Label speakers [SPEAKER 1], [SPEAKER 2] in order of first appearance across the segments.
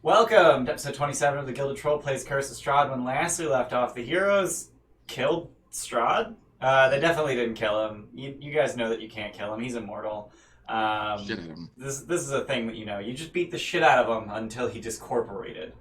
[SPEAKER 1] Welcome to episode 27 of the Gilded Troll Plays Curse of Strahd. When last we left off, the heroes killed Strahd. They definitely didn't kill him. You guys know that you can't kill him. He's immortal.
[SPEAKER 2] Shit at him.
[SPEAKER 1] This is a thing that you know. You just beat the shit out of him until he discorporated.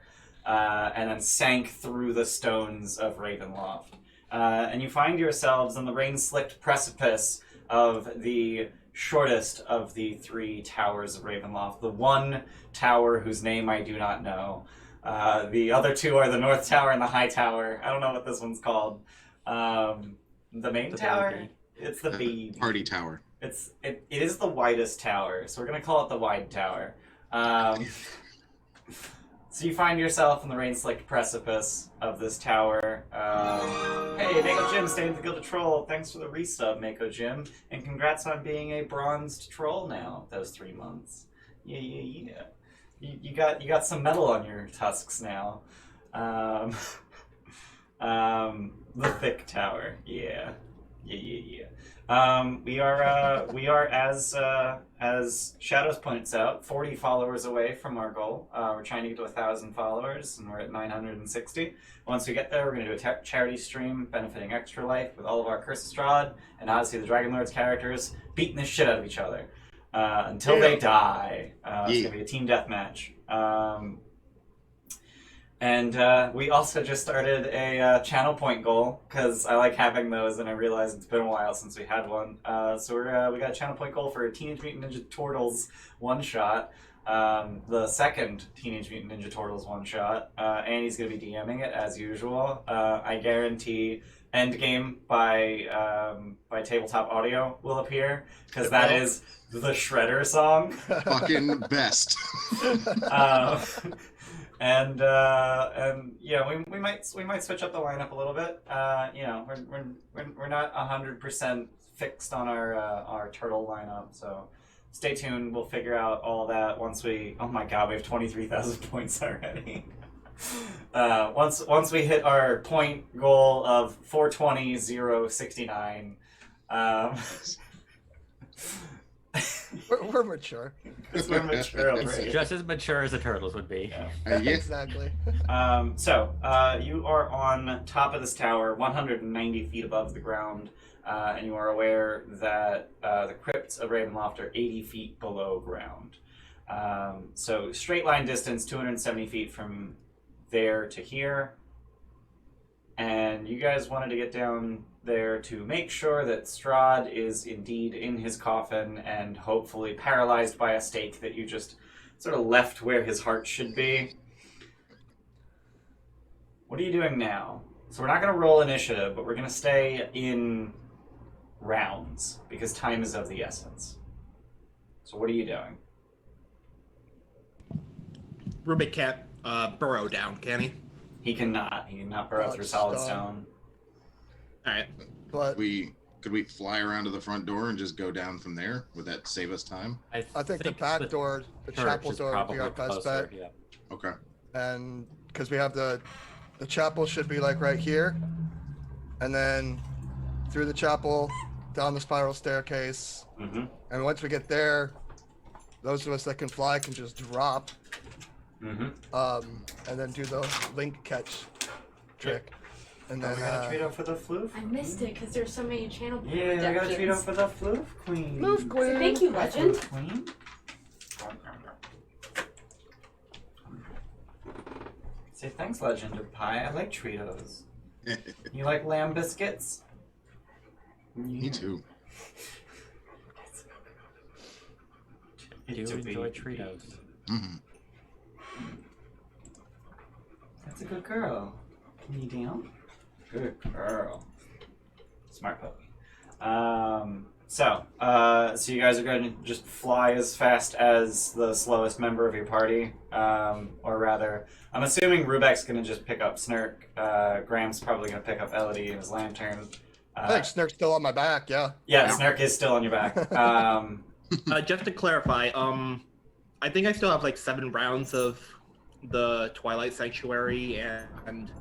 [SPEAKER 1] And then sank through the stones of Ravenloft. And you find yourselves on the rain-slicked precipice of the shortest of the three towers of Ravenloft. The one tower whose name I do not know. The other two are the North Tower and the High Tower. I don't know what this one's called. The main tower?
[SPEAKER 3] Baby.
[SPEAKER 1] It's the baby.
[SPEAKER 2] Party tower.
[SPEAKER 1] It is the widest tower, so we're going to call it the Wide Tower. So you find yourself in the rain-slicked precipice of this tower. Hey, Mako Jim, staying with the Gilded Troll. Thanks for the resub, Mako Jim. And congrats on being a bronzed troll now, those 3 months. Yeah. You got some metal on your tusks now. The thick tower. Yeah. We are as Shadows points out, 40 followers away from our goal. We're trying to get to 1,000 followers, and we're at 960. Once we get there, we're going to do a charity stream benefiting Extra Life with all of our Curse of Strahd and obviously the Dragon Lord's characters beating the shit out of each other until they die. It's going to be a team deathmatch. And we also just started a channel point goal, because I like having those, and I realize it's been a while since we had one. So we got a channel point goal for a Teenage Mutant Ninja Turtles one-shot, the second Teenage Mutant Ninja Turtles one-shot. Annie's going to be DMing it, as usual. I guarantee Endgame by Tabletop Audio will appear, because that is the Shredder song.
[SPEAKER 2] Fucking best.
[SPEAKER 1] And yeah, we might switch up the lineup a little bit. We're not 100% fixed on our turtle lineup, so stay tuned. We'll figure out all that once we. Oh my god, we have 23,000 points already. Once we hit our point goal of 420,069.
[SPEAKER 4] We're mature.
[SPEAKER 1] We're mature already.
[SPEAKER 3] Just as mature as the turtles would be.
[SPEAKER 1] Yeah.
[SPEAKER 2] Yeah.
[SPEAKER 4] Exactly.
[SPEAKER 1] So you are on top of this tower, 190 feet above the ground, and you are aware that the Crypts of Ravenloft are 80 feet below ground. So straight line distance, 270 feet from there to here. And you guys wanted to get down there to make sure that Strahd is indeed in his coffin and hopefully paralyzed by a stake that you just sort of left where his heart should be. What are you doing now? So we're not going to roll initiative, but we're going to stay in rounds because time is of the essence. So what are you doing?
[SPEAKER 5] Rubik can't burrow down, can he?
[SPEAKER 1] He cannot. He cannot burrow through solid stone.
[SPEAKER 5] Alright.
[SPEAKER 4] But
[SPEAKER 2] Could we fly around to the front door and just go down from there? Would that save us time?
[SPEAKER 4] I think the back door, the
[SPEAKER 3] church
[SPEAKER 4] chapel
[SPEAKER 3] is
[SPEAKER 4] door, would be our
[SPEAKER 3] probably
[SPEAKER 4] best
[SPEAKER 3] closer,
[SPEAKER 4] bet.
[SPEAKER 3] yeah.
[SPEAKER 2] Okay.
[SPEAKER 4] And because we have the chapel should be like right here, and then through the chapel, down the spiral staircase,
[SPEAKER 1] Mm-hmm.
[SPEAKER 4] and once we get there, those of us that can fly can just drop,
[SPEAKER 1] Mm-hmm.
[SPEAKER 4] and then do the link catch trick. And
[SPEAKER 1] Oh,
[SPEAKER 4] then
[SPEAKER 1] we got a treat out for the floof.
[SPEAKER 6] I missed it because there's so many channel point
[SPEAKER 1] Yeah, I got a treat out
[SPEAKER 6] redemptions.
[SPEAKER 1] for the floof queen.
[SPEAKER 4] Move
[SPEAKER 6] So
[SPEAKER 4] queen.
[SPEAKER 6] thank you, Legend.
[SPEAKER 1] Floof queen. Say thanks, Legend of Pie. I like Treatos. You like lamb biscuits?
[SPEAKER 2] Me too.
[SPEAKER 3] Do
[SPEAKER 1] It's a
[SPEAKER 3] enjoy
[SPEAKER 1] baby.
[SPEAKER 3] Tritos.
[SPEAKER 2] Mm-hmm.
[SPEAKER 1] That's a good girl. Can you down? Good girl. Smart puppy. So you guys are going to just fly as fast as the slowest member of your party, or rather, I'm assuming Rubek's going to just pick up Snurk. Graham's probably going to pick up Elodie and his lantern.
[SPEAKER 4] I think Snurk's still on my back. Yeah.
[SPEAKER 1] Yeah, Snurk is still on your back.
[SPEAKER 5] Just to clarify, I think I still have like 7 rounds of the Twilight Sanctuary and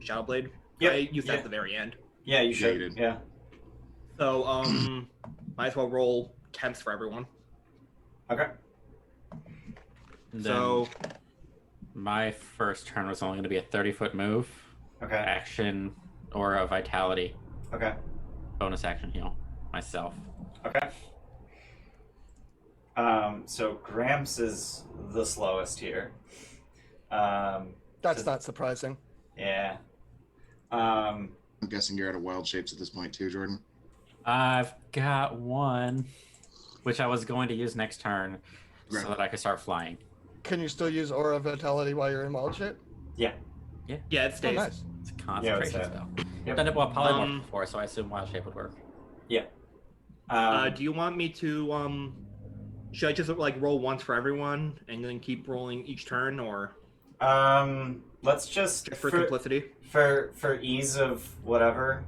[SPEAKER 5] Shadowblade.
[SPEAKER 1] Yep,
[SPEAKER 5] I used that
[SPEAKER 1] yeah.
[SPEAKER 5] at the very end.
[SPEAKER 1] Yeah, you should.
[SPEAKER 2] Jaded.
[SPEAKER 1] Yeah.
[SPEAKER 5] So, might as well roll temps for everyone.
[SPEAKER 1] Okay.
[SPEAKER 3] And
[SPEAKER 5] So,
[SPEAKER 3] My first turn was only going to be a 30-foot move,
[SPEAKER 1] Okay.
[SPEAKER 3] action, or a vitality,
[SPEAKER 1] Okay.
[SPEAKER 3] bonus action heal myself.
[SPEAKER 1] Okay. So Gramps is the slowest here.
[SPEAKER 4] That's not surprising.
[SPEAKER 1] Yeah.
[SPEAKER 2] I'm guessing you're out of wild shapes at this point too, Jordan.
[SPEAKER 3] I've got one, which I was going to use next turn,
[SPEAKER 2] Right.
[SPEAKER 3] so that I could start flying.
[SPEAKER 4] Can you still use Aura Vitality while you're in wild shape?
[SPEAKER 5] Yeah, it
[SPEAKER 4] Oh,
[SPEAKER 5] stays.
[SPEAKER 4] nice.
[SPEAKER 3] It's a concentration
[SPEAKER 1] that.
[SPEAKER 3] spell.
[SPEAKER 1] Yep.
[SPEAKER 3] Done it well polymorph before, so I assume wild shape would work.
[SPEAKER 5] Do you want me to should I just like roll once for everyone and then keep rolling each turn, or
[SPEAKER 1] let's just
[SPEAKER 5] for simplicity?
[SPEAKER 1] for ease of whatever.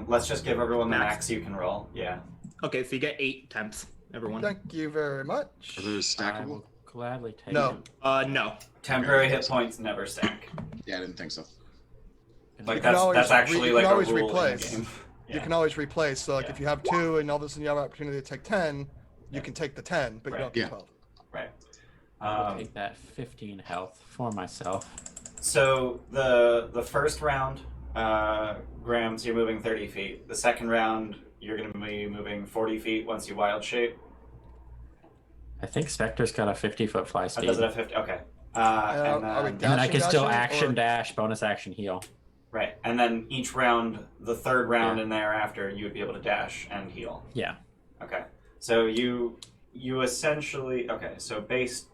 [SPEAKER 1] Let's just give everyone the
[SPEAKER 5] Max.
[SPEAKER 1] max you can roll. Yeah.
[SPEAKER 5] Okay, so you get 8 attempts, everyone.
[SPEAKER 4] Thank you very much.
[SPEAKER 2] Are those
[SPEAKER 3] I
[SPEAKER 2] stackable?
[SPEAKER 3] will gladly take
[SPEAKER 4] No.
[SPEAKER 3] them.
[SPEAKER 5] No.
[SPEAKER 1] Temporary
[SPEAKER 2] Okay.
[SPEAKER 1] hit points never stack.
[SPEAKER 2] Yeah, I didn't think so.
[SPEAKER 1] Like
[SPEAKER 4] You can always
[SPEAKER 1] that's actually
[SPEAKER 4] you
[SPEAKER 1] like
[SPEAKER 4] can
[SPEAKER 1] a
[SPEAKER 4] always
[SPEAKER 1] rule
[SPEAKER 4] replace.
[SPEAKER 1] in the game.
[SPEAKER 4] You
[SPEAKER 1] Yeah.
[SPEAKER 4] can always replace. So, like,
[SPEAKER 1] Yeah.
[SPEAKER 4] if you have 2 and all of a sudden you have an opportunity to take 10, you can take the 10, but
[SPEAKER 1] Right.
[SPEAKER 4] you don't get
[SPEAKER 2] Yeah.
[SPEAKER 4] 12.
[SPEAKER 1] Right.
[SPEAKER 3] I'll take that 15 health for myself.
[SPEAKER 1] So the first round, Grams, you're moving 30 feet. The second round, you're going to be moving 40 feet once you wild shape.
[SPEAKER 3] I think Spectre's got a 50-foot fly
[SPEAKER 1] Oh,
[SPEAKER 3] speed.
[SPEAKER 1] does it have 50? Okay.
[SPEAKER 4] are we
[SPEAKER 3] And then I can still
[SPEAKER 4] Dashing,
[SPEAKER 3] action
[SPEAKER 4] or-
[SPEAKER 3] dash, bonus action heal.
[SPEAKER 1] Right, and then each round, the third round
[SPEAKER 3] Yeah.
[SPEAKER 1] and thereafter, you would be able to dash and heal.
[SPEAKER 3] Yeah.
[SPEAKER 1] Okay, so you essentially so based.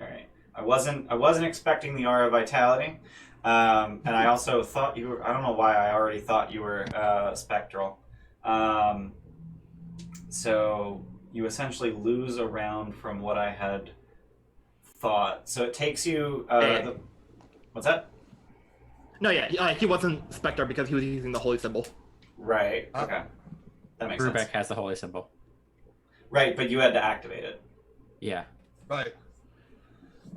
[SPEAKER 1] All right, I wasn't expecting the aura vitality, and I also thought you were. I don't know why I already thought you were spectral. So you essentially lose a round from what I had thought. So it takes you. What's that?
[SPEAKER 5] No, yeah, he wasn't Spectre because he was using the holy symbol.
[SPEAKER 1] Right. Okay. That makes
[SPEAKER 3] Rubeck
[SPEAKER 1] sense.
[SPEAKER 3] has the holy symbol.
[SPEAKER 1] Right, but you had to activate it.
[SPEAKER 3] Yeah.
[SPEAKER 4] Right.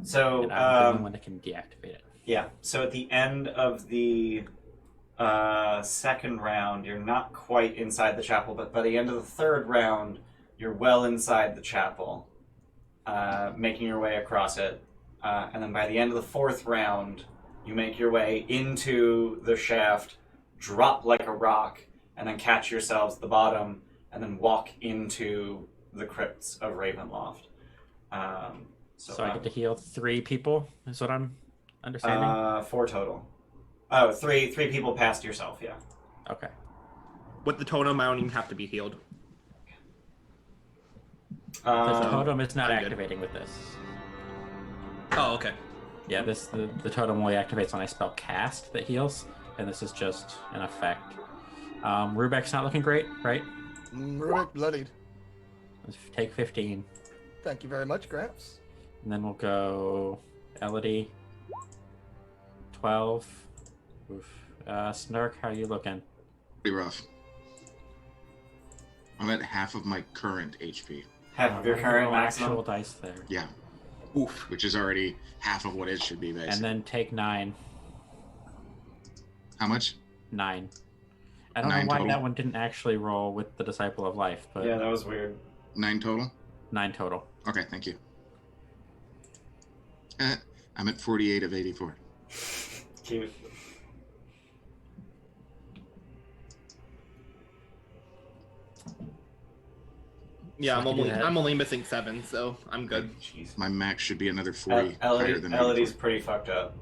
[SPEAKER 1] So
[SPEAKER 3] And I'm the only one that can deactivate it.
[SPEAKER 1] yeah. So at the end of the second round, you're not quite inside the chapel, but by the end of the third round, you're well inside the chapel, making your way across it, and then by the end of the fourth round, you make your way into the shaft, drop like a rock, and then catch yourselves at the bottom, and then walk into the Crypts of Ravenloft.
[SPEAKER 3] So I get to heal 3 people, is what I'm understanding?
[SPEAKER 1] 4 total. Oh, three people past yourself, yeah.
[SPEAKER 3] Okay.
[SPEAKER 5] With the totem, I don't even have to be healed.
[SPEAKER 3] The totem is not
[SPEAKER 5] I'm good.
[SPEAKER 3] activating with this.
[SPEAKER 5] Oh, okay.
[SPEAKER 3] Yeah, the totem only activates when I spell cast that heals, and this is just an effect. Rubeck's not looking great, right?
[SPEAKER 4] Rubik bloodied.
[SPEAKER 3] Let's take 15.
[SPEAKER 4] Thank you very much, Gramps.
[SPEAKER 3] And then we'll go Elodie. 12. Oof. Snark, how you looking?
[SPEAKER 2] Pretty rough. I'm at half of my current HP.
[SPEAKER 1] Half of your current
[SPEAKER 3] actual
[SPEAKER 1] maximum.
[SPEAKER 3] dice there.
[SPEAKER 2] Yeah,
[SPEAKER 5] Oof.
[SPEAKER 2] which is already half of what it should be, basically.
[SPEAKER 3] And then take 9.
[SPEAKER 2] How much?
[SPEAKER 3] 9. I don't
[SPEAKER 2] 9
[SPEAKER 3] know why
[SPEAKER 2] total?
[SPEAKER 3] that one didn't actually roll with the Disciple of Life, but
[SPEAKER 1] Yeah, that was weird.
[SPEAKER 2] 9 total?
[SPEAKER 3] 9 total.
[SPEAKER 2] Okay, thank you. I'm at 48 of 84.
[SPEAKER 1] Cute.
[SPEAKER 5] Yeah,
[SPEAKER 3] So I can do that.
[SPEAKER 5] I'm only missing 7, so I'm good.
[SPEAKER 1] Jeez.
[SPEAKER 2] My max should be another 40 higher
[SPEAKER 1] Elodie,
[SPEAKER 2] than
[SPEAKER 1] Elodie's
[SPEAKER 2] 84.
[SPEAKER 1] pretty fucked up.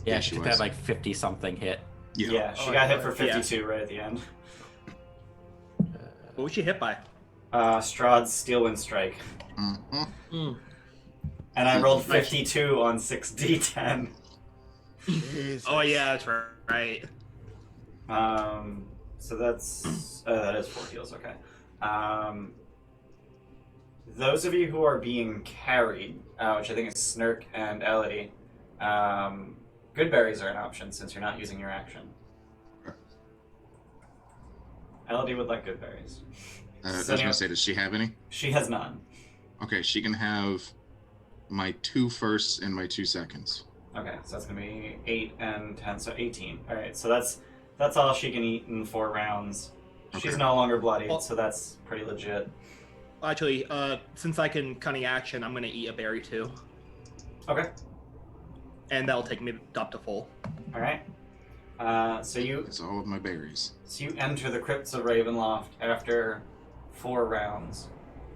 [SPEAKER 3] Yeah,
[SPEAKER 2] Yeah,
[SPEAKER 3] she
[SPEAKER 2] she
[SPEAKER 3] took
[SPEAKER 2] was.
[SPEAKER 3] that like 50 something hit.
[SPEAKER 1] Yeah, she
[SPEAKER 4] Oh,
[SPEAKER 1] got hit
[SPEAKER 4] yeah.
[SPEAKER 1] for 52 right at the end.
[SPEAKER 5] What was she hit by?
[SPEAKER 1] Strahd's Steelwind Strike.
[SPEAKER 2] Mhm.
[SPEAKER 1] And I rolled
[SPEAKER 5] Nice.
[SPEAKER 1] 52 on 6d10.
[SPEAKER 4] Jesus.
[SPEAKER 5] Oh yeah, that's right.
[SPEAKER 1] So that is 4 heals, okay. Those of you who are being carried, which I think is Snurk and Elodie, good berries are an option since you're not using your action. Elodie would like good berries.
[SPEAKER 2] I was
[SPEAKER 1] So-
[SPEAKER 2] going to say, does she have any?
[SPEAKER 1] She has none.
[SPEAKER 2] Okay, she can have my 2 firsts and my 2 seconds.
[SPEAKER 1] Okay, so that's gonna be 8 and 10, so 18. All right, so that's all she can eat in 4 rounds. She's
[SPEAKER 2] Okay.
[SPEAKER 1] no longer bloodied,
[SPEAKER 5] Well-
[SPEAKER 1] so that's pretty legit.
[SPEAKER 5] Actually, since I can cunning action, I'm gonna eat a berry too.
[SPEAKER 1] Okay.
[SPEAKER 5] and that'll take me up to full.
[SPEAKER 1] All right. So you
[SPEAKER 2] It's all of my berries.
[SPEAKER 1] enter the Crypts of Ravenloft after 4 rounds,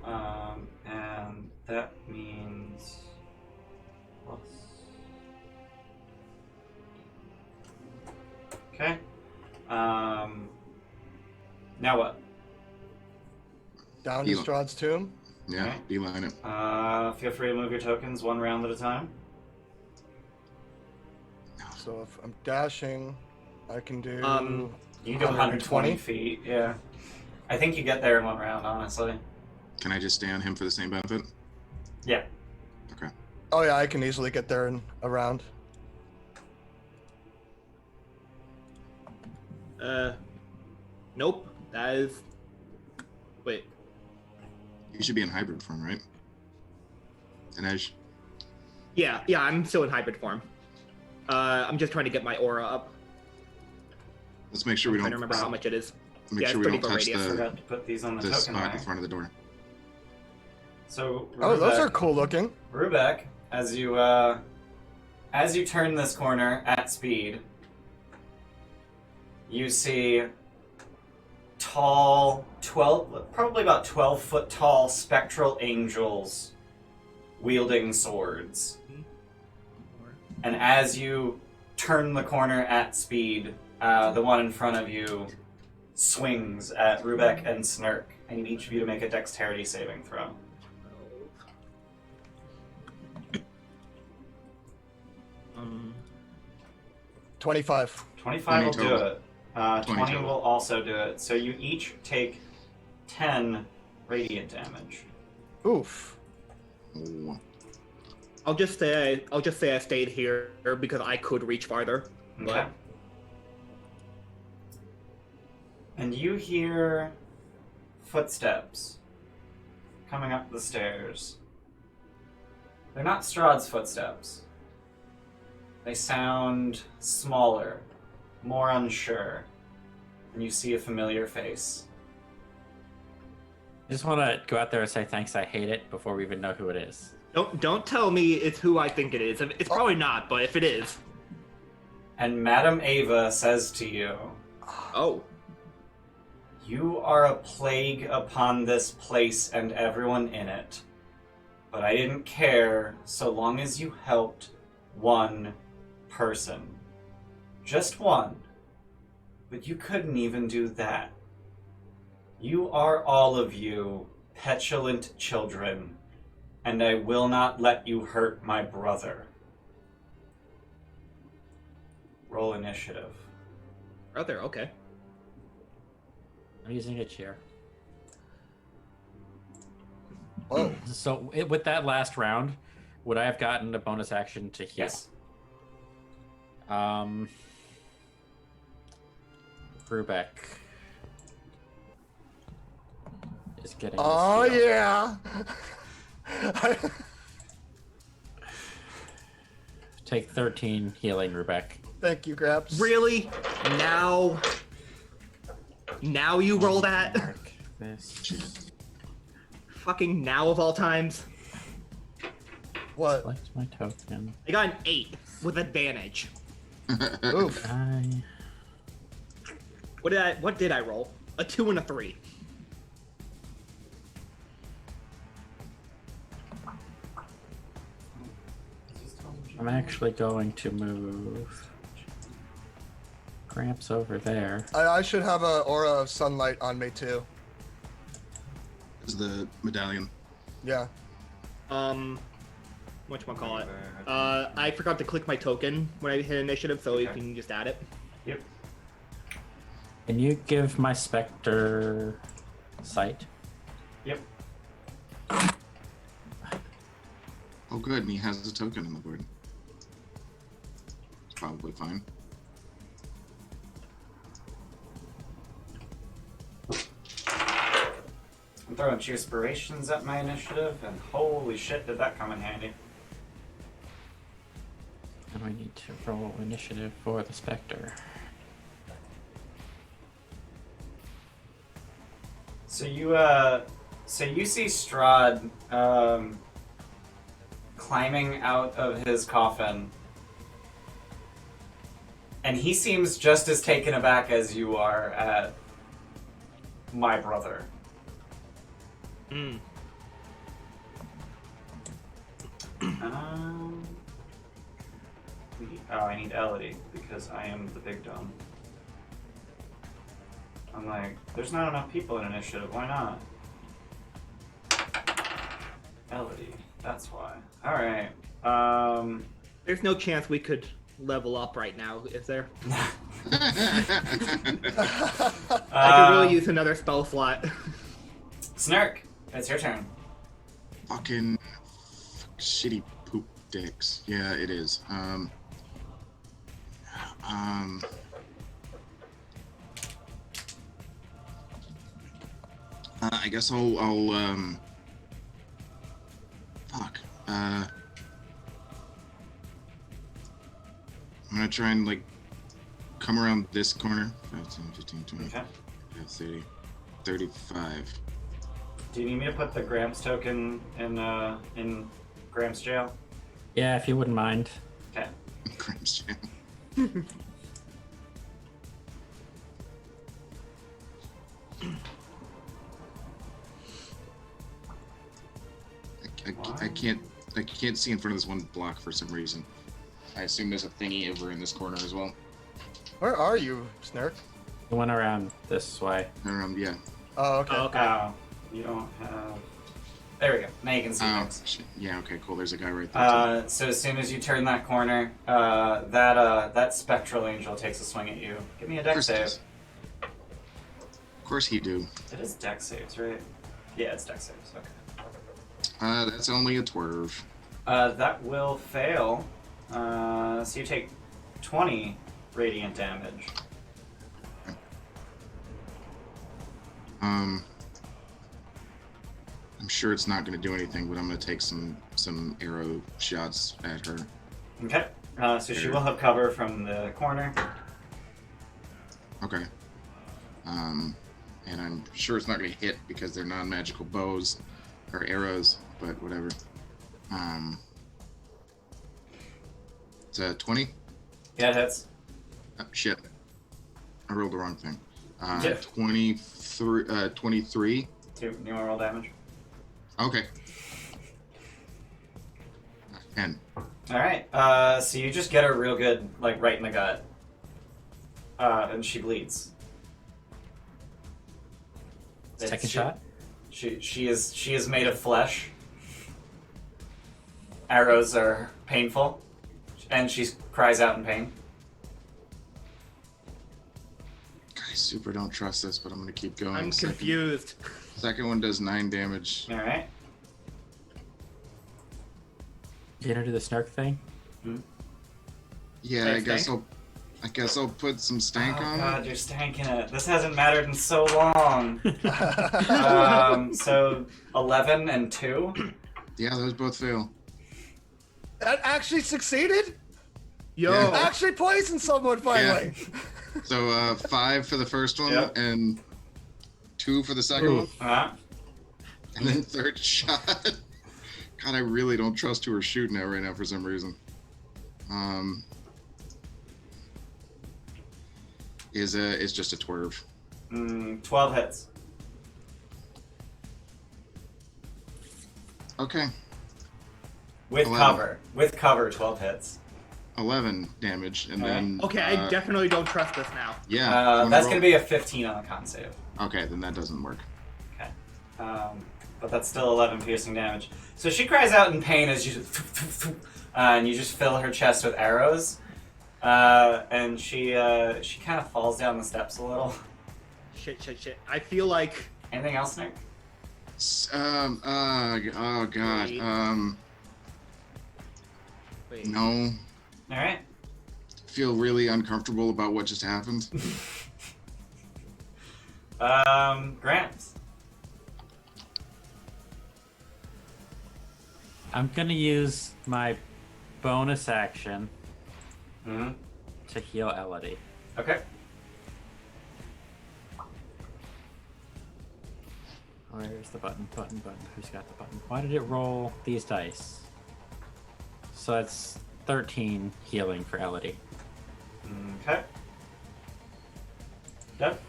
[SPEAKER 1] and that means plus. Okay. Now what?
[SPEAKER 4] Down to
[SPEAKER 2] Heal.
[SPEAKER 4] Strahd's tomb.
[SPEAKER 2] Yeah,
[SPEAKER 1] Alright.
[SPEAKER 2] beeline it.
[SPEAKER 1] Feel free to move your tokens 1 round at a time.
[SPEAKER 4] So if I'm dashing, I can do.
[SPEAKER 1] You can do 120 feet. Yeah. I think you get there in 1 round, honestly.
[SPEAKER 2] Can I just stay on him for the same benefit?
[SPEAKER 1] Yeah.
[SPEAKER 2] Okay.
[SPEAKER 4] Oh yeah, I can easily get there in a round.
[SPEAKER 5] Nope. That is. Wait.
[SPEAKER 2] You should be in hybrid form, right? Dinesh?
[SPEAKER 5] Yeah, I'm still in hybrid form. I'm just trying to get my aura up.
[SPEAKER 2] Let's make sure we
[SPEAKER 5] I'm trying to
[SPEAKER 2] don't.
[SPEAKER 5] remember how much it is.
[SPEAKER 2] Make
[SPEAKER 5] Yeah,
[SPEAKER 2] sure
[SPEAKER 5] it's
[SPEAKER 2] we don't
[SPEAKER 5] 30 foot
[SPEAKER 2] touch
[SPEAKER 5] radius.
[SPEAKER 2] the
[SPEAKER 1] Forgot to put these on the token
[SPEAKER 2] spot in
[SPEAKER 1] rack.
[SPEAKER 2] front of the door.
[SPEAKER 1] So
[SPEAKER 4] Oh, those
[SPEAKER 1] Rubek-
[SPEAKER 4] are cool looking.
[SPEAKER 1] Rubek, as you turn this corner at speed, you see tall, probably about 12-foot tall spectral angels wielding swords. And as you turn the corner at speed, the one in front of you swings at Rubek and Snurk. I need each of you to make a dexterity saving throw.
[SPEAKER 4] 25.
[SPEAKER 1] 25 will
[SPEAKER 2] 20
[SPEAKER 1] do
[SPEAKER 2] total.
[SPEAKER 1] it.
[SPEAKER 2] 20
[SPEAKER 1] 20
[SPEAKER 2] total.
[SPEAKER 1] will also do it. So you each take 10 radiant damage.
[SPEAKER 4] Oof.
[SPEAKER 2] Oh.
[SPEAKER 5] I'll just say I stayed here because I could reach farther.
[SPEAKER 1] Okay.
[SPEAKER 5] But
[SPEAKER 1] And you hear footsteps coming up the stairs. They're not Strahd's footsteps. They sound smaller, more unsure, and you see a familiar face.
[SPEAKER 3] I just want to go out there and say thanks. I hate it before we even know who it is.
[SPEAKER 5] don't tell me it's who I think it is. It's probably not, but if it is,
[SPEAKER 1] And Madame Ava says to you,
[SPEAKER 5] oh,
[SPEAKER 1] "You are a plague upon this place and everyone in it. But I didn't care so long as you helped one person. Just one. But you couldn't even do that. You are all of you petulant children, and I will not let you hurt my brother." Roll initiative.
[SPEAKER 5] brother. Okay.
[SPEAKER 3] I'm using a chair.
[SPEAKER 4] Whoa.
[SPEAKER 3] So with that last round, would I have gotten a bonus action to heal?
[SPEAKER 1] Yes.
[SPEAKER 3] Rubek is getting.
[SPEAKER 4] Oh
[SPEAKER 3] this heal.
[SPEAKER 4] yeah.
[SPEAKER 3] Take 13 healing, Rubek.
[SPEAKER 4] Thank you, Graps.
[SPEAKER 5] Really? Now you roll that?
[SPEAKER 3] Mark this.
[SPEAKER 5] Fucking now of all times.
[SPEAKER 4] What?
[SPEAKER 3] Select my token.
[SPEAKER 5] I got an 8 with advantage.
[SPEAKER 4] Oof.
[SPEAKER 5] What did I roll? A 2 and a 3.
[SPEAKER 3] I'm actually going to move Gramps over there.
[SPEAKER 4] I should have a aura of sunlight on me too.
[SPEAKER 2] Is the medallion.
[SPEAKER 4] Yeah.
[SPEAKER 5] Whatchamacallit? I forgot to click my token when I hit initiative, so you
[SPEAKER 1] Okay.
[SPEAKER 5] can just add it.
[SPEAKER 1] Yep.
[SPEAKER 3] Can you give my Spectre sight?
[SPEAKER 1] Yep.
[SPEAKER 2] Oh, good. And he has a token on the board. It's probably fine.
[SPEAKER 1] I'm throwing cheerspirations at my initiative, and holy shit, did that come in handy.
[SPEAKER 3] And we need to roll initiative for the Spectre.
[SPEAKER 1] So you see Strahd climbing out of his coffin And he seems just as taken aback as you are at my brother.
[SPEAKER 5] Mm.
[SPEAKER 1] I need Elodie because I am the big dumb. I'm like, there's not enough people in initiative. Why not? Elodie. That's why. All right.
[SPEAKER 5] There's no chance we could level up right now, is there? I could really use another spell slot.
[SPEAKER 1] Snark, it's your turn.
[SPEAKER 2] Fucking shitty poop dicks. Yeah, it is. I guess I'll fuck. I'm gonna try and like come around this corner. 5, 10, 15, 20,
[SPEAKER 1] Okay.
[SPEAKER 2] 30, 35.
[SPEAKER 1] Do you need me to put the Gramps token in Gramps jail?
[SPEAKER 3] Yeah, if you wouldn't mind.
[SPEAKER 1] Okay.
[SPEAKER 2] Grim's Jam. I can't see in front of this one block for some reason. I assume there's a thingy over in this corner as well.
[SPEAKER 4] Where are you, Snark?
[SPEAKER 3] The one around this way.
[SPEAKER 2] Yeah.
[SPEAKER 4] Oh, okay.
[SPEAKER 1] Oh, you don't have... There we go. Now you can see things.
[SPEAKER 2] Shit. Yeah, okay, cool. There's a guy right there.
[SPEAKER 1] So as soon as you turn that corner, that spectral angel takes a swing at you. Give me a dex save.
[SPEAKER 2] Of course he do.
[SPEAKER 1] It is dex saves, right? Yeah, it's dex saves. Okay.
[SPEAKER 2] That's only a 12.
[SPEAKER 1] That will fail. So you take 20 radiant damage.
[SPEAKER 2] I'm sure it's not going to do anything, but I'm going to take some arrow shots at her.
[SPEAKER 1] Okay. So she will have cover from the corner.
[SPEAKER 2] Okay. And I'm sure it's not going to hit because they're non-magical bows or arrows, but whatever. It's a 20?
[SPEAKER 1] Yeah, it hits.
[SPEAKER 2] Oh, shit. I rolled the wrong thing.
[SPEAKER 1] Yeah.
[SPEAKER 2] 23.
[SPEAKER 1] 2. You want to roll damage?
[SPEAKER 2] Okay. 10.
[SPEAKER 1] Alright. So you just get her real good, like, right in the gut. And she bleeds.
[SPEAKER 3] Second shot?
[SPEAKER 1] She is made of flesh. Arrows are painful. And she cries out in pain.
[SPEAKER 2] I super don't trust this, but I'm going to keep going.
[SPEAKER 5] I'm confused.
[SPEAKER 2] Second one does 9 damage.
[SPEAKER 1] Alright.
[SPEAKER 3] You gonna do the snark thing?
[SPEAKER 2] Yeah,
[SPEAKER 1] Thanks,
[SPEAKER 2] I guess I'll put some stank
[SPEAKER 1] Oh
[SPEAKER 2] on
[SPEAKER 1] god,
[SPEAKER 2] it.
[SPEAKER 1] you're stanking it. This hasn't mattered in so long. So 11 and 2.
[SPEAKER 2] Yeah, those both fail.
[SPEAKER 4] That actually succeeded?
[SPEAKER 5] Yo.
[SPEAKER 2] Yeah.
[SPEAKER 4] Actually poisoned someone finally.
[SPEAKER 2] So 5 for the first one,
[SPEAKER 1] Yep.
[SPEAKER 2] and 2 for the second one, and then third shot. God, I really don't trust who we're shooting at right now for some reason. Is just a 12.
[SPEAKER 1] 12 hits.
[SPEAKER 2] Okay,
[SPEAKER 1] With
[SPEAKER 2] 11.
[SPEAKER 1] cover. With cover, 12 hits.
[SPEAKER 2] 11 damage, and then
[SPEAKER 5] Okay, I definitely don't trust this now.
[SPEAKER 2] yeah.
[SPEAKER 1] That's going to be a 15 on the con save.
[SPEAKER 2] Okay, then that doesn't work.
[SPEAKER 1] Okay. But that's still 11 piercing damage. So she cries out in pain as you and you just fill her chest with arrows. And she kind of falls down the steps a little.
[SPEAKER 5] Shit. I feel like...
[SPEAKER 1] Anything else, Nick?
[SPEAKER 2] Oh god.
[SPEAKER 5] Wait.
[SPEAKER 2] No.
[SPEAKER 1] All right.
[SPEAKER 2] Feel really uncomfortable about what just happened.
[SPEAKER 1] Gramps.
[SPEAKER 3] I'm gonna use my bonus action
[SPEAKER 1] Mm-hmm.
[SPEAKER 3] to heal Elodie.
[SPEAKER 1] Okay.
[SPEAKER 3] Where's the button? Button. Who's got the button? Why did it roll these dice? So that's 13 healing for Elodie.
[SPEAKER 1] Okay. Yep.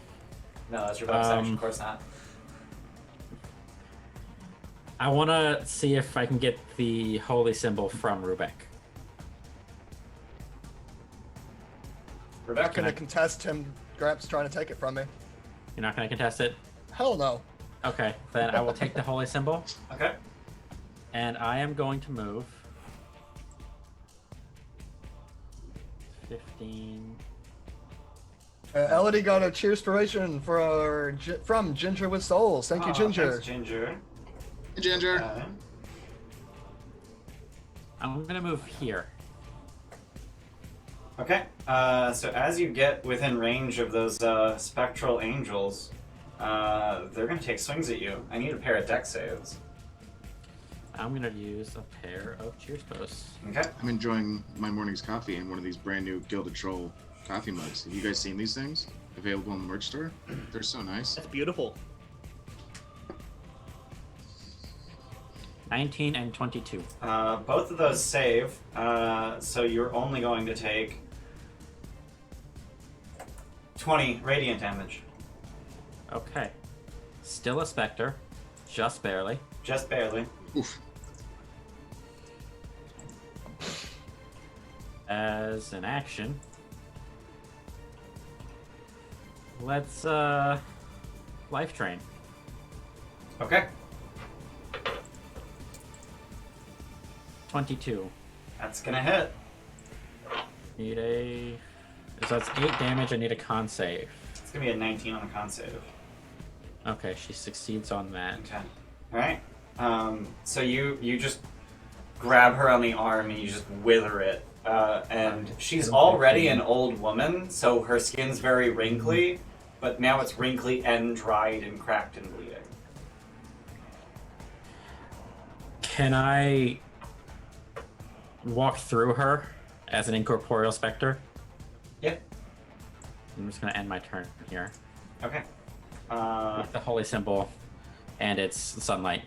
[SPEAKER 1] No, that's your bonus action. Of course not.
[SPEAKER 3] I want to see if I can get the holy symbol from Rubek.
[SPEAKER 1] Rebecca.
[SPEAKER 4] Can I contest him? Gramps trying to take it from me.
[SPEAKER 3] You're not going to contest it?
[SPEAKER 4] Hell no.
[SPEAKER 3] Okay, then I will take the holy symbol.
[SPEAKER 1] Okay.
[SPEAKER 3] And I am going to move 15.
[SPEAKER 4] Elodie got a cheer inspiration from Ginger with Souls. Thank you, Ginger.
[SPEAKER 1] Thanks, Ginger.
[SPEAKER 2] Hey, Ginger.
[SPEAKER 3] I'm going to move here.
[SPEAKER 1] Okay. So as you get within range of those spectral angels, they're going to take swings at you. I need a pair of deck saves.
[SPEAKER 3] I'm going to use a pair of cheers posts.
[SPEAKER 1] Okay.
[SPEAKER 2] I'm enjoying my morning's coffee in one of these brand new Gilded Troll coffee mugs. Have you guys seen these things? Available in the merch store? They're so nice.
[SPEAKER 5] That's beautiful.
[SPEAKER 3] 19 and 22.
[SPEAKER 1] Both of those save, so you're only going to take 20 radiant damage.
[SPEAKER 3] Okay. Still a specter. Just barely.
[SPEAKER 1] Just barely.
[SPEAKER 2] Oof.
[SPEAKER 3] As an action, let's life drain.
[SPEAKER 1] Okay.
[SPEAKER 3] 22.
[SPEAKER 1] That's gonna hit.
[SPEAKER 3] Need a... So that's 8 damage. I need a con save.
[SPEAKER 1] It's gonna be a 19 on the con save.
[SPEAKER 3] Okay, she succeeds on that.
[SPEAKER 1] Okay. Alright. So you just grab her on the arm and you just wither it. And she's already an old woman, so her skin's very wrinkly, but now it's wrinkly and dried and cracked and bleeding.
[SPEAKER 3] Can I walk through her as an incorporeal specter?
[SPEAKER 1] Yeah.
[SPEAKER 3] I'm just going to end my turn here.
[SPEAKER 1] Okay.
[SPEAKER 3] With the holy symbol and its sunlight.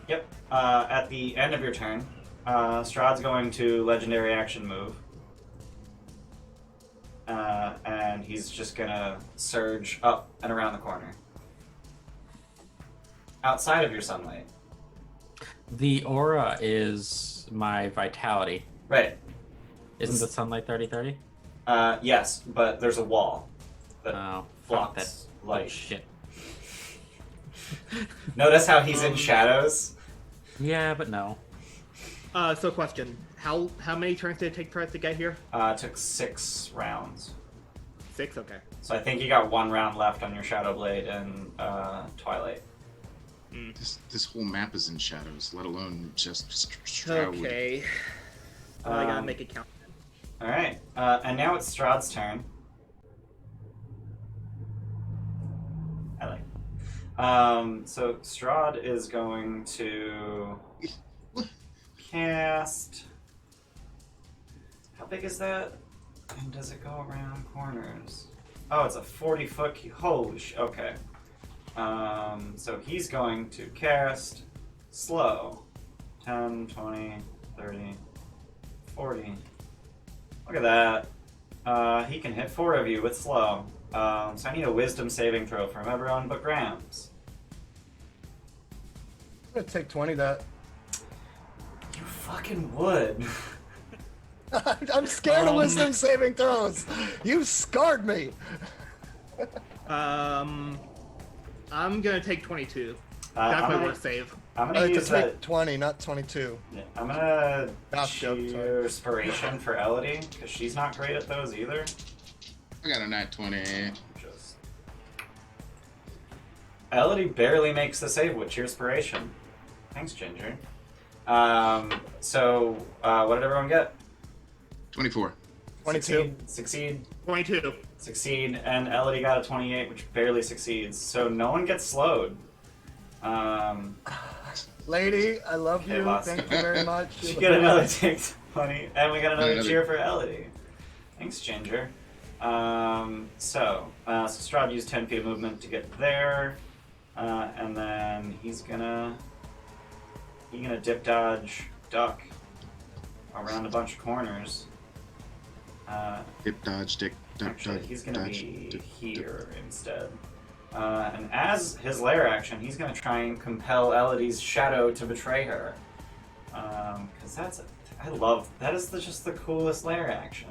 [SPEAKER 1] Yep. At the end of your turn, Strahd's going to legendary action move. And he's just gonna surge up and around the corner. Outside of your sunlight.
[SPEAKER 3] The aura is my vitality.
[SPEAKER 1] Right.
[SPEAKER 3] Isn't the sunlight 30-30?
[SPEAKER 1] Yes, but there's a wall that
[SPEAKER 3] Oh, fuck
[SPEAKER 1] blocks
[SPEAKER 3] that.
[SPEAKER 1] light.
[SPEAKER 3] Oh, shit.
[SPEAKER 1] Notice how he's in shadows?
[SPEAKER 3] Yeah, but no.
[SPEAKER 5] So question: How many turns did it take for us to get here?
[SPEAKER 1] It took 6 rounds.
[SPEAKER 5] 6. Okay.
[SPEAKER 1] So I think you got 1 round left on your Shadow Blade and Twilight.
[SPEAKER 2] This whole map is in shadows, let alone just Strahd.
[SPEAKER 5] Okay. I gotta make it count.
[SPEAKER 1] Alright, and now it's Strahd's turn. I like. So Strahd is going to cast. How big is that? And does it go around corners? Oh, it's a 40-foot. Holy sh! Okay. So he's going to cast slow. 10, 20, 30, 40. Look at that. He can hit 4 of you with slow. So I need a wisdom saving throw from everyone but Grams.
[SPEAKER 4] I'm gonna take 20 that.
[SPEAKER 1] You fucking would.
[SPEAKER 4] I'm scared of wisdom saving throws. You scarred me.
[SPEAKER 5] I'm gonna take 22.
[SPEAKER 1] I'm
[SPEAKER 5] Definitely
[SPEAKER 1] gonna-
[SPEAKER 5] worth save.
[SPEAKER 1] I'm
[SPEAKER 4] I
[SPEAKER 1] gonna
[SPEAKER 4] like to
[SPEAKER 1] use
[SPEAKER 4] take
[SPEAKER 1] that.
[SPEAKER 4] 20, not 22.
[SPEAKER 1] I'm gonna
[SPEAKER 4] Gosh, joke, sorry.
[SPEAKER 1] cheer inspiration for Elodie because she's not great at those either.
[SPEAKER 2] I got a nat 20.
[SPEAKER 1] Just Elodie barely makes the save with cheer inspiration. Thanks, Ginger. So what did everyone get?
[SPEAKER 2] 24.
[SPEAKER 4] 22.
[SPEAKER 1] Succeed.
[SPEAKER 5] 22.
[SPEAKER 1] Succeed, and Elodie got a 28, which barely succeeds. So no one gets slowed.
[SPEAKER 4] Lady, I love
[SPEAKER 1] Okay,
[SPEAKER 4] you.
[SPEAKER 1] boss.
[SPEAKER 4] Thank you very much.
[SPEAKER 1] She get another take 20, and we got another
[SPEAKER 2] Another-
[SPEAKER 1] cheer for Elodie. Thanks, Ginger. So Strahd used 10 feet of movement to get there, and then he's gonna dip dodge, duck around a bunch of corners.
[SPEAKER 2] Dip, dodge, dick,
[SPEAKER 1] Actually,
[SPEAKER 2] dodge,
[SPEAKER 1] he's going to
[SPEAKER 2] dodge,
[SPEAKER 1] be
[SPEAKER 2] dip,
[SPEAKER 1] here instead. And as his lair action, he's going to try and compel Elodie's shadow to betray her. Because that is just the coolest lair action.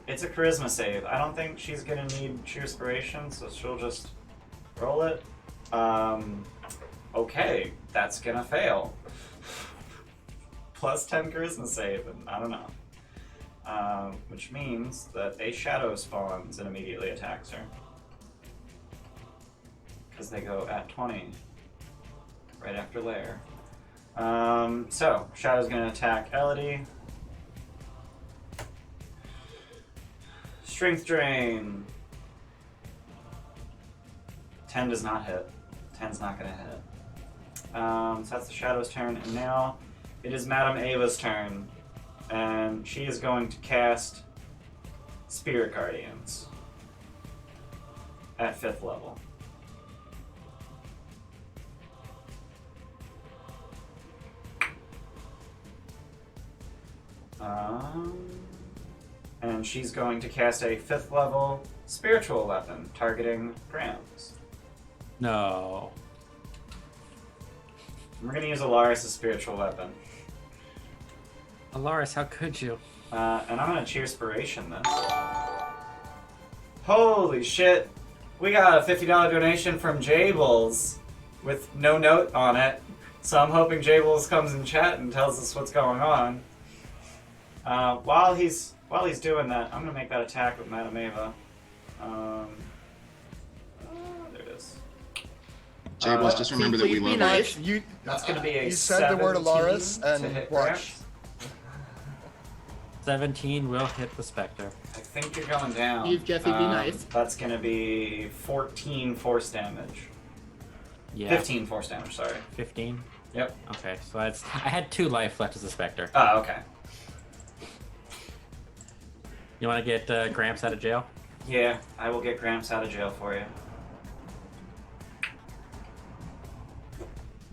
[SPEAKER 1] It's a charisma save. I don't think she's going to need Cheerspiration, so she'll just roll it. Okay, that's going to fail. Plus 10 charisma save, and I don't know. Which means that a shadow spawns and immediately attacks her. Because they go at 20. Right after lair. So, shadow's going to attack Elodie. Strength drain. 10 does not hit. 10's not going to hit. So that's the shadow's turn, and now it is Madame Ava's turn. And she is going to cast Spirit Guardians at 5th level. And she's going to cast a 5th level spiritual weapon targeting Grams.
[SPEAKER 3] No.
[SPEAKER 1] We're going to use Alaris' spiritual weapon.
[SPEAKER 3] Alaris, how could you?
[SPEAKER 1] And I'm going to Cheerspiration this. Holy shit! We got a $50 donation from Jables with no note on it. So I'm hoping Jables comes in chat and tells us what's going on. While he's doing that, I'm going to make that attack with Madame Ava. There it is.
[SPEAKER 2] Jables, just remember that we love
[SPEAKER 5] nice.
[SPEAKER 2] you.
[SPEAKER 1] That's going to be a
[SPEAKER 4] You said the word
[SPEAKER 1] 17
[SPEAKER 4] Alaris
[SPEAKER 1] to
[SPEAKER 4] and
[SPEAKER 1] hit
[SPEAKER 4] watch.
[SPEAKER 1] Grams.
[SPEAKER 3] 17 will hit the Spectre.
[SPEAKER 1] I think you're going down.
[SPEAKER 5] Eve, Jesse, be nice.
[SPEAKER 1] That's going to be 14 force damage.
[SPEAKER 3] Yeah.
[SPEAKER 1] 15 force damage, sorry.
[SPEAKER 3] 15?
[SPEAKER 1] Yep.
[SPEAKER 3] Okay, so that's... I had 2 life left as a Spectre.
[SPEAKER 1] Oh, okay.
[SPEAKER 3] You want to get Gramps out of jail?
[SPEAKER 1] Yeah, I will get Gramps out of jail for you.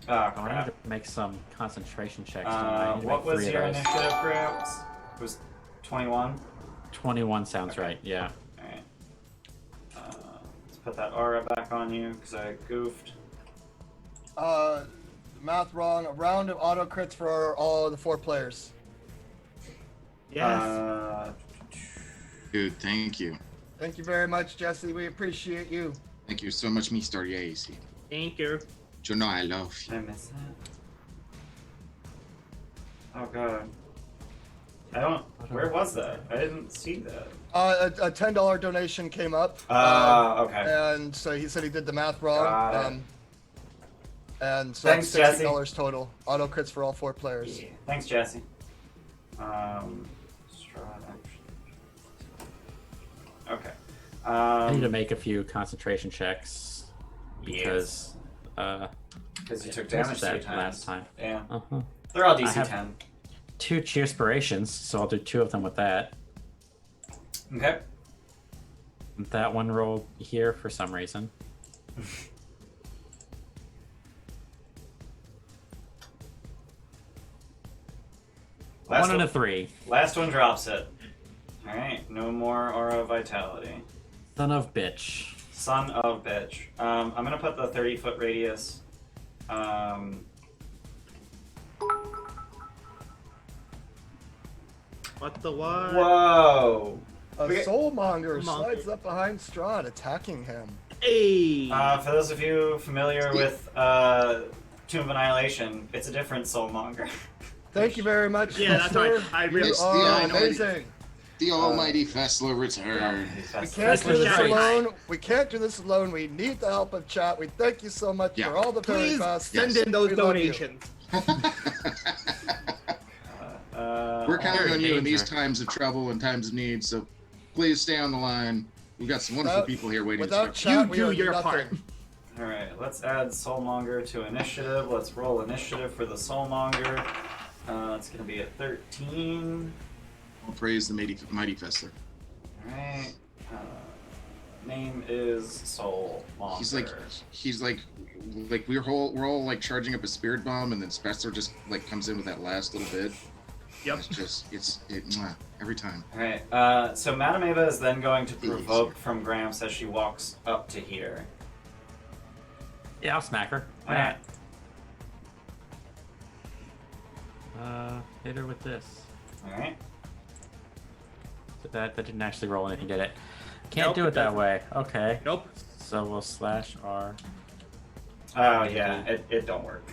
[SPEAKER 1] Oh,
[SPEAKER 3] Oh, I need
[SPEAKER 1] crap.
[SPEAKER 3] to make some concentration checks. Don't I? I need to
[SPEAKER 1] What
[SPEAKER 3] make
[SPEAKER 1] was
[SPEAKER 3] 3
[SPEAKER 1] your
[SPEAKER 3] of those.
[SPEAKER 1] initiative, Gramps? It was 21?
[SPEAKER 3] 21 sounds
[SPEAKER 1] Okay.
[SPEAKER 3] right, yeah.
[SPEAKER 1] Alright. Let's put that aura back on you, because I goofed.
[SPEAKER 4] Math wrong. A round of auto crits for all the 4 players.
[SPEAKER 5] Yes.
[SPEAKER 2] Dude, thank you.
[SPEAKER 4] Thank you very much, Jesse. We appreciate you.
[SPEAKER 2] Thank you so much, Mr. Yacy.
[SPEAKER 5] Thank you.
[SPEAKER 2] You know I love
[SPEAKER 1] Did
[SPEAKER 2] you.
[SPEAKER 1] I miss that? Oh god. I don't... Where was that? I didn't see that.
[SPEAKER 4] A $10 donation came up.
[SPEAKER 1] Okay.
[SPEAKER 4] And so he said he did the math wrong.
[SPEAKER 1] Got it.
[SPEAKER 4] And so
[SPEAKER 1] Thanks,
[SPEAKER 4] that's
[SPEAKER 1] Jesse.
[SPEAKER 4] $60 total. Auto crits for all 4 players.
[SPEAKER 1] Yeah. Thanks, Jesse. Strahd action. Okay.
[SPEAKER 3] I need to make a few concentration checks because
[SPEAKER 1] Because you took
[SPEAKER 3] missed
[SPEAKER 1] damage 3
[SPEAKER 3] that
[SPEAKER 1] times.
[SPEAKER 3] last time.
[SPEAKER 1] Yeah.
[SPEAKER 3] Uh-huh.
[SPEAKER 1] They're all
[SPEAKER 3] I
[SPEAKER 1] DC
[SPEAKER 3] have-
[SPEAKER 1] 10.
[SPEAKER 3] 2 Cheerspirations, so I'll do 2 of them with that.
[SPEAKER 1] Okay.
[SPEAKER 3] That one rolled here for some reason.
[SPEAKER 1] Last
[SPEAKER 3] 1 and a
[SPEAKER 1] one,
[SPEAKER 3] 3.
[SPEAKER 1] last one drops it. Alright, no more Aura of Vitality.
[SPEAKER 3] Son of bitch.
[SPEAKER 1] Son of bitch. I'm gonna put the 30-foot radius.
[SPEAKER 5] What the what?
[SPEAKER 1] Whoa!
[SPEAKER 4] A
[SPEAKER 1] Okay.
[SPEAKER 4] soulmonger
[SPEAKER 5] Soulmonger.
[SPEAKER 4] slides up behind Strahd, attacking him.
[SPEAKER 5] Hey.
[SPEAKER 1] For those of you familiar with Tomb of Annihilation, it's a different soulmonger.
[SPEAKER 4] Thank you very much.
[SPEAKER 5] Yeah, that's
[SPEAKER 4] sir.
[SPEAKER 5] right. I
[SPEAKER 4] You
[SPEAKER 5] really-
[SPEAKER 2] It's the
[SPEAKER 4] are
[SPEAKER 2] almighty-
[SPEAKER 4] amazing.
[SPEAKER 2] The almighty Fessler return.
[SPEAKER 4] We
[SPEAKER 1] That's
[SPEAKER 4] can't do
[SPEAKER 5] the
[SPEAKER 4] this
[SPEAKER 5] right.
[SPEAKER 4] alone. We can't do this alone. We need the help of chat. We thank you so much
[SPEAKER 2] Yeah.
[SPEAKER 4] for all the fairy
[SPEAKER 5] Please
[SPEAKER 4] costs.
[SPEAKER 5] send
[SPEAKER 2] Yes.
[SPEAKER 5] in those
[SPEAKER 4] We love you.
[SPEAKER 5] donations.
[SPEAKER 2] We're counting on you in these
[SPEAKER 3] danger.
[SPEAKER 2] times of trouble and times of need, so please stay on the line. We've got some wonderful
[SPEAKER 4] Without-
[SPEAKER 2] people here waiting to
[SPEAKER 4] Without
[SPEAKER 2] start.
[SPEAKER 4] chat,
[SPEAKER 5] You
[SPEAKER 4] we
[SPEAKER 5] do
[SPEAKER 4] are
[SPEAKER 5] your
[SPEAKER 4] nothing.
[SPEAKER 5] part.
[SPEAKER 1] Alright, let's add Soulmonger to initiative. Let's roll initiative for the Soulmonger. It's gonna be a 13.
[SPEAKER 2] All praise the mighty Fessler.
[SPEAKER 1] Alright. Name is Soulmonger.
[SPEAKER 2] He's like we're all like charging up a spirit bomb, and then Fessler just like comes in with that last little bit.
[SPEAKER 5] Yep.
[SPEAKER 2] Every time.
[SPEAKER 1] Alright, so Madame Ava is then going to provoke from Gramps as she walks up to here.
[SPEAKER 3] Yeah, I'll smack her.
[SPEAKER 1] Alright.
[SPEAKER 3] Hit her with this.
[SPEAKER 1] Alright.
[SPEAKER 3] So that didn't actually roll anything, did it? Can't
[SPEAKER 5] Nope,
[SPEAKER 3] do
[SPEAKER 5] it
[SPEAKER 3] it that
[SPEAKER 5] doesn't.
[SPEAKER 3] way. Okay.
[SPEAKER 5] Nope.
[SPEAKER 3] So we'll slash R.
[SPEAKER 1] Oh, yeah, it don't work.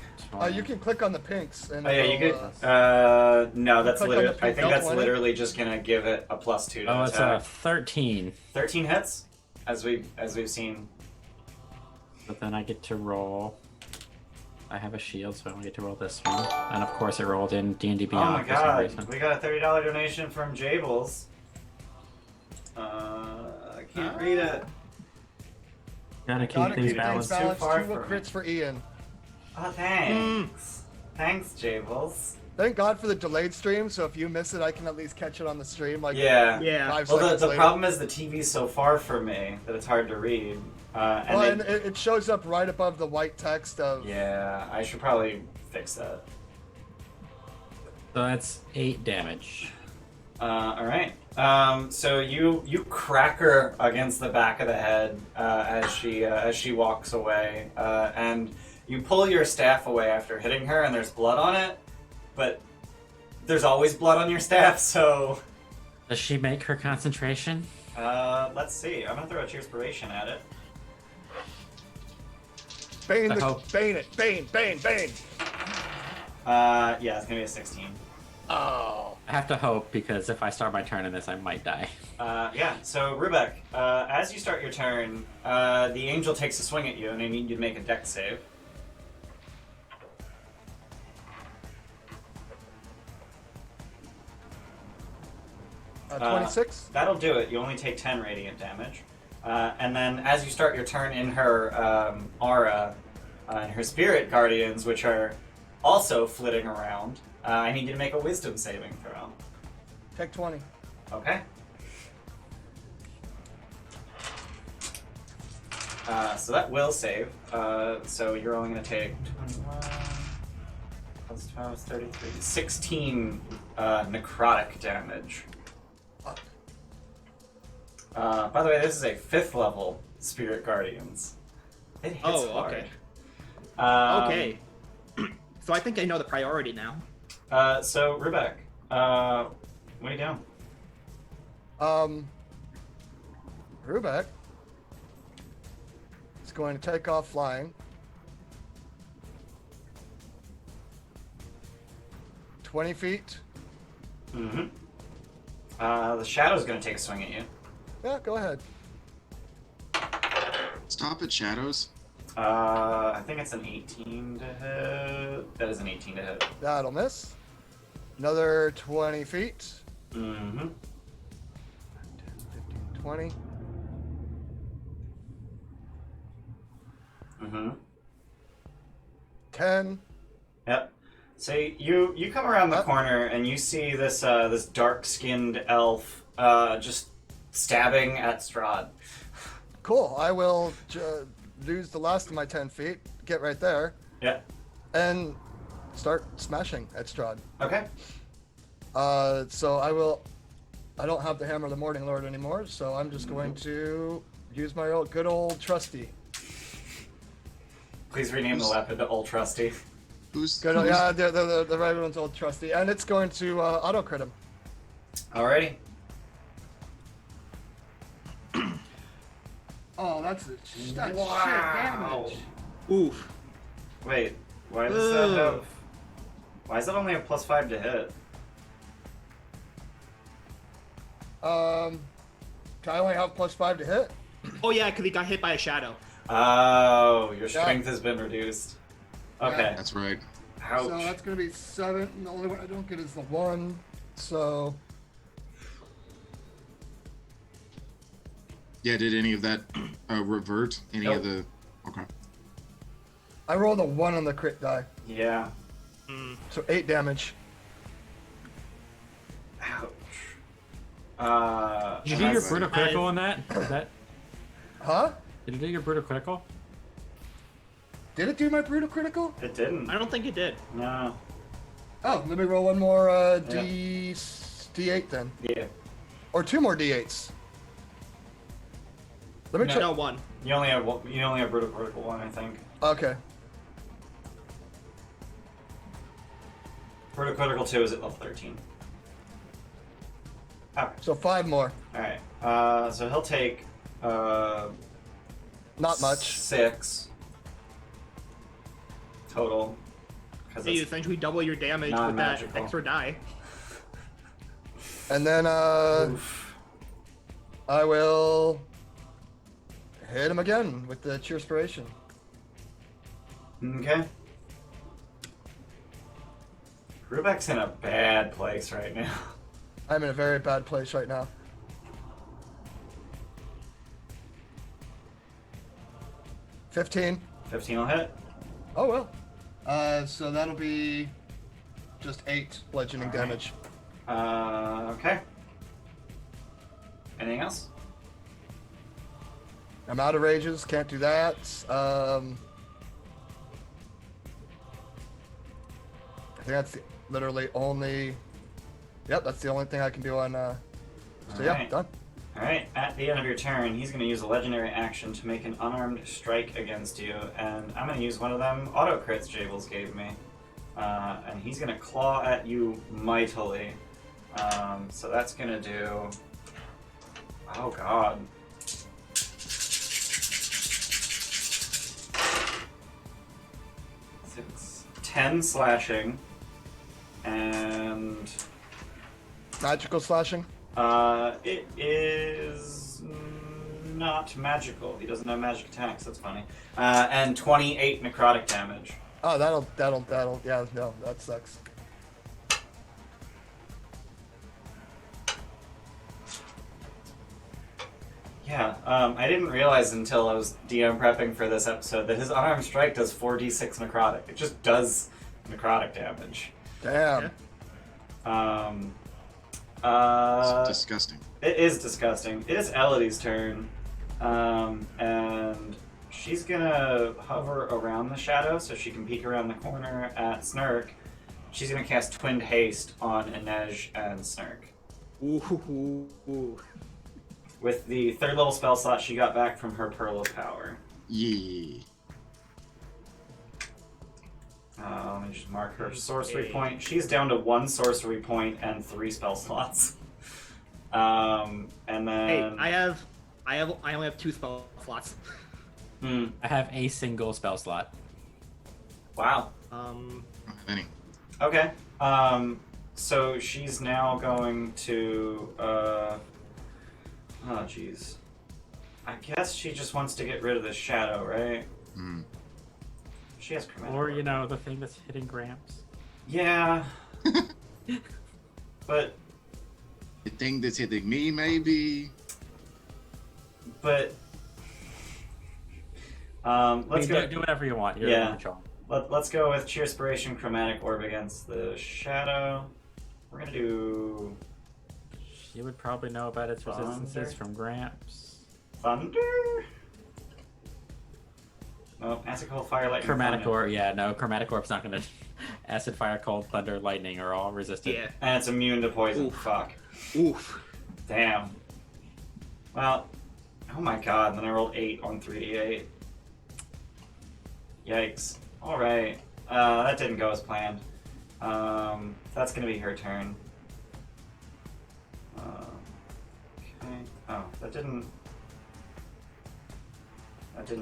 [SPEAKER 4] You can click on the pinks. And
[SPEAKER 1] Oh, yeah, you
[SPEAKER 4] it'll,
[SPEAKER 1] could. No, that's
[SPEAKER 4] click on
[SPEAKER 1] literally.
[SPEAKER 4] the
[SPEAKER 1] I think
[SPEAKER 4] pink
[SPEAKER 1] that's
[SPEAKER 4] belt
[SPEAKER 1] literally just gonna give it a +2 to
[SPEAKER 3] Oh, it's
[SPEAKER 1] attack.
[SPEAKER 3] a 13.
[SPEAKER 1] 13 hits, as we've seen.
[SPEAKER 3] But then I get to roll. I have a shield, so I only get to roll this one. And of course, it rolled in D&D
[SPEAKER 1] Oh
[SPEAKER 3] Beyond
[SPEAKER 1] my
[SPEAKER 3] for some
[SPEAKER 1] god,
[SPEAKER 3] reason.
[SPEAKER 1] we got a $30 donation from Jables. I can't read it.
[SPEAKER 3] Gotta keep
[SPEAKER 4] Gotta
[SPEAKER 3] things
[SPEAKER 4] keep
[SPEAKER 3] balanced.
[SPEAKER 1] Too
[SPEAKER 4] balance.
[SPEAKER 1] far
[SPEAKER 4] 2
[SPEAKER 1] for me.
[SPEAKER 4] crits for Ian.
[SPEAKER 1] Oh, thanks. Thanks, Jables.
[SPEAKER 4] Thank God for the delayed stream, so if you miss it, I can at least catch it on the stream. Like
[SPEAKER 1] Yeah.
[SPEAKER 5] Yeah.
[SPEAKER 4] 5
[SPEAKER 1] Well,
[SPEAKER 4] seconds
[SPEAKER 1] the
[SPEAKER 4] later.
[SPEAKER 1] problem is the TV's so far from me that it's hard to read. And
[SPEAKER 4] Well,
[SPEAKER 1] they-
[SPEAKER 4] and it shows up right above the white text of.
[SPEAKER 1] yeah, I should probably fix that.
[SPEAKER 3] So that's 8 damage.
[SPEAKER 1] All right. So you crack her against the back of the head as she walks away, and you pull your staff away after hitting her, and there's blood on it, but there's always blood on your staff. So
[SPEAKER 3] Does she make her concentration?
[SPEAKER 1] let's see. I'm gonna throw a Cheerspiration at it.
[SPEAKER 4] Bane,
[SPEAKER 3] I
[SPEAKER 4] the,
[SPEAKER 3] hope.
[SPEAKER 4] Bane it. Bane.
[SPEAKER 1] Yeah, it's gonna be a 16.
[SPEAKER 4] Oh.
[SPEAKER 3] I have to hope, because if I start my turn in this, I might die.
[SPEAKER 1] Yeah, so Rubek, as you start your turn, the angel takes a swing at you, and I need you to make a dex save.
[SPEAKER 4] 26?
[SPEAKER 1] That'll do it. You only take 10 radiant damage. And then as you start your turn in her aura, and her spirit guardians, which are also flitting around, I need you to make a wisdom saving throw.
[SPEAKER 4] Take 20.
[SPEAKER 1] Okay. So that will save. So you're only going to take 21 plus 12 is 33. 16 necrotic damage. By the way, this is a 5th level Spirit Guardians. It hits
[SPEAKER 5] Oh,
[SPEAKER 1] hard.
[SPEAKER 5] okay.
[SPEAKER 1] Okay.
[SPEAKER 5] Okay. So I think I know the priority now.
[SPEAKER 1] So, Rubek, what are you doing?
[SPEAKER 4] Rubek is going to take off flying. 20 feet.
[SPEAKER 1] Mm-hmm. The Shadow's going to take a swing at you.
[SPEAKER 4] Yeah, go ahead.
[SPEAKER 2] Stop it, shadows.
[SPEAKER 1] I think it's an 18 to hit. That is an 18 to hit.
[SPEAKER 4] That'll miss. Another 20 feet.
[SPEAKER 1] Mm-hmm.
[SPEAKER 4] 10, 15, 20.
[SPEAKER 1] Mm-hmm.
[SPEAKER 4] 10.
[SPEAKER 1] Yep. So you come around the corner and you see this this dark-skinned elf just stabbing at Strahd.
[SPEAKER 4] Cool. I will lose the last of my 10 feet, get right there,
[SPEAKER 1] Yeah.
[SPEAKER 4] and start smashing at Strahd.
[SPEAKER 1] Okay.
[SPEAKER 4] So I don't have the Hammer of the Morning Lord anymore, so I'm just going to use my good old trusty.
[SPEAKER 1] Please rename the weapon to Old Trusty.
[SPEAKER 4] Good old, yeah, the right one's old trusty, and it's going to auto crit him.
[SPEAKER 1] Alrighty.
[SPEAKER 4] Oh, that's shit damage.
[SPEAKER 5] Oof.
[SPEAKER 1] Wait, why does that have... Why is that only a +5 to hit?
[SPEAKER 4] Can I only have +5 to hit?
[SPEAKER 5] Oh yeah, because he got hit by a shadow.
[SPEAKER 1] Oh, your strength has been reduced. Okay.
[SPEAKER 2] That's right.
[SPEAKER 1] Ouch.
[SPEAKER 4] So that's gonna be 7. And the only one I don't get is the 1. So
[SPEAKER 2] Yeah, did any of that revert? Any
[SPEAKER 1] Nope.
[SPEAKER 2] of the... Okay.
[SPEAKER 4] I rolled a 1 on the crit die,
[SPEAKER 1] Yeah.
[SPEAKER 4] so 8 damage.
[SPEAKER 1] Ouch.
[SPEAKER 3] Did you do
[SPEAKER 1] and
[SPEAKER 3] your
[SPEAKER 1] that's-
[SPEAKER 3] brutal critical in that? Is that?
[SPEAKER 4] Huh?
[SPEAKER 3] Did you do your brutal critical?
[SPEAKER 4] Did it do my brutal critical?
[SPEAKER 1] It didn't.
[SPEAKER 5] I don't think it did.
[SPEAKER 1] No.
[SPEAKER 4] Oh, let me roll one more
[SPEAKER 1] Yeah.
[SPEAKER 4] D8 then.
[SPEAKER 1] Yeah.
[SPEAKER 4] Or 2 more D8s. Let me check.
[SPEAKER 5] No, one.
[SPEAKER 1] You only have vertical one, I think.
[SPEAKER 4] Okay.
[SPEAKER 1] Vertical 2 is at level 13. Okay.
[SPEAKER 4] So 5 more.
[SPEAKER 1] Alright. So he'll take
[SPEAKER 4] Not much.
[SPEAKER 1] 6 total.
[SPEAKER 5] So you essentially double your damage with that
[SPEAKER 1] Non-magical.
[SPEAKER 5] extra die.
[SPEAKER 4] And then
[SPEAKER 1] Oof.
[SPEAKER 4] I will hit him again with the Cheerspiration.
[SPEAKER 1] Okay. Rubek's in a bad place right now.
[SPEAKER 4] I'm in a very bad place right now. $15.
[SPEAKER 1] 15 will hit.
[SPEAKER 4] Oh well. So that'll be just 8 bludgeoning
[SPEAKER 1] All right.
[SPEAKER 4] damage.
[SPEAKER 1] Okay. Anything else?
[SPEAKER 4] I'm out of rages, can't do that. I think that's literally only. Yep, that's the only thing I can do on. So yeah,
[SPEAKER 1] Alright.
[SPEAKER 4] done.
[SPEAKER 1] Alright, at the end of your turn, he's going to use a legendary action to make an unarmed strike against you, and I'm going to use one of them auto crits Jables gave me. And he's going to claw at you mightily. So that's going to do. Oh god. 10 slashing, and
[SPEAKER 4] Magical slashing.
[SPEAKER 1] it is not magical. He doesn't have magic attacks. That's funny. And 28 necrotic damage.
[SPEAKER 4] Oh, that'll. Yeah, no, that sucks.
[SPEAKER 1] Yeah, I didn't realize until I was DM prepping for this episode that his unarmed strike does 4d6 necrotic. It just does necrotic damage.
[SPEAKER 4] Damn.
[SPEAKER 2] It's disgusting.
[SPEAKER 1] It is disgusting. It is Elodie's turn, and she's gonna hover around the shadow so she can peek around the corner at Snurk. She's gonna cast Twinned Haste on Inej and Snurk.
[SPEAKER 5] Ooh.
[SPEAKER 1] With the 3rd level spell slot she got back from her Pearl of Power.
[SPEAKER 2] Yeah.
[SPEAKER 1] Let me just mark her sorcery point. She's down to 1 sorcery point and 3 spell slots. And then
[SPEAKER 5] Hey, I only have 2 spell slots.
[SPEAKER 1] I
[SPEAKER 3] I have a single spell slot.
[SPEAKER 1] Wow.
[SPEAKER 2] I don't have any.
[SPEAKER 1] Okay. So she's now going to oh jeez. I guess she just wants to get rid of this shadow, right?
[SPEAKER 2] Hmm.
[SPEAKER 1] She has chromatic.
[SPEAKER 3] Or, you know, the thing that's hitting Gramps.
[SPEAKER 1] Yeah. But
[SPEAKER 2] The thing that's hitting me, maybe.
[SPEAKER 1] let's go.
[SPEAKER 3] Do whatever you want. You're
[SPEAKER 1] Yeah.
[SPEAKER 3] in control.
[SPEAKER 1] Let's go with Cheerspiration Chromatic Orb against the shadow. We're gonna do
[SPEAKER 3] You would probably know about its resistances
[SPEAKER 1] Thunder.
[SPEAKER 3] from Gramps.
[SPEAKER 1] Thunder. Oh, Acid Cold Fire Lightning.
[SPEAKER 3] Chromatic
[SPEAKER 1] Thunder.
[SPEAKER 3] Orb, yeah, no, Chromatic Orb's not gonna. Acid, Fire, Cold, Thunder, Lightning are all resistant.
[SPEAKER 5] Yeah.
[SPEAKER 1] And it's immune to poison.
[SPEAKER 5] Oof.
[SPEAKER 1] Fuck.
[SPEAKER 5] Oof.
[SPEAKER 1] Damn. Well, oh my god, and then I rolled 8 on 3d8. Yikes. Alright. That didn't go as planned. That's gonna be her turn. Okay. Oh, that didn't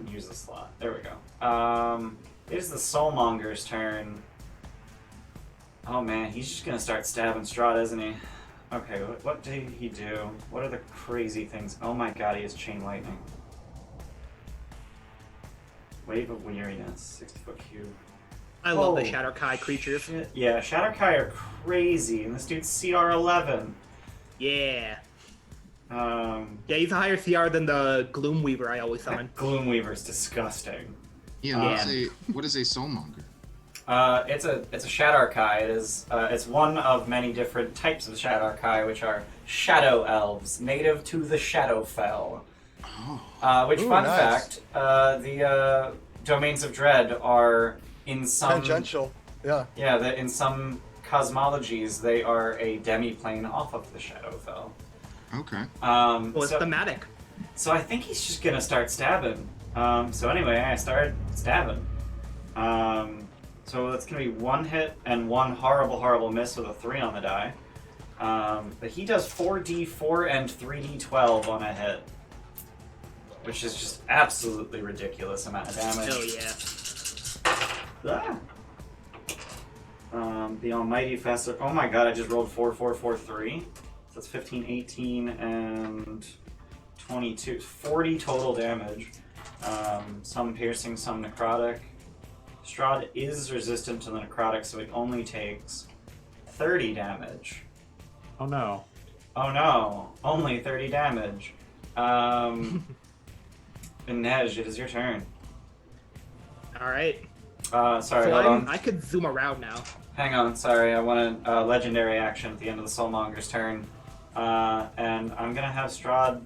[SPEAKER 1] use the slot. There we go. It is the Soulmonger's turn. Oh man, he's just gonna start stabbing Strahd, isn't he? Okay, what did he do? What are the crazy things? Oh my god, he has Chain Lightning. Wave of Weariness, 60-foot cube.
[SPEAKER 5] I love the
[SPEAKER 1] Oh,
[SPEAKER 5] Shatter Kai creatures.
[SPEAKER 1] Shit. Yeah, Shatterkai are crazy, and this dude's CR 11.
[SPEAKER 5] Yeah.
[SPEAKER 1] Yeah,
[SPEAKER 5] Yeah, he's a higher CR than the Gloomweaver I always summon.
[SPEAKER 1] Gloomweaver's disgusting.
[SPEAKER 2] Yeah,
[SPEAKER 5] Yeah.
[SPEAKER 2] what is a soulmonger?
[SPEAKER 1] It's a Shatterkai. It's one of many different types of Shatterkai, which are Shadow Elves, native to the Shadowfell.
[SPEAKER 2] Oh.
[SPEAKER 1] Which,
[SPEAKER 4] Ooh,
[SPEAKER 1] fun
[SPEAKER 4] nice.
[SPEAKER 1] fact, the Domains of Dread are in some
[SPEAKER 4] Tangential. Yeah.
[SPEAKER 1] Yeah, in some cosmologies, they are a demi-plane off of the Shadowfell.
[SPEAKER 2] Okay.
[SPEAKER 5] Well, it's thematic.
[SPEAKER 1] So I think he's just gonna start stabbing. So anyway, I started stabbing. So that's gonna be 1 hit and 1 horrible miss with a 3 on the die. But he does 4d4 and 3d12 on a hit, which is just absolutely ridiculous amount of damage.
[SPEAKER 5] Hell yeah.
[SPEAKER 1] The almighty faster. Oh my god, I just rolled 4, 4, 4, 3. So that's 15, 18, and 22. 40 total damage. Some piercing, some necrotic. Strahd is resistant to the necrotic, so it only takes 30 damage.
[SPEAKER 3] Oh no.
[SPEAKER 1] Oh no, only 30 damage. And Nej, it is your turn.
[SPEAKER 5] Alright.
[SPEAKER 1] Sorry,
[SPEAKER 5] So
[SPEAKER 1] hold on.
[SPEAKER 5] I could zoom around now.
[SPEAKER 1] Hang on, sorry, I wanted a legendary action at the end of the Soulmonger's turn. And I'm gonna have Strahd,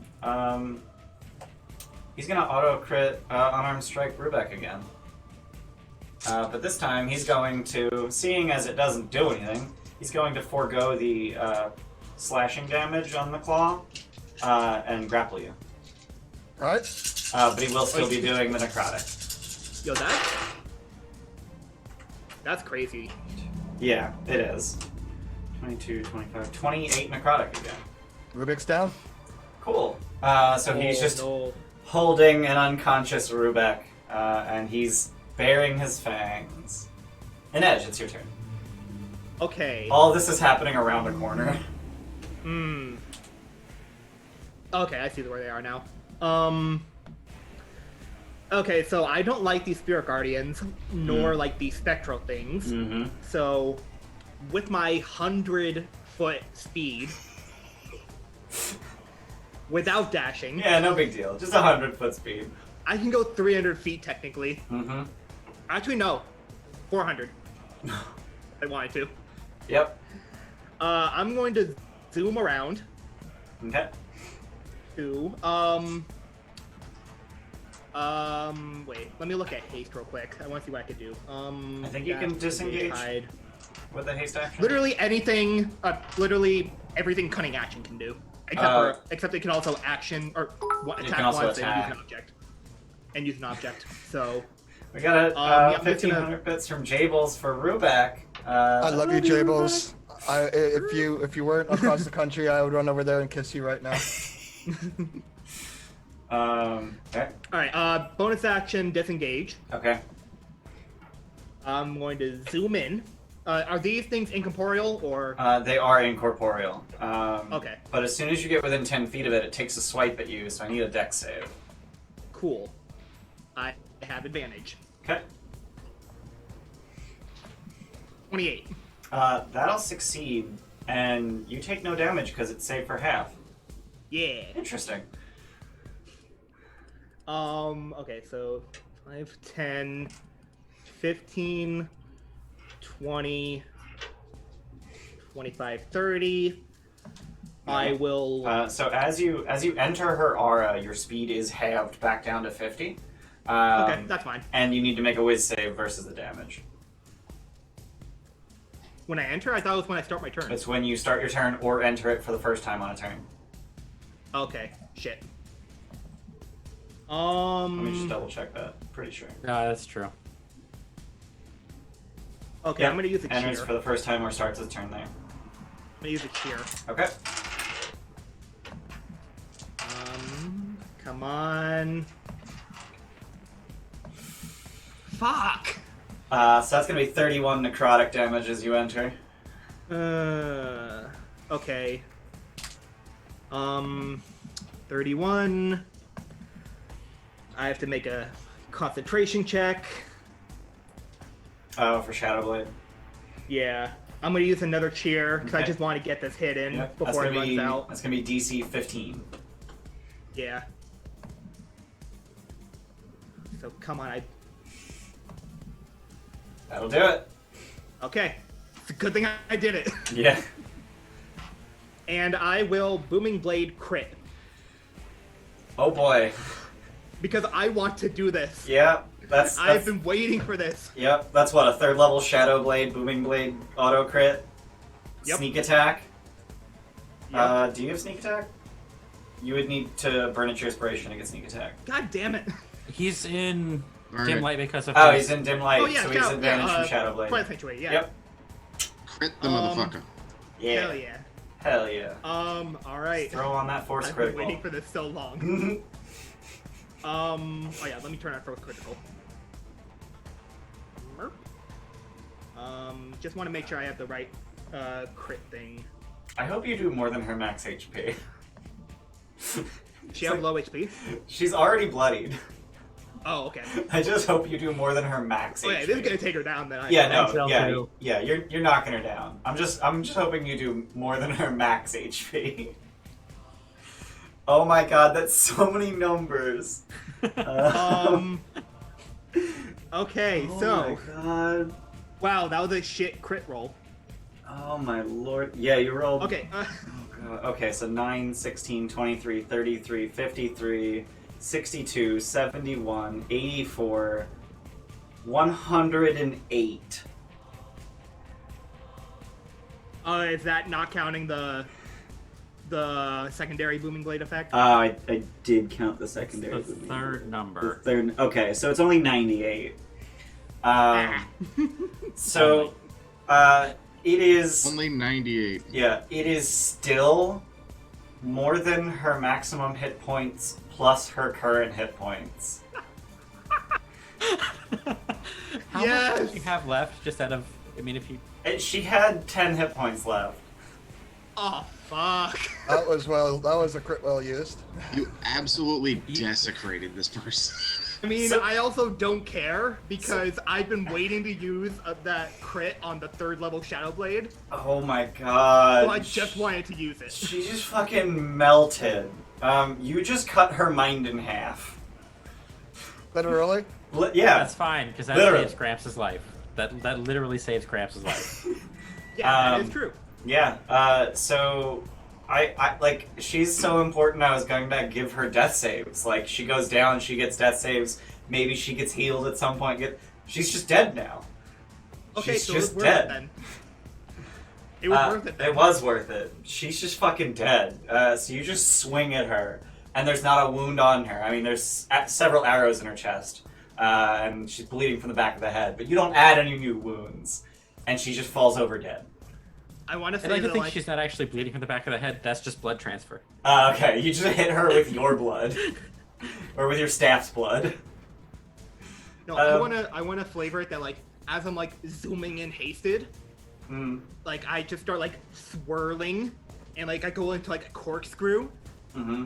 [SPEAKER 1] he's gonna auto-crit Unarmed Strike Rubeck again. But this time he's going to, seeing as it doesn't do anything, he's going to forego the slashing damage on the claw and grapple you.
[SPEAKER 4] Alright.
[SPEAKER 1] But he will still be doing the necrotic.
[SPEAKER 5] Yo, that's crazy.
[SPEAKER 1] Yeah, it is. 22, 25, 28 necrotic again.
[SPEAKER 4] Rubik's down.
[SPEAKER 1] Cool. So he's just
[SPEAKER 5] No.
[SPEAKER 1] holding an unconscious Rubeck, and he's baring his fangs. And Edge, it's your turn.
[SPEAKER 5] Okay.
[SPEAKER 1] All this is happening around a corner.
[SPEAKER 5] Okay, I see where they are now. Okay, so I don't like these Spirit Guardians, nor like these Spectral things.
[SPEAKER 1] Mm-hmm.
[SPEAKER 5] So, with my 100-foot speed, without dashing,
[SPEAKER 1] Yeah, no big deal. Just 100-foot speed.
[SPEAKER 5] I can go 300 feet technically.
[SPEAKER 1] Mm-hmm.
[SPEAKER 5] Actually, no, 400. I wanted to.
[SPEAKER 1] Yep.
[SPEAKER 5] I'm going to zoom around
[SPEAKER 1] Okay.
[SPEAKER 5] to wait, let me look at haste real quick. I want to see what I could do.
[SPEAKER 1] I think you can disengage.
[SPEAKER 5] hide.
[SPEAKER 1] With the haste action?
[SPEAKER 5] Literally anything, literally everything cunning action can do. Except it can also action, or
[SPEAKER 1] It
[SPEAKER 5] attack
[SPEAKER 1] can also
[SPEAKER 5] once
[SPEAKER 1] attack.
[SPEAKER 5] and use an object. So,
[SPEAKER 1] We got
[SPEAKER 5] yeah, I'm just
[SPEAKER 1] 1,500 bits from Jables for Rubeck.
[SPEAKER 4] I love you, Jables. If you weren't across the country, I would run over there and kiss you right now.
[SPEAKER 1] Okay.
[SPEAKER 5] alright, bonus action, disengage.
[SPEAKER 1] Okay.
[SPEAKER 5] I'm going to zoom in. Are these things incorporeal, or?
[SPEAKER 1] They are incorporeal.
[SPEAKER 5] Okay.
[SPEAKER 1] But as soon as you get within 10 feet of it, it takes a swipe at you, so I need a dex save.
[SPEAKER 5] Cool. I have advantage.
[SPEAKER 1] Okay.
[SPEAKER 5] 28.
[SPEAKER 1] That'll succeed, and you take no damage because it's saved for half.
[SPEAKER 5] Yeah.
[SPEAKER 1] Interesting.
[SPEAKER 5] Okay, so 5, 10, 15, 20, 25, 30. I will...
[SPEAKER 1] So as you enter her aura, your speed is halved back down to 50.
[SPEAKER 5] okay, that's fine.
[SPEAKER 1] And you need to make a whiz save versus the damage.
[SPEAKER 5] When I enter, I thought it was when I start my turn.
[SPEAKER 1] It's when you start your turn or enter it for the first time on a turn.
[SPEAKER 5] Okay, shit.
[SPEAKER 1] Let me just double check that. Pretty sure.
[SPEAKER 3] Yeah, that's true.
[SPEAKER 5] Okay,
[SPEAKER 1] Yep.
[SPEAKER 5] I'm gonna use a cheer.
[SPEAKER 1] Enters for the first time or starts his turn there.
[SPEAKER 5] I'm gonna use a cheer.
[SPEAKER 1] Okay.
[SPEAKER 5] Come on. Fuck!
[SPEAKER 1] So that's gonna be 31 necrotic damage as you enter.
[SPEAKER 5] Okay. 31. I have to make a concentration check.
[SPEAKER 1] Oh, for Shadowblade.
[SPEAKER 5] Yeah. I'm gonna use another cheer, because I
[SPEAKER 1] Okay.
[SPEAKER 5] just want to get this hit in
[SPEAKER 1] Yep.
[SPEAKER 5] before it runs out.
[SPEAKER 1] That's gonna be DC 15.
[SPEAKER 5] Yeah. So come on,
[SPEAKER 1] That'll do it.
[SPEAKER 5] Okay. It's a good thing I did it.
[SPEAKER 1] Yeah.
[SPEAKER 5] And I will Booming Blade crit.
[SPEAKER 1] Oh boy.
[SPEAKER 5] Because I want to do this.
[SPEAKER 1] Yeah. That's
[SPEAKER 5] I've been waiting for this.
[SPEAKER 1] Yep. That's what, a 3rd level Shadowblade, Booming Blade auto crit.
[SPEAKER 5] Yep.
[SPEAKER 1] Sneak attack.
[SPEAKER 5] Yep.
[SPEAKER 1] Do you have sneak attack? You would need to burn at your inspiration to get sneak attack.
[SPEAKER 5] God damn it.
[SPEAKER 3] He's in
[SPEAKER 2] Burn
[SPEAKER 3] dim
[SPEAKER 2] it.
[SPEAKER 3] light because of.
[SPEAKER 1] Oh,
[SPEAKER 3] his-
[SPEAKER 1] he's in dim light,
[SPEAKER 5] Oh, yeah,
[SPEAKER 1] so he's advantage from Shadowblade.
[SPEAKER 5] Twilight Sanctuary, yeah.
[SPEAKER 1] Yep.
[SPEAKER 2] Crit the motherfucker.
[SPEAKER 1] Yeah.
[SPEAKER 5] Hell yeah.
[SPEAKER 1] Hell yeah.
[SPEAKER 5] Alright.
[SPEAKER 1] Throw on that force
[SPEAKER 5] I've been
[SPEAKER 1] critical.
[SPEAKER 5] waiting for this so long. Oh yeah, let me turn on force critical. Merp. Just want to make sure I have the right crit thing.
[SPEAKER 1] I hope you do more than her max HP.
[SPEAKER 5] She have low HP?
[SPEAKER 1] She's already bloodied.
[SPEAKER 5] Oh, okay.
[SPEAKER 1] I just hope you do more than her max
[SPEAKER 5] Oh
[SPEAKER 1] HP.
[SPEAKER 5] yeah, this is gonna take her down then.
[SPEAKER 1] Yeah,
[SPEAKER 3] Excel
[SPEAKER 1] no,
[SPEAKER 3] too.
[SPEAKER 1] yeah, you're knocking her down. I'm just hoping you do more than her max HP. Oh my god, that's so many numbers.
[SPEAKER 5] Okay,
[SPEAKER 1] Oh
[SPEAKER 5] so
[SPEAKER 1] my god.
[SPEAKER 5] wow, that was a shit crit roll.
[SPEAKER 1] Oh my lord. Yeah, you rolled.
[SPEAKER 5] Okay,
[SPEAKER 1] Oh god. Okay, so 9, 16, 23, 33, 53, 62, 71, 84, 108.
[SPEAKER 5] is that not counting the secondary booming blade effect?
[SPEAKER 1] I did count the
[SPEAKER 3] It's
[SPEAKER 1] secondary.
[SPEAKER 3] the
[SPEAKER 1] movement.
[SPEAKER 3] third
[SPEAKER 1] The
[SPEAKER 3] number.
[SPEAKER 1] third. Okay, so it's only 98.
[SPEAKER 5] Ah.
[SPEAKER 1] So, it is.
[SPEAKER 2] Only 98.
[SPEAKER 1] Yeah, it is still more than her maximum hit points plus her current hit points.
[SPEAKER 3] How
[SPEAKER 5] Yes!
[SPEAKER 3] much do you have left? Just out of, I mean, if you.
[SPEAKER 1] She had 10 hit points left.
[SPEAKER 5] Oh fuck.
[SPEAKER 4] That was a crit well used.
[SPEAKER 2] You absolutely desecrated this person.
[SPEAKER 5] I mean,
[SPEAKER 1] So-
[SPEAKER 5] I also don't care because I've been waiting to use that crit on the 3rd level Shadow Blade,
[SPEAKER 1] Oh my god.
[SPEAKER 5] so I just wanted to use it.
[SPEAKER 1] She just fucking melted. You just cut her mind in half.
[SPEAKER 4] Literally.
[SPEAKER 1] Yeah.
[SPEAKER 3] That's fine, because that
[SPEAKER 1] Literally.
[SPEAKER 3] saves Gramps' life. That literally saves Gramps' life.
[SPEAKER 5] Yeah, that is true.
[SPEAKER 1] Yeah, so I like she's so important I was going to give her death saves. Like she goes down, she gets death saves, maybe she gets healed at some point. She's just dead now.
[SPEAKER 5] Okay,
[SPEAKER 1] She's
[SPEAKER 5] so
[SPEAKER 1] just
[SPEAKER 5] it was worth
[SPEAKER 1] dead.
[SPEAKER 5] it then. It was worth it then.
[SPEAKER 1] It was worth it. She's just fucking dead. So you just swing at her, and there's not a wound on her. I mean, there's several arrows in her chest, and she's bleeding from the back of the head, but you don't add any new wounds, and she just falls over dead.
[SPEAKER 5] I want to
[SPEAKER 3] I
[SPEAKER 5] say
[SPEAKER 3] like to
[SPEAKER 5] that,
[SPEAKER 3] think
[SPEAKER 5] like,
[SPEAKER 3] she's not actually bleeding from the back of the head. That's just blood transfer.
[SPEAKER 1] Okay, you just hit her with your blood. Or with your staff's blood.
[SPEAKER 5] no,
[SPEAKER 1] um,
[SPEAKER 5] I wanna flavor it that like as I'm like zooming in hasted, like I just start like swirling, and like I go into like a corkscrew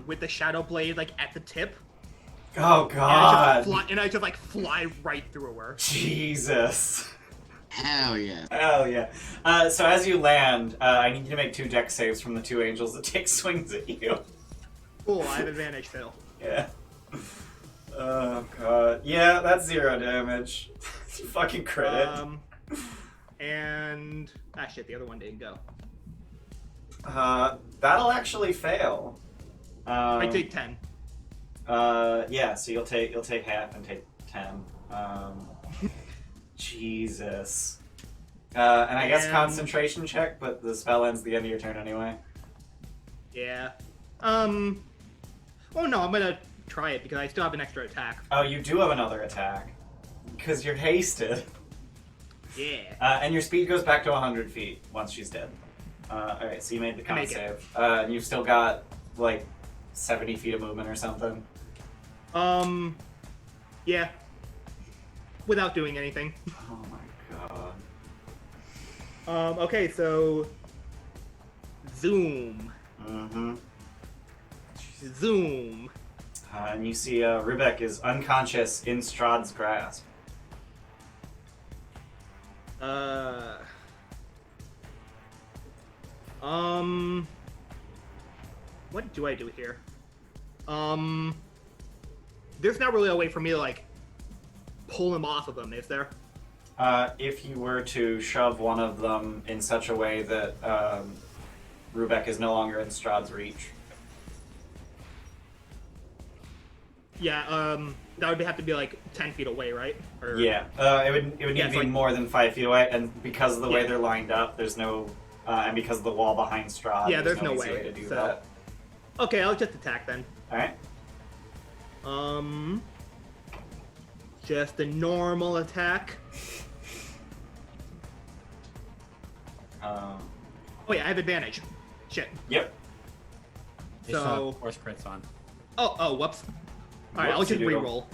[SPEAKER 5] with the Shadow Blade like at the tip.
[SPEAKER 1] Oh god.
[SPEAKER 5] And I just like fly right through her.
[SPEAKER 1] Jesus.
[SPEAKER 2] Hell yeah.
[SPEAKER 1] Oh yeah. So as you land, I need you to make 2 dex saves from the 2 angels that take swings at you.
[SPEAKER 5] Cool, I have advantage still.
[SPEAKER 1] Yeah. Oh god. Yeah, that's 0 damage. You fucking crit.
[SPEAKER 5] And shit, the other one didn't go.
[SPEAKER 1] That'll actually fail.
[SPEAKER 5] I take 10.
[SPEAKER 1] Yeah, so you'll take half and take 10. Jesus. And I guess
[SPEAKER 5] And-
[SPEAKER 1] concentration check, but the spell ends the end of your turn anyway.
[SPEAKER 5] Yeah. Oh no, I'm gonna try it because I still have an extra attack.
[SPEAKER 1] Oh, you do have another attack. Because you're hasted.
[SPEAKER 5] Yeah.
[SPEAKER 1] And your speed goes back to 100 feet once she's dead. Alright, so you made the
[SPEAKER 5] I
[SPEAKER 1] con
[SPEAKER 5] make it.
[SPEAKER 1] save. And you've still got, like, 70 feet of movement or something.
[SPEAKER 5] Yeah. Without doing anything.
[SPEAKER 1] Oh my god.
[SPEAKER 5] Okay, so zoom.
[SPEAKER 1] Mm-hmm.
[SPEAKER 5] Zoom.
[SPEAKER 1] And you see Rubek is unconscious in Strahd's grasp.
[SPEAKER 5] What do I do here? There's not really a way for me to like pull him off of him, is there?
[SPEAKER 1] If you were to shove one of them in such a way that Rubek is no longer in Strahd's reach.
[SPEAKER 5] Yeah, that would have to be like 10 feet away, right? Or...
[SPEAKER 1] Yeah, it would need
[SPEAKER 5] Yeah,
[SPEAKER 1] to
[SPEAKER 5] it's
[SPEAKER 1] be
[SPEAKER 5] like-
[SPEAKER 1] more than 5 feet away, and because of the way
[SPEAKER 5] Yeah.
[SPEAKER 1] they're lined up, there's no and because of the wall behind Strahd,
[SPEAKER 5] Yeah, there's
[SPEAKER 1] no
[SPEAKER 5] no
[SPEAKER 1] easy
[SPEAKER 5] way,
[SPEAKER 1] to do
[SPEAKER 5] so-
[SPEAKER 1] that.
[SPEAKER 5] Okay, I'll just attack then.
[SPEAKER 1] Alright.
[SPEAKER 5] Just a normal attack. Oh yeah, I have advantage. Shit.
[SPEAKER 1] Yep.
[SPEAKER 3] They still
[SPEAKER 5] So-
[SPEAKER 3] have force crits on.
[SPEAKER 5] Oh, whoops. Alright, I'll just
[SPEAKER 1] Whoopsie-doodle.
[SPEAKER 5] re-roll.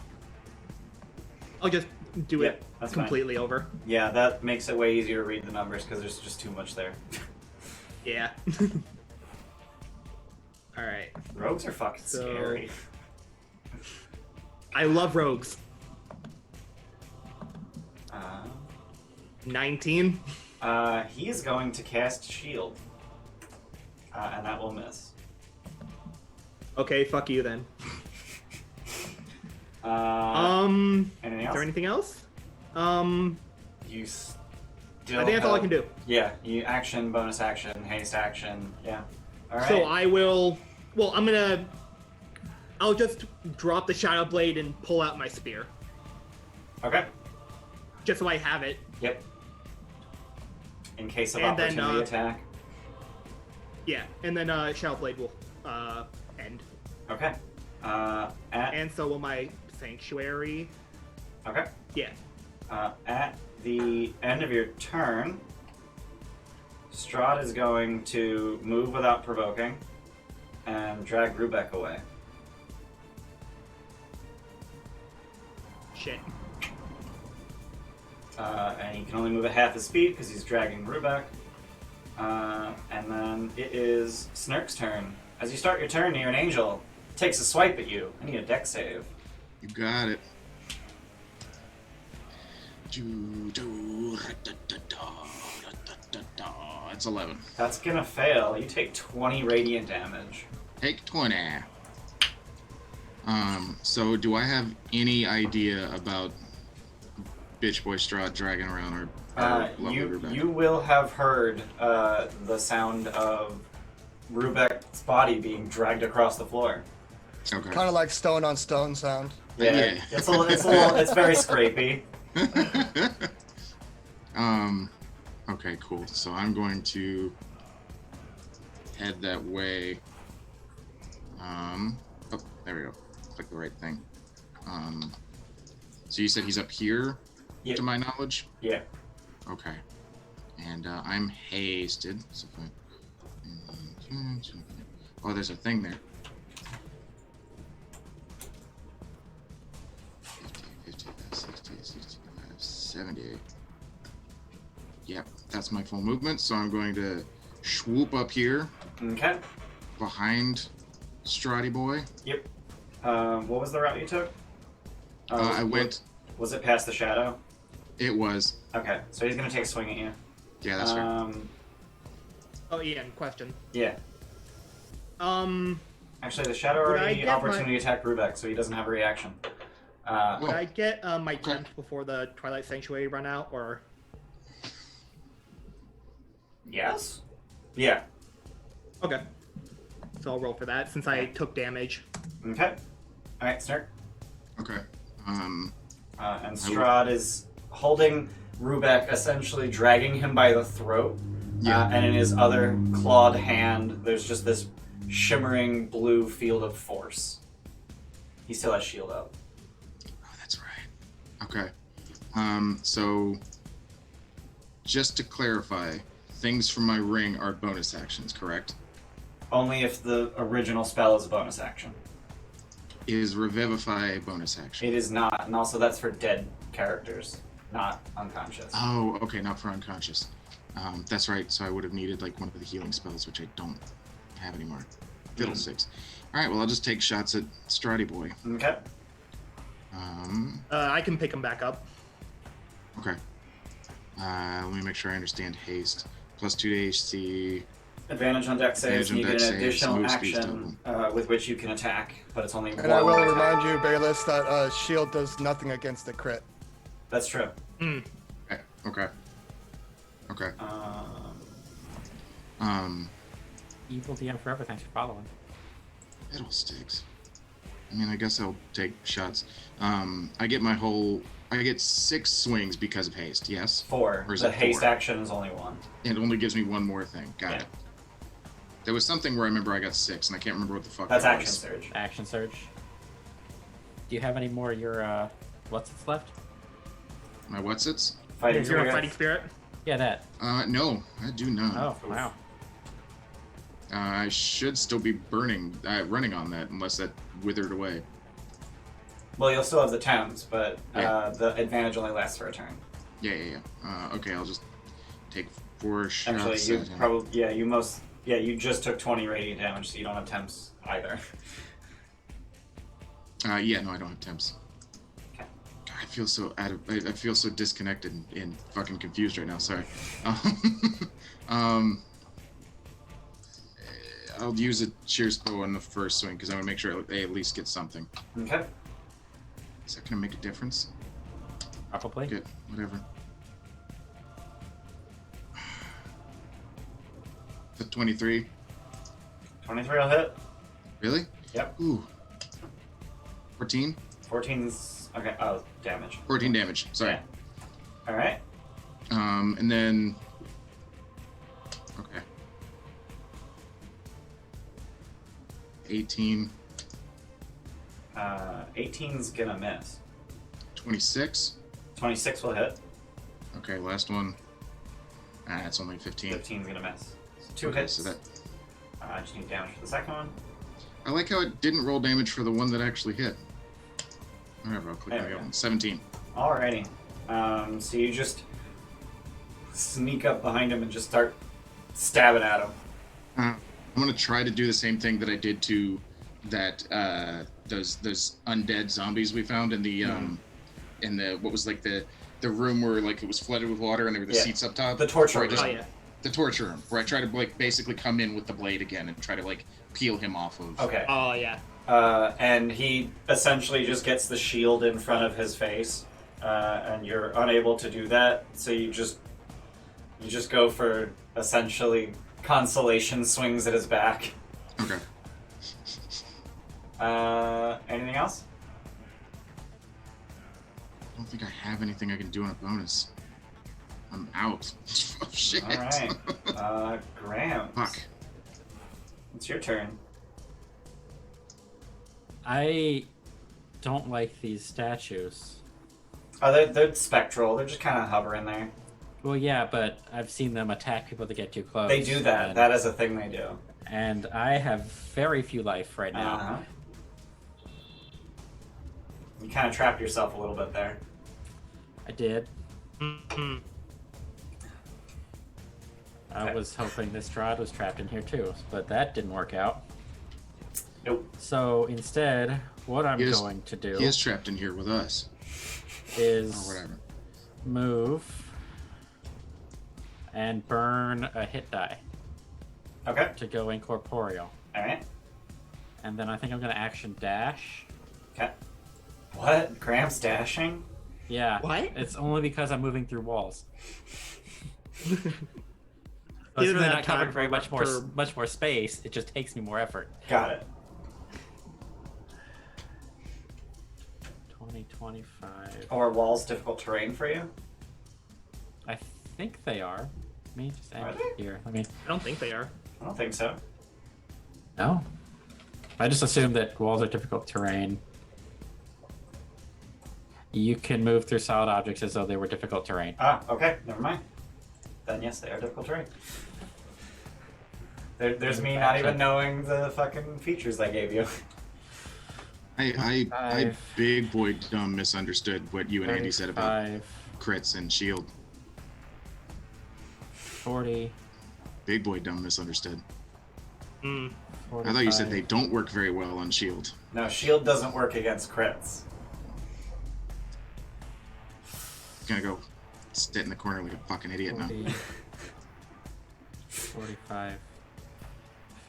[SPEAKER 5] I'll just do
[SPEAKER 1] Yep,
[SPEAKER 5] it
[SPEAKER 1] that's fine.
[SPEAKER 5] completely over.
[SPEAKER 1] Yeah, that makes it way easier to read the numbers because there's just too much there.
[SPEAKER 5] Yeah. Alright.
[SPEAKER 1] Rogues are fucking
[SPEAKER 5] So-
[SPEAKER 1] scary.
[SPEAKER 5] I love rogues.
[SPEAKER 1] Uh,
[SPEAKER 5] 19.
[SPEAKER 1] he is going to cast Shield. And that will miss.
[SPEAKER 5] Okay, fuck you then.
[SPEAKER 1] Anything
[SPEAKER 5] Is
[SPEAKER 1] else?
[SPEAKER 5] there anything else?
[SPEAKER 1] You still
[SPEAKER 5] I think that's all I
[SPEAKER 1] have-
[SPEAKER 5] can do.
[SPEAKER 1] Yeah, you action, bonus action, haste action. Yeah. Alright.
[SPEAKER 5] So I will. Well, I'll just drop the Shadow Blade and pull out my spear.
[SPEAKER 1] Okay.
[SPEAKER 5] Just so I have it.
[SPEAKER 1] Yep. In case of
[SPEAKER 5] And then,
[SPEAKER 1] opportunity attack.
[SPEAKER 5] Yeah, and then Shadow Blade will end.
[SPEAKER 1] Okay.
[SPEAKER 5] And so will my Sanctuary.
[SPEAKER 1] Okay.
[SPEAKER 5] Yeah.
[SPEAKER 1] At the end of your turn, Strahd is going to move without provoking and drag Rubeck away.
[SPEAKER 5] Shit.
[SPEAKER 1] And he can only move at half his speed because he's dragging Rubeck. And then it is Snurk's turn. As you start your turn near an angel, it takes a swipe at you. I need a dex save.
[SPEAKER 2] You got it. It's 11.
[SPEAKER 1] That's gonna fail. You take 20 radiant damage.
[SPEAKER 2] Take 20. So do I have any idea about Bitch Boy Strahd dragging around our lovely Rubeck?
[SPEAKER 1] You will have heard the sound of Rubeck's body being dragged across the floor.
[SPEAKER 2] Okay.
[SPEAKER 4] Kind of like stone on stone sound.
[SPEAKER 2] Yeah.
[SPEAKER 1] It's very scrapey.
[SPEAKER 2] Okay, cool. So I'm going to head that way. Oh, there we go. Click the right thing. So you said he's up here,
[SPEAKER 1] Yep.
[SPEAKER 2] to my knowledge?
[SPEAKER 1] Yeah.
[SPEAKER 2] Okay. And I'm hasted. So if oh, there's a thing there. 50, 60, 65, 70. Yep, that's my full movement. So I'm going to swoop up here
[SPEAKER 1] Okay.
[SPEAKER 2] behind Strahdy Boy.
[SPEAKER 1] Yep. What was the route you took?
[SPEAKER 2] I went.
[SPEAKER 1] Was it past the shadow?
[SPEAKER 2] It was.
[SPEAKER 1] Okay, so he's gonna take a swing at you.
[SPEAKER 2] Yeah, that's right.
[SPEAKER 5] Oh, Ian, question.
[SPEAKER 1] Yeah. Actually, the shadow
[SPEAKER 5] Would I
[SPEAKER 1] already
[SPEAKER 5] get
[SPEAKER 1] opportunity attacked Rubeck, so he doesn't have a reaction.
[SPEAKER 5] Would I get my 10th before the Twilight Sanctuary run out, or?
[SPEAKER 1] Yes. Yeah.
[SPEAKER 5] Okay. So I'll roll for that since I took damage.
[SPEAKER 1] Okay. All right, Snurk.
[SPEAKER 2] Okay.
[SPEAKER 1] And Strahd is holding Rubeck, essentially dragging him by the throat.
[SPEAKER 2] Yeah.
[SPEAKER 1] And in his other clawed hand, there's just this shimmering blue field of force. He still has shield up.
[SPEAKER 2] Oh, that's right. Okay. So just to clarify, things from my ring are bonus actions, correct?
[SPEAKER 1] Only if the original spell is a bonus action.
[SPEAKER 2] Is Revivify a bonus action?
[SPEAKER 1] It is not, and also that's for dead characters, not unconscious.
[SPEAKER 2] Oh, okay, not for unconscious. That's right, so I would have needed like one of the healing spells, which I don't have anymore. Fiddlesticks. Alright, well I'll just take shots at Strahdy Boy.
[SPEAKER 1] Okay.
[SPEAKER 5] I can pick him back up.
[SPEAKER 2] Okay. Let me make sure I understand haste. +2 to AC.
[SPEAKER 1] Advantage on dex saves, and you
[SPEAKER 2] Advantage
[SPEAKER 1] get
[SPEAKER 2] on
[SPEAKER 1] an
[SPEAKER 2] dex saves,
[SPEAKER 1] additional
[SPEAKER 2] move speed's
[SPEAKER 1] action with which you can attack, but it's only one.
[SPEAKER 4] And I will
[SPEAKER 1] attack.
[SPEAKER 4] remind you, Bayless, that shield does nothing against the crit.
[SPEAKER 1] That's true.
[SPEAKER 2] Okay. Okay.
[SPEAKER 3] Evil DM forever, thanks for following.
[SPEAKER 2] Fiddlesticks. I mean, I guess I'll take shots. I I get 6 swings because of haste, yes?
[SPEAKER 1] 4.
[SPEAKER 2] Or is
[SPEAKER 1] The
[SPEAKER 2] it
[SPEAKER 1] haste
[SPEAKER 2] 4?
[SPEAKER 1] action is only 1.
[SPEAKER 2] It only gives me one more thing. Got
[SPEAKER 1] Yeah.
[SPEAKER 2] it. There was something where I remember I got 6, and I can't remember what the fuck
[SPEAKER 1] That's
[SPEAKER 2] that
[SPEAKER 1] action
[SPEAKER 2] was.
[SPEAKER 1] surge.
[SPEAKER 3] Action surge. Do you have any more of your what's it's left?
[SPEAKER 2] My what's its?
[SPEAKER 1] Fighting
[SPEAKER 5] Is your
[SPEAKER 1] spirit.
[SPEAKER 5] fighting spirit?
[SPEAKER 3] Yeah, that.
[SPEAKER 2] No, I do not.
[SPEAKER 3] Oh, wow.
[SPEAKER 2] I should still be running on that, unless that withered away.
[SPEAKER 1] Well, you'll still have the Thames, but
[SPEAKER 2] Yeah.
[SPEAKER 1] the advantage only lasts for a turn.
[SPEAKER 2] Yeah. Okay, I'll just take 4 shots.
[SPEAKER 1] Actually, you
[SPEAKER 2] at him.
[SPEAKER 1] probably you just took 20 radiant damage, so you don't have Thames either.
[SPEAKER 2] Yeah, no, I don't have temps.
[SPEAKER 1] Okay.
[SPEAKER 2] God, I feel so I feel so disconnected and fucking confused right now. Sorry. I'll use a cheers bow on the first swing because I want to make sure they at least get something.
[SPEAKER 1] Okay.
[SPEAKER 2] Is that gonna make a difference?
[SPEAKER 3] Probably.
[SPEAKER 2] Good, whatever. The 23.
[SPEAKER 1] 23 will hit.
[SPEAKER 2] Really?
[SPEAKER 1] Yep.
[SPEAKER 2] Ooh. 14.
[SPEAKER 1] 14's okay. Oh, damage.
[SPEAKER 2] 14 damage. Sorry.
[SPEAKER 1] Yeah. All right.
[SPEAKER 2] And then. Okay. 18.
[SPEAKER 1] 18's gonna miss.
[SPEAKER 2] 26.
[SPEAKER 1] 26 will hit.
[SPEAKER 2] Okay, last one. It's only 15.
[SPEAKER 1] 15's gonna miss. So 2
[SPEAKER 2] Okay,
[SPEAKER 1] hits.
[SPEAKER 2] so that.
[SPEAKER 1] I just need damage for the second one.
[SPEAKER 2] I like how it didn't roll damage for the one that actually hit. Whatever, I'll click
[SPEAKER 1] There
[SPEAKER 2] on
[SPEAKER 1] we
[SPEAKER 2] the
[SPEAKER 1] go.
[SPEAKER 2] other one. 17.
[SPEAKER 1] Alrighty. So you just sneak up behind him and just start stabbing at him.
[SPEAKER 2] I'm gonna try to do the same thing that I did to that those undead zombies we found in the in the what was like the room where like it was flooded with water and there were the
[SPEAKER 1] Yeah.
[SPEAKER 2] seats up top.
[SPEAKER 1] The torture
[SPEAKER 2] Where I
[SPEAKER 1] room.
[SPEAKER 2] just-
[SPEAKER 5] Oh, yeah.
[SPEAKER 2] The torture room, where I try to like basically come in with the blade again and try to like peel him off of.
[SPEAKER 1] Okay.
[SPEAKER 5] Oh, yeah.
[SPEAKER 1] And he essentially just gets the shield in front of his face, and you're unable to do that. So you just go for essentially consolation swings at his back.
[SPEAKER 2] Okay.
[SPEAKER 1] Anything else?
[SPEAKER 2] I don't think I have anything I can do on a bonus. I'm out. Oh, shit.
[SPEAKER 1] All right. Graham.
[SPEAKER 2] Fuck.
[SPEAKER 1] It's your turn.
[SPEAKER 3] I don't like these statues.
[SPEAKER 1] Oh, they're spectral. They're just kind of hovering there.
[SPEAKER 3] Well, yeah, but I've seen them attack people that get too close.
[SPEAKER 1] They do that.
[SPEAKER 3] And,
[SPEAKER 1] That is a thing they do.
[SPEAKER 3] and I have very few life right now.
[SPEAKER 1] Uh-huh. You kind of trapped yourself a little bit there.
[SPEAKER 3] I did.
[SPEAKER 5] Mhm.
[SPEAKER 3] I was hoping this Strahd was trapped in here too, but that didn't work out.
[SPEAKER 1] Nope.
[SPEAKER 3] So instead, what I'm
[SPEAKER 2] He is-
[SPEAKER 3] going to do
[SPEAKER 2] He is trapped in here with us.
[SPEAKER 3] is
[SPEAKER 2] Or whatever.
[SPEAKER 3] move and burn a hit die
[SPEAKER 1] Okay.
[SPEAKER 3] to go incorporeal.
[SPEAKER 1] All right.
[SPEAKER 3] And then I think I'm going to action dash.
[SPEAKER 1] Okay. What? Graham's dashing?
[SPEAKER 3] Yeah.
[SPEAKER 5] What?
[SPEAKER 3] It's only because I'm moving through walls. So
[SPEAKER 5] He
[SPEAKER 3] it's
[SPEAKER 5] doesn't
[SPEAKER 3] really
[SPEAKER 5] have
[SPEAKER 3] not covering
[SPEAKER 5] time
[SPEAKER 3] very
[SPEAKER 5] for-
[SPEAKER 3] much more space. It just takes me more effort.
[SPEAKER 1] Got it.
[SPEAKER 3] 20, 25.
[SPEAKER 1] Are walls difficult terrain for you?
[SPEAKER 3] I think they are. Let me just
[SPEAKER 1] Are
[SPEAKER 3] add
[SPEAKER 1] they?
[SPEAKER 3] here. Let me.
[SPEAKER 5] I don't think they are.
[SPEAKER 1] I don't think so.
[SPEAKER 3] No. I just assumed that walls are difficult terrain. You can move through solid objects as though they were difficult terrain.
[SPEAKER 1] Ah, okay. Never mind. Then yes, they are difficult terrain. There's me not even knowing the fucking features I gave you.
[SPEAKER 2] I
[SPEAKER 3] Five.
[SPEAKER 2] big boy dumb misunderstood what you and Andy said about
[SPEAKER 3] 35,
[SPEAKER 2] crits and shield.
[SPEAKER 3] 40,
[SPEAKER 2] Big boy dumb misunderstood.
[SPEAKER 5] Mm.
[SPEAKER 3] 45.
[SPEAKER 2] I thought you said they don't work very well on shield.
[SPEAKER 1] No, shield doesn't work against crits.
[SPEAKER 2] Gonna go sit in the corner like a fucking idiot now.
[SPEAKER 3] 40, 45,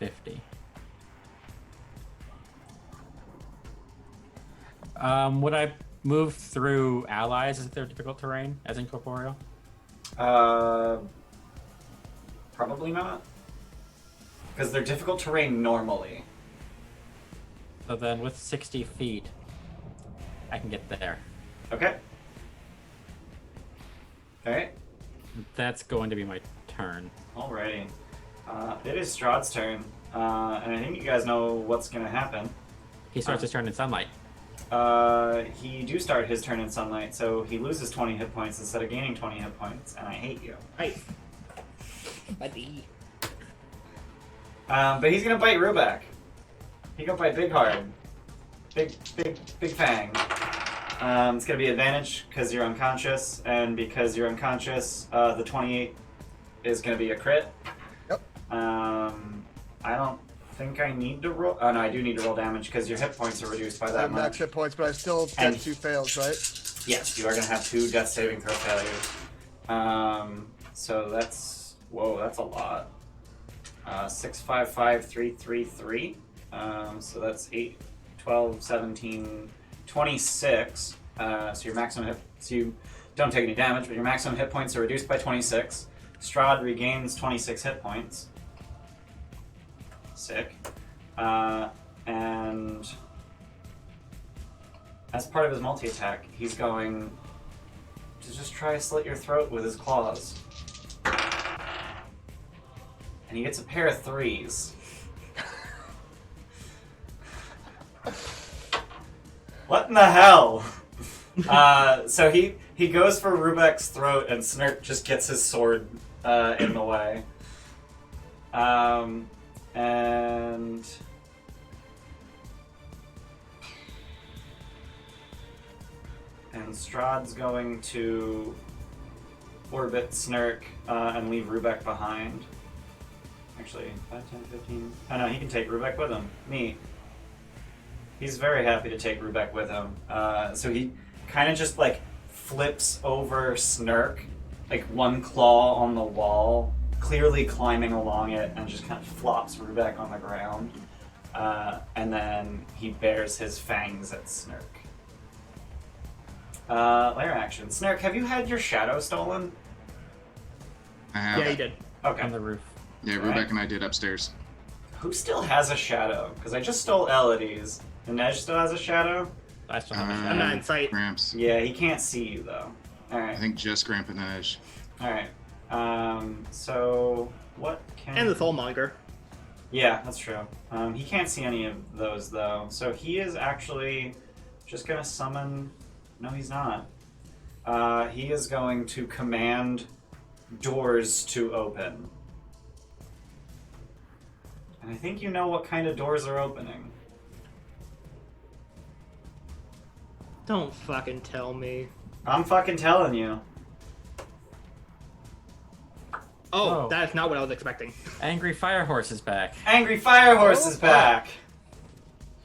[SPEAKER 3] 50. Would I move through allies if they're difficult terrain, as incorporeal?
[SPEAKER 1] Probably not. Because they're difficult terrain normally.
[SPEAKER 3] So then with 60 feet, I can get there.
[SPEAKER 1] Okay. Alright.
[SPEAKER 3] That's going to be my turn.
[SPEAKER 1] Alrighty. It is Strahd's turn. And I think you guys know what's going to happen.
[SPEAKER 3] He starts his turn in sunlight.
[SPEAKER 1] He do start his turn in sunlight, so he loses 20 hit points instead of gaining 20 hit points, and I hate you.
[SPEAKER 5] Nice. Buddy.
[SPEAKER 1] But he's gonna bite Rubeck. He gonna bite big hard. Big fang. It's gonna be advantage because you're unconscious, and because you're unconscious, the 28 is gonna be a crit.
[SPEAKER 4] Yep.
[SPEAKER 1] I don't think I need to roll. Oh no, I do need to roll damage because your hit points are reduced by
[SPEAKER 4] I
[SPEAKER 1] that
[SPEAKER 4] have max
[SPEAKER 1] much.
[SPEAKER 4] hit points, but I still
[SPEAKER 1] And-
[SPEAKER 4] get 2 fails, right?
[SPEAKER 1] Yes, you are gonna have 2 death saving throw failures. So that's that's a lot. 6, 5, 5, 3, 3, 3. So that's 8, 12, 17, 26. So your maximum hit. So you don't take any damage, but your maximum hit points are reduced by 26. Strahd regains 26 hit points. Sick. And as part of his multi-attack, he's going to just try to slit your throat with his claws. And he gets a pair of 3s. What in the hell? So he goes for Rubeck's throat, and Snurk just gets his sword in the way. And Strahd's going to orbit Snurk and leave Rubeck behind. Actually, 5, 10, 15. Oh no, he can take Rubeck with him. Neat. He's very happy to take Rubeck with him. So he kind of just like flips over Snurk, like one claw on the wall, clearly climbing along it, and just kind of flops Rubeck on the ground. And then he bares his fangs at Snurk. Lair action. Snurk, have you had your shadow stolen?
[SPEAKER 2] I have.
[SPEAKER 5] Yeah, you did.
[SPEAKER 1] Okay.
[SPEAKER 3] On the roof.
[SPEAKER 2] Yeah,
[SPEAKER 1] Alright.
[SPEAKER 2] Rebecca and I did upstairs.
[SPEAKER 1] Who still has a shadow? Because I just stole Elodie's. And Nej still has a shadow?
[SPEAKER 3] I still have a shadow.
[SPEAKER 5] I'm not in sight.
[SPEAKER 2] Gramps.
[SPEAKER 1] Yeah, he can't see you though.
[SPEAKER 2] I
[SPEAKER 1] Alright.
[SPEAKER 2] think just Gramp and Edge.
[SPEAKER 1] Alright. So what can
[SPEAKER 5] And the Soulmonger.
[SPEAKER 1] Yeah, that's true. He can't see any of those though. So he is actually just gonna summon. No, he's not. He is going to command doors to open. And I think you know what kind of doors are opening.
[SPEAKER 5] Don't fucking tell me.
[SPEAKER 1] I'm fucking telling you.
[SPEAKER 5] Oh,
[SPEAKER 3] Oh.
[SPEAKER 5] that is not what I was expecting.
[SPEAKER 3] Angry Fire Horse is back.
[SPEAKER 1] Angry Firehorse is back.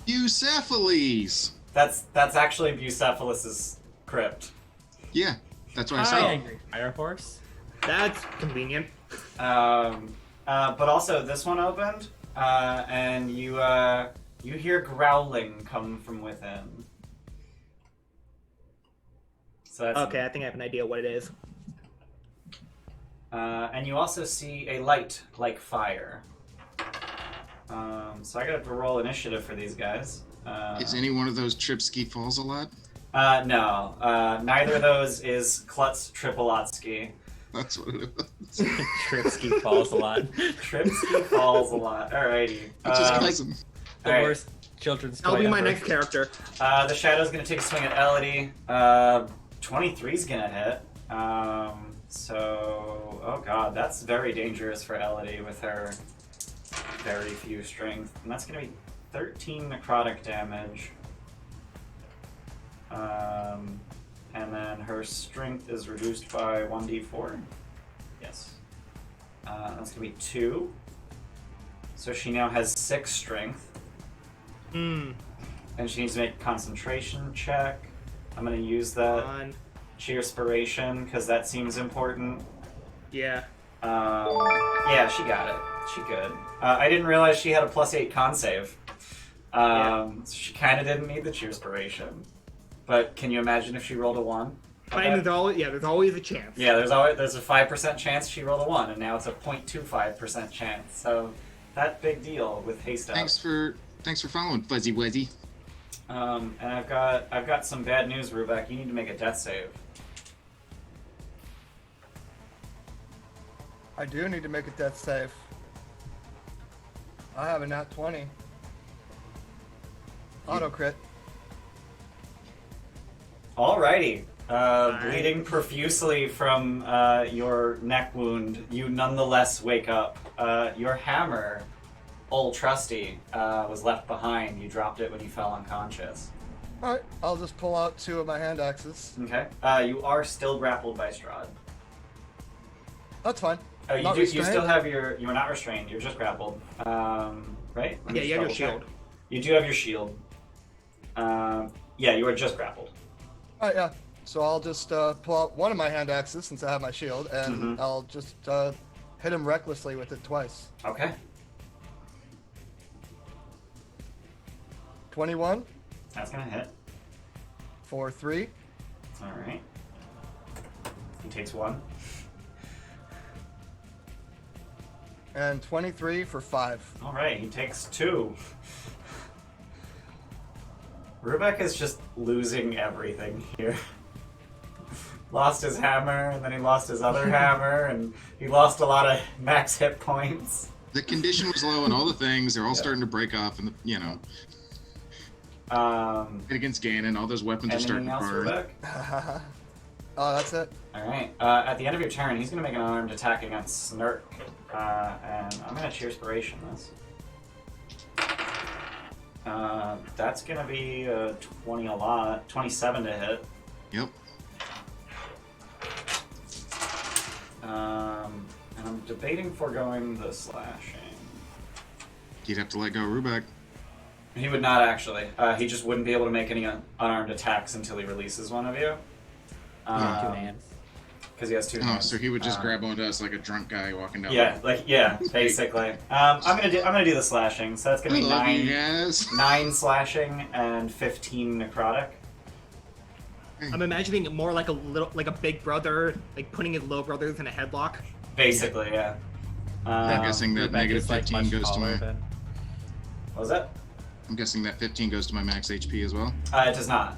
[SPEAKER 2] Bucephalus!
[SPEAKER 1] That's actually Bucephalus's crypt.
[SPEAKER 2] Yeah, that's what I
[SPEAKER 3] Hi,
[SPEAKER 2] said.
[SPEAKER 3] Angry Fire Horse.
[SPEAKER 5] That's convenient.
[SPEAKER 1] But also this one opened, and you hear growling come from within. So that's
[SPEAKER 5] Okay, I think I have an idea what it is.
[SPEAKER 1] and you also see a light like fire. So I gotta have to roll initiative for these guys.
[SPEAKER 2] Is any one of those Tripsky Falls a lot?
[SPEAKER 1] No, neither of those is Klutz Tripolotsky.
[SPEAKER 2] That's what it was.
[SPEAKER 3] Tripsky falls a lot.
[SPEAKER 1] Tripsky falls a lot. Alrighty.
[SPEAKER 2] It's his cousin.
[SPEAKER 3] The
[SPEAKER 1] Alright.
[SPEAKER 3] worst children's
[SPEAKER 5] That'll
[SPEAKER 3] toy
[SPEAKER 5] be my
[SPEAKER 3] ever.
[SPEAKER 5] next character.
[SPEAKER 1] The Shadow's gonna take a swing at Elodie. 23's gonna hit. Oh god, that's very dangerous for Elodie with her very few strength. And that's gonna be 13 necrotic damage. And then her strength is reduced by 1d4. Yes. That's gonna be 2. So she now has 6 strength.
[SPEAKER 5] Hmm.
[SPEAKER 1] And she needs to make a concentration check. I'm gonna use that
[SPEAKER 5] On.
[SPEAKER 1] Cheerspiration because that seems important.
[SPEAKER 5] Yeah.
[SPEAKER 1] Yeah, she got it. She good. I didn't realize she had a +8 con save. So she kind of didn't need the Cheerspiration. But can you imagine if she rolled a 1?
[SPEAKER 5] I mean, there's always a chance.
[SPEAKER 1] Yeah, there's a 5% chance she rolled a 1, and now it's a 0.25% chance. So that big deal with haste up.
[SPEAKER 2] Thanks for following, Fuzzy Wuzzy.
[SPEAKER 1] And I've got some bad news, Rubeck. You need to make a death save.
[SPEAKER 4] I do need to make a death save. I have a nat 20. Auto crit.
[SPEAKER 1] Alrighty. Bleeding profusely from your neck wound, you nonetheless wake up. Your hammer, old trusty, was left behind. You dropped it when you fell unconscious.
[SPEAKER 4] Alright, I'll just pull out 2 of my hand axes.
[SPEAKER 1] Okay. You are still grappled by Strahd.
[SPEAKER 4] That's fine.
[SPEAKER 1] Oh, you
[SPEAKER 4] Not
[SPEAKER 1] do. You
[SPEAKER 4] restrained?
[SPEAKER 1] still have your. You are not restrained. You're just grappled. Right? Let me
[SPEAKER 5] Yeah,
[SPEAKER 1] just
[SPEAKER 5] you have your
[SPEAKER 1] double check.
[SPEAKER 5] shield.
[SPEAKER 1] You do have your shield. Yeah, you are just grappled.
[SPEAKER 4] Alright, yeah. So I'll just pull out 1 of my hand axes since I have my shield, and
[SPEAKER 1] Mhm.
[SPEAKER 4] I'll just hit him recklessly with it twice.
[SPEAKER 1] Okay.
[SPEAKER 4] 21
[SPEAKER 1] That's gonna hit.
[SPEAKER 4] for 3.
[SPEAKER 1] All right. He takes 1.
[SPEAKER 4] And 23 for 5.
[SPEAKER 1] All right. He takes 2. Rubek is just losing everything here. Lost his hammer, and then he lost his other hammer, and he lost a lot of max hit points.
[SPEAKER 2] The condition was low and all the things, they're all starting to break off, and, and against Ganon, all those weapons are starting
[SPEAKER 1] Anything
[SPEAKER 2] to
[SPEAKER 1] else,
[SPEAKER 2] burn.
[SPEAKER 1] Rubek?
[SPEAKER 4] Oh, that's it.
[SPEAKER 1] All right. At the end of your turn, he's going to make an unarmed attack against Snurk, and I'm going to Cheerspiration this. That's going to be 27 to hit.
[SPEAKER 2] Yep.
[SPEAKER 1] And I'm debating foregoing the slashing.
[SPEAKER 2] You'd have to let go of Rubek.
[SPEAKER 1] He would not actually. He just wouldn't be able to make any unarmed attacks until he releases one of you.
[SPEAKER 3] 2 hands.
[SPEAKER 1] Because he has 2
[SPEAKER 2] Oh,
[SPEAKER 1] hands.
[SPEAKER 2] so he would just grab onto us like a drunk guy walking down.
[SPEAKER 1] Yeah, basically. I'm gonna do the slashing. So that's gonna be
[SPEAKER 2] I love you
[SPEAKER 1] 9
[SPEAKER 2] guys.
[SPEAKER 1] slashing and 15 necrotic.
[SPEAKER 5] I'm imagining it more like a big brother, like putting his little brothers in a headlock.
[SPEAKER 1] Basically, yeah.
[SPEAKER 2] I'm guessing that
[SPEAKER 3] Rubek
[SPEAKER 2] negative
[SPEAKER 3] is, like,
[SPEAKER 2] 15
[SPEAKER 3] much
[SPEAKER 2] goes to
[SPEAKER 3] taller
[SPEAKER 2] my.
[SPEAKER 3] than-
[SPEAKER 1] What was that?
[SPEAKER 2] I'm guessing that 15 goes to my max HP as well.
[SPEAKER 1] It does not.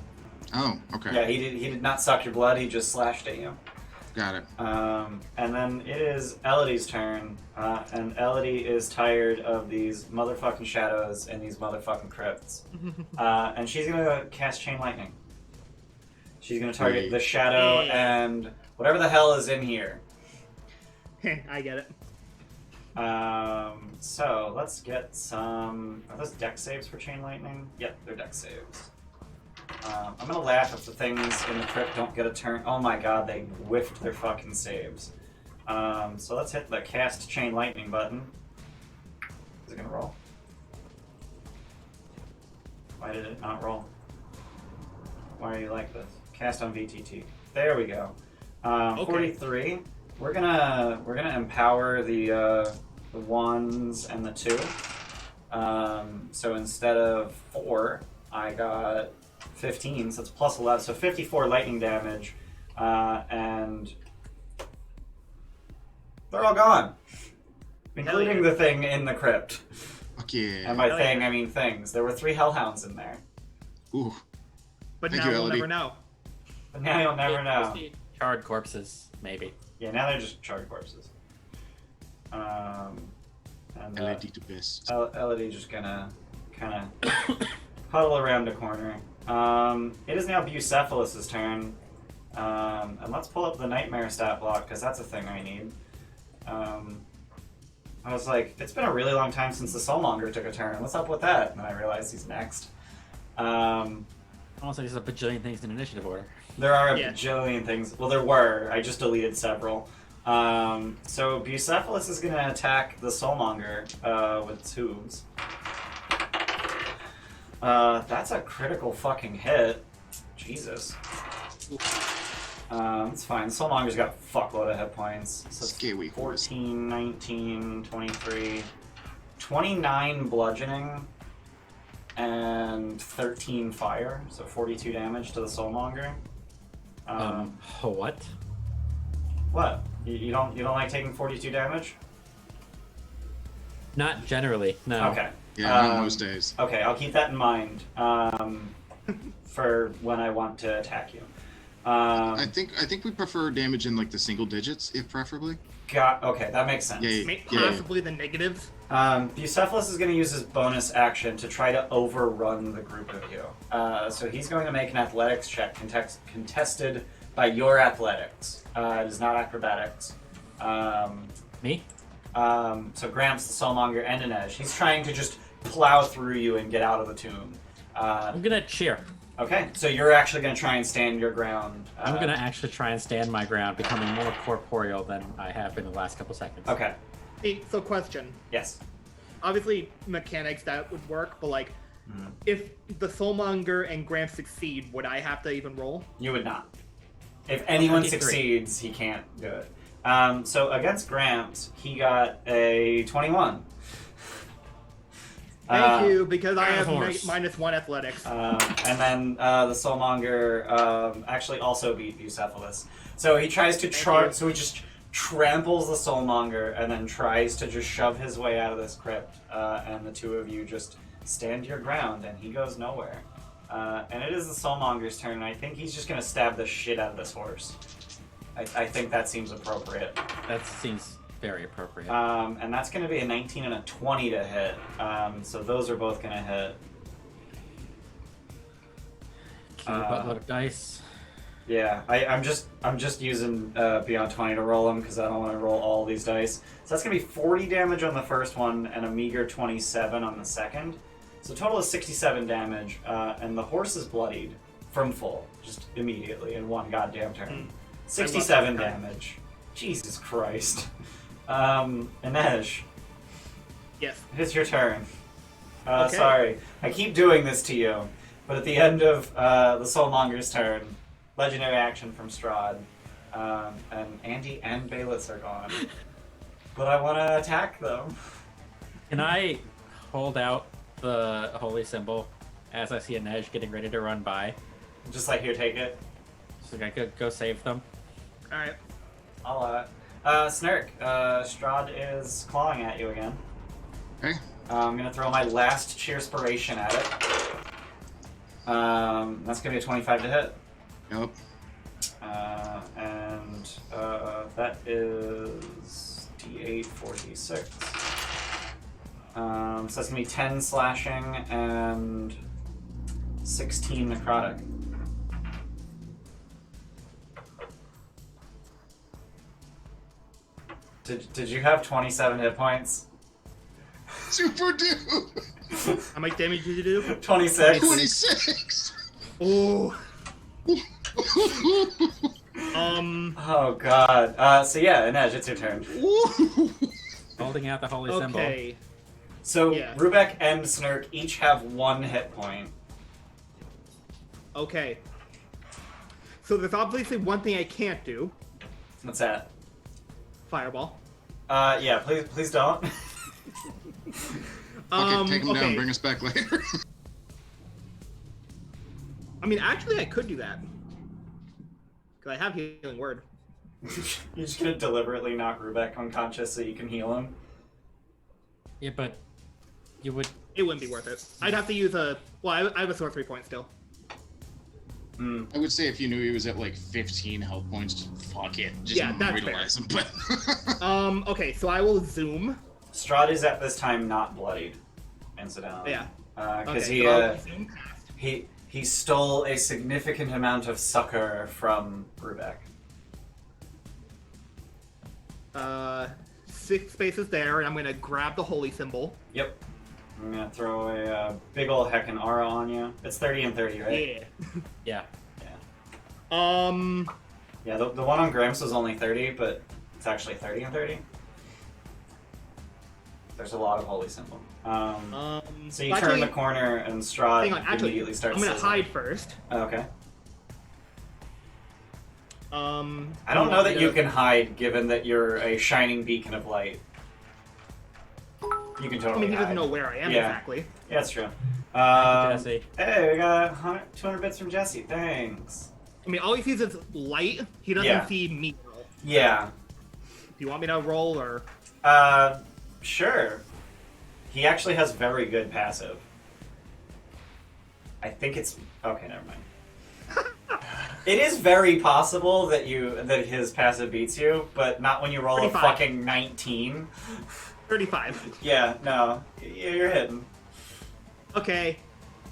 [SPEAKER 2] Oh, okay.
[SPEAKER 1] Yeah, he did not suck your blood. He just slashed at you.
[SPEAKER 2] Got it.
[SPEAKER 1] And then it is Elodie's turn, and Elodie is tired of these motherfucking shadows and these motherfucking crypts. And she's gonna cast Chain Lightning. She's gonna target the shadow and whatever the hell is in here.
[SPEAKER 5] I get it.
[SPEAKER 1] So let's get some. Are those dex saves for Chain Lightning? Yep, they're dex saves. I'm gonna laugh if the things in the crypt don't get a turn. Oh my god, they whiffed their fucking saves. So let's hit the cast Chain Lightning button. Is it gonna roll? Why did it not roll? Why are you like this? Cast on VTT. There we go. 43. We're gonna empower the 1s and the 2. So instead of 4, I got 15, so it's plus 11, so 54 lightning damage, and they're all gone, including the thing in the crypt.
[SPEAKER 2] Fuck yeah.
[SPEAKER 1] And by
[SPEAKER 5] Hell
[SPEAKER 1] thing,
[SPEAKER 5] yeah.
[SPEAKER 1] I mean things. There were 3 hellhounds in there,
[SPEAKER 2] Ooh.
[SPEAKER 5] But
[SPEAKER 2] Thank
[SPEAKER 5] now
[SPEAKER 2] you,
[SPEAKER 5] we'll
[SPEAKER 2] Elodie.
[SPEAKER 5] never know.
[SPEAKER 1] but now you'll never know.
[SPEAKER 3] Charred corpses, maybe.
[SPEAKER 1] Yeah, now they're just charred corpses. And
[SPEAKER 2] Elodie to best.
[SPEAKER 1] Elodie just gonna kind of huddle around a corner. It is now Bucephalus' turn. And let's pull up the Nightmare stat block, because that's a thing I need. I was like, it's been a really long time since the Soulmonger took a turn. What's up with that? And then I realized he's next.
[SPEAKER 3] Almost like there's a bajillion things in initiative order.
[SPEAKER 1] There are a
[SPEAKER 5] Yeah.
[SPEAKER 1] bajillion things. Well, there were. I just deleted several. So Bucephalus is going to attack the Soulmonger with tubes. That's a critical fucking hit. Jesus. It's fine. The Soulmonger's got a fuckload of hit points. So it's
[SPEAKER 2] Scary horse.
[SPEAKER 1] 14, 19, 23, 29 bludgeoning, and 13 fire. So 42 damage to the Soulmonger.
[SPEAKER 3] What?
[SPEAKER 1] What? You don't like taking 42 damage?
[SPEAKER 3] Not generally, no.
[SPEAKER 1] Okay.
[SPEAKER 2] Yeah, not most days.
[SPEAKER 1] Okay, I'll keep that in mind for when I want to attack you.
[SPEAKER 2] I think we prefer damage in like the single digits, if preferably.
[SPEAKER 1] Okay, that makes sense.
[SPEAKER 5] Possibly the negatives.
[SPEAKER 1] Bucephalus is going to use his bonus action to try to overrun the group of you. So he's going to make an athletics check contested by your athletics. It is not acrobatics.
[SPEAKER 3] Me?
[SPEAKER 1] So Gramps, the Soulmonger, and Inej. He's trying to just plow through you and get out of the tomb.
[SPEAKER 3] I'm gonna cheer.
[SPEAKER 1] Okay, so you're actually going to try and stand your ground.
[SPEAKER 3] I'm gonna actually try and stand my ground, becoming more corporeal than I have been the last couple seconds.
[SPEAKER 1] Okay.
[SPEAKER 5] Hey, so question.
[SPEAKER 1] Yes.
[SPEAKER 5] Obviously, mechanics that would work, but like, if the Soulmonger and Gramps succeed, would I have to even roll?
[SPEAKER 1] You would not. If anyone
[SPEAKER 3] 23.
[SPEAKER 1] succeeds, he can't do it. So against Gramps, he got a 21.
[SPEAKER 5] Thank you, because I have
[SPEAKER 3] horse.
[SPEAKER 5] -1 athletics.
[SPEAKER 1] And then the Soulmonger actually also beat Bucephalus. So he tries to charge. So he just tramples the Soulmonger and then tries to just shove his way out of this crypt. And the two of you just stand your ground, and he goes nowhere. And it is the Soulmonger's turn. And I think he's just gonna stab the shit out of this horse. I think that seems appropriate.
[SPEAKER 3] That seems very appropriate.
[SPEAKER 1] And that's going to be a 19 and a 20 to hit. So those are both going to hit.
[SPEAKER 3] Cue a buttload of dice.
[SPEAKER 1] Yeah, I'm just using Beyond 20 to roll them because I don't want to roll all these dice. So that's going to be 40 damage on the first one and a meager 27 on the second. So total is 67 damage, and the horse is bloodied from full, just immediately in one goddamn turn. 67 damage. Jesus Christ. Inej,
[SPEAKER 5] Yes.
[SPEAKER 1] it's your turn.
[SPEAKER 5] Okay.
[SPEAKER 1] Sorry, I keep doing this to you, but at the end of the Soulmonger's turn, legendary action from Strahd, and Andy and Bayless are gone. But I want to attack them.
[SPEAKER 3] Can I hold out the holy symbol as I see Inej getting ready to run by?
[SPEAKER 1] Just like, here, take it.
[SPEAKER 3] So I could go save them.
[SPEAKER 5] Alright.
[SPEAKER 1] I'll Snurk, Strahd is clawing at you again.
[SPEAKER 2] Okay.
[SPEAKER 1] I'm gonna throw my last Cheerspiration at it. That's gonna be a 25 to hit.
[SPEAKER 2] Yep.
[SPEAKER 1] And that is D8 4d6. So that's gonna be 10 slashing and 16 necrotic. Did you have 27 hit points?
[SPEAKER 2] Super dude!
[SPEAKER 5] How much damage did you do?
[SPEAKER 1] 26.
[SPEAKER 2] 26!
[SPEAKER 5] Oh.
[SPEAKER 1] Oh god. So yeah, Inej, it's your turn.
[SPEAKER 3] Holding out the holy symbol.
[SPEAKER 5] Okay.
[SPEAKER 1] So
[SPEAKER 5] Yeah.
[SPEAKER 1] Rubek and Snurk each have 1 hit point.
[SPEAKER 5] Okay. So there's obviously one thing I can't do.
[SPEAKER 1] What's that?
[SPEAKER 5] Fireball.
[SPEAKER 1] Yeah, please don't.
[SPEAKER 2] Okay, take him
[SPEAKER 5] okay.
[SPEAKER 2] down, bring us back later.
[SPEAKER 5] I mean, actually, I could do that. Because I have Healing Word.
[SPEAKER 1] You're just gonna deliberately knock Rubek unconscious so you can heal him?
[SPEAKER 3] Yeah, but you would.
[SPEAKER 5] It wouldn't be worth it. I'd have to use a... Well, I have a sorcery point still.
[SPEAKER 2] I would say if you knew he was at like 15 health points, just fuck it. Just
[SPEAKER 5] Yeah, that's
[SPEAKER 2] brutalize him. But
[SPEAKER 5] Okay, so I will zoom.
[SPEAKER 1] Strahd is at this time not bloodied, incidentally.
[SPEAKER 5] Yeah.
[SPEAKER 1] Because
[SPEAKER 5] Okay, so I'll zoom past.
[SPEAKER 1] he stole a significant amount of succor from Rubek.
[SPEAKER 5] 6 spaces there, and I'm going to grab the holy symbol.
[SPEAKER 1] Yep. I'm gonna throw a big ol' heckin' aura on you. It's 30 and 30, right?
[SPEAKER 5] Yeah.
[SPEAKER 3] Yeah.
[SPEAKER 1] Yeah, the one on Gramps was only 30, but it's actually 30 and 30. There's a lot of holy symbol. So you turn the corner and Strahd
[SPEAKER 5] Hang on, actually,
[SPEAKER 1] immediately starts
[SPEAKER 5] I'm going to
[SPEAKER 1] sizzling.
[SPEAKER 5] hide first.
[SPEAKER 1] Okay.
[SPEAKER 5] I
[SPEAKER 1] don't know that you can hide, given that you're a shining beacon of light. You can
[SPEAKER 5] I
[SPEAKER 1] totally
[SPEAKER 5] mean, he doesn't
[SPEAKER 1] hide.
[SPEAKER 5] know where I am
[SPEAKER 1] Yeah.
[SPEAKER 5] exactly.
[SPEAKER 1] Yeah, that's true.
[SPEAKER 3] Jesse.
[SPEAKER 1] Hey, we got 200 bits from Jesse. Thanks.
[SPEAKER 5] I mean, all he sees is light. He doesn't
[SPEAKER 1] Yeah.
[SPEAKER 5] see me. Do
[SPEAKER 1] Yeah.
[SPEAKER 5] you want me to roll, or...
[SPEAKER 1] Sure. He actually has very good passive. I think it's... Okay, never mind. It is very possible that his passive beats you, but not when you roll
[SPEAKER 5] 35.
[SPEAKER 1] a fucking 19.
[SPEAKER 5] 35.
[SPEAKER 1] Yeah, no. You're hitting.
[SPEAKER 5] Okay.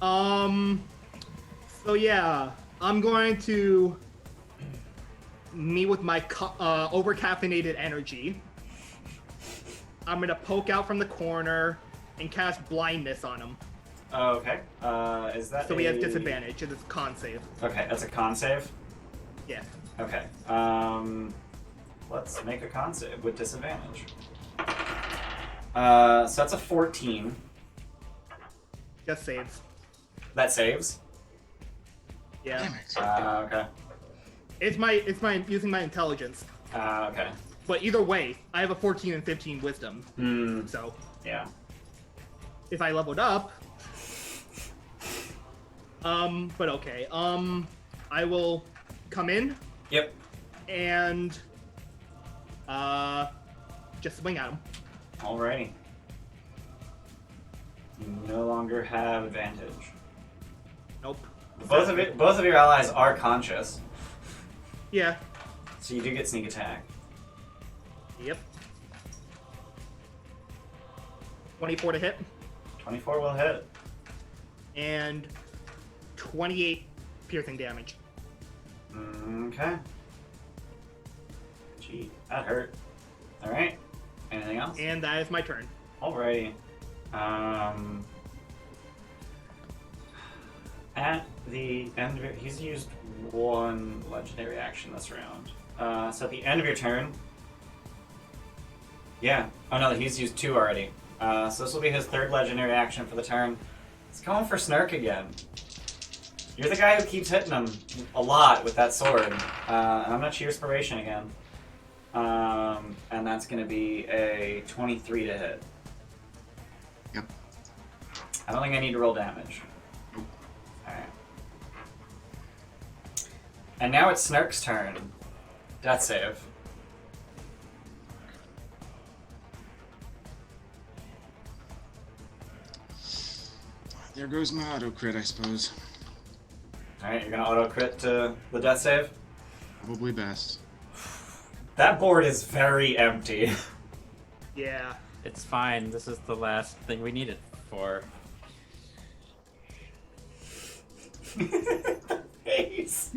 [SPEAKER 5] So yeah, I'm going to me with my over-caffeinated energy. I'm gonna poke out from the corner and cast blindness on him.
[SPEAKER 1] Okay. Is that
[SPEAKER 5] So he has disadvantage. It's a con save.
[SPEAKER 1] Okay, that's a con save?
[SPEAKER 5] Yeah.
[SPEAKER 1] Okay. Let's make a con save with disadvantage. So that's a 14.
[SPEAKER 5] Just saves.
[SPEAKER 1] That saves?
[SPEAKER 5] Yeah.
[SPEAKER 2] Damn it.
[SPEAKER 1] Okay.
[SPEAKER 5] It's my using my intelligence.
[SPEAKER 1] Okay.
[SPEAKER 5] But either way, I have a 14 and 15 wisdom. So
[SPEAKER 1] Yeah.
[SPEAKER 5] if I leveled up, but okay. I will come in
[SPEAKER 1] Yep.
[SPEAKER 5] and just swing at him.
[SPEAKER 1] Alrighty. You no longer have advantage.
[SPEAKER 5] Nope.
[SPEAKER 1] Both of your allies are conscious,
[SPEAKER 5] Yeah.
[SPEAKER 1] so you do get sneak attack.
[SPEAKER 5] Yep. 24 to hit
[SPEAKER 1] 24 will hit.
[SPEAKER 5] and 28 piercing damage.
[SPEAKER 1] Okay. Gee, that hurt. Alright. Anything else?
[SPEAKER 5] And that is my turn.
[SPEAKER 1] Alrighty. At the end of he's used one legendary action this round. So at the end of your turn. Yeah. Oh no, he's used 2 already. So this will be his 3rd legendary action for the turn. He's going for Snark again. You're the guy who keeps hitting him a lot with that sword. And I'm gonna cheer Inspiration again. And that's gonna be a 23 to hit.
[SPEAKER 2] Yep.
[SPEAKER 1] I don't think I need to roll damage. Alright. And now it's Snark's turn. Death save.
[SPEAKER 2] There goes my auto crit, I suppose.
[SPEAKER 1] Alright, you're gonna auto crit to the death save.
[SPEAKER 2] Probably best.
[SPEAKER 1] That board is very empty.
[SPEAKER 5] Yeah.
[SPEAKER 3] It's fine. This is the last thing we need it for.
[SPEAKER 1] Face.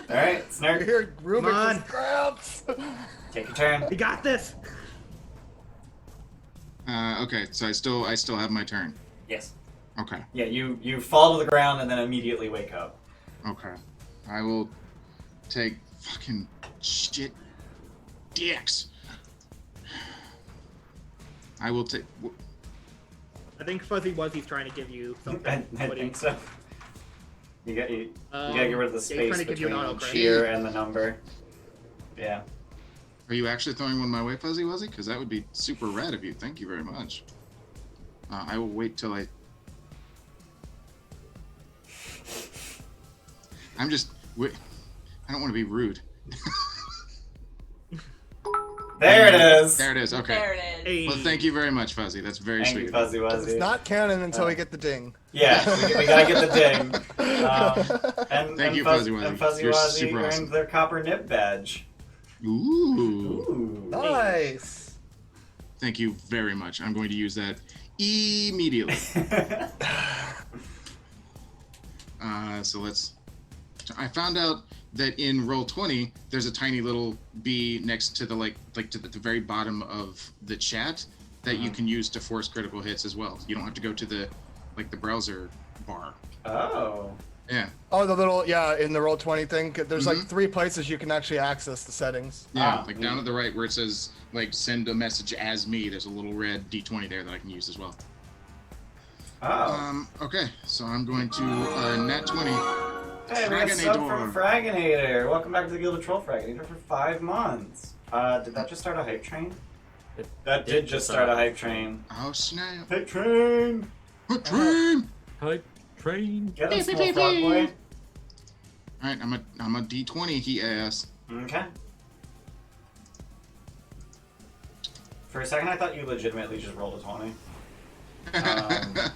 [SPEAKER 1] Alright, Snark.
[SPEAKER 4] Here,
[SPEAKER 5] Come on.
[SPEAKER 4] Rubik cramps.
[SPEAKER 1] Take your turn.
[SPEAKER 5] We got this.
[SPEAKER 2] Okay, so I still have my turn.
[SPEAKER 1] Yes.
[SPEAKER 2] Okay.
[SPEAKER 1] Yeah, you fall to the ground and then immediately wake up.
[SPEAKER 2] Okay. I will take fucking shit dicks. I will take.
[SPEAKER 5] I think Fuzzy Wuzzy's trying to give you something.
[SPEAKER 1] I
[SPEAKER 5] What do you-
[SPEAKER 1] think so. You gotta get rid of the
[SPEAKER 5] yeah, he's
[SPEAKER 1] space
[SPEAKER 5] trying to give you an
[SPEAKER 1] between
[SPEAKER 5] auto-crit.
[SPEAKER 1] cheer and the number. Yeah.
[SPEAKER 2] Are you actually throwing one my way, Fuzzy Wuzzy? Because that would be super rad of you. Thank you very much. I will wait till I'm just. I don't want to be rude.
[SPEAKER 1] There it is!
[SPEAKER 2] There it is. Okay.
[SPEAKER 6] There it is.
[SPEAKER 5] Hey.
[SPEAKER 2] Well, thank you very much, Fuzzy. That's very
[SPEAKER 1] Thank
[SPEAKER 2] sweet.
[SPEAKER 1] you, Fuzzy
[SPEAKER 4] It's
[SPEAKER 1] Wuzzy.
[SPEAKER 4] not canon until we get the ding.
[SPEAKER 1] Yeah, we gotta get the ding. And
[SPEAKER 2] Thank you,
[SPEAKER 1] Fuzzy
[SPEAKER 2] Fuzzy Wuzzy.
[SPEAKER 1] And Fuzzy
[SPEAKER 2] You're
[SPEAKER 1] Wuzzy
[SPEAKER 2] super
[SPEAKER 1] earned
[SPEAKER 2] awesome.
[SPEAKER 1] their copper nib badge.
[SPEAKER 2] Ooh.
[SPEAKER 1] Ooh.
[SPEAKER 4] Nice.
[SPEAKER 2] Thank you very much. I'm going to use that immediately. So let's. I found out that in Roll20, there's a tiny little bee next to the to the very bottom of the chat that you can use to force critical hits as well. You don't have to go to the browser bar.
[SPEAKER 1] Oh.
[SPEAKER 2] Yeah.
[SPEAKER 4] Oh, the little, in the Roll20 thing, there's like 3 places you can actually access the settings.
[SPEAKER 2] Yeah,
[SPEAKER 1] Ah.
[SPEAKER 2] down at the right where it says send a message as me. There's a little red D20 there that I can use as well.
[SPEAKER 1] Oh.
[SPEAKER 2] Okay, so I'm going to nat 20.
[SPEAKER 1] Hey, we got sub from
[SPEAKER 2] Fraginator.
[SPEAKER 1] Fraginator. Welcome back to the Guild of Troll Fraginator for 5 months. Did that just start a hype train? That did just start a hype train.
[SPEAKER 2] Oh snap!
[SPEAKER 1] Hype train!
[SPEAKER 2] What train?
[SPEAKER 3] Hype train.
[SPEAKER 1] Get him, small frog boy.
[SPEAKER 2] All right, I'm a D20. He asked.
[SPEAKER 1] Okay. For a second, I thought you legitimately just rolled a 20.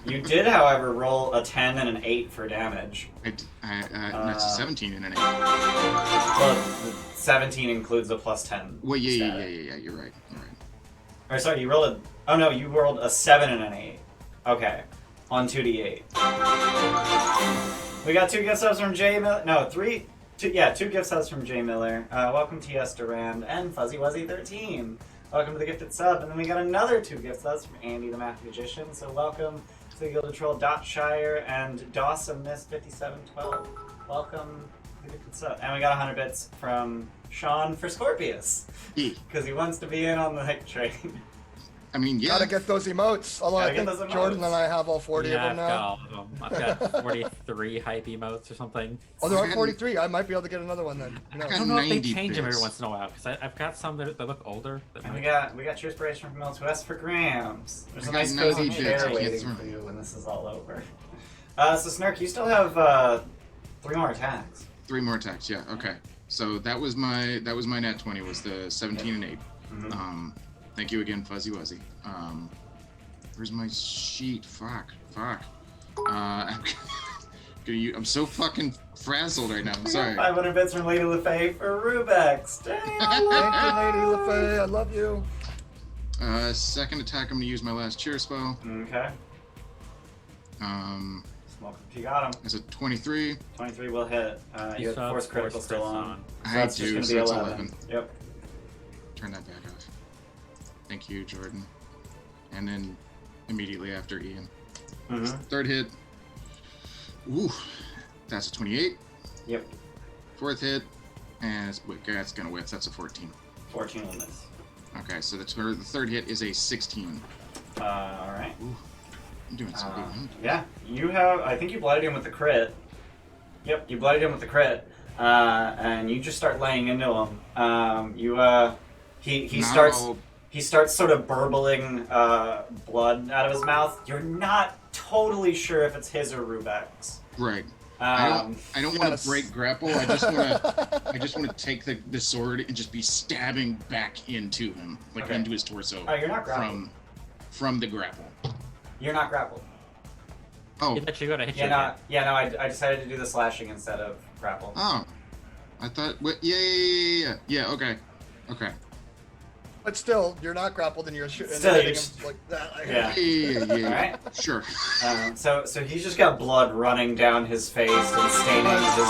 [SPEAKER 1] You did, however, roll a 10 and an 8 for damage.
[SPEAKER 2] That's a 17 and an 8.
[SPEAKER 1] Well, the 17 includes a plus 10.
[SPEAKER 2] Well, yeah,
[SPEAKER 1] static.
[SPEAKER 2] you're right.
[SPEAKER 1] Or sorry, you rolled a... Oh no, you rolled a 7 and an 8. Okay. On 2d8. We got 2 gift subs from Jay Miller. No, 3... 2 gift subs from Jay Miller. Welcome T.S. Durand and Fuzzy Wuzzy 13. Welcome to the gifted sub. And then we got another 2 gift subs from Andy the Math Magician. So welcome to the Gilded Troll Shire and Dawson Miss 5712. Welcome to the gifted sub. And we got 100 bits from Sean for Scorpius. Because he wants to be in on the hype train.
[SPEAKER 2] I mean, yeah.
[SPEAKER 4] Gotta get those emotes. Although I think Jordan and I have all 40 of them now.
[SPEAKER 3] I've got all of them. I've got 43 hype emotes or something.
[SPEAKER 4] Oh, there are 43. I might be able to get another one then.
[SPEAKER 3] I don't know if they change them every once in a while, because I've got some that look older.
[SPEAKER 1] And we got your inspiration from Mills West for grams. There's a nice cozy chair waiting for you when this is all over. So Snark, you still have 3 more attacks.
[SPEAKER 2] 3 more attacks, yeah. Okay. So that was my nat 20 was the 17 and 8.
[SPEAKER 1] Mm-hmm.
[SPEAKER 2] Thank you again, Fuzzy Wuzzy. Where's my sheet? Fuck. I'm so fucking frazzled right now. I'm sorry.
[SPEAKER 1] 500 bits from Lady LeFay for Rubex. Dang,
[SPEAKER 4] Thank you, Lady LeFay. I love you.
[SPEAKER 2] Second attack, I'm gonna use my last cheer spell.
[SPEAKER 1] Okay. You got him.
[SPEAKER 2] It's a 23.
[SPEAKER 1] 23 will hit. You have force critical still on.
[SPEAKER 2] So
[SPEAKER 1] I that's do, just gonna
[SPEAKER 2] so
[SPEAKER 1] be
[SPEAKER 2] it's
[SPEAKER 1] 11. Yep.
[SPEAKER 2] Turn that back off. Thank you, Jordan. And then immediately after Ian.
[SPEAKER 1] Mm-hmm.
[SPEAKER 2] Third hit. Ooh, that's a 28.
[SPEAKER 1] Yep.
[SPEAKER 2] Fourth hit, and that's gonna whiff. That's a 14.
[SPEAKER 1] 14 will miss.
[SPEAKER 2] Okay, so the third hit is a 16.
[SPEAKER 1] All right.
[SPEAKER 2] Ooh, I'm doing some good.
[SPEAKER 1] Yeah, you have. I think you blooded him with the crit. Yep, you blooded him with the crit, and you just start laying into him. He starts sort of burbling blood out of his mouth. You're not totally sure if it's his or Rubek's.
[SPEAKER 2] Right. I don't want to break grapple. I just want to take the sword and just be stabbing back into him, like into his torso.
[SPEAKER 1] Oh, you're not grappled.
[SPEAKER 2] From the grapple.
[SPEAKER 1] You're not grappled.
[SPEAKER 2] Oh.
[SPEAKER 3] That you gotta hit you.
[SPEAKER 1] No, I decided to do the slashing instead of grapple.
[SPEAKER 2] Oh. I thought. Yeah. Okay.
[SPEAKER 4] But still, you're not grappled and you're shooting
[SPEAKER 1] him
[SPEAKER 4] like that.
[SPEAKER 1] Yeah.
[SPEAKER 2] Yeah.
[SPEAKER 1] Alright.
[SPEAKER 2] Sure.
[SPEAKER 1] So he's just got blood running down his face and staining his.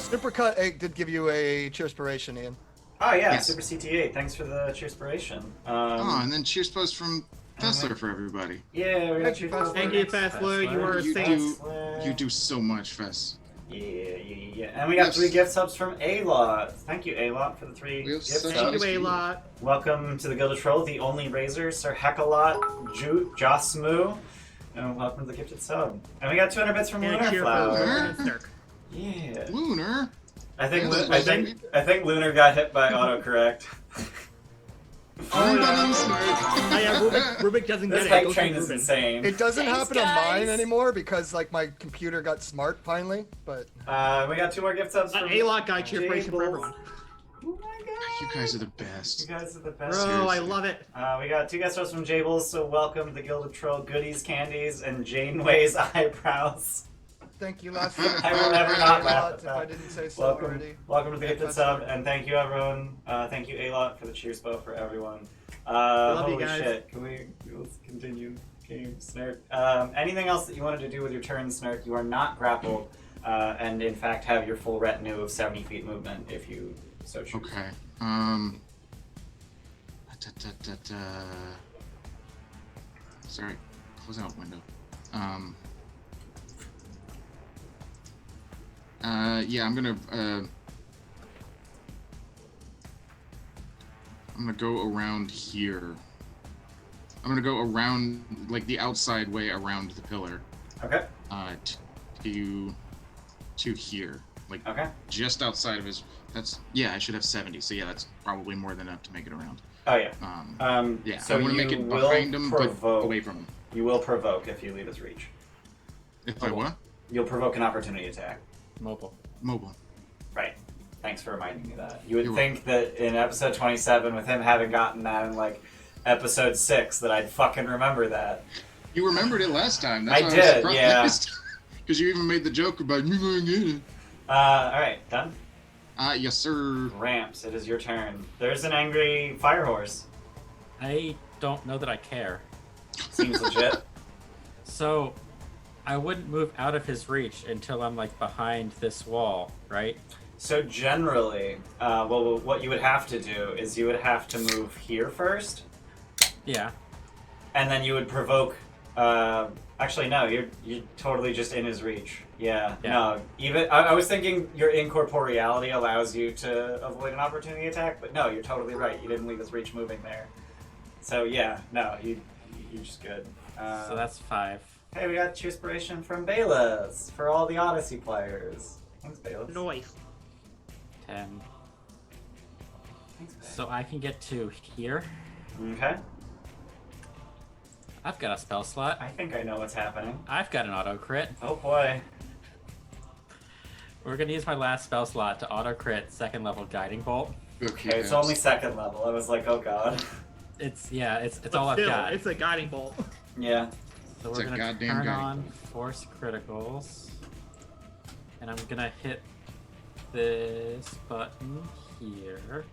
[SPEAKER 4] Supercut 8 did give you a cheerspiration, Ian.
[SPEAKER 1] Oh yeah,
[SPEAKER 2] yes.
[SPEAKER 1] Super CT8. Thanks for the cheerspiration.
[SPEAKER 2] And then cheers post from Fessler for everybody.
[SPEAKER 1] Yeah, we got cheers post.
[SPEAKER 5] Thank you, Fessler. You are a saint.
[SPEAKER 2] You do so much, Fess.
[SPEAKER 1] Yeah. And we got 3 gift subs from A-Lot. Thank you, A-Lot, for the 3 gift subs.
[SPEAKER 5] Thank you, A-Lot.
[SPEAKER 1] Welcome to the Gilded Troll, the only Razor, Sir Heckalot, Josmu, and welcome to the gifted sub. And we got 200 bits from Lunar Flower. Yeah.
[SPEAKER 2] Lunar?
[SPEAKER 1] I think Lunar got hit by autocorrect.
[SPEAKER 5] Oh yeah, Rubik doesn't
[SPEAKER 1] this
[SPEAKER 5] get it.
[SPEAKER 1] This train is insane.
[SPEAKER 4] It doesn't happen on mine anymore because like my computer got smart finally. But
[SPEAKER 1] we got 2 more gift subs from
[SPEAKER 5] A-Lot guy cheerspiration for everyone.
[SPEAKER 1] Oh my god!
[SPEAKER 2] You guys are the best.
[SPEAKER 1] You guys are the best.
[SPEAKER 5] Bro,
[SPEAKER 2] Seriously.
[SPEAKER 5] I love it.
[SPEAKER 1] We got 2 guest stars from Jables, so welcome to the Gilded Troll Goodies, Candies, and Janeway's Eyebrows.
[SPEAKER 4] thank you, last
[SPEAKER 1] I will never not laugh at that.
[SPEAKER 4] If I didn't say so
[SPEAKER 1] Welcome,
[SPEAKER 4] already.
[SPEAKER 1] welcome to the gifted sub, and thank you everyone. Thank you A-Lot for the cheers bow for everyone.
[SPEAKER 5] Love you
[SPEAKER 1] Holy
[SPEAKER 5] guys.
[SPEAKER 1] shit! Let's continue game, Snark. Anything else that you wanted to do with your turn, Snark? You are not grappled, and in fact have your full retinue of 70 feet movement if you so choose.
[SPEAKER 2] Okay. Sorry. Close out window. Yeah, I'm gonna go around here. I'm gonna go around, like, the outside way around the pillar.
[SPEAKER 1] Okay.
[SPEAKER 2] To here. Like,
[SPEAKER 1] Okay.
[SPEAKER 2] just outside of his... I should have 70, so yeah, that's probably more than enough to make it around.
[SPEAKER 1] Oh yeah.
[SPEAKER 2] Yeah,
[SPEAKER 1] so
[SPEAKER 2] I want to make it behind him, but away from him.
[SPEAKER 1] You will provoke if you leave his reach.
[SPEAKER 2] If I what?
[SPEAKER 1] You'll provoke an opportunity attack.
[SPEAKER 3] Mobile.
[SPEAKER 1] Right. Thanks for reminding me of that. You would think that in episode 27, with him having gotten that in like episode 6, that I'd fucking remember that.
[SPEAKER 2] You remembered it last time.
[SPEAKER 1] I
[SPEAKER 2] That's why
[SPEAKER 1] did,
[SPEAKER 2] was
[SPEAKER 1] yeah.
[SPEAKER 2] surprised. Because you even made the joke about me going in it.
[SPEAKER 1] Alright, done?
[SPEAKER 2] Yes, sir.
[SPEAKER 1] Ramps, it is your turn. There's an angry fire horse.
[SPEAKER 3] I don't know that I care.
[SPEAKER 1] Seems legit.
[SPEAKER 3] So, I wouldn't move out of his reach until I'm like behind this wall, right?
[SPEAKER 1] So generally, well, what you would have to do is you would have to move here first,
[SPEAKER 3] Yeah.
[SPEAKER 1] and then you would provoke. Actually, no, you're totally just in his reach. Yeah. No. Even I was thinking your incorporeality allows you to avoid an opportunity attack, but no, you're totally right. You didn't leave his reach moving there. So yeah, no, you're just good.
[SPEAKER 3] So that's 5.
[SPEAKER 1] Hey, we got inspiration from Bayless for all the Odyssey players. Thanks, Bayless.
[SPEAKER 5] Noise.
[SPEAKER 3] 10.
[SPEAKER 1] Thanks, Bayless.
[SPEAKER 3] So I can get to here.
[SPEAKER 1] Okay.
[SPEAKER 3] I've got a spell slot.
[SPEAKER 1] I think I know what's happening.
[SPEAKER 3] I've got an auto crit.
[SPEAKER 1] Oh boy.
[SPEAKER 3] We're gonna use my last spell slot to auto crit 2nd level guiding bolt.
[SPEAKER 1] Okay, it's only 2nd level. I was like, oh god.
[SPEAKER 3] It's all
[SPEAKER 5] But
[SPEAKER 3] I've
[SPEAKER 5] still,
[SPEAKER 3] got.
[SPEAKER 5] it's a guiding bolt.
[SPEAKER 1] Yeah.
[SPEAKER 3] So
[SPEAKER 2] It's
[SPEAKER 3] we're
[SPEAKER 2] a
[SPEAKER 3] gonna
[SPEAKER 2] goddamn
[SPEAKER 3] turn
[SPEAKER 2] guiding
[SPEAKER 3] on
[SPEAKER 2] bolt.
[SPEAKER 3] force criticals, and I'm gonna hit this button here.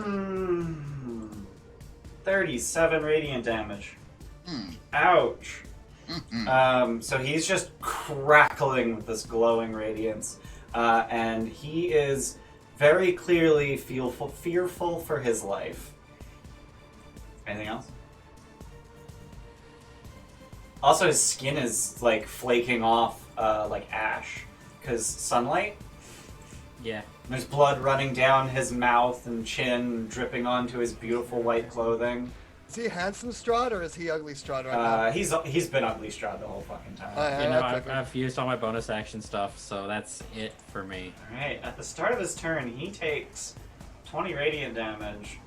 [SPEAKER 1] Hmm. 37 radiant damage.
[SPEAKER 2] Hmm.
[SPEAKER 1] Ouch.
[SPEAKER 2] Mm-mm.
[SPEAKER 1] So he's just crackling with this glowing radiance, and he is very clearly fearful for his life. Anything else? Also, his skin is like flaking off like ash because sunlight.
[SPEAKER 3] Yeah.
[SPEAKER 1] There's blood running down his mouth and chin, dripping onto his beautiful white clothing.
[SPEAKER 4] Is he handsome Strahd or is he ugly Strahd right now?
[SPEAKER 1] He's been ugly Strahd the whole fucking time.
[SPEAKER 3] You know,
[SPEAKER 4] I figured.
[SPEAKER 3] I've used all my bonus action stuff, so that's it for me.
[SPEAKER 1] Alright, at the start of his turn, he takes 20 radiant damage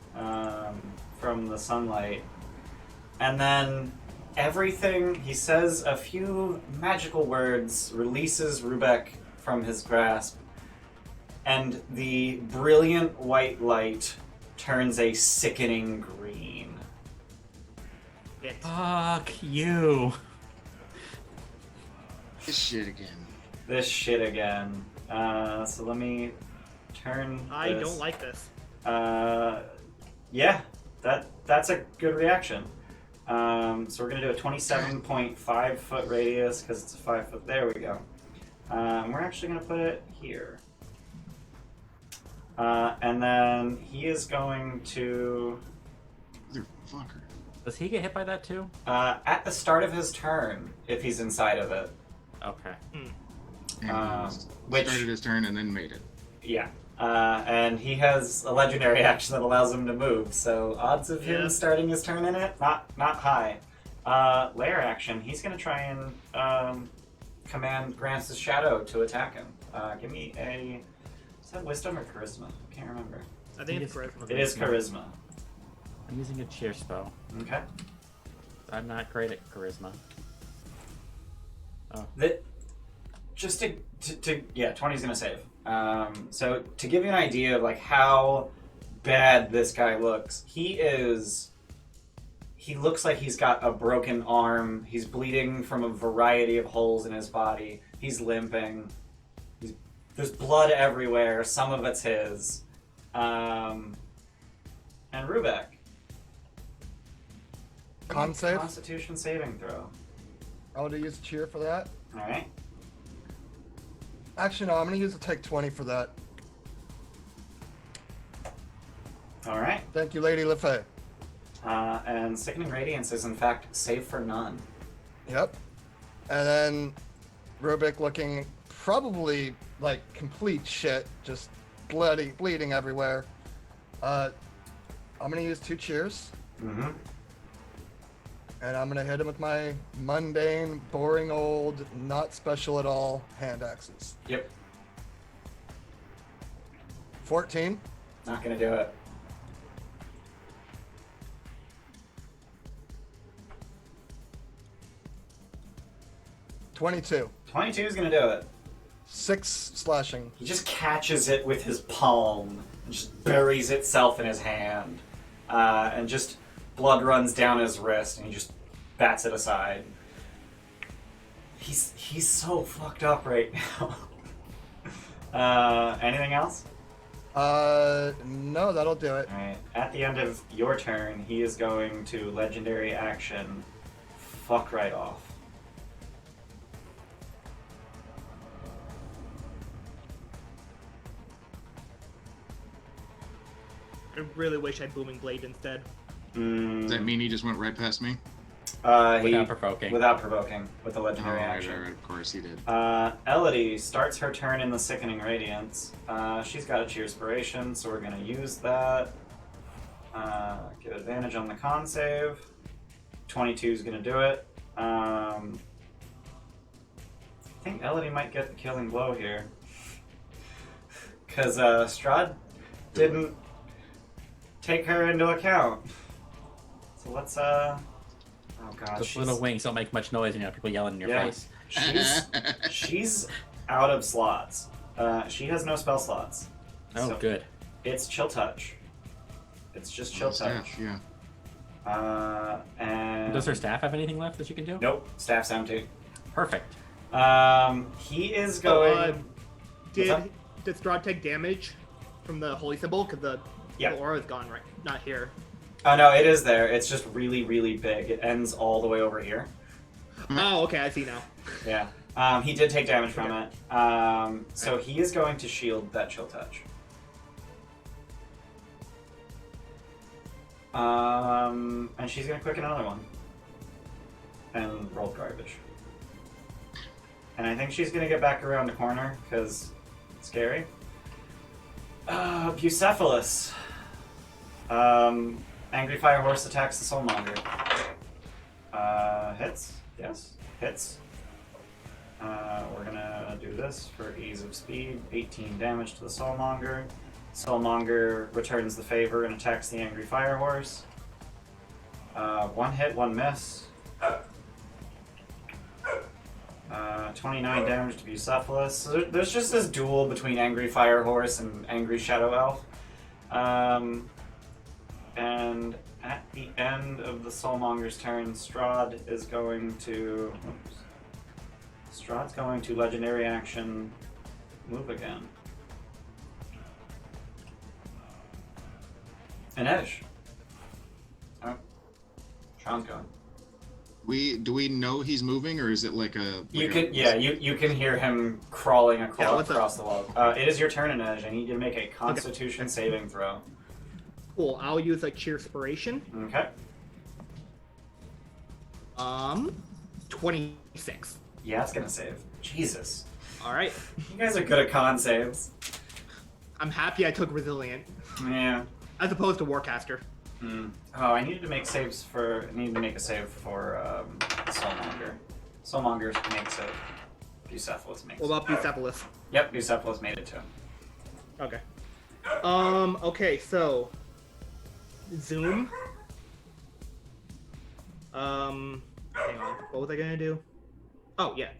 [SPEAKER 1] from the sunlight. And then everything, he says a few magical words, releases Rubek from his grasp, and the brilliant white light turns a sickening green.
[SPEAKER 3] Fuck you.
[SPEAKER 2] This shit again.
[SPEAKER 1] This shit again. So let me turn
[SPEAKER 5] I
[SPEAKER 1] this.
[SPEAKER 5] don't like this.
[SPEAKER 1] Yeah, that's a good reaction. So we're gonna do a 27.5 foot radius because it's a 5 foot. There we go. We're actually gonna put it here. And then he is going to,
[SPEAKER 2] Motherfucker.
[SPEAKER 3] Does he get hit by that too?
[SPEAKER 1] at the start of his turn, if he's inside of it.
[SPEAKER 3] Okay.
[SPEAKER 2] And
[SPEAKER 1] Which-
[SPEAKER 2] started his turn and then made it.
[SPEAKER 1] Yeah. And he has a legendary action that allows him to move, so odds of him
[SPEAKER 5] Yeah.
[SPEAKER 1] starting his turn in it, not high. Lair action, he's gonna try and command Grants' shadow to attack him. Give me a... Is that wisdom or charisma? I can't remember.
[SPEAKER 5] I think it's charisma.
[SPEAKER 1] It is charisma.
[SPEAKER 3] I'm using a cheer spell.
[SPEAKER 1] Okay.
[SPEAKER 3] I'm not great at charisma.
[SPEAKER 1] Just to yeah, 20's gonna save. So to give you an idea of like how bad this guy looks, he looks like he's got a broken arm. He's bleeding from a variety of holes in his body. He's limping. There's blood everywhere. Some of it's his. And Rubek.
[SPEAKER 4] Con save?
[SPEAKER 1] Constitution saving throw.
[SPEAKER 4] I want to use cheer for that.
[SPEAKER 1] All right.
[SPEAKER 4] Actually, no, I'm going to use a take 20 for that.
[SPEAKER 1] All right.
[SPEAKER 4] Thank you, Lady LeFay.
[SPEAKER 1] And Sickening Radiance is in fact save for none.
[SPEAKER 4] Yep. And then Rubik looking probably like complete shit, just bleeding everywhere. I'm gonna use 2 cheers,
[SPEAKER 1] Mm-hmm.
[SPEAKER 4] and I'm gonna hit him with my mundane, boring old, not special at all hand axes.
[SPEAKER 1] Yep.
[SPEAKER 4] 14.
[SPEAKER 1] Not gonna do it.
[SPEAKER 4] $22.
[SPEAKER 1] 22 is gonna do it.
[SPEAKER 4] 6 slashing.
[SPEAKER 1] He just catches it with his palm and just buries itself in his hand, and just blood runs down his wrist, and he just bats it aside. He's so fucked up right now. Anything else?
[SPEAKER 4] No, that'll do it.
[SPEAKER 1] Alright, at the end of your turn, he is going to legendary action fuck right off.
[SPEAKER 5] I really wish I had Booming Blade instead.
[SPEAKER 2] Does that mean he just went right past me?
[SPEAKER 3] Without provoking.
[SPEAKER 1] Without provoking, with a legendary
[SPEAKER 2] Right,
[SPEAKER 1] action.
[SPEAKER 2] of course he did.
[SPEAKER 1] Elodie starts her turn in the Sickening Radiance. She's got a Cheerspiration, so we're going to use that. Get advantage on the con save. 22 is going to do it. I think Elodie might get the killing blow here. Because Strahd didn't take her into account. So let's, oh god.
[SPEAKER 3] Those little wings don't make much noise, and you have people yelling in your face.
[SPEAKER 1] She's out of slots. She has no spell slots.
[SPEAKER 3] Oh,
[SPEAKER 1] So
[SPEAKER 3] good.
[SPEAKER 1] It's Chill Touch. It's just Chill Touch.
[SPEAKER 2] Yeah.
[SPEAKER 1] And
[SPEAKER 3] Does her staff have anything left that you can do?
[SPEAKER 1] Nope, staff's empty.
[SPEAKER 3] Perfect.
[SPEAKER 1] He is going.
[SPEAKER 5] Did Strahd take damage from the holy symbol? Because the aura is gone, right? Not here.
[SPEAKER 1] Oh no, it is there. It's just really, really big. It ends all the way over here.
[SPEAKER 5] Oh, okay, I see now.
[SPEAKER 1] Yeah. He did take damage from it. So he is going to shield that Chill Touch. And she's gonna quicken another one. And roll garbage. And I think she's gonna get back around the corner, because it's scary. Bucephalus. Angry Fire Horse attacks the Soulmonger. Hits. Yes. Hits. We're gonna do this for ease of speed. 18 damage to the Soulmonger. Soulmonger returns the favor and attacks the Angry Fire Horse. One hit, one miss. 29 damage to Bucephalus. So there's just this duel between Angry Fire Horse and Angry Shadow Elf. And at the end of the Soulmonger's turn, Strahd is going to... Strahd's going to legendary action move again. And Edge. Oh. Sean's gone.
[SPEAKER 2] Do we know he's moving, or is it like a...
[SPEAKER 1] You can hear him crawling across the wall. It is your turn, in Edge. I need you to make a Constitution saving throw.
[SPEAKER 5] Cool, I'll use a Cheerspiration.
[SPEAKER 1] Okay.
[SPEAKER 5] 26.
[SPEAKER 1] Yeah, it's gonna save. Jesus.
[SPEAKER 5] Alright.
[SPEAKER 1] You guys are good at con saves.
[SPEAKER 5] I'm happy I took Resilient.
[SPEAKER 1] Yeah.
[SPEAKER 5] As opposed to Warcaster.
[SPEAKER 1] Oh, I needed to make a save for Soulmonger. Soulmonger makes it. Bucephalus makes
[SPEAKER 5] What
[SPEAKER 1] it.
[SPEAKER 5] about Bucephalus?
[SPEAKER 1] Yep, Bucephalus made it too.
[SPEAKER 5] Okay. Okay, so... Zoom. Hang on. What was I gonna do? Oh, yeah.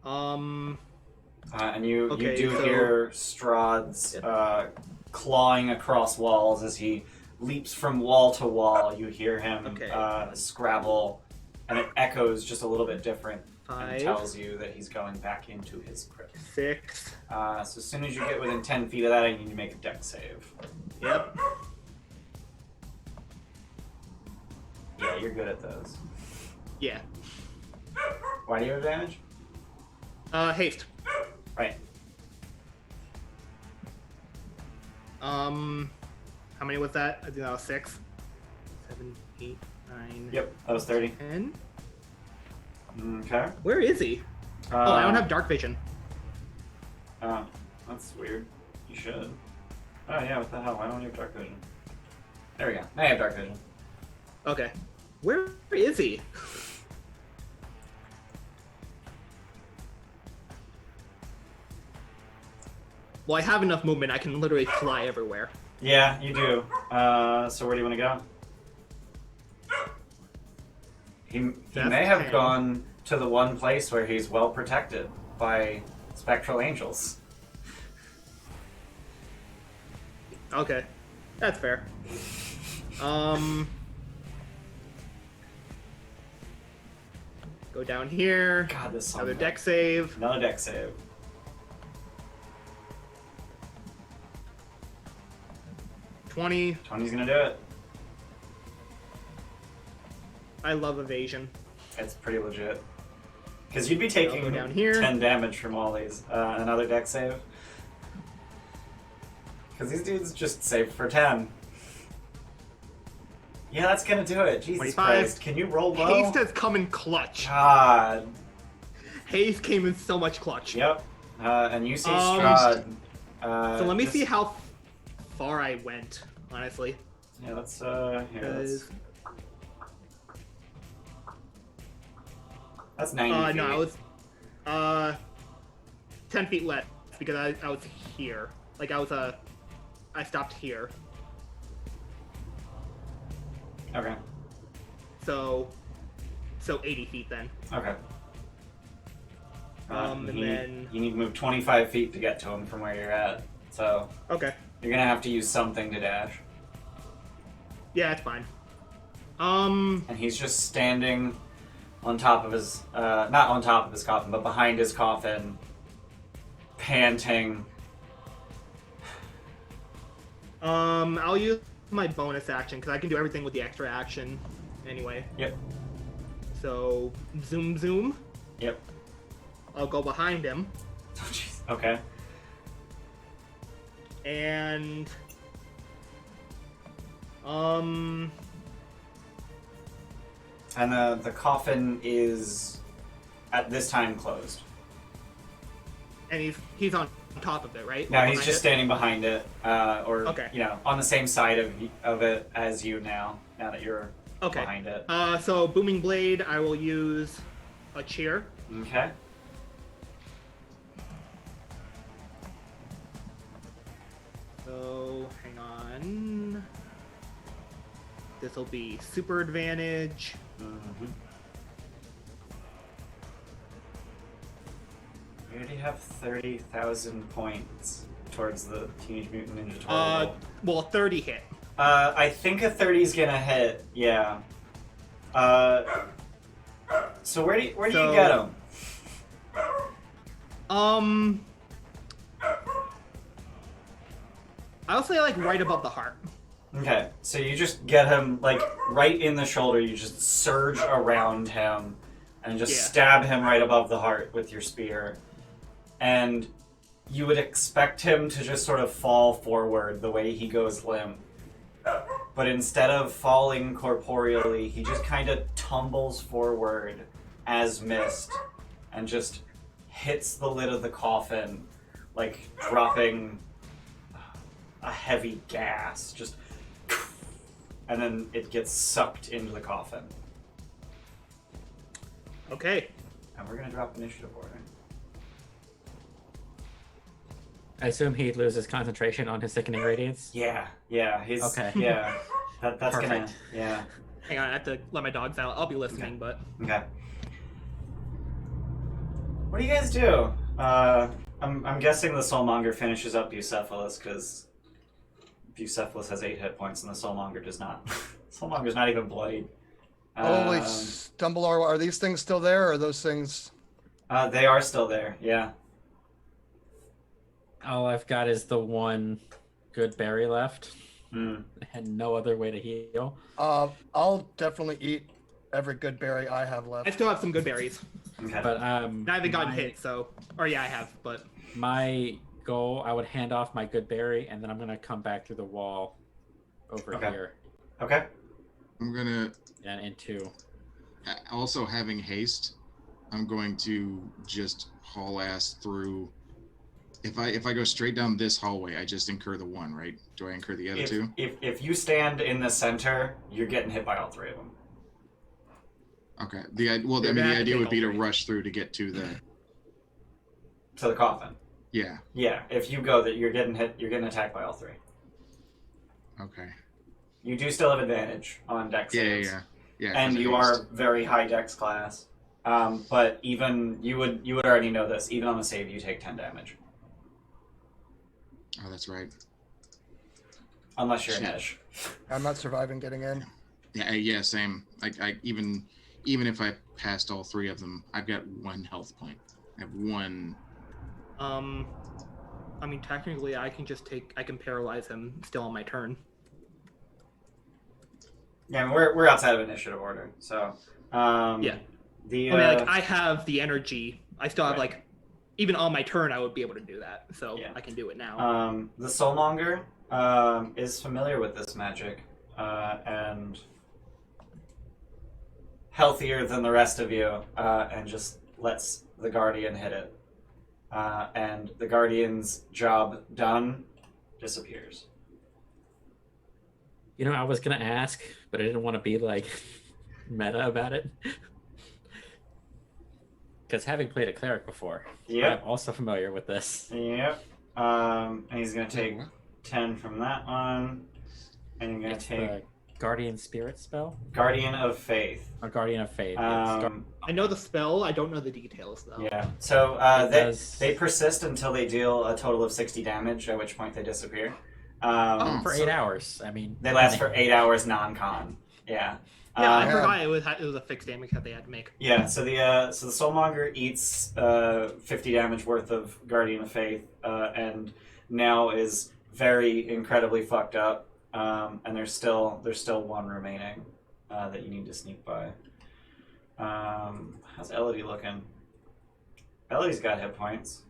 [SPEAKER 1] And you
[SPEAKER 5] Okay,
[SPEAKER 1] do hear Strahd's clawing across walls as he leaps from wall to wall. You hear him scrabble, and it echoes just a little bit different.
[SPEAKER 5] 5.
[SPEAKER 1] And tells you that he's going back into his crypt.
[SPEAKER 5] 6.
[SPEAKER 1] So as soon as you get within 10 feet of that, I need you to make a dex save.
[SPEAKER 5] Yep.
[SPEAKER 1] Yeah, you're good at those.
[SPEAKER 5] Yeah.
[SPEAKER 1] Why do you have advantage?
[SPEAKER 5] Haste.
[SPEAKER 1] Right.
[SPEAKER 5] How many was that? I think that was 6. 7, 8, 9.
[SPEAKER 1] Yep, that was 30.
[SPEAKER 5] 10.
[SPEAKER 1] Okay.
[SPEAKER 5] Where is he? I don't have dark vision.
[SPEAKER 1] Oh, that's weird. You should. Oh yeah, what the hell? Why don't you have dark vision? There we go. Now you have dark vision.
[SPEAKER 5] Okay. Where is he? Well, I have enough movement. I can literally fly everywhere.
[SPEAKER 1] Yeah, you do. So where do you want to go? He may have gone to the one place where he's well protected by spectral angels.
[SPEAKER 5] Okay, that's fair. Go down here.
[SPEAKER 1] God, this song.
[SPEAKER 5] Another deck save.
[SPEAKER 1] Another deck save.
[SPEAKER 5] 20.
[SPEAKER 1] 20's gonna do it.
[SPEAKER 5] I love evasion.
[SPEAKER 1] It's pretty legit. Because you'd be
[SPEAKER 5] I'll
[SPEAKER 1] taking
[SPEAKER 5] go down here.
[SPEAKER 1] 10 damage from all these. Another deck save. Because these dudes just save for 10. Yeah, that's gonna do it. Jesus
[SPEAKER 5] 25.
[SPEAKER 1] Christ. Can you roll low?
[SPEAKER 5] Haste has come in clutch.
[SPEAKER 1] God.
[SPEAKER 5] Haste came in so much clutch.
[SPEAKER 1] Yep. And you see Strahd.
[SPEAKER 5] So let me
[SPEAKER 1] just-
[SPEAKER 5] see how far I went, honestly.
[SPEAKER 1] Yeah, let's, here, let's... That's 90 feet.
[SPEAKER 5] No, I was 10 feet left because I was here. Like I stopped here.
[SPEAKER 1] Okay.
[SPEAKER 5] So 80 feet then.
[SPEAKER 1] Okay.
[SPEAKER 5] And then
[SPEAKER 1] you need to move 25 feet to get to him from where you're at. So
[SPEAKER 5] okay.
[SPEAKER 1] you're gonna have to use something to dash.
[SPEAKER 5] Yeah, that's fine.
[SPEAKER 1] And he's just standing on top of his, not on top of his coffin, but behind his coffin, panting.
[SPEAKER 5] I'll use my bonus action because I can do everything with the extra action anyway.
[SPEAKER 1] Yep.
[SPEAKER 5] So zoom.
[SPEAKER 1] Yep.
[SPEAKER 5] I'll go behind him
[SPEAKER 1] Oh, jeez. Okay.
[SPEAKER 5] and
[SPEAKER 1] And the coffin is, at this time, closed.
[SPEAKER 5] and he's on top of it, right?
[SPEAKER 1] Now
[SPEAKER 5] Or
[SPEAKER 1] he's
[SPEAKER 5] behind
[SPEAKER 1] just
[SPEAKER 5] it?
[SPEAKER 1] standing behind it, or
[SPEAKER 5] Okay.
[SPEAKER 1] on the same side of it as you now. Now that you're
[SPEAKER 5] Okay.
[SPEAKER 1] behind it.
[SPEAKER 5] So booming blade, I will use a cheer.
[SPEAKER 1] Okay.
[SPEAKER 5] So hang on. This will be super advantage.
[SPEAKER 1] Mm-hmm. You already have 30,000 points towards the Teenage Mutant Ninja Turtle.
[SPEAKER 5] Well, 30 hit.
[SPEAKER 1] I think a 30's gonna hit. Yeah. So where do you get him?
[SPEAKER 5] I'll say like right above the heart.
[SPEAKER 1] Okay, so you just get him like right in the shoulder. You just surge around him and just
[SPEAKER 5] Yeah.
[SPEAKER 1] stab him right above the heart with your spear. And you would expect him to just sort of fall forward the way he goes limp. But instead of falling corporeally, he just kind of tumbles forward as mist and just hits the lid of the coffin, like dropping a heavy gas. Just, and then it gets sucked into the coffin.
[SPEAKER 5] Okay.
[SPEAKER 1] And we're gonna drop initiative order.
[SPEAKER 3] I assume he loses concentration on his sickening radiance.
[SPEAKER 1] Yeah, he's
[SPEAKER 3] Okay.
[SPEAKER 1] Yeah, that's gonna.
[SPEAKER 3] Perfect.
[SPEAKER 1] Yeah.
[SPEAKER 5] Hang on, I have to let my dogs out. I'll be listening, but
[SPEAKER 1] Okay. What do you guys do? I'm guessing the Soulmonger finishes up Bucephalus because Bucephalus has 8 hit points and the Soulmonger does not. Soulmonger's not even bloodied.
[SPEAKER 4] Holy stumble! Are these things still there, or are those things?
[SPEAKER 1] They are still there. Yeah.
[SPEAKER 3] All I've got is the one good berry left,
[SPEAKER 1] Mm.
[SPEAKER 3] and no other way to heal.
[SPEAKER 4] I'll definitely eat every good berry I have
[SPEAKER 5] I
[SPEAKER 4] left.
[SPEAKER 5] still have some good berries.
[SPEAKER 1] Okay.
[SPEAKER 3] But
[SPEAKER 5] I haven't gotten
[SPEAKER 3] my-
[SPEAKER 5] hit, so or yeah, I have, but
[SPEAKER 3] My goal, I would hand off my good berry, and then I'm gonna come back through the wall over
[SPEAKER 1] Okay.
[SPEAKER 3] here
[SPEAKER 2] I'm gonna
[SPEAKER 3] and into.
[SPEAKER 2] also having haste. I'm going to just haul ass through. If I go straight down this hallway, I just incur the one, right? Do I incur the other two?
[SPEAKER 1] If you stand in the center, you're getting hit by all 3 of them.
[SPEAKER 2] Okay.
[SPEAKER 5] You're
[SPEAKER 2] I mean,
[SPEAKER 5] gonna
[SPEAKER 2] the
[SPEAKER 5] have to
[SPEAKER 2] idea
[SPEAKER 5] take
[SPEAKER 2] would be
[SPEAKER 5] all
[SPEAKER 2] to
[SPEAKER 5] 3.
[SPEAKER 2] rush through to get to the.
[SPEAKER 1] To the coffin.
[SPEAKER 2] Yeah.
[SPEAKER 1] Yeah. If you go, that you're getting hit. You're getting attacked by all 3.
[SPEAKER 2] Okay.
[SPEAKER 1] You do still have advantage on dex saves.
[SPEAKER 2] Yeah.
[SPEAKER 1] And
[SPEAKER 2] 'cause
[SPEAKER 1] you
[SPEAKER 2] of haste.
[SPEAKER 1] are very high dex class. But even you would already know this. Even on the save, you take 10 damage.
[SPEAKER 2] Oh, that's right.
[SPEAKER 1] Unless you're an
[SPEAKER 2] Shit.
[SPEAKER 1] edge.
[SPEAKER 4] I'm not surviving getting in.
[SPEAKER 2] Yeah, same. I even if I passed all 3 of them, I've got 1 health point. I have 1.
[SPEAKER 5] I mean, technically, I can paralyze him still on my turn.
[SPEAKER 1] Yeah, I mean, we're outside of initiative order, so
[SPEAKER 5] Yeah.
[SPEAKER 1] The
[SPEAKER 5] I mean, like, I have the energy. I still have,
[SPEAKER 1] Right.
[SPEAKER 5] like, even on my turn, I would be able to do that. So
[SPEAKER 1] Yeah.
[SPEAKER 5] I can do it now.
[SPEAKER 1] the Soulmonger is familiar with this magic and healthier than the rest of you, and just lets the Guardian hit it. And the Guardian's job done disappears.
[SPEAKER 3] You know, I was gonna ask, but I didn't want to be like meta about it. Because having played a cleric before,
[SPEAKER 1] Yep.
[SPEAKER 3] I'm also familiar with this.
[SPEAKER 1] Yep. And he's gonna take 10 from that one. And you're gonna
[SPEAKER 3] It's
[SPEAKER 1] take
[SPEAKER 3] the Guardian Spirit spell?
[SPEAKER 1] Guardian of Faith.
[SPEAKER 3] Or Guardian of Faith. It's
[SPEAKER 5] I know the spell. I don't know the details, though.
[SPEAKER 1] Yeah. So
[SPEAKER 3] It
[SPEAKER 1] they
[SPEAKER 3] does-
[SPEAKER 1] they persist until they deal a total of 60 damage, at which point they disappear.
[SPEAKER 3] for
[SPEAKER 1] so
[SPEAKER 3] 8 hours. I mean,
[SPEAKER 1] They last for 8 hours non-con. Yeah.
[SPEAKER 5] Yeah, I
[SPEAKER 1] Um,
[SPEAKER 5] forgot it was a fixed damage that they had to make.
[SPEAKER 1] Yeah, so the Soulmonger eats 50 damage worth of Guardian of Faith, and now is very incredibly fucked up. And there's still 1 remaining that you need to sneak by. How's Elodie looking? Elodie's got hit points.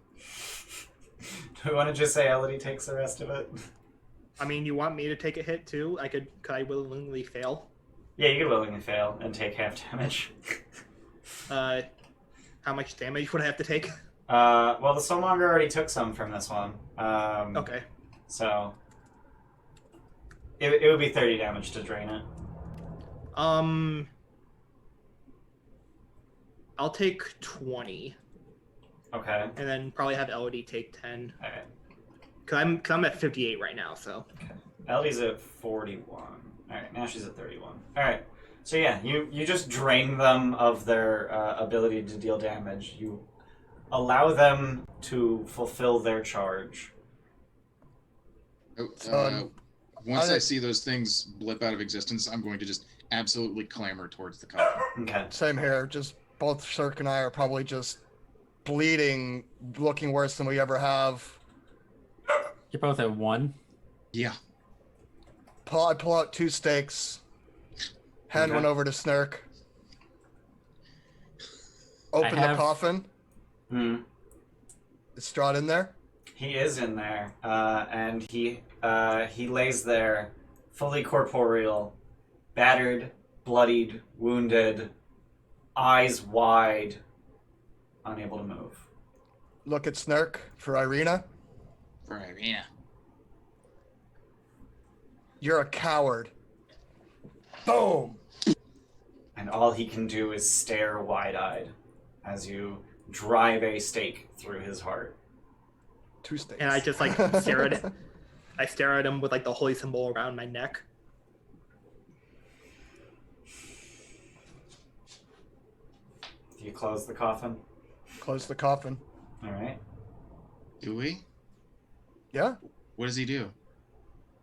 [SPEAKER 1] Do we want to just say Elodie takes the rest of it?
[SPEAKER 5] I mean, you want me to take a hit too? Could I willingly fail?
[SPEAKER 1] Yeah, you could willingly fail and take half damage.
[SPEAKER 5] How much damage would I have to take?
[SPEAKER 1] Well, the Soulmonger already took some from this one.
[SPEAKER 5] Okay.
[SPEAKER 1] So it would be 30 damage to drain it.
[SPEAKER 5] I'll take 20,
[SPEAKER 1] Okay.
[SPEAKER 5] and then probably have Elodie take 10.
[SPEAKER 1] Alright.
[SPEAKER 5] Cause I'm at 58 right now, so.
[SPEAKER 1] Elodie's at 41. Alright, now she's at 31. Alright. So yeah, you just drain them of their ability to deal damage. You allow them to fulfill their charge.
[SPEAKER 2] Once I see those things blip out of existence, I'm going to just absolutely clamor towards the coffin.
[SPEAKER 1] Okay.
[SPEAKER 4] Same here. Just both Cirque and I are probably just bleeding, looking worse than we ever have.
[SPEAKER 3] you're both at 1.
[SPEAKER 2] Yeah.
[SPEAKER 4] I pull out 2 stakes, hand
[SPEAKER 1] Okay.
[SPEAKER 4] one over to Snurk, open
[SPEAKER 3] have-
[SPEAKER 4] the coffin.
[SPEAKER 1] Hmm.
[SPEAKER 4] Is Strahd in there?
[SPEAKER 1] He is in there, and he lays there, fully corporeal, battered, bloodied, wounded, eyes wide, unable to move.
[SPEAKER 4] Look at Snurk for Irina.
[SPEAKER 2] For Irina.
[SPEAKER 4] You're a coward. Boom!
[SPEAKER 1] And all he can do is stare wide-eyed as you drive a stake through his heart.
[SPEAKER 4] 2 stakes.
[SPEAKER 5] And I just like stare at it. I stare at him with like the holy symbol around my neck.
[SPEAKER 1] Do you close the coffin?
[SPEAKER 4] Close the coffin.
[SPEAKER 1] All right.
[SPEAKER 2] Do we?
[SPEAKER 4] Yeah?
[SPEAKER 2] What does he do?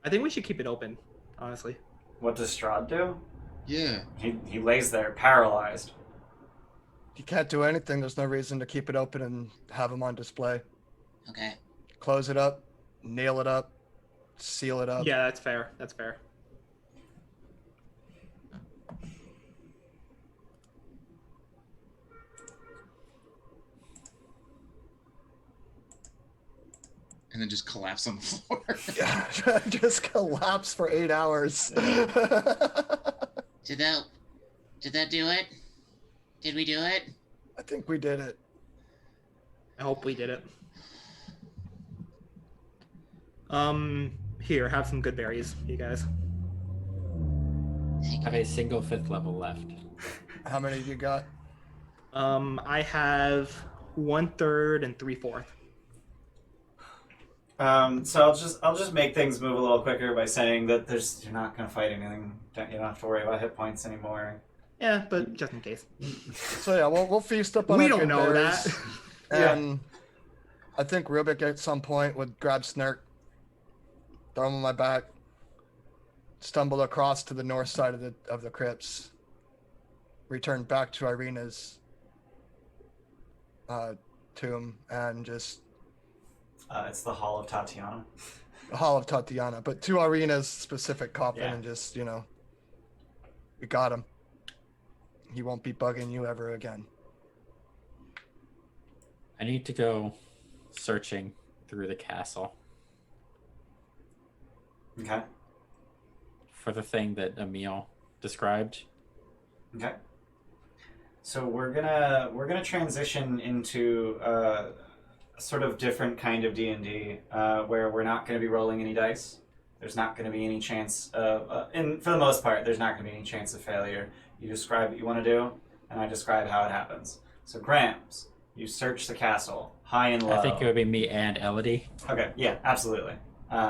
[SPEAKER 5] I think we should keep it open, honestly.
[SPEAKER 1] What does Strahd do?
[SPEAKER 2] Yeah.
[SPEAKER 1] He lays there, paralyzed.
[SPEAKER 4] You can't do anything. There's no reason to keep it open and have him on display.
[SPEAKER 2] Okay.
[SPEAKER 4] Close it up, nail it up, seal it up.
[SPEAKER 5] Yeah, that's fair. That's fair.
[SPEAKER 2] And then just collapse on the floor.
[SPEAKER 4] Yeah, just collapse for 8 hours.
[SPEAKER 7] Did that do it? Did we do it?
[SPEAKER 4] I think we did it.
[SPEAKER 5] I hope we did it. Here, have some good berries, you guys.
[SPEAKER 3] I have a single 5th level left.
[SPEAKER 4] How many you got?
[SPEAKER 5] I have 1/3 and 3/4.
[SPEAKER 1] So I'll just make things move a little quicker by saying that you're not gonna fight anything. You don't have to worry about hit points anymore.
[SPEAKER 5] Yeah, but just in case.
[SPEAKER 4] So yeah, we'll feast up on
[SPEAKER 5] We
[SPEAKER 4] our
[SPEAKER 5] don't
[SPEAKER 4] good
[SPEAKER 5] know
[SPEAKER 4] berries.
[SPEAKER 5] that.
[SPEAKER 4] And I think Rubik at some point would grab Snurk, throw him on my back, stumble across to the north side of the crypts, return back to Irina's tomb, and just
[SPEAKER 1] It's the Hall of Tatiana.
[SPEAKER 4] the Hall of Tatiana, but to Irina's specific coffin,
[SPEAKER 1] Yeah.
[SPEAKER 4] and just, we got him. He won't be bugging you ever again.
[SPEAKER 3] I need to go searching through the castle
[SPEAKER 1] Okay.
[SPEAKER 3] for the thing that Emil described.
[SPEAKER 1] Okay. So we're gonna transition into a sort of different kind of D&D where we're not going to be rolling any dice. There's not going to be any chance of, and for the most part, there's not going to be any chance of failure. You describe what you want to do, and I describe how it happens. So Grams, you search the castle, high and low.
[SPEAKER 3] I think it would be me and Elodie.
[SPEAKER 1] Okay, yeah, absolutely.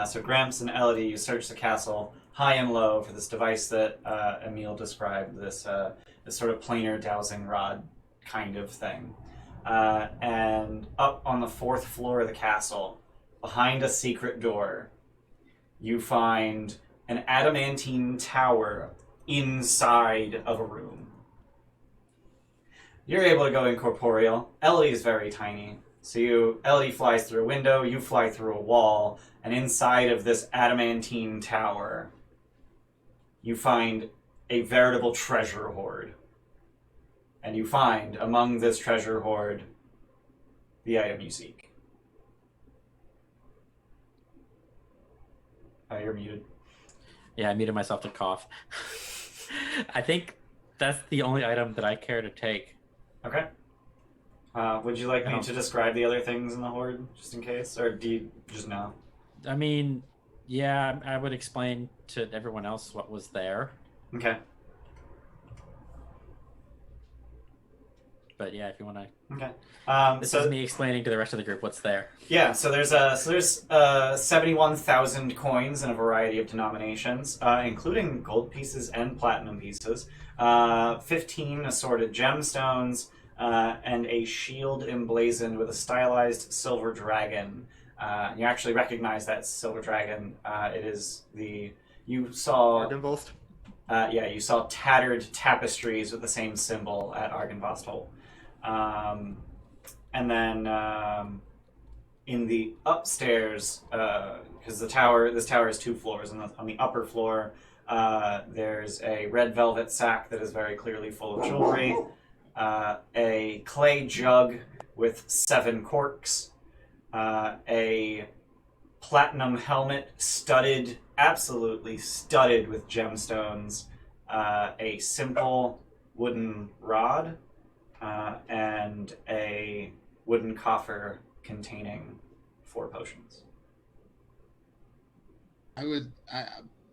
[SPEAKER 1] So Gramps and Elodie, you search the castle high and low for this device that Emil described, this sort of planar dowsing rod kind of thing. And up on the 4th floor of the castle, behind a secret door, you find an adamantine tower inside of a room. You're able to go incorporeal. Elodie is very tiny. So Elodie flies through a window, you fly through a wall, and inside of this adamantine tower, you find a veritable treasure hoard. And you find, among this treasure hoard, the item you seek. Oh, you're muted.
[SPEAKER 3] Yeah, I muted myself to cough. I think that's the only item that I care to take.
[SPEAKER 1] Okay. Would you like me to describe the other things in the hoard, just in case? Or do you just know?
[SPEAKER 3] I mean, yeah, I would explain to everyone else what was there.
[SPEAKER 1] Okay.
[SPEAKER 3] But yeah, if you want to...
[SPEAKER 1] Okay.
[SPEAKER 3] This is me explaining to the rest of the group what's there.
[SPEAKER 1] Yeah, so there's 71,000 coins in a variety of denominations, including gold pieces and platinum pieces, 15 assorted gemstones, and a shield emblazoned with a stylized silver dragon. You actually recognize that silver dragon. It is the... You saw...
[SPEAKER 5] Ardenvost.
[SPEAKER 1] You saw tattered tapestries with the same symbol at Argynvostholt. And then in the upstairs, because this tower is 2 floors, and on the upper floor there's a red velvet sack that is very clearly full of jewelry, a clay jug with 7 corks, a platinum helmet absolutely studded with gemstones, a simple wooden rod, and a wooden coffer containing 4 potions.
[SPEAKER 2] I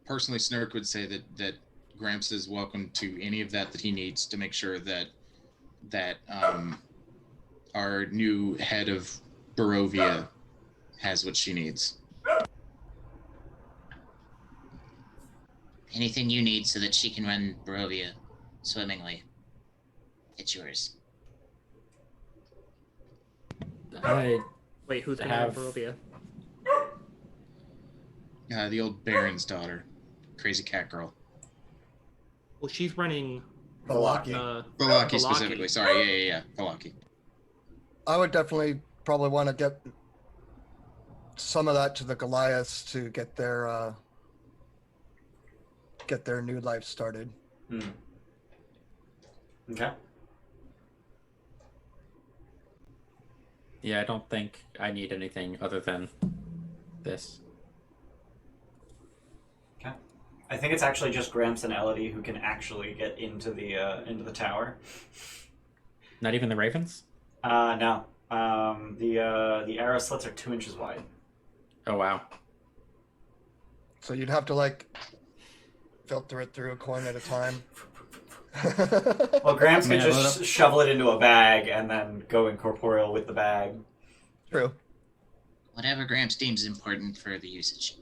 [SPEAKER 2] personally, Snurk would say that Gramps is welcome to any of that he needs to make sure that our new head of Barovia has what she needs.
[SPEAKER 7] Anything you need so that she can run Barovia swimmingly. It's yours.
[SPEAKER 5] Wait, who's gonna
[SPEAKER 3] have-
[SPEAKER 5] have Barovia?
[SPEAKER 2] The old Baron's daughter, crazy cat girl.
[SPEAKER 5] Well, she's running.
[SPEAKER 4] Balaki.
[SPEAKER 2] Balaki specifically. Sorry, yeah. Balaki.
[SPEAKER 4] I would definitely probably want to get some of that to the Goliaths to get their new life started.
[SPEAKER 1] Okay.
[SPEAKER 3] Yeah, I don't think I need anything other than this.
[SPEAKER 1] Okay. I think it's actually just Gramps and Elodie who can actually get into the tower.
[SPEAKER 3] Not even the ravens?
[SPEAKER 1] No. The arrow slits are 2 inches wide.
[SPEAKER 3] Oh, wow.
[SPEAKER 4] So you'd have to filter it through a coin at a time.
[SPEAKER 1] Well, Gramps can
[SPEAKER 3] Yeah,
[SPEAKER 1] just shovel it into a bag and then go incorporeal with the bag.
[SPEAKER 4] True.
[SPEAKER 7] Whatever Gramps deems important for the usage.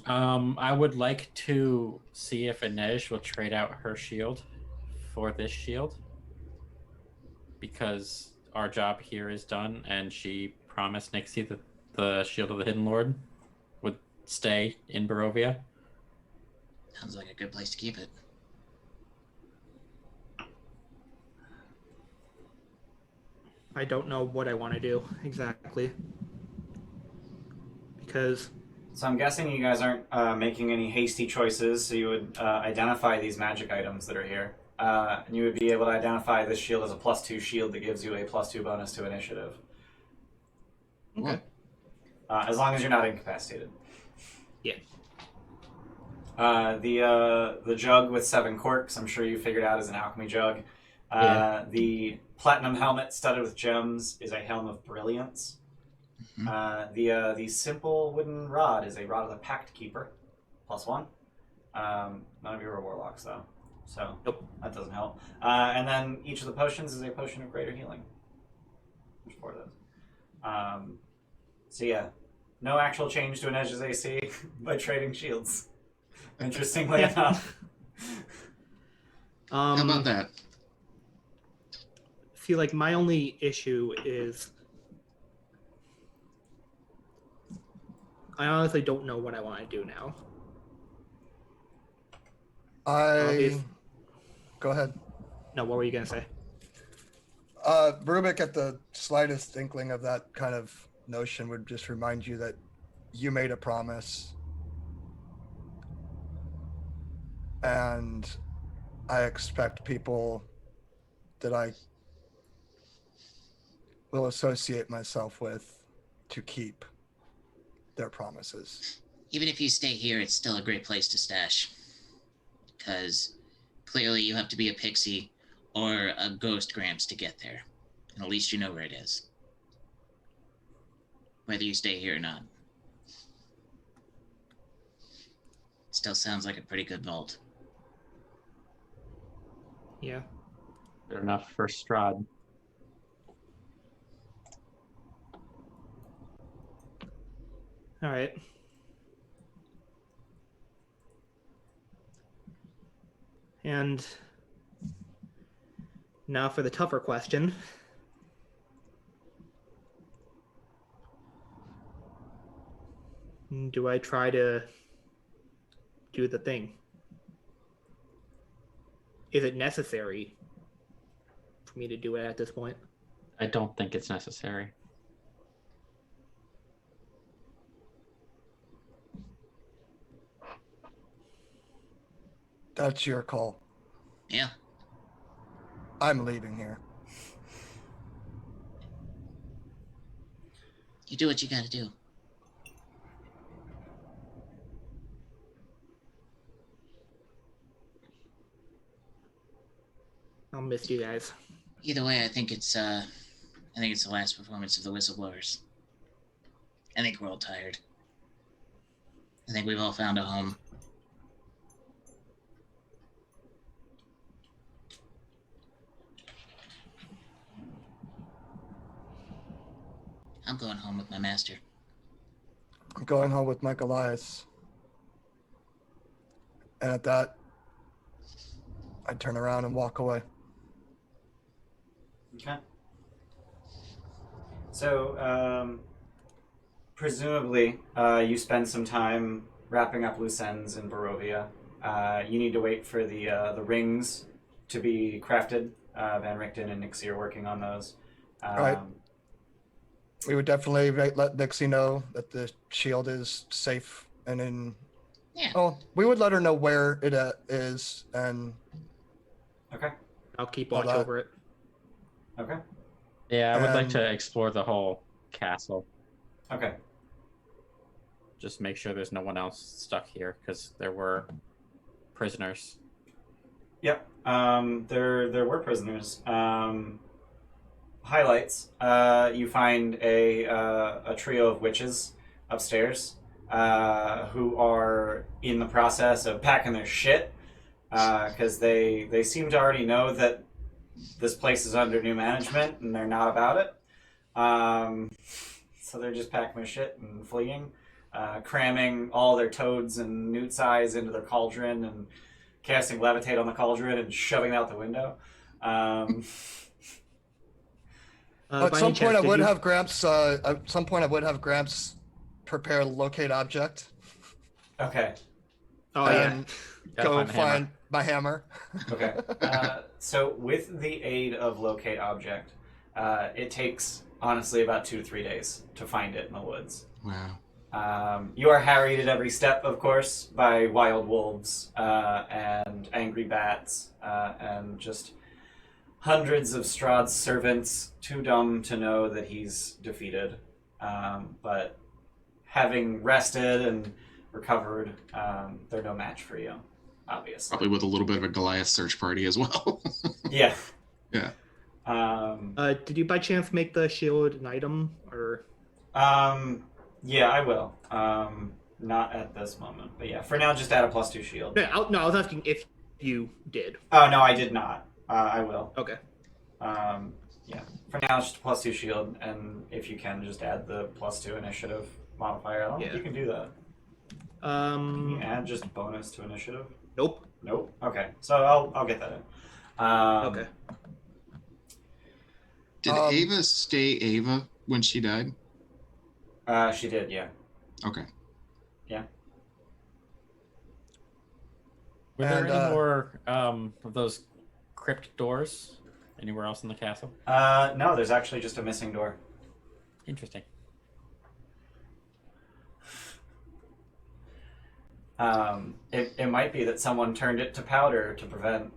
[SPEAKER 3] I would like to see if Inej will trade out her shield for this shield. Because our job here is done, and she promised Nixie that the Shield of the Hidden Lord would stay in Barovia.
[SPEAKER 7] Sounds like a good place to keep it.
[SPEAKER 5] I don't know what I want to do exactly. Because
[SPEAKER 1] So I'm guessing you guys aren't making any hasty choices, so you would identify these magic items that are here. And you would be able to identify this shield as a +2 shield that gives you a +2 bonus to initiative.
[SPEAKER 5] okay.
[SPEAKER 1] As long as you're not incapacitated.
[SPEAKER 5] Yeah.
[SPEAKER 1] The jug with 7 corks, I'm sure you figured out, is an alchemy jug.
[SPEAKER 3] Yeah.
[SPEAKER 1] The platinum helmet studded with gems is a helm of brilliance. The simple wooden rod is a rod of the Pact Keeper, +1. None of you are warlocks though, so
[SPEAKER 5] Nope.
[SPEAKER 1] that doesn't help. And then each of the potions is a potion of greater healing. There's 4 of those. So yeah, no actual change to an edge's AC by trading shields. Interestingly enough.
[SPEAKER 2] How about that?
[SPEAKER 5] See, like, my only issue is I honestly don't know what I want to do now.
[SPEAKER 4] Go ahead.
[SPEAKER 5] No, what were you going to say?
[SPEAKER 4] Rubik, at the slightest inkling of that kind of notion, would just remind you that you made a promise. And I expect people that I will associate myself with to keep their promises.
[SPEAKER 7] Even if you stay here, it's still a great place to stash. Because clearly you have to be a pixie or a ghost Gramps to get there. And at least you know where it is. Whether you stay here or not. Still sounds like a pretty good vault.
[SPEAKER 5] Yeah.
[SPEAKER 3] Good enough for Strahd.
[SPEAKER 5] All right. And now for the tougher question. Do I try to do the thing? Is it necessary for me to do it at this point?
[SPEAKER 3] I don't think it's necessary.
[SPEAKER 4] That's your call.
[SPEAKER 7] Yeah.
[SPEAKER 4] I'm leaving here.
[SPEAKER 7] You do what you gotta do.
[SPEAKER 5] I'll miss you guys.
[SPEAKER 7] Either way, I think it's the last performance of the Whistleblowers. I think we're all tired. I think we've all found a home. I'm going home with my master.
[SPEAKER 4] I'm going home with Mike Elias. And at that, I turn around and walk away.
[SPEAKER 1] Okay. So, presumably, you spend some time wrapping up loose ends in Barovia. You need to wait for the rings to be crafted. Van Richten and Nixie are working on those.
[SPEAKER 4] Right. We would definitely let Nixie know that the shield is safe and in...
[SPEAKER 7] Yeah.
[SPEAKER 4] Oh, we would let her know where it is, and...
[SPEAKER 1] Okay.
[SPEAKER 5] I'll keep watch
[SPEAKER 4] Hold on.
[SPEAKER 5] over it.
[SPEAKER 1] Okay.
[SPEAKER 3] Yeah, I would like to explore the whole castle.
[SPEAKER 1] Okay.
[SPEAKER 3] Just make sure there's no one else stuck here, because there were prisoners.
[SPEAKER 1] Yep. There were prisoners. Highlights. You find a trio of witches upstairs who are in the process of packing their shit because they seem to already know that this place is under new management and they're not about it. So they're just packing their shit and fleeing, cramming all their toads and newt's eyes into their cauldron and casting levitate on the cauldron and shoving it out the window.
[SPEAKER 4] At some point, I would have Gramps. At some point, I would have Gramps prepare locate object.
[SPEAKER 1] Okay.
[SPEAKER 5] Oh yeah.
[SPEAKER 4] and
[SPEAKER 3] Gotta
[SPEAKER 4] go
[SPEAKER 3] find the hammer.
[SPEAKER 4] find my hammer.
[SPEAKER 1] Okay. So with the aid of locate object, it takes honestly about 2 to 3 days to find it in the woods.
[SPEAKER 2] Wow.
[SPEAKER 1] You are harried at every step, of course, by wild wolves and angry bats and just hundreds of Strahd's servants, too dumb to know that he's defeated. But having rested and recovered, they're no match for you, obviously.
[SPEAKER 2] Probably with a little bit of a Goliath search party as well.
[SPEAKER 1] Yeah.
[SPEAKER 2] Yeah.
[SPEAKER 5] Did you by chance make the shield an item or?
[SPEAKER 1] Yeah, I will. Not at this moment, but yeah, for now, just add a +2 shield.
[SPEAKER 5] No, I was asking if you did.
[SPEAKER 1] Oh no, I did not. I will.
[SPEAKER 5] Okay.
[SPEAKER 1] Yeah, for now it's just a +2 shield, and if you can, just add the +2 initiative modifier. I don't think you can do that. Can you add just bonus to initiative?
[SPEAKER 5] Nope.
[SPEAKER 1] Nope. Okay, so I'll get that in.
[SPEAKER 5] Okay.
[SPEAKER 2] Did Ava stay Ava when she died?
[SPEAKER 1] She did, yeah.
[SPEAKER 2] Okay.
[SPEAKER 1] Yeah.
[SPEAKER 3] Were there
[SPEAKER 4] And,
[SPEAKER 3] any more of those crypt doors anywhere else in the castle?
[SPEAKER 1] No, there's actually just a missing door.
[SPEAKER 3] Interesting.
[SPEAKER 1] It might be that someone turned it to powder to prevent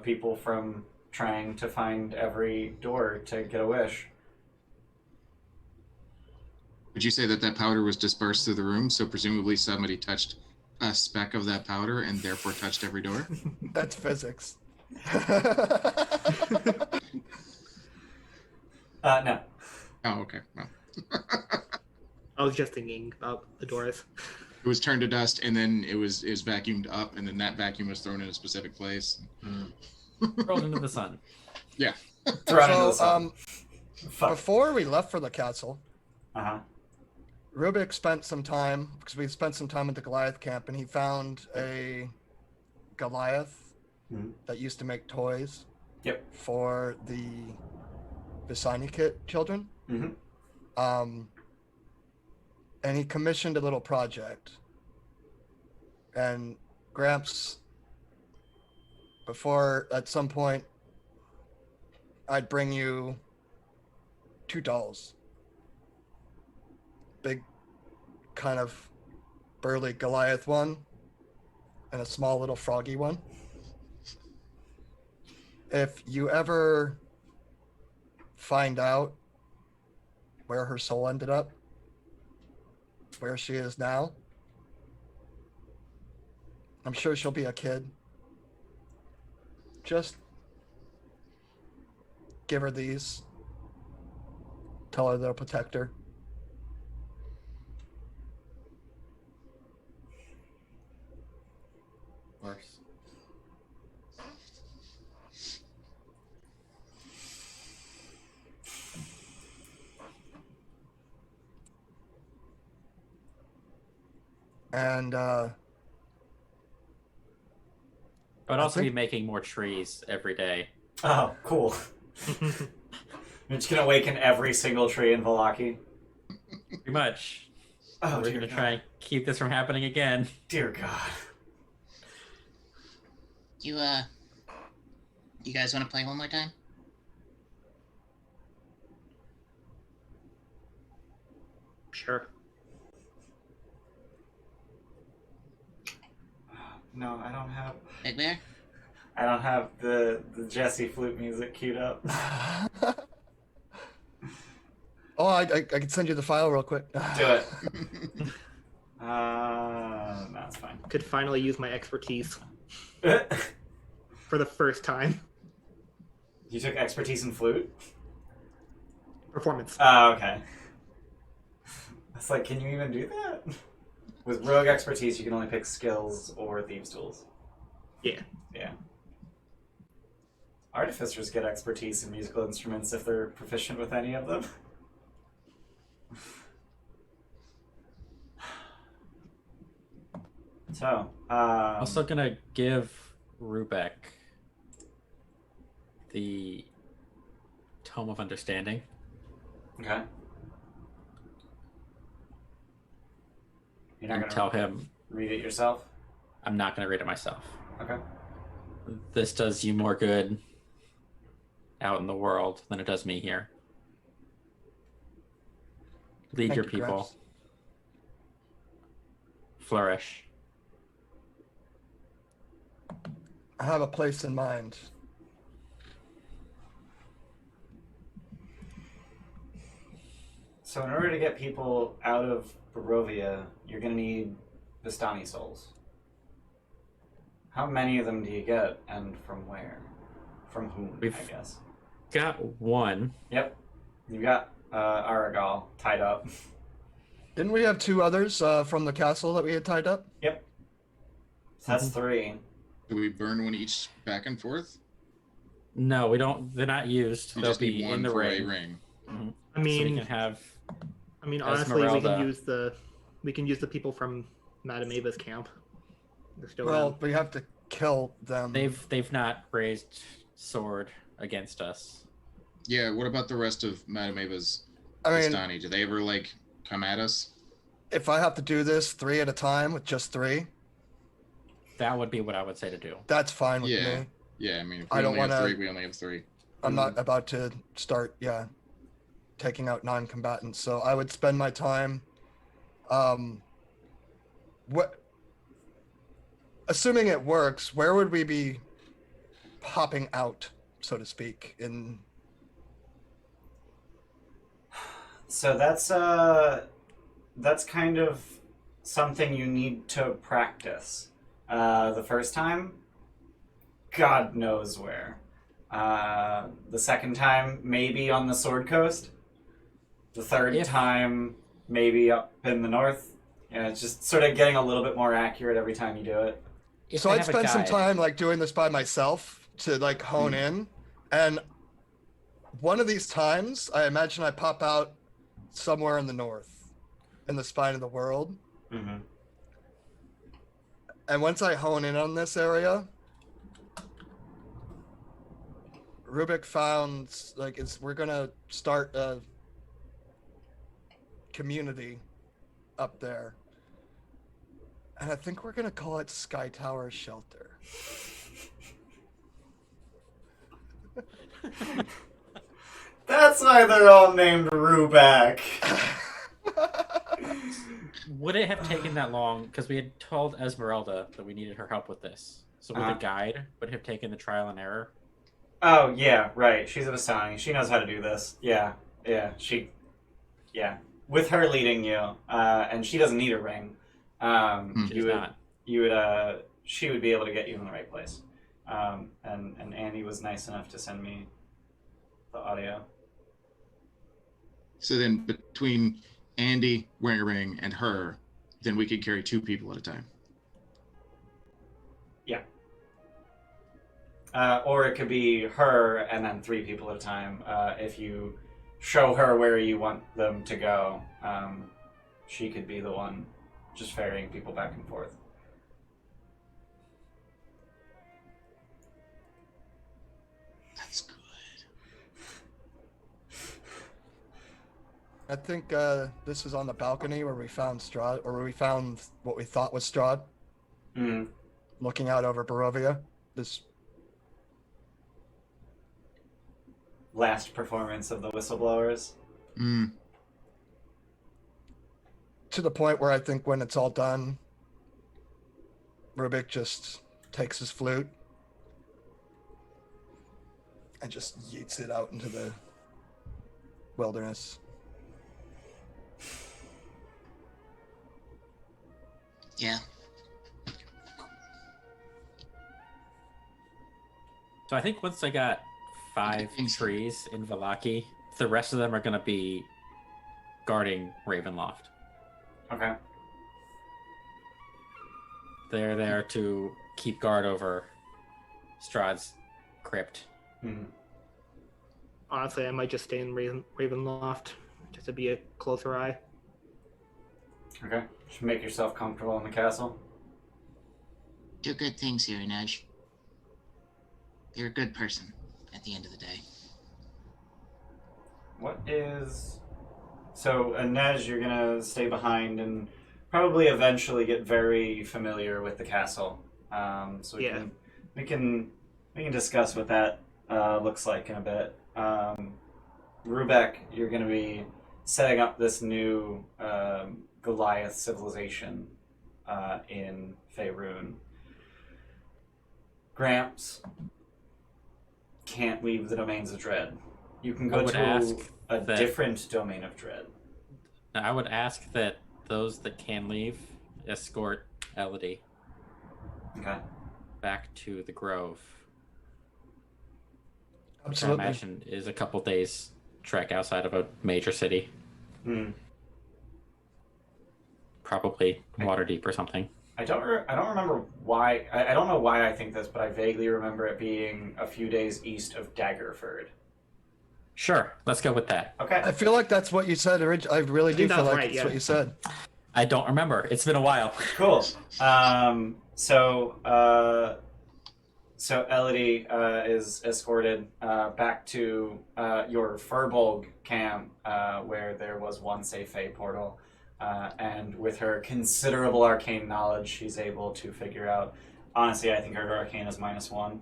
[SPEAKER 1] people from trying to find every door to get a wish.
[SPEAKER 2] Would you say that that powder was dispersed through the room, so presumably somebody touched a speck of that powder and therefore touched every door?
[SPEAKER 4] That's physics.
[SPEAKER 1] No.
[SPEAKER 2] Oh, okay. Well.
[SPEAKER 5] I was just thinking about the doors.
[SPEAKER 2] It was turned to dust, and then it was vacuumed up, and then that vacuum was thrown in a specific place.
[SPEAKER 3] Rolled into the sun.
[SPEAKER 2] Yeah.
[SPEAKER 1] Thrown into the sun. Fuck.
[SPEAKER 4] Before we left for the castle,
[SPEAKER 1] Uh-huh.
[SPEAKER 4] Rubik spent some time, because we spent some time at the Goliath camp, and he found a Goliath that used to make toys for the Visani Kit children. And he commissioned a little project. And Gramps, before at some point, I'd bring you 2 dolls. Big, kind of burly Goliath one, and a small little froggy one. If you ever find out where her soul ended up, where she is now, I'm sure she'll be a kid. Just give her these. Tell her they'll protect her.
[SPEAKER 3] Of course.
[SPEAKER 4] And
[SPEAKER 3] I'd also
[SPEAKER 4] think-
[SPEAKER 3] be making more trees every day.
[SPEAKER 1] Oh, cool. You're just gonna awaken every single tree in Valaki.
[SPEAKER 3] Pretty much.
[SPEAKER 1] Oh,
[SPEAKER 3] We're
[SPEAKER 1] dear
[SPEAKER 3] gonna
[SPEAKER 1] God.
[SPEAKER 3] try and keep this from happening again.
[SPEAKER 1] Dear God.
[SPEAKER 7] You guys want to play one more time?
[SPEAKER 5] Sure.
[SPEAKER 1] No, I don't have.
[SPEAKER 7] Big Bear?
[SPEAKER 1] I don't have the Jesse flute music queued up.
[SPEAKER 4] oh, I can send you the file real quick.
[SPEAKER 1] Do it. No, it's fine.
[SPEAKER 5] Could finally use my expertise for the first time.
[SPEAKER 1] You took expertise in flute?
[SPEAKER 5] Performance.
[SPEAKER 1] Oh, okay. It's like, can you even do that? With rogue expertise, you can only pick skills or thieves' tools.
[SPEAKER 5] Yeah.
[SPEAKER 1] Yeah. Artificers get expertise in musical instruments if they're proficient with any of them. So,
[SPEAKER 3] Also gonna give Rubek the Tome of Understanding.
[SPEAKER 1] okay. You're not
[SPEAKER 3] And
[SPEAKER 1] gonna
[SPEAKER 3] tell him
[SPEAKER 1] read it yourself?
[SPEAKER 3] I'm not going to read it myself.
[SPEAKER 1] Okay.
[SPEAKER 3] This does you more good out in the world than it does me here. Lead
[SPEAKER 4] Thank
[SPEAKER 3] your
[SPEAKER 4] you,
[SPEAKER 3] people.
[SPEAKER 4] Gramps.
[SPEAKER 3] Flourish.
[SPEAKER 4] I have a place in mind.
[SPEAKER 1] So in order to get people out of Barovia, you're going to need Vistani souls. How many of them do you get, and from where? From whom, I guess.
[SPEAKER 3] Got one.
[SPEAKER 1] Yep. You got Aragal tied up.
[SPEAKER 4] Didn't we have 2 others from the castle that we had tied up?
[SPEAKER 1] Yep. So that's 3.
[SPEAKER 2] Do we burn one each back and forth?
[SPEAKER 3] No, we don't. They're not used.
[SPEAKER 2] You
[SPEAKER 3] They'll
[SPEAKER 2] just
[SPEAKER 3] be
[SPEAKER 2] need one
[SPEAKER 3] in the
[SPEAKER 2] for
[SPEAKER 3] ring.
[SPEAKER 2] a ring.
[SPEAKER 3] Mm-hmm.
[SPEAKER 5] I mean,
[SPEAKER 3] so we can have.
[SPEAKER 5] Honestly,
[SPEAKER 3] Esmeralda.
[SPEAKER 5] we can use the people from Madame Ava's camp. They're still
[SPEAKER 4] Well,
[SPEAKER 5] around.
[SPEAKER 4] we have to kill them.
[SPEAKER 3] They've not raised sword against us.
[SPEAKER 2] Yeah, what about the rest of Madame Ava's
[SPEAKER 4] I mean,
[SPEAKER 2] Destiny? Do they ever, like, come at us?
[SPEAKER 4] if I have to do this 3 at a time with just 3,
[SPEAKER 3] That would be what I would say to do.
[SPEAKER 4] that's fine with
[SPEAKER 2] Yeah.
[SPEAKER 4] me.
[SPEAKER 2] Yeah, I mean, if
[SPEAKER 4] I
[SPEAKER 2] we
[SPEAKER 4] don't
[SPEAKER 2] only have
[SPEAKER 4] wanna-
[SPEAKER 2] 3, we only have 3.
[SPEAKER 4] I'm not about to start, taking out non-combatants. So I would spend my time, assuming it works, where would we be popping out, so to speak, in...
[SPEAKER 1] So that's kind of something you need to practice. The first time, God knows where. The second time, maybe on the Sword Coast. The third time, maybe up in the north. Yeah, it's just sort of getting a little bit more accurate every time you do it.
[SPEAKER 4] So I'd spend some time like doing this by myself to like hone in, and one of these times I imagine I pop out somewhere in the north, in the spine of the world.
[SPEAKER 1] Mm-hmm.
[SPEAKER 4] And once I hone in on this area, Rubik found like we're gonna start a community up there. And I think we're gonna call it Sky Tower Shelter.
[SPEAKER 1] That's why they're all named Rubak.
[SPEAKER 3] Would it have taken that long? Because we had told Esmeralda that we needed her help with this. So would the guide would have taken the trial and error?
[SPEAKER 1] Oh, yeah, right. She's a Vistani. She knows how to do this. Yeah. With her leading you, and she doesn't need a ring. She would be able to get you in the right place. And Andy was nice enough to send me the audio.
[SPEAKER 2] So then between Andy wearing a ring and her, then we could carry 2 people at a time.
[SPEAKER 1] Yeah. Or it could be her and then 3 people at a time. If you show her where you want them to go, she could be the one just ferrying people back and forth.
[SPEAKER 2] That's good.
[SPEAKER 4] I think this is on the balcony where we found Strahd, or where we found what we thought was Strahd.
[SPEAKER 1] Mm.
[SPEAKER 4] Looking out over Barovia. This
[SPEAKER 1] Last performance of the whistleblowers.
[SPEAKER 2] Mm.
[SPEAKER 4] to the point where I think when it's all done, Rubik just takes his flute and just yeets it out into the wilderness.
[SPEAKER 7] Yeah.
[SPEAKER 3] So I think once I got 5 trees in Valaki, the rest of them are going to be guarding Ravenloft.
[SPEAKER 1] Okay.
[SPEAKER 3] They're there to keep guard over Strahd's crypt.
[SPEAKER 1] Mm-hmm.
[SPEAKER 5] Honestly, I might just stay in Ravenloft just to be a closer eye.
[SPEAKER 1] Okay. Just make yourself comfortable in the castle.
[SPEAKER 7] Do good things here, Nudge. You're a good person at the end of the day.
[SPEAKER 1] What is... So, Inej, you're gonna stay behind and probably eventually get very familiar with the castle. So we can discuss what that looks like in a bit. Rubek, you're going to be setting up this new Goliath civilization in Faerun. Gramps can't leave the domains of dread. You can go to a different domain of dread.
[SPEAKER 3] I would ask that those that can leave escort Elodie back to the Grove.
[SPEAKER 4] Absolutely.
[SPEAKER 3] Which I imagine is a couple days trek outside of a major city. Probably Waterdeep or something.
[SPEAKER 1] I don't remember why. I don't know why I think this, but I vaguely remember it being a few days east of Daggerford.
[SPEAKER 3] Sure, let's go with that.
[SPEAKER 1] Okay.
[SPEAKER 4] I feel like that's what you said originally. I really do feel like that's what you said.
[SPEAKER 3] I don't remember. It's been a while.
[SPEAKER 1] Cool. So Elodie is escorted back to your Furbolg camp, where there was once a Fey portal. And with her considerable arcane knowledge, she's able to figure out... Honestly, I think her arcane is -1.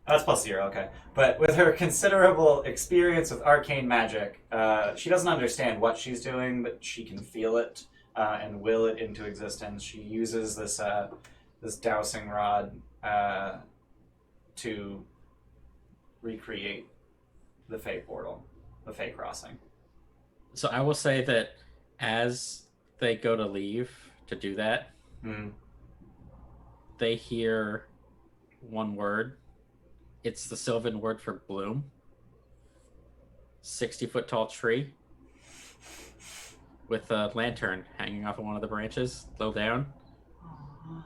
[SPEAKER 1] That's +0, okay. But with her considerable experience with arcane magic, she doesn't understand what she's doing, but she can feel it and will it into existence. She uses this dowsing rod to recreate the Fey portal, the Fey crossing.
[SPEAKER 3] So I will say that as they go to leave to do that, they hear one word. It's the Sylvan word for bloom. 60-foot tall tree with a lantern hanging off of one of the branches, low down. Aww.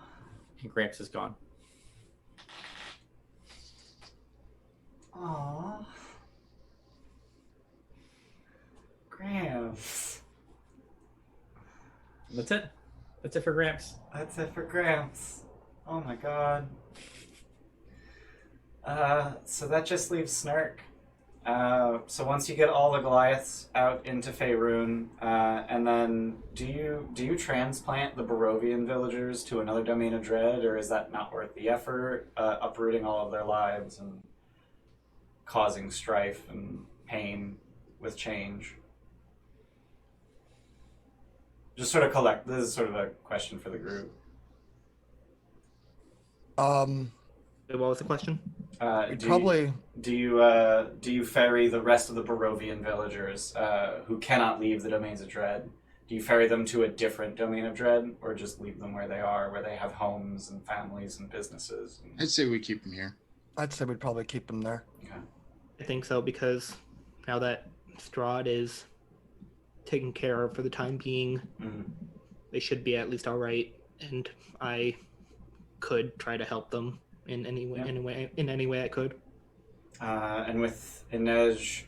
[SPEAKER 3] And Gramps is gone.
[SPEAKER 1] Aww. Gramps.
[SPEAKER 3] That's it. That's it for Gramps.
[SPEAKER 1] That's it for Gramps. Oh my god. So that just leaves Snark. So once you get all the Goliaths out into Faerun, and then do you transplant the Barovian villagers to another domain of dread, or is that not worth the effort, uprooting all of their lives and causing strife and pain with change? Just sort of this is sort of a question for the group.
[SPEAKER 5] What was the question?
[SPEAKER 1] Do you ferry the rest of the Barovian villagers who cannot leave the domains of dread? Do you ferry them to a different domain of dread, or just leave them where they are, where they have homes and families and businesses?
[SPEAKER 2] I'd say we keep them here.
[SPEAKER 4] I'd say we'd probably keep them there.
[SPEAKER 1] Okay.
[SPEAKER 5] I think so, because now that Strahd is taken care of for the time being, they should be at least all right, and I could try to help them in any way I could.
[SPEAKER 1] And with Inej,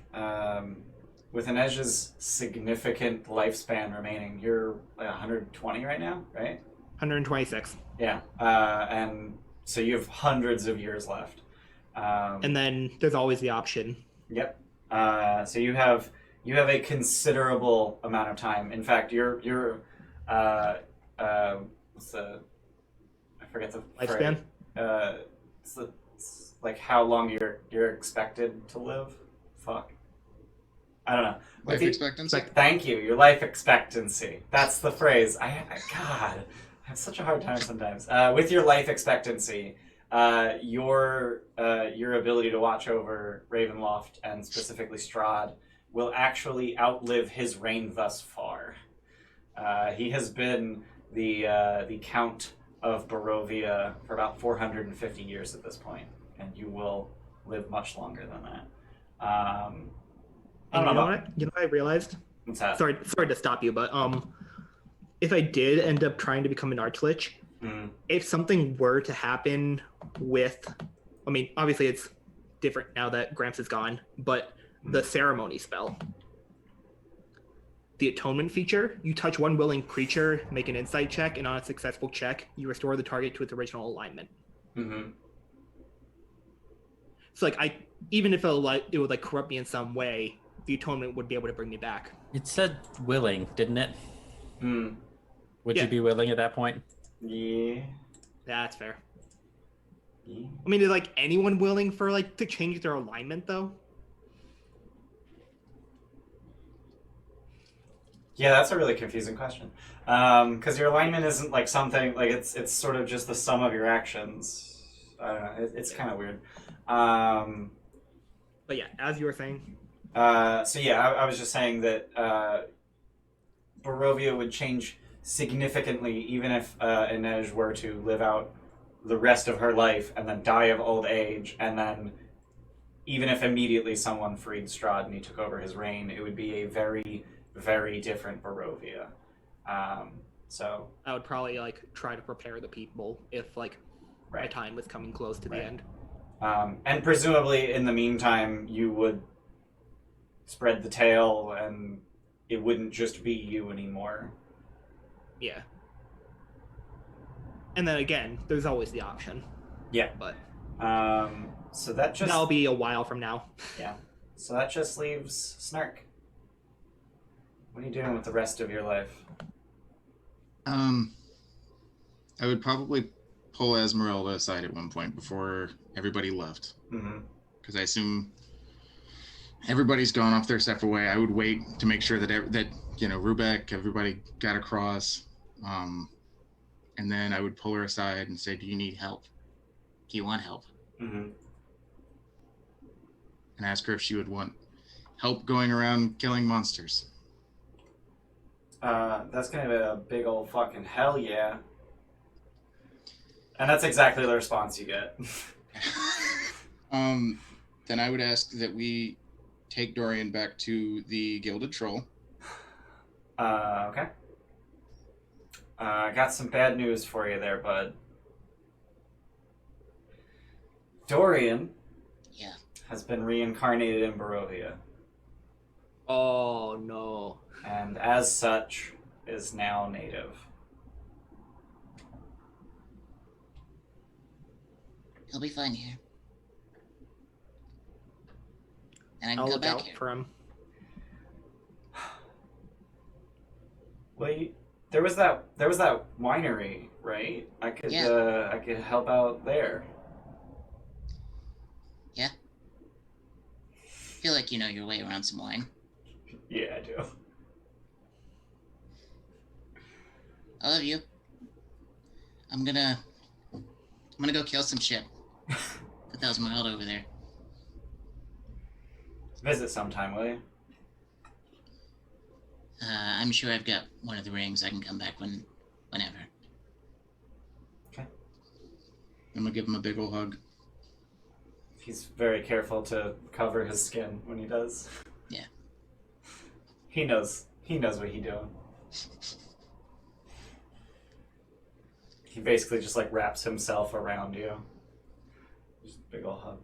[SPEAKER 1] with Inej's significant lifespan remaining, you're like 120 right now, right?
[SPEAKER 5] 126.
[SPEAKER 1] Yeah. And so you have hundreds of years left.
[SPEAKER 5] And then there's always the option.
[SPEAKER 1] Yep. So you have a considerable amount of time. In fact, you're what's the, I forget the
[SPEAKER 5] lifespan.
[SPEAKER 1] It's like how long you're expected to live. Fuck. I don't know.
[SPEAKER 2] Life expectancy.
[SPEAKER 1] Thank you. Your life expectancy. That's the phrase. God, I have such a hard time sometimes. With your life expectancy, your ability to watch over Ravenloft and specifically Strahd will actually outlive his reign thus far. He has been the Count of Barovia for about 450 years at this point, and you will live much longer than that.
[SPEAKER 5] You know what I realized?
[SPEAKER 1] What's that?
[SPEAKER 5] Sorry to stop you, but if I did end up trying to become an Archlich, if something were to happen with, I mean, obviously it's different now that Gramps is gone, but the ceremony spell, the atonement feature, you touch one willing creature, make an insight check, and on a successful check, you restore the target to its original alignment. So like even if it would like corrupt me in some way, the atonement would be able to bring me back.
[SPEAKER 3] It said willing, didn't it? Would you be willing at that point?
[SPEAKER 1] Yeah.
[SPEAKER 5] That's fair.
[SPEAKER 1] Yeah.
[SPEAKER 5] I mean, is like anyone willing for like to change their alignment though?
[SPEAKER 1] Yeah, that's a really confusing question. Because your alignment isn't like something like it's sort of just the sum of your actions. I don't know. It's kind of weird.
[SPEAKER 5] But yeah, as you were saying.
[SPEAKER 1] So yeah, I was just saying that Barovia would change significantly even if Inej were to live out the rest of her life and then die of old age, and then even if immediately someone freed Strahd and he took over his reign, it would be a very, very different Barovia. So
[SPEAKER 5] I would probably like try to prepare the people if like my time was coming close to the end.
[SPEAKER 1] And presumably in the meantime you would spread the tale and it wouldn't just be you anymore.
[SPEAKER 5] Yeah. And then again, there's always the option.
[SPEAKER 1] Yeah.
[SPEAKER 5] But
[SPEAKER 1] so that just
[SPEAKER 5] that'll be a while from now.
[SPEAKER 1] Yeah. So that just leaves Snark. What are you doing with the rest of your life?
[SPEAKER 2] I would probably pull Esmeralda aside at one point before everybody left. Because I assume everybody's gone off their separate way. I would wait to make sure that Rubeck, everybody got across. And then I would pull her aside and say, "Do you need help?
[SPEAKER 7] Do you want help?"
[SPEAKER 2] And ask her if she would want help going around killing monsters.
[SPEAKER 1] That's gonna be a big old fucking hell yeah. And that's exactly the response you get.
[SPEAKER 2] Then I would ask that we take Dorian back to the Gilded Troll.
[SPEAKER 1] Okay. I got some bad news for you there, bud. Dorian has been reincarnated in Barovia.
[SPEAKER 5] Oh no.
[SPEAKER 1] And as such is now native.
[SPEAKER 7] He'll be fine here. And I can
[SPEAKER 5] I'll
[SPEAKER 7] go
[SPEAKER 5] look
[SPEAKER 7] back
[SPEAKER 5] out
[SPEAKER 7] here.
[SPEAKER 5] for him.
[SPEAKER 1] Well, there was that winery, right? I could help out there.
[SPEAKER 7] Yeah. Feel like you know your way around some wine.
[SPEAKER 1] Yeah, I do.
[SPEAKER 7] I love you. I'm gonna go kill some shit. Put that Esmeralda over there.
[SPEAKER 1] Visit sometime, will you?
[SPEAKER 7] I'm sure I've got one of the rings. I can come back whenever.
[SPEAKER 1] Okay.
[SPEAKER 2] I'm gonna give him a big ol' hug.
[SPEAKER 1] He's very careful to cover his skin when he does.
[SPEAKER 7] Yeah.
[SPEAKER 1] He knows what he's doing. He basically just like wraps himself around you. Just a big ol' hug.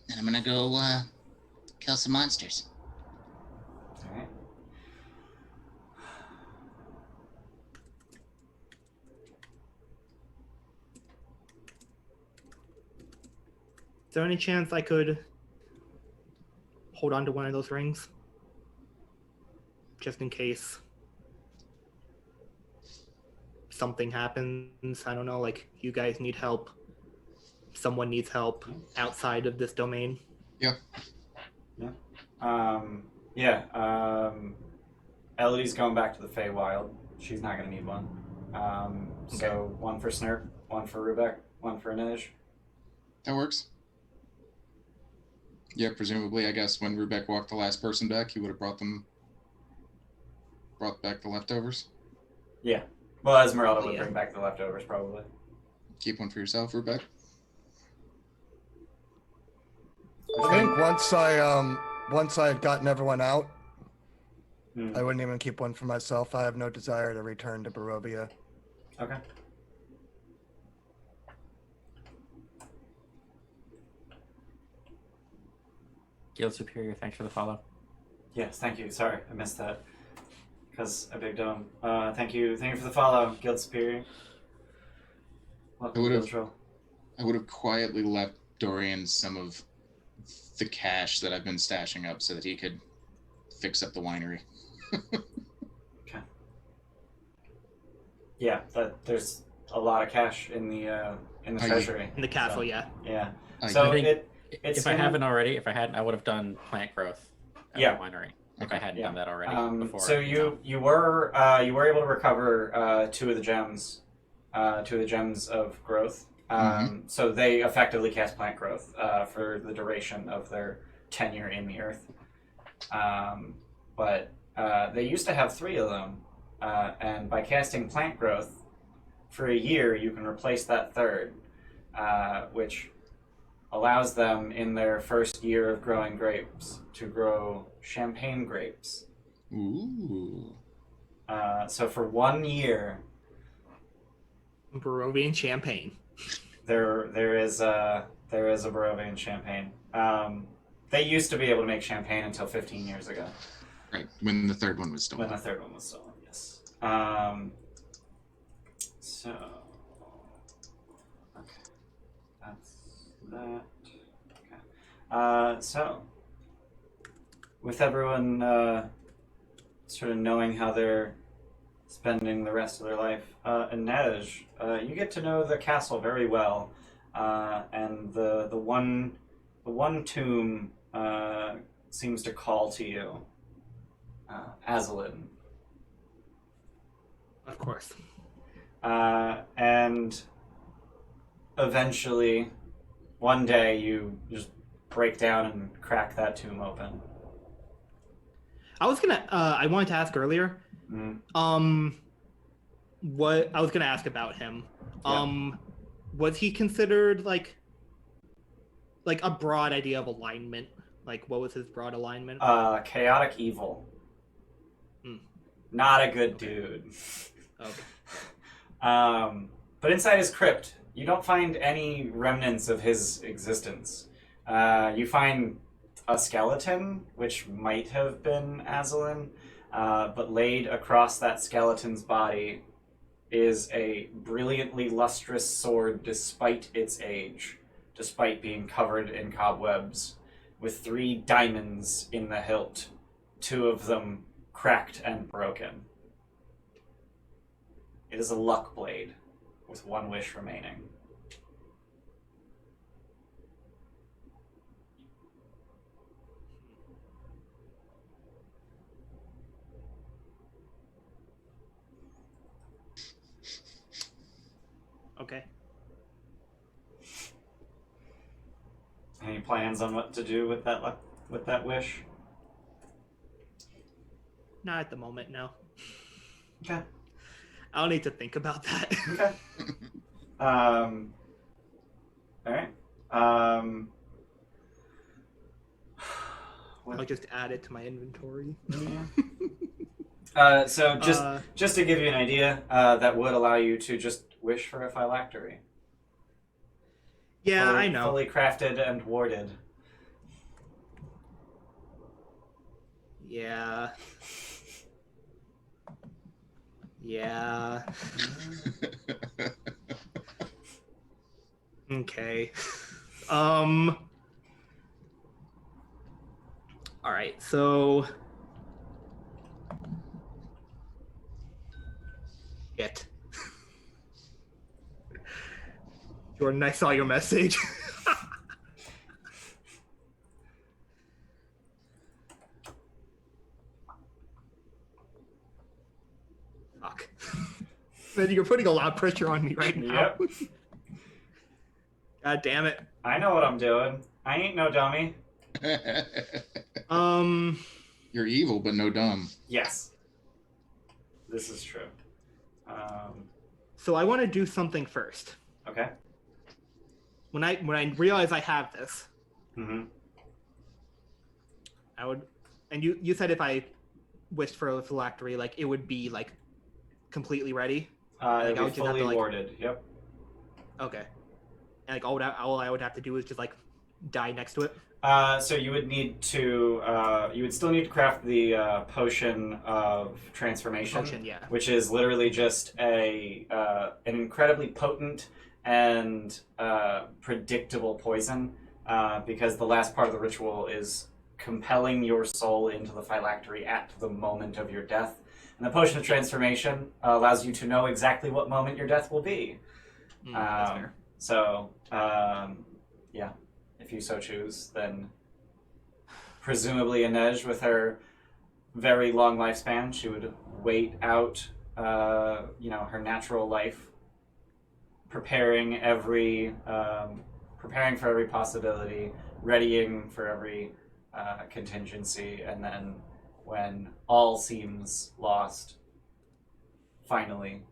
[SPEAKER 7] And I'm gonna go kill some monsters.
[SPEAKER 1] Alright.
[SPEAKER 5] Is there any chance I could hold on to one of those rings? Just in case something happens. I don't know, like you guys need help. Someone needs help outside of this domain.
[SPEAKER 2] Yeah.
[SPEAKER 1] Elodie's going back to the Feywild. She's not going to need one. So one for Snurp, one for Rubeck, one for Inej.
[SPEAKER 2] That works. Yeah, presumably, I guess when Rubeck walked the last person back, he would have brought back the leftovers.
[SPEAKER 1] Yeah. Well, Esmeralda would bring back the leftovers, probably.
[SPEAKER 2] Keep one for yourself, Rubeck.
[SPEAKER 4] I think once I had gotten everyone out, I wouldn't even keep one for myself. I have no desire to return to Barovia.
[SPEAKER 1] Okay.
[SPEAKER 3] Guild Superior, thanks for the follow.
[SPEAKER 1] Yes, thank you. Sorry, I missed that. Because I big dome. Thank you for the follow, Guild Superior.
[SPEAKER 2] I would have quietly left Dorian some of the cash that I've been stashing up so that he could fix up the winery.
[SPEAKER 1] Okay. Yeah, there's a lot of cash in the treasury.
[SPEAKER 5] In the castle,
[SPEAKER 1] so,
[SPEAKER 5] yeah.
[SPEAKER 1] Yeah.
[SPEAKER 2] I
[SPEAKER 1] So
[SPEAKER 3] think
[SPEAKER 1] it's
[SPEAKER 3] if I haven't already, if I hadn't, I would have done plant growth at
[SPEAKER 1] Yeah.
[SPEAKER 3] the winery. If I hadn't done that already before.
[SPEAKER 1] So you were able to recover two of the gems of growth. So they effectively cast plant growth for the duration of their tenure in the earth. But they used to have 3 of them, and by casting plant growth for a year, you can replace that third, which allows them in their first year of growing grapes to grow champagne grapes.
[SPEAKER 2] Ooh.
[SPEAKER 1] So for 1 year,
[SPEAKER 5] Barovian champagne.
[SPEAKER 1] there is a Barovian champagne. They used to be able to make champagne until 15 years ago.
[SPEAKER 2] Right, when the third one was stolen.
[SPEAKER 1] When the third one was stolen, yes. So, okay, that's that. Okay. So, with everyone sort of knowing how they're spending the rest of their life, Inej, you get to know the castle very well, and the one tomb seems to call to you, Azalin.
[SPEAKER 5] Of course.
[SPEAKER 1] And eventually, one day, you just break down and crack that tomb open.
[SPEAKER 5] I wanted to ask earlier. What I was gonna ask about him.
[SPEAKER 1] Yeah.
[SPEAKER 5] Was he considered like a broad idea of alignment? Like, what was his broad alignment?
[SPEAKER 1] Chaotic evil.
[SPEAKER 5] Hmm.
[SPEAKER 1] Not a good dude.
[SPEAKER 5] Okay.
[SPEAKER 1] But inside his crypt, you don't find any remnants of his existence. You find a skeleton, which might have been Azalin, but laid across that skeleton's body is a brilliantly lustrous sword despite its age, despite being covered in cobwebs, with 3 diamonds in the hilt, 2 of them cracked and broken. It is a luck blade, with 1 wish remaining.
[SPEAKER 5] Okay.
[SPEAKER 1] Any plans on what to do with that wish?
[SPEAKER 5] Not at the moment, no.
[SPEAKER 1] Okay.
[SPEAKER 5] I don't need to think about that.
[SPEAKER 1] Okay. All right.
[SPEAKER 5] I'll just add it to my inventory.
[SPEAKER 1] So just to give you an idea, that would allow you to just wish for a phylactery.
[SPEAKER 5] Yeah, I know.
[SPEAKER 1] Fully crafted and warded.
[SPEAKER 5] Yeah. Yeah. Okay. All right. So shit. Jordan, I saw your message. Fuck. Man, you're putting a lot of pressure on me right now.
[SPEAKER 1] Yep.
[SPEAKER 5] God damn it.
[SPEAKER 1] I know what I'm doing. I ain't no dummy.
[SPEAKER 2] You're evil, but no dumb.
[SPEAKER 1] Yes. This is true.
[SPEAKER 5] So I want to do something first.
[SPEAKER 1] Okay.
[SPEAKER 5] When I realize I have this,
[SPEAKER 1] Mm-hmm.
[SPEAKER 5] I would, and you said if I wished for a phylactery, like it would be like completely ready.
[SPEAKER 1] Like
[SPEAKER 5] I would just have
[SPEAKER 1] fully
[SPEAKER 5] to, like-
[SPEAKER 1] warded. Yep.
[SPEAKER 5] Okay. And like all I would have to do is just like die next to it.
[SPEAKER 1] So you would need to, you would still need to craft the potion of transformation,
[SPEAKER 5] Potion, yeah.
[SPEAKER 1] which is literally just an incredibly potent and predictable poison, because the last part of the ritual is compelling your soul into the phylactery at the moment of your death, And the potion of transformation allows you to know exactly what moment your death will be.
[SPEAKER 5] That's fair.
[SPEAKER 1] So, yeah, if you so choose, then presumably Inej, with her very long lifespan, she would wait out, her natural life, preparing for every possibility, readying for every contingency, and then when all seems lost, finally.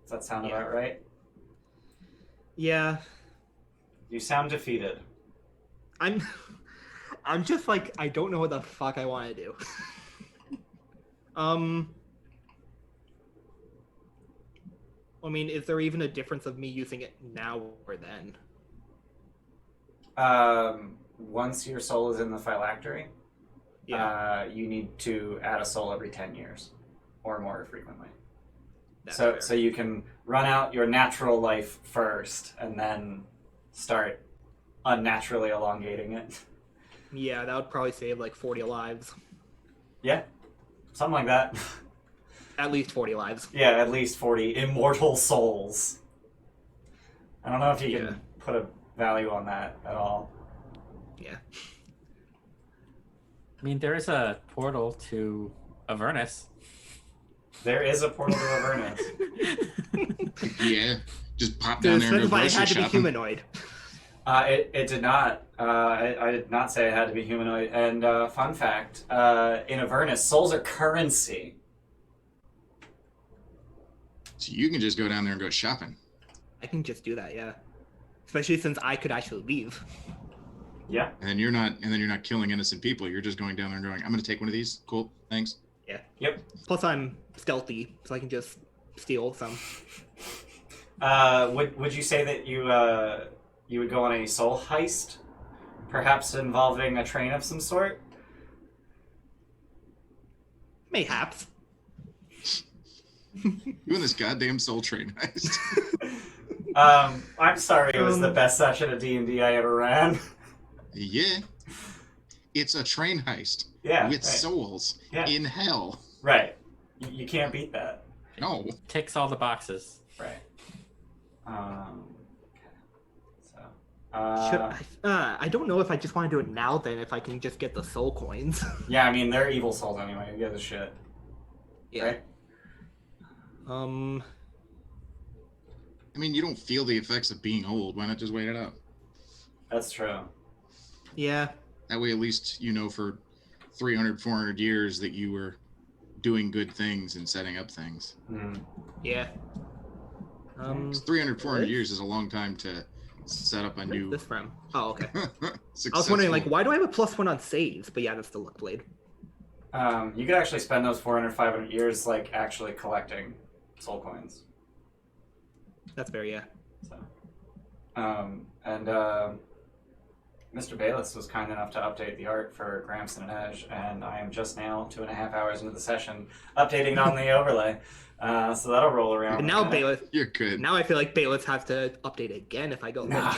[SPEAKER 1] Does that sound about right?
[SPEAKER 5] Yeah.
[SPEAKER 1] You sound defeated.
[SPEAKER 5] I'm just like, I don't know what the fuck I want to do. I mean, is there even a difference of me using it now or then?
[SPEAKER 1] Once your soul is in the phylactery, you need to add a soul every 10 years or more frequently. So you can run out your natural life first and then start unnaturally elongating it.
[SPEAKER 5] Yeah, that would probably save like 40 lives.
[SPEAKER 1] Yeah, something like that.
[SPEAKER 5] At least 40 lives.
[SPEAKER 1] Yeah, at least 40 immortal souls. I don't know if you can put a value on that at all.
[SPEAKER 5] Yeah.
[SPEAKER 3] I mean, there is a portal to Avernus.
[SPEAKER 1] There is a portal to Avernus.
[SPEAKER 2] Yeah, just pop down there and go
[SPEAKER 5] specify it
[SPEAKER 2] grocery
[SPEAKER 5] had to be
[SPEAKER 2] shopping.
[SPEAKER 5] humanoid.
[SPEAKER 1] It did not. I did not say it had to be humanoid. And fun fact, in Avernus, souls are currency.
[SPEAKER 2] So you can just go down there and go shopping.
[SPEAKER 5] I can just do that, yeah. Especially since I could actually leave.
[SPEAKER 1] Yeah.
[SPEAKER 2] And then you're not killing innocent people. You're just going down there and going, I'm gonna take one of these. Cool, thanks.
[SPEAKER 5] Yeah.
[SPEAKER 1] Yep.
[SPEAKER 5] Plus I'm stealthy, so I can just steal some.
[SPEAKER 1] Would you say that you would go on a soul heist, perhaps involving a train of some sort?
[SPEAKER 5] Mayhaps.
[SPEAKER 2] You and this goddamn soul train heist.
[SPEAKER 1] I'm sorry, it was the best session of D&D I ever ran.
[SPEAKER 2] Yeah. It's a train heist.
[SPEAKER 1] Yeah.
[SPEAKER 2] With souls in hell.
[SPEAKER 1] Right. You can't beat that.
[SPEAKER 2] No.
[SPEAKER 3] Ticks all the boxes.
[SPEAKER 1] Right.
[SPEAKER 5] I don't know if I just want to do it now then, if I can just get the soul coins.
[SPEAKER 1] Yeah, I mean, they're evil souls anyway. You get the shit.
[SPEAKER 5] Yeah.
[SPEAKER 1] Right?
[SPEAKER 2] I mean, you don't feel the effects of being old. Why not just wait it out?
[SPEAKER 1] That's true.
[SPEAKER 5] Yeah.
[SPEAKER 2] That way, at least you know for 300, 400 years that you were doing good things and setting up things.
[SPEAKER 1] Mm.
[SPEAKER 5] Yeah.
[SPEAKER 2] 300, 400 years is a long time to set up a new...
[SPEAKER 5] This from? Oh, okay. I
[SPEAKER 2] successful...
[SPEAKER 5] was wondering, like, why do I have a +1 on saves? But yeah, that's the luck blade.
[SPEAKER 1] You could actually spend those 400, 500 years, like, actually collecting soul coins.
[SPEAKER 5] That's fair, yeah.
[SPEAKER 1] So, Mr. Bayless was kind enough to update the art for Gramps and Inej, and I am just now 2.5 hours into the session updating on the overlay. So that'll roll around.
[SPEAKER 5] And now Bayless,
[SPEAKER 2] you're good.
[SPEAKER 5] Now I feel like Bayless has to update it again if I go.
[SPEAKER 1] No,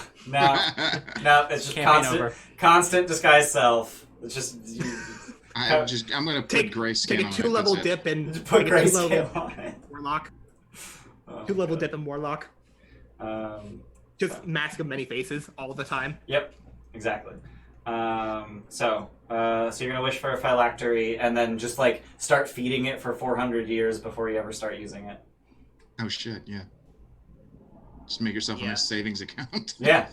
[SPEAKER 1] it's just constant disguise self. It's just.
[SPEAKER 2] I'm gonna put grayscale on it.
[SPEAKER 5] Take a 2-level dip and
[SPEAKER 1] put grayscale on it.
[SPEAKER 5] Warlock.
[SPEAKER 1] Oh,
[SPEAKER 5] 2-level dip and Warlock. Just
[SPEAKER 1] so.
[SPEAKER 5] mask of many faces all the time.
[SPEAKER 1] Yep, exactly. So you're gonna wish for a phylactery and then just like start feeding it for 400 years before you ever start using it.
[SPEAKER 2] Oh shit! Yeah. Just make yourself a nice savings account.
[SPEAKER 1] Yeah.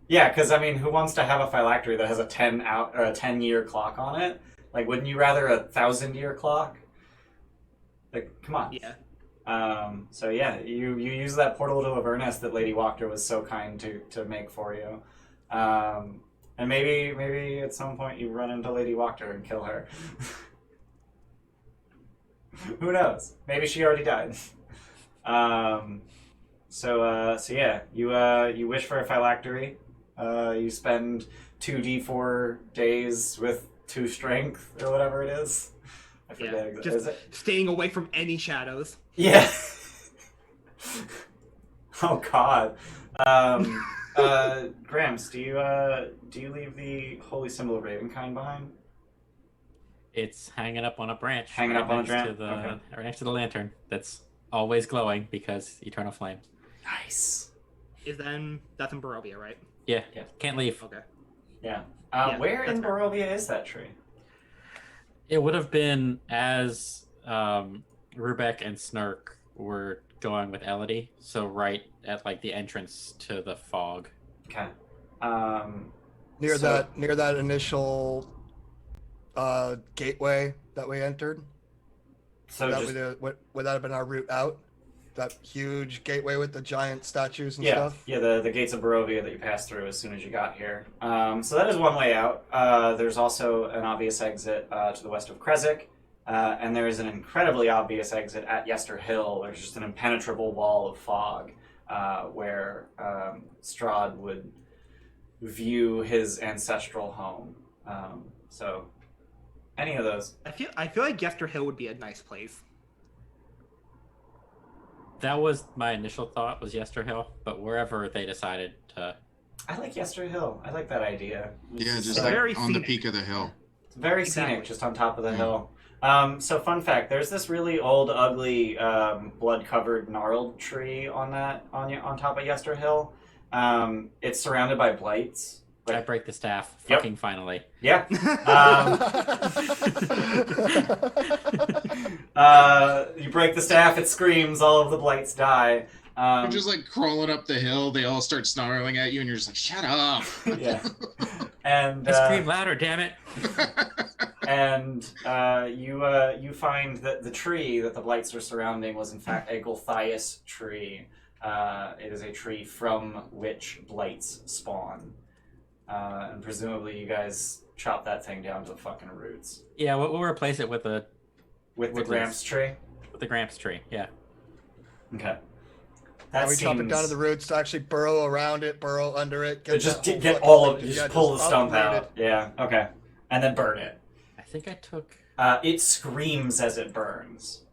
[SPEAKER 1] Yeah, because I mean, who wants to have a phylactery that has a 10-year clock on it? Like, wouldn't you rather a 1,000-year clock? Like, come on.
[SPEAKER 5] Yeah.
[SPEAKER 1] So yeah, you use that portal to Avernus that Lady Walker was so kind to make for you. And maybe at some point you run into Lady Walker and kill her. Who knows? Maybe she already died. So yeah, you wish for a phylactery. You spend 2d4 days with 2 strength or whatever it is. I forget.
[SPEAKER 5] Yeah, just staying away from any shadows.
[SPEAKER 1] Yeah. Oh God. Gramps, do you leave the holy symbol of Ravenkind behind?
[SPEAKER 3] It's hanging up on a branch.
[SPEAKER 1] Hanging up on a branch?
[SPEAKER 3] Right next to the lantern. That's always glowing because eternal flame.
[SPEAKER 1] Nice.
[SPEAKER 5] That's in Barovia, right?
[SPEAKER 3] Yeah.
[SPEAKER 1] Yeah.
[SPEAKER 3] Can't leave.
[SPEAKER 5] Okay.
[SPEAKER 1] Yeah.
[SPEAKER 5] Yeah,
[SPEAKER 1] Where in
[SPEAKER 5] that's fair.
[SPEAKER 1] Barovia is that tree?
[SPEAKER 3] It would have been as Rubeck and Snurk were going with Elodie, so right at like the entrance to the fog.
[SPEAKER 1] Okay.
[SPEAKER 4] Near that initial gateway that we entered.
[SPEAKER 1] So
[SPEAKER 4] would that have been our route out? That huge gateway with the giant statues and
[SPEAKER 1] yeah,
[SPEAKER 4] stuff?
[SPEAKER 1] Yeah, the gates of Barovia that you passed through as soon as you got here. So that is one way out. There's also an obvious exit to the west of Krezik, and there is an incredibly obvious exit at Yester Hill. There's just an impenetrable wall of fog where Strahd would view his ancestral home. So any of those.
[SPEAKER 5] I feel like Yester Hill would be a nice place.
[SPEAKER 3] That was my initial thought, was Yester Hill, but wherever they decided to...
[SPEAKER 1] I like Yester Hill. I like that idea.
[SPEAKER 2] Yeah, just
[SPEAKER 5] like
[SPEAKER 2] like on the
[SPEAKER 5] scenic.
[SPEAKER 2] peak of the hill.
[SPEAKER 1] It's very
[SPEAKER 5] Exactly.
[SPEAKER 1] scenic, just on top of the hill. So fun fact, there's this really old, ugly, blood-covered gnarled tree on top of Yester Hill. It's surrounded by blights.
[SPEAKER 3] I break the staff,
[SPEAKER 1] Yep.
[SPEAKER 3] fucking finally.
[SPEAKER 1] Yeah. You break the staff, it screams, all of the blights die.
[SPEAKER 2] You're just like crawling up the hill. They all start snarling at you, and you're just like, "Shut up!"
[SPEAKER 1] Yeah. And
[SPEAKER 3] Scream louder, damn it!
[SPEAKER 1] and you find that the tree that the blights are surrounding was in fact a Gulthias tree. It is a tree from which blights spawn. And presumably you guys chop that thing down to the fucking roots.
[SPEAKER 3] Yeah, we'll replace it with the
[SPEAKER 1] Gramps tree?
[SPEAKER 3] With the Gramps tree, yeah.
[SPEAKER 1] Okay.
[SPEAKER 4] And we chop it down to the roots to actually burrow around it, burrow under it.
[SPEAKER 1] Just
[SPEAKER 4] Just
[SPEAKER 1] pull the stump
[SPEAKER 4] uproot
[SPEAKER 1] out. Yeah, okay. And then burn it.
[SPEAKER 3] I think I took
[SPEAKER 1] It screams as it burns.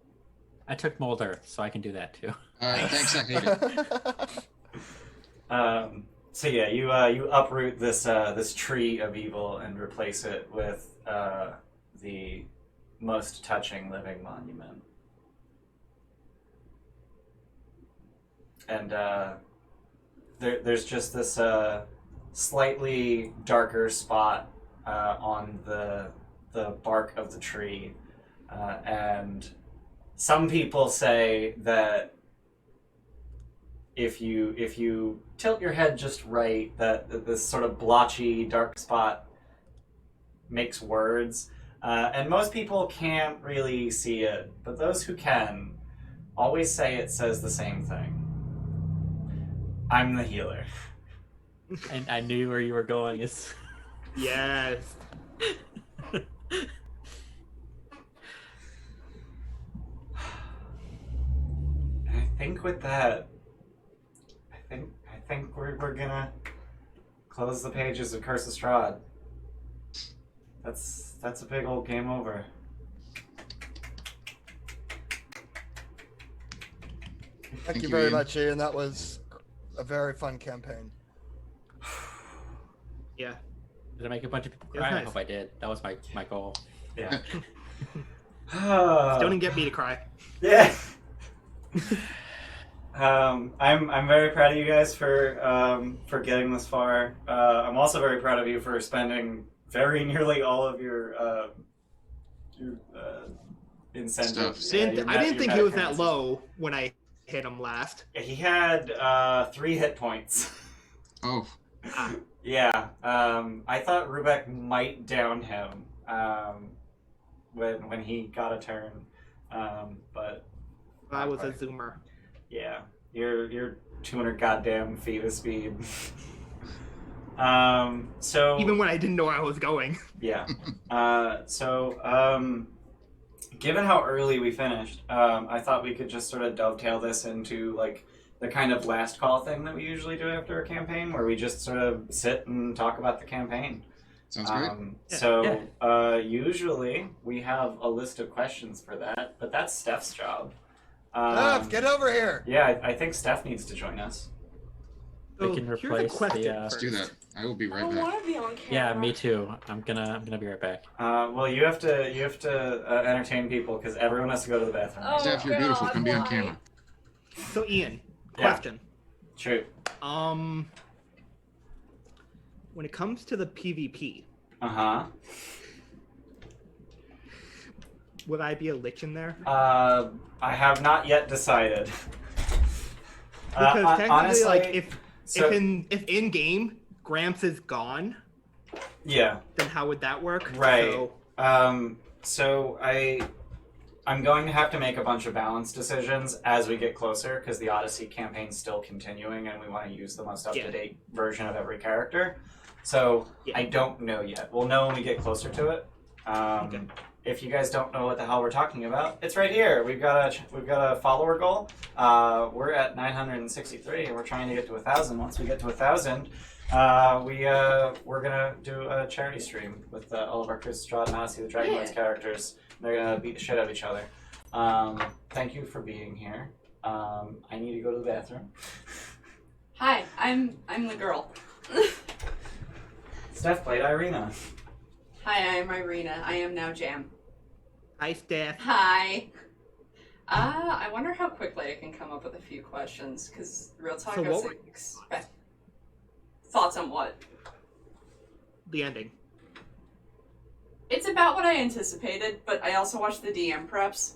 [SPEAKER 3] mold earth, so I can do that too.
[SPEAKER 2] Thanks, I hate it.
[SPEAKER 1] So yeah, you uproot this tree of evil and replace it with the most touching living monument. And there's just this slightly darker spot on the bark of the tree, and some people say that if you tilt your head just right, that this sort of blotchy dark spot makes words, and most people can't really see it, but those who can always say it says the same thing. I'm the healer.
[SPEAKER 3] And I knew where you were going. Is
[SPEAKER 5] Yes.
[SPEAKER 1] I think with that, I think we're gonna close the pages of Curse of Strahd. That's a big old game over.
[SPEAKER 4] Thank you very much, Ian. That was a very fun campaign.
[SPEAKER 5] Yeah.
[SPEAKER 3] Did I make a bunch of people
[SPEAKER 5] It was
[SPEAKER 3] cry? I
[SPEAKER 5] nice.
[SPEAKER 3] hope I did. That was my goal.
[SPEAKER 1] Yeah.
[SPEAKER 5] Don't even get me to cry.
[SPEAKER 1] Yeah. I'm very proud of you guys for getting this far. I'm also very proud of you for spending very nearly all of your incentives.
[SPEAKER 2] Stuff.
[SPEAKER 5] I didn't think he was that low when I hit him last.
[SPEAKER 1] He had 3 hit points.
[SPEAKER 2] Oh,
[SPEAKER 1] Yeah. I thought Rubeck might down him when he got a turn, but
[SPEAKER 5] I was a zoomer.
[SPEAKER 1] yeah, you're 200 goddamn feet of speed. So
[SPEAKER 5] Even when I didn't know where I was going.
[SPEAKER 1] yeah. Given how early we finished, I thought we could just sort of dovetail this into like the kind of last call thing that we usually do after a campaign, where we just sort of sit and talk about the campaign.
[SPEAKER 2] sounds great.
[SPEAKER 1] Usually we have a list of questions for that, but that's Steph's job.
[SPEAKER 4] Steph, get over here!
[SPEAKER 1] Yeah, I think Steph needs to join us.
[SPEAKER 3] We can
[SPEAKER 5] here's a
[SPEAKER 3] replace
[SPEAKER 5] question
[SPEAKER 3] the.
[SPEAKER 2] Let's do that. I will be
[SPEAKER 6] I
[SPEAKER 2] right
[SPEAKER 6] don't
[SPEAKER 2] back.
[SPEAKER 6] want to be on camera.
[SPEAKER 3] Yeah, me too. I'm gonna be right back.
[SPEAKER 1] Well, you have to entertain people because everyone has to go to the bathroom.
[SPEAKER 6] Oh,
[SPEAKER 2] Steph, you're beautiful.
[SPEAKER 6] God,
[SPEAKER 2] Come be on
[SPEAKER 6] why?
[SPEAKER 2] camera.
[SPEAKER 5] So Ian,
[SPEAKER 1] Yeah.
[SPEAKER 5] question.
[SPEAKER 1] True.
[SPEAKER 5] When it comes to the PvP,
[SPEAKER 1] Uh-huh.
[SPEAKER 5] would I be a lich in there?
[SPEAKER 1] I have not yet decided.
[SPEAKER 5] Because technically,
[SPEAKER 1] honestly,
[SPEAKER 5] like
[SPEAKER 1] so-
[SPEAKER 5] if in game Gramps is gone,
[SPEAKER 1] yeah,
[SPEAKER 5] then how would that work?
[SPEAKER 1] right.
[SPEAKER 5] So,
[SPEAKER 1] So I'm going to have to make a bunch of balance decisions as we get closer because the Odyssey campaign's still continuing and we want to use the most up-to-date version of every character. So I don't know yet. We'll know when we get closer to it.
[SPEAKER 5] Okay.
[SPEAKER 1] If you guys don't know what the hell we're talking about, it's right here. We've got a follower goal. We're at 963, and we're trying to get to 1,000. Once we get to 1,000, we're gonna do a charity stream with all of our Curse of Strahd and Odyssey the Dragonlance characters. They're gonna beat the shit out of each other. Thank you for being here. I need to go to the bathroom.
[SPEAKER 6] Hi, I'm the girl.
[SPEAKER 1] Steph played Irina.
[SPEAKER 6] Hi, I'm Irina. I am now Jam.
[SPEAKER 5] hi Steph.
[SPEAKER 6] Hi. I wonder how quickly I can come up with a few questions, because real talk,
[SPEAKER 5] So
[SPEAKER 6] I was
[SPEAKER 5] what
[SPEAKER 6] expect... Thoughts on what?
[SPEAKER 5] The ending.
[SPEAKER 6] It's about what I anticipated, but I also watched the DM preps.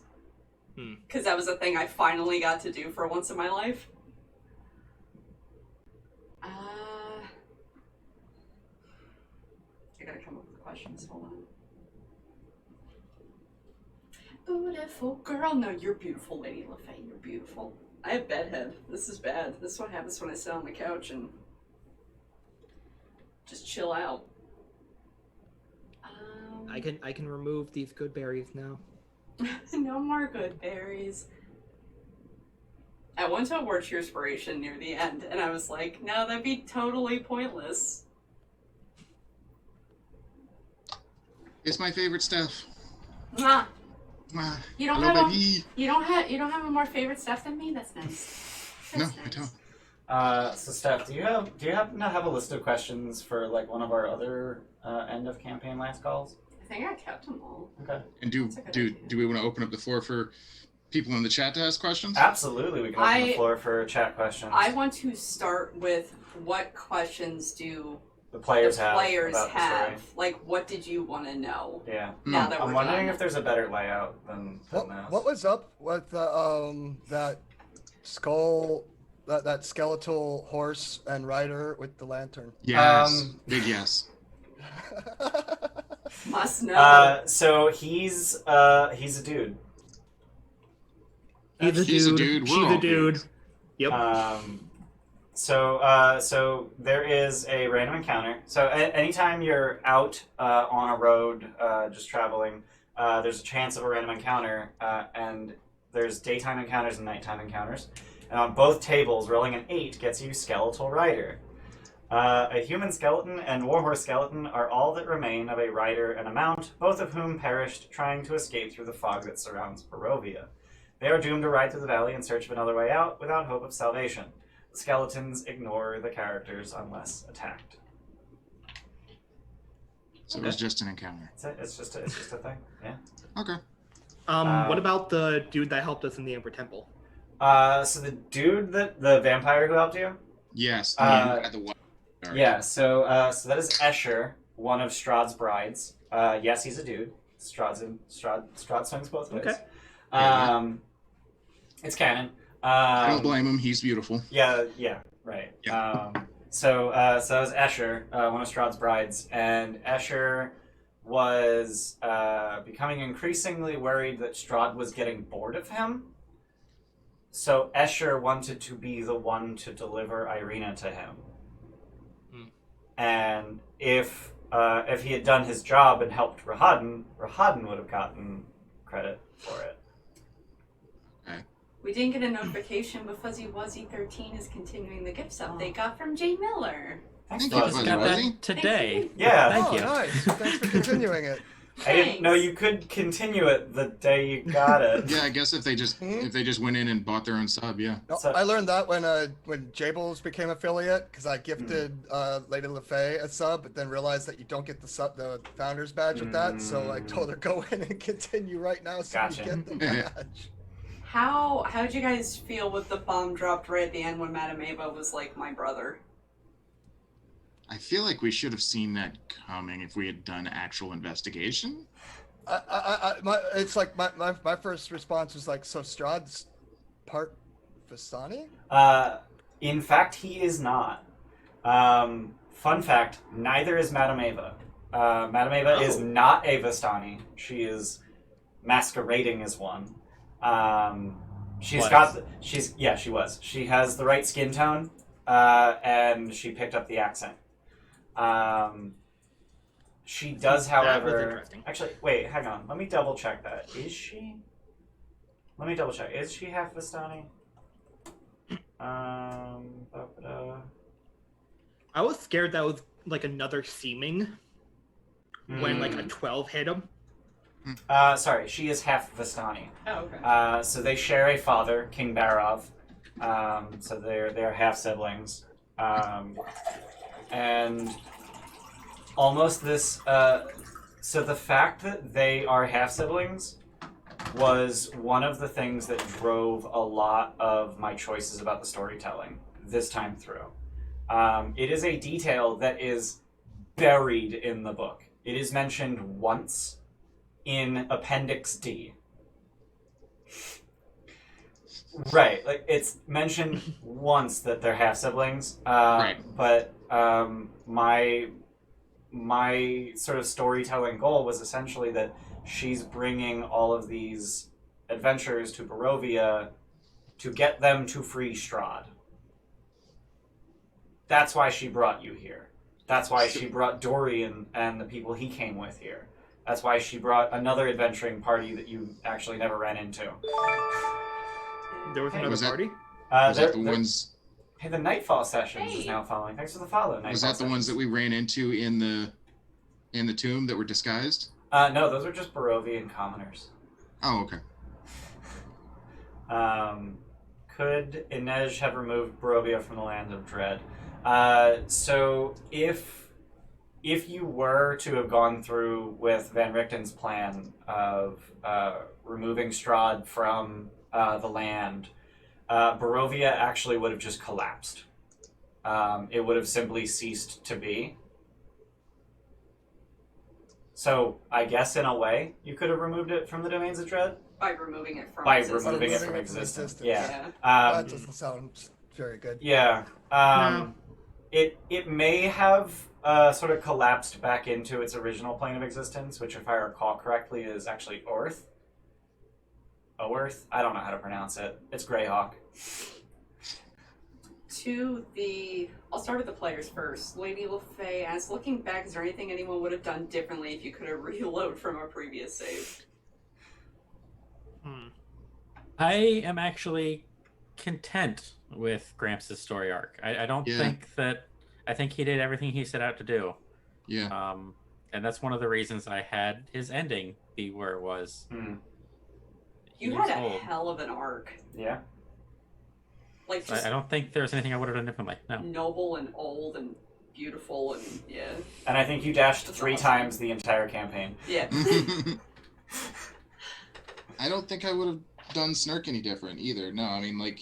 [SPEAKER 6] Because that was a thing I finally got to do for once in my life. I gotta come up with questions. Hold on. Beautiful girl. No, you're beautiful, Lady LaFay. You're beautiful. I have bedhead. This is bad. This is what happens when I sit on the couch and just chill out.
[SPEAKER 5] I can remove these good berries now.
[SPEAKER 6] No more good berries. I went to a word cheerspiration near the end, and I was like, no, that'd be totally pointless.
[SPEAKER 2] It's my favorite Steph.
[SPEAKER 6] Mwah. You don't have
[SPEAKER 2] baby.
[SPEAKER 6] you don't have a more favorite stuff than me? That's nice.
[SPEAKER 2] No,
[SPEAKER 6] That's
[SPEAKER 2] I
[SPEAKER 6] nice.
[SPEAKER 2] don't.
[SPEAKER 1] So Steph, do you happen to have a list of questions for like one of our other end of campaign last calls?
[SPEAKER 6] I think I kept them all.
[SPEAKER 1] Okay.
[SPEAKER 2] And do we want to open up the floor for people in the chat to ask questions?
[SPEAKER 1] Absolutely, we can open the floor for chat questions.
[SPEAKER 6] I want to start with what questions do
[SPEAKER 1] the players
[SPEAKER 6] the players
[SPEAKER 1] have.
[SPEAKER 6] have. Like, what did you want to know?
[SPEAKER 1] Yeah.
[SPEAKER 6] Now that
[SPEAKER 1] I'm
[SPEAKER 6] we're
[SPEAKER 1] wondering
[SPEAKER 6] done.
[SPEAKER 1] if there's a better layout than this.
[SPEAKER 4] What was up with that skull, that skeletal horse and rider with the lantern?
[SPEAKER 2] Yes. Big yes.
[SPEAKER 6] Must know.
[SPEAKER 1] So he's a dude.
[SPEAKER 5] He's a dude.
[SPEAKER 2] We're
[SPEAKER 5] She's
[SPEAKER 2] all
[SPEAKER 5] a dude.
[SPEAKER 2] dudes.
[SPEAKER 5] Yep.
[SPEAKER 1] So there is a random encounter. So anytime you're out on a road, just traveling, there's a chance of a random encounter, and there's daytime encounters and nighttime encounters. And on both tables, rolling an 8 gets you Skeletal Rider. A human skeleton and warhorse skeleton are all that remain of a rider and a mount, both of whom perished trying to escape through the fog that surrounds Barovia. They are doomed to ride through the valley in search of another way out without hope of salvation. The skeletons ignore the characters unless attacked.
[SPEAKER 2] So it was just an encounter.
[SPEAKER 1] It's just a thing. Yeah.
[SPEAKER 2] Okay.
[SPEAKER 5] What about the dude that helped us in the Ember Temple?
[SPEAKER 1] So the dude the vampire who helped you?
[SPEAKER 2] Yes. At the water.
[SPEAKER 1] Yeah. So that is Escher, one of Strahd's brides. Yes, he's a dude. Strahd swings both ways.
[SPEAKER 5] Okay.
[SPEAKER 1] It's canon.
[SPEAKER 2] I don't blame him. He's beautiful.
[SPEAKER 1] Yeah, right.
[SPEAKER 2] Yeah.
[SPEAKER 1] So that was Escher, one of Strahd's brides, and Escher was becoming increasingly worried that Strahd was getting bored of him. So Escher wanted to be the one to deliver Irina to him. And if he had done his job and helped Rahadin would have gotten credit for it.
[SPEAKER 6] We didn't get a notification, but Fuzzy Wuzzy 13 is continuing the gifts up they got from Jay Miller.
[SPEAKER 1] Thanks,
[SPEAKER 2] Thank you,
[SPEAKER 1] Fuzzy.
[SPEAKER 2] Fuzzy
[SPEAKER 3] Got
[SPEAKER 2] Wuzzy.
[SPEAKER 3] that today.
[SPEAKER 1] Yeah.
[SPEAKER 3] Thank
[SPEAKER 4] Oh,
[SPEAKER 3] you.
[SPEAKER 4] nice. Thanks for continuing it.
[SPEAKER 1] I didn't know you could continue it the day you got it.
[SPEAKER 2] Yeah, I guess if they just went in and bought their own sub, yeah.
[SPEAKER 4] No, I learned that when Jables became affiliate, because I gifted Lady LaFay a sub, but then realized that you don't get the founder's badge with that. So I told her go in and continue right now so you get the badge.
[SPEAKER 6] How did you guys feel with the bomb dropped right at the end when Madame Ava was like my brother?
[SPEAKER 2] I feel like we should have seen that coming if we had done actual investigation.
[SPEAKER 4] It's like my first response was like, so Strahd's part Vistani?
[SPEAKER 1] In fact, he is not. Fun fact, neither is Madame Ava. Madame Ava is not a Vistani. She is masquerading as one. She was. She has the right skin tone, and she picked up the accent. She does, however... Actually, wait, hang on. Let me double check that. Is she? Let me double check. Is she half Vistani?
[SPEAKER 5] I was scared that was like another seeming when like a 12 hit him.
[SPEAKER 1] Sorry, she is half Vistani.
[SPEAKER 6] Oh, okay.
[SPEAKER 1] So they share a father, King Barov. So they're half siblings. And almost this... so the fact that they are half siblings was one of the things that drove a lot of my choices about the storytelling this time through. It is a detail that is buried in the book. It is mentioned once in Appendix D. Right, like it's mentioned once that they're half siblings.
[SPEAKER 2] Right.
[SPEAKER 1] But my sort of storytelling goal was essentially that she's bringing all of these adventurers to Barovia to get them to free Strahd. That's why she brought you here. That's why she brought Dorian and the people he came with here. That's why she brought another adventuring party that you actually never ran into.
[SPEAKER 5] There was another party?
[SPEAKER 2] Was that the ones...
[SPEAKER 1] Hey, the Nightfall Sessions is now following. Thanks for the follow, Nightfall
[SPEAKER 2] Was that the
[SPEAKER 1] Sessions.
[SPEAKER 2] ones that we ran into in the tomb that were disguised?
[SPEAKER 1] No, those are just Barovian commoners.
[SPEAKER 2] Oh, okay.
[SPEAKER 1] Could Inej have removed Barovia from the Land of Dread? So if you were to have gone through with Van Richten's plan of removing Strahd from the land, Barovia actually would have just collapsed. It would have simply ceased to be. So I guess in a way you could have removed it from the Domains of Dread?
[SPEAKER 6] By removing it from
[SPEAKER 1] By
[SPEAKER 6] existence.
[SPEAKER 1] removing it from existence. Yeah.
[SPEAKER 4] That doesn't sound very good.
[SPEAKER 1] Yeah.
[SPEAKER 5] No.
[SPEAKER 1] It may have sort of collapsed back into its original plane of existence, which, if I recall correctly, is actually Orth. Oerth? I don't know how to pronounce it. It's Greyhawk.
[SPEAKER 6] I'll start with the players first. Lady LaFay asks, looking back, is there anything anyone would have done differently if you could have reloaded from a previous save?
[SPEAKER 3] I am actually content with Gramps' story arc. I don't think that... I think he did everything he set out to do.
[SPEAKER 2] Yeah.
[SPEAKER 3] And that's one of the reasons I had his ending be where it was.
[SPEAKER 6] You had a hell of an arc.
[SPEAKER 1] Yeah.
[SPEAKER 6] Like, just
[SPEAKER 3] I don't think there's anything I would have done differently. No.
[SPEAKER 6] noble and old and beautiful and yeah.
[SPEAKER 1] And I think you dashed 3 times the entire campaign.
[SPEAKER 6] Yeah.
[SPEAKER 2] I don't think I would have done Snark any different either. No, I mean, like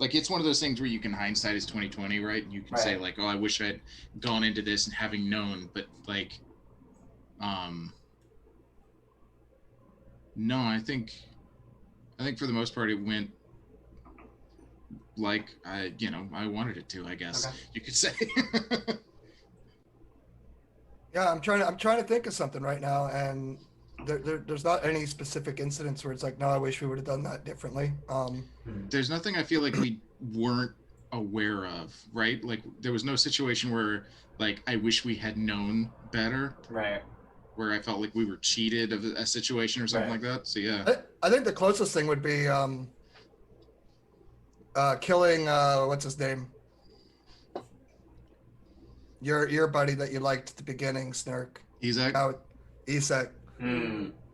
[SPEAKER 2] it's one of those things where you can hindsight is 2020, right? You can say like, oh, I wish I'd gone into this and having known, but like, no, I think for the most part it went like I wanted it to, I guess you could say.
[SPEAKER 4] Yeah, I'm trying to think of something right now, and there's not any specific incidents where it's like, no, I wish we would have done that differently.
[SPEAKER 2] There's nothing I feel like we weren't aware of, right? Like there was no situation where like I wish we had known better,
[SPEAKER 1] Right.
[SPEAKER 2] where I felt like we were cheated of a situation or something like that. So yeah,
[SPEAKER 4] I think the closest thing would be killing what's his name? Your buddy that you liked at the beginning, Snark.
[SPEAKER 2] Izak.
[SPEAKER 4] Isak.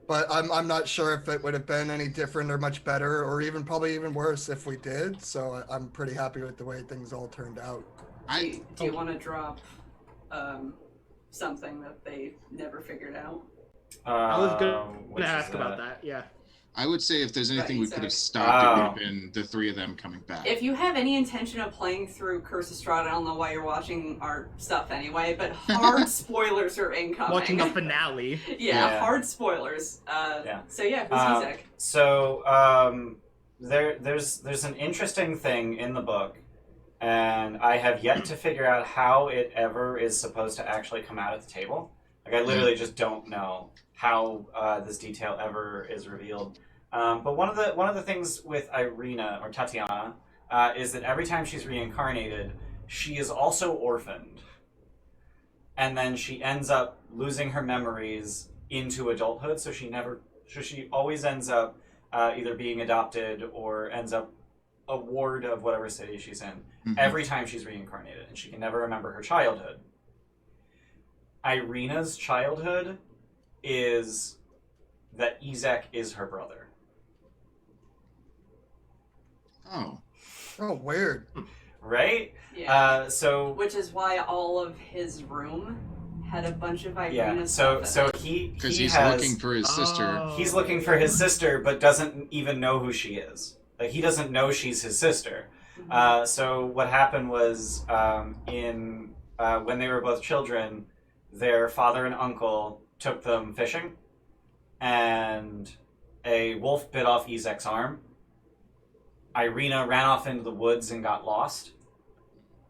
[SPEAKER 4] But I'm not sure if it would have been any different or much better, or even probably even worse if we did. So I'm pretty happy with the way things all turned out.
[SPEAKER 6] Do you want to drop something that they never figured out?
[SPEAKER 5] I was going to ask about that. Yeah.
[SPEAKER 2] I would say if there's anything we could have stopped, it would have been the three of them coming back.
[SPEAKER 6] If you have any intention of playing through Curse of Strahd, I don't know why you're watching our stuff anyway, but hard spoilers are incoming.
[SPEAKER 5] Watching the finale.
[SPEAKER 6] Yeah, hard spoilers. So yeah, who's Isak?
[SPEAKER 1] So there's an interesting thing in the book, and I have yet to figure out how it ever is supposed to actually come out at the table. Like, I literally just don't know how this detail ever is revealed. But one of the things with Irina, or Tatiana, is that every time she's reincarnated, she is also orphaned. And then she ends up losing her memories into adulthood, so she always ends up either being adopted or ends up a ward of whatever city she's in, every time she's reincarnated, and she can never remember her childhood. Irina's childhood is that Isak is her brother.
[SPEAKER 2] Oh,
[SPEAKER 4] weird.
[SPEAKER 1] Right?
[SPEAKER 6] Yeah.
[SPEAKER 1] So
[SPEAKER 6] which is why all of his room had a bunch of Irina
[SPEAKER 1] yeah.
[SPEAKER 6] stuff
[SPEAKER 1] So
[SPEAKER 6] in it.
[SPEAKER 1] he's
[SPEAKER 2] looking for his sister.
[SPEAKER 1] He's looking for his sister, but doesn't even know who she is. Like, he doesn't know she's his sister. So what happened was, when they were both children, their father and uncle took them fishing, and a wolf bit off Isak's arm. Irina ran off into the woods and got lost.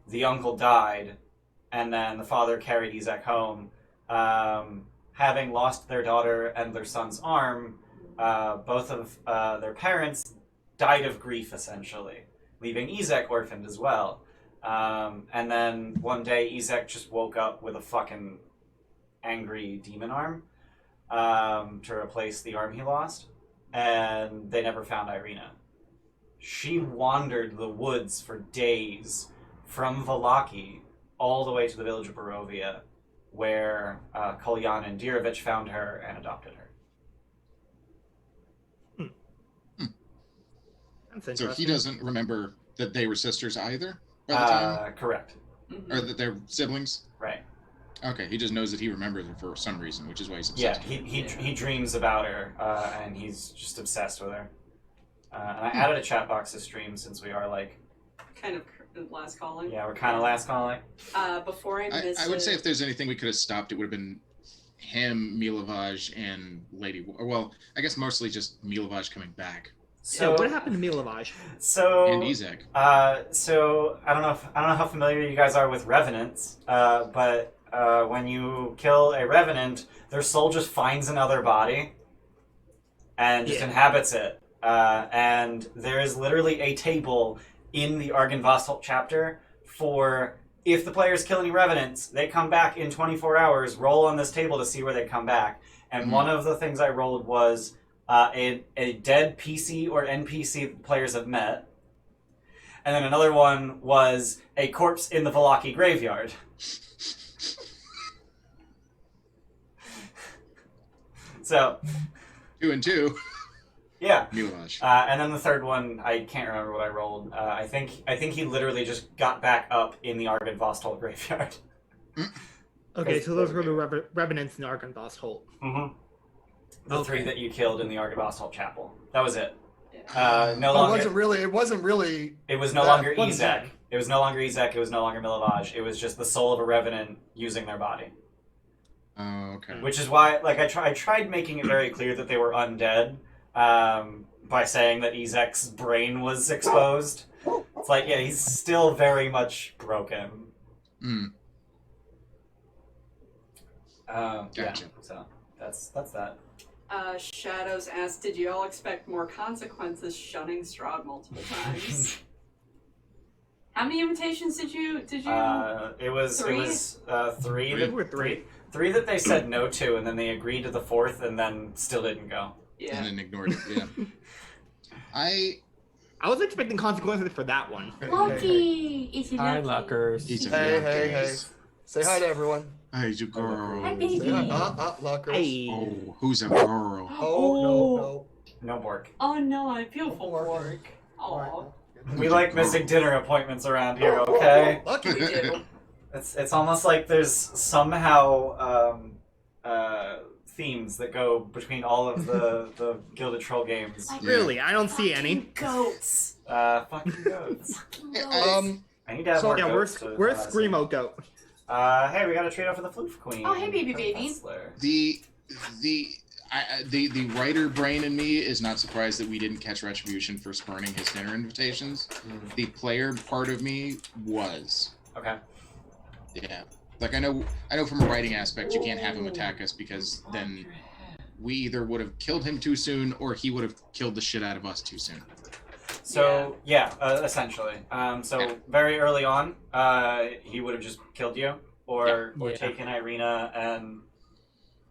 [SPEAKER 1] The uncle died, and then the father carried Isak home. Having lost their daughter and their son's arm, both of their parents died of grief, essentially, leaving Isak orphaned as well. And then one day, Isak just woke up with a fucking angry demon arm to replace the arm he lost, and they never found Irina. She wandered the woods for days from Vallaki all the way to the village of Barovia, where Kolyan and Dirovich found her and adopted her.
[SPEAKER 2] So he doesn't remember that they were sisters either? By the time?
[SPEAKER 1] Correct.
[SPEAKER 2] Or that they're siblings?
[SPEAKER 1] Right.
[SPEAKER 2] Okay, he just knows that he remembers her for some reason, which is why he's obsessed
[SPEAKER 1] Yeah,
[SPEAKER 2] with her.
[SPEAKER 1] he dreams about her, and he's just obsessed with her. And I added a chat box to stream since we are, like...
[SPEAKER 6] Kind of last calling.
[SPEAKER 1] Yeah, we're kind of last calling.
[SPEAKER 6] Before I miss
[SPEAKER 2] I would say if there's anything we could have stopped, it would have been him, Milovaj, and Lady... Well, I guess mostly just Milovaj coming back.
[SPEAKER 5] So what happened to Milovaj?
[SPEAKER 2] And Isak.
[SPEAKER 1] So I don't know how familiar you guys are with revenants, but when you kill a revenant, their soul just finds another body and just inhabits it. And there is literally a table in the Argynvostholt chapter for if the players kill any revenants, they come back in 24 hours. Roll on this table to see where they come back. And one of the things I rolled was a dead PC or NPC players have met. And then another one was a corpse in the Vallaki graveyard. So
[SPEAKER 2] 2 and 2.
[SPEAKER 1] Yeah.
[SPEAKER 2] Milovaj.
[SPEAKER 1] And then the third one, I can't remember what I rolled. I think he literally just got back up in the Argynvostholt graveyard.
[SPEAKER 5] Okay, so those were the revenants in Argynvostholt.
[SPEAKER 1] Mm-hmm. The three that you killed in the Argynvostholt chapel. That was it.
[SPEAKER 6] Yeah.
[SPEAKER 1] No longer.
[SPEAKER 4] It wasn't really.
[SPEAKER 1] It was no longer Isak. It was no longer Isak. It was no longer Milovaj. It was just the soul of a revenant using their body.
[SPEAKER 2] Oh, okay.
[SPEAKER 1] Which is why, like, I tried making it very clear that they were undead by saying that Isak's brain was exposed. It's like, yeah, he's still very much broken.
[SPEAKER 2] Gotcha.
[SPEAKER 1] Yeah, so that's that.
[SPEAKER 6] Shadows asked, did you all expect more consequences shunning Strahd multiple times? How many invitations did you?
[SPEAKER 1] It was three. Three that they said no to, and then they agreed to the fourth, and then still didn't go.
[SPEAKER 6] Yeah.
[SPEAKER 2] And then ignored it. Yeah.
[SPEAKER 5] I was expecting consequences for that one.
[SPEAKER 6] Lucky. Is he
[SPEAKER 3] Hi,
[SPEAKER 6] lucky?
[SPEAKER 3] Luckers.
[SPEAKER 2] He's a
[SPEAKER 4] Hey. Say hi to everyone.
[SPEAKER 2] Hey, you girl.
[SPEAKER 6] Hi, baby.
[SPEAKER 4] Lockers.
[SPEAKER 5] Hey.
[SPEAKER 2] Oh, who's a girl?
[SPEAKER 4] Oh,
[SPEAKER 1] No Bork.
[SPEAKER 6] Oh no, I feel for
[SPEAKER 4] Bork.
[SPEAKER 6] work. Aw.
[SPEAKER 1] We like missing dinner appointments around here, okay?
[SPEAKER 4] Lucky
[SPEAKER 6] We do.
[SPEAKER 1] It's almost like there's somehow themes that go between all of the Gilded Troll games.
[SPEAKER 5] Really, I don't see any.
[SPEAKER 6] Fucking goats.
[SPEAKER 1] Fucking goats.
[SPEAKER 6] Fucking goats.
[SPEAKER 1] I need to have
[SPEAKER 4] So-
[SPEAKER 1] more
[SPEAKER 5] Yeah,
[SPEAKER 1] goats.
[SPEAKER 5] where's Screamo Goat?
[SPEAKER 1] Hey, we got a trade off for the Floof Queen.
[SPEAKER 6] Oh, hey, baby.
[SPEAKER 1] Hustler.
[SPEAKER 2] The writer brain in me is not surprised that we didn't catch retribution for spurning his dinner invitations. The player part of me was.
[SPEAKER 1] Okay.
[SPEAKER 2] Yeah. Like I know from a writing aspect you can't have him attack us because then we either would have killed him too soon or he would have killed the shit out of us too soon.
[SPEAKER 1] So essentially. Very early on, he would have just killed you or
[SPEAKER 3] Yeah.
[SPEAKER 1] taken Irina, and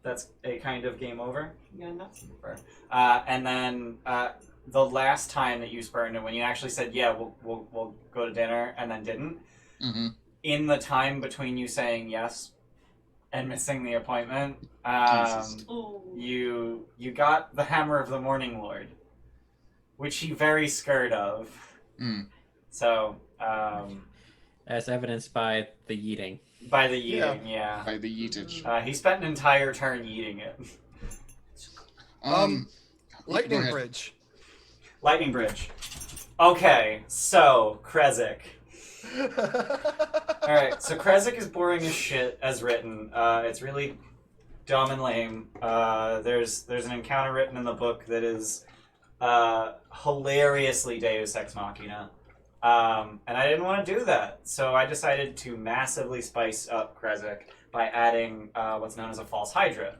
[SPEAKER 1] that's a kind of game over. Yeah, not super. And then the last time that you spurned him, when you actually said, "Yeah, we'll go to dinner," and then didn't.
[SPEAKER 2] Mm-hmm.
[SPEAKER 1] In the time between you saying yes and missing the appointment,
[SPEAKER 6] Ooh.
[SPEAKER 1] you got the Hammer of the Morning Lord, which he very scared of.
[SPEAKER 2] Mm.
[SPEAKER 1] So,
[SPEAKER 3] As evidenced by the yeeting.
[SPEAKER 1] by the yeeting, yeah.
[SPEAKER 2] By the yeetage.
[SPEAKER 1] He spent an entire turn yeeting it.
[SPEAKER 2] Go
[SPEAKER 4] Lightning
[SPEAKER 2] ahead.
[SPEAKER 4] Bridge.
[SPEAKER 1] Lightning Bridge. Okay, so, Krezik. Alright, so Krezik is boring as shit, as written. It's really dumb and lame. There's an encounter written in the book that is hilariously Deus Ex Machina. And I didn't want to do that, so I decided to massively spice up Krezik by adding what's known as a false Hydra.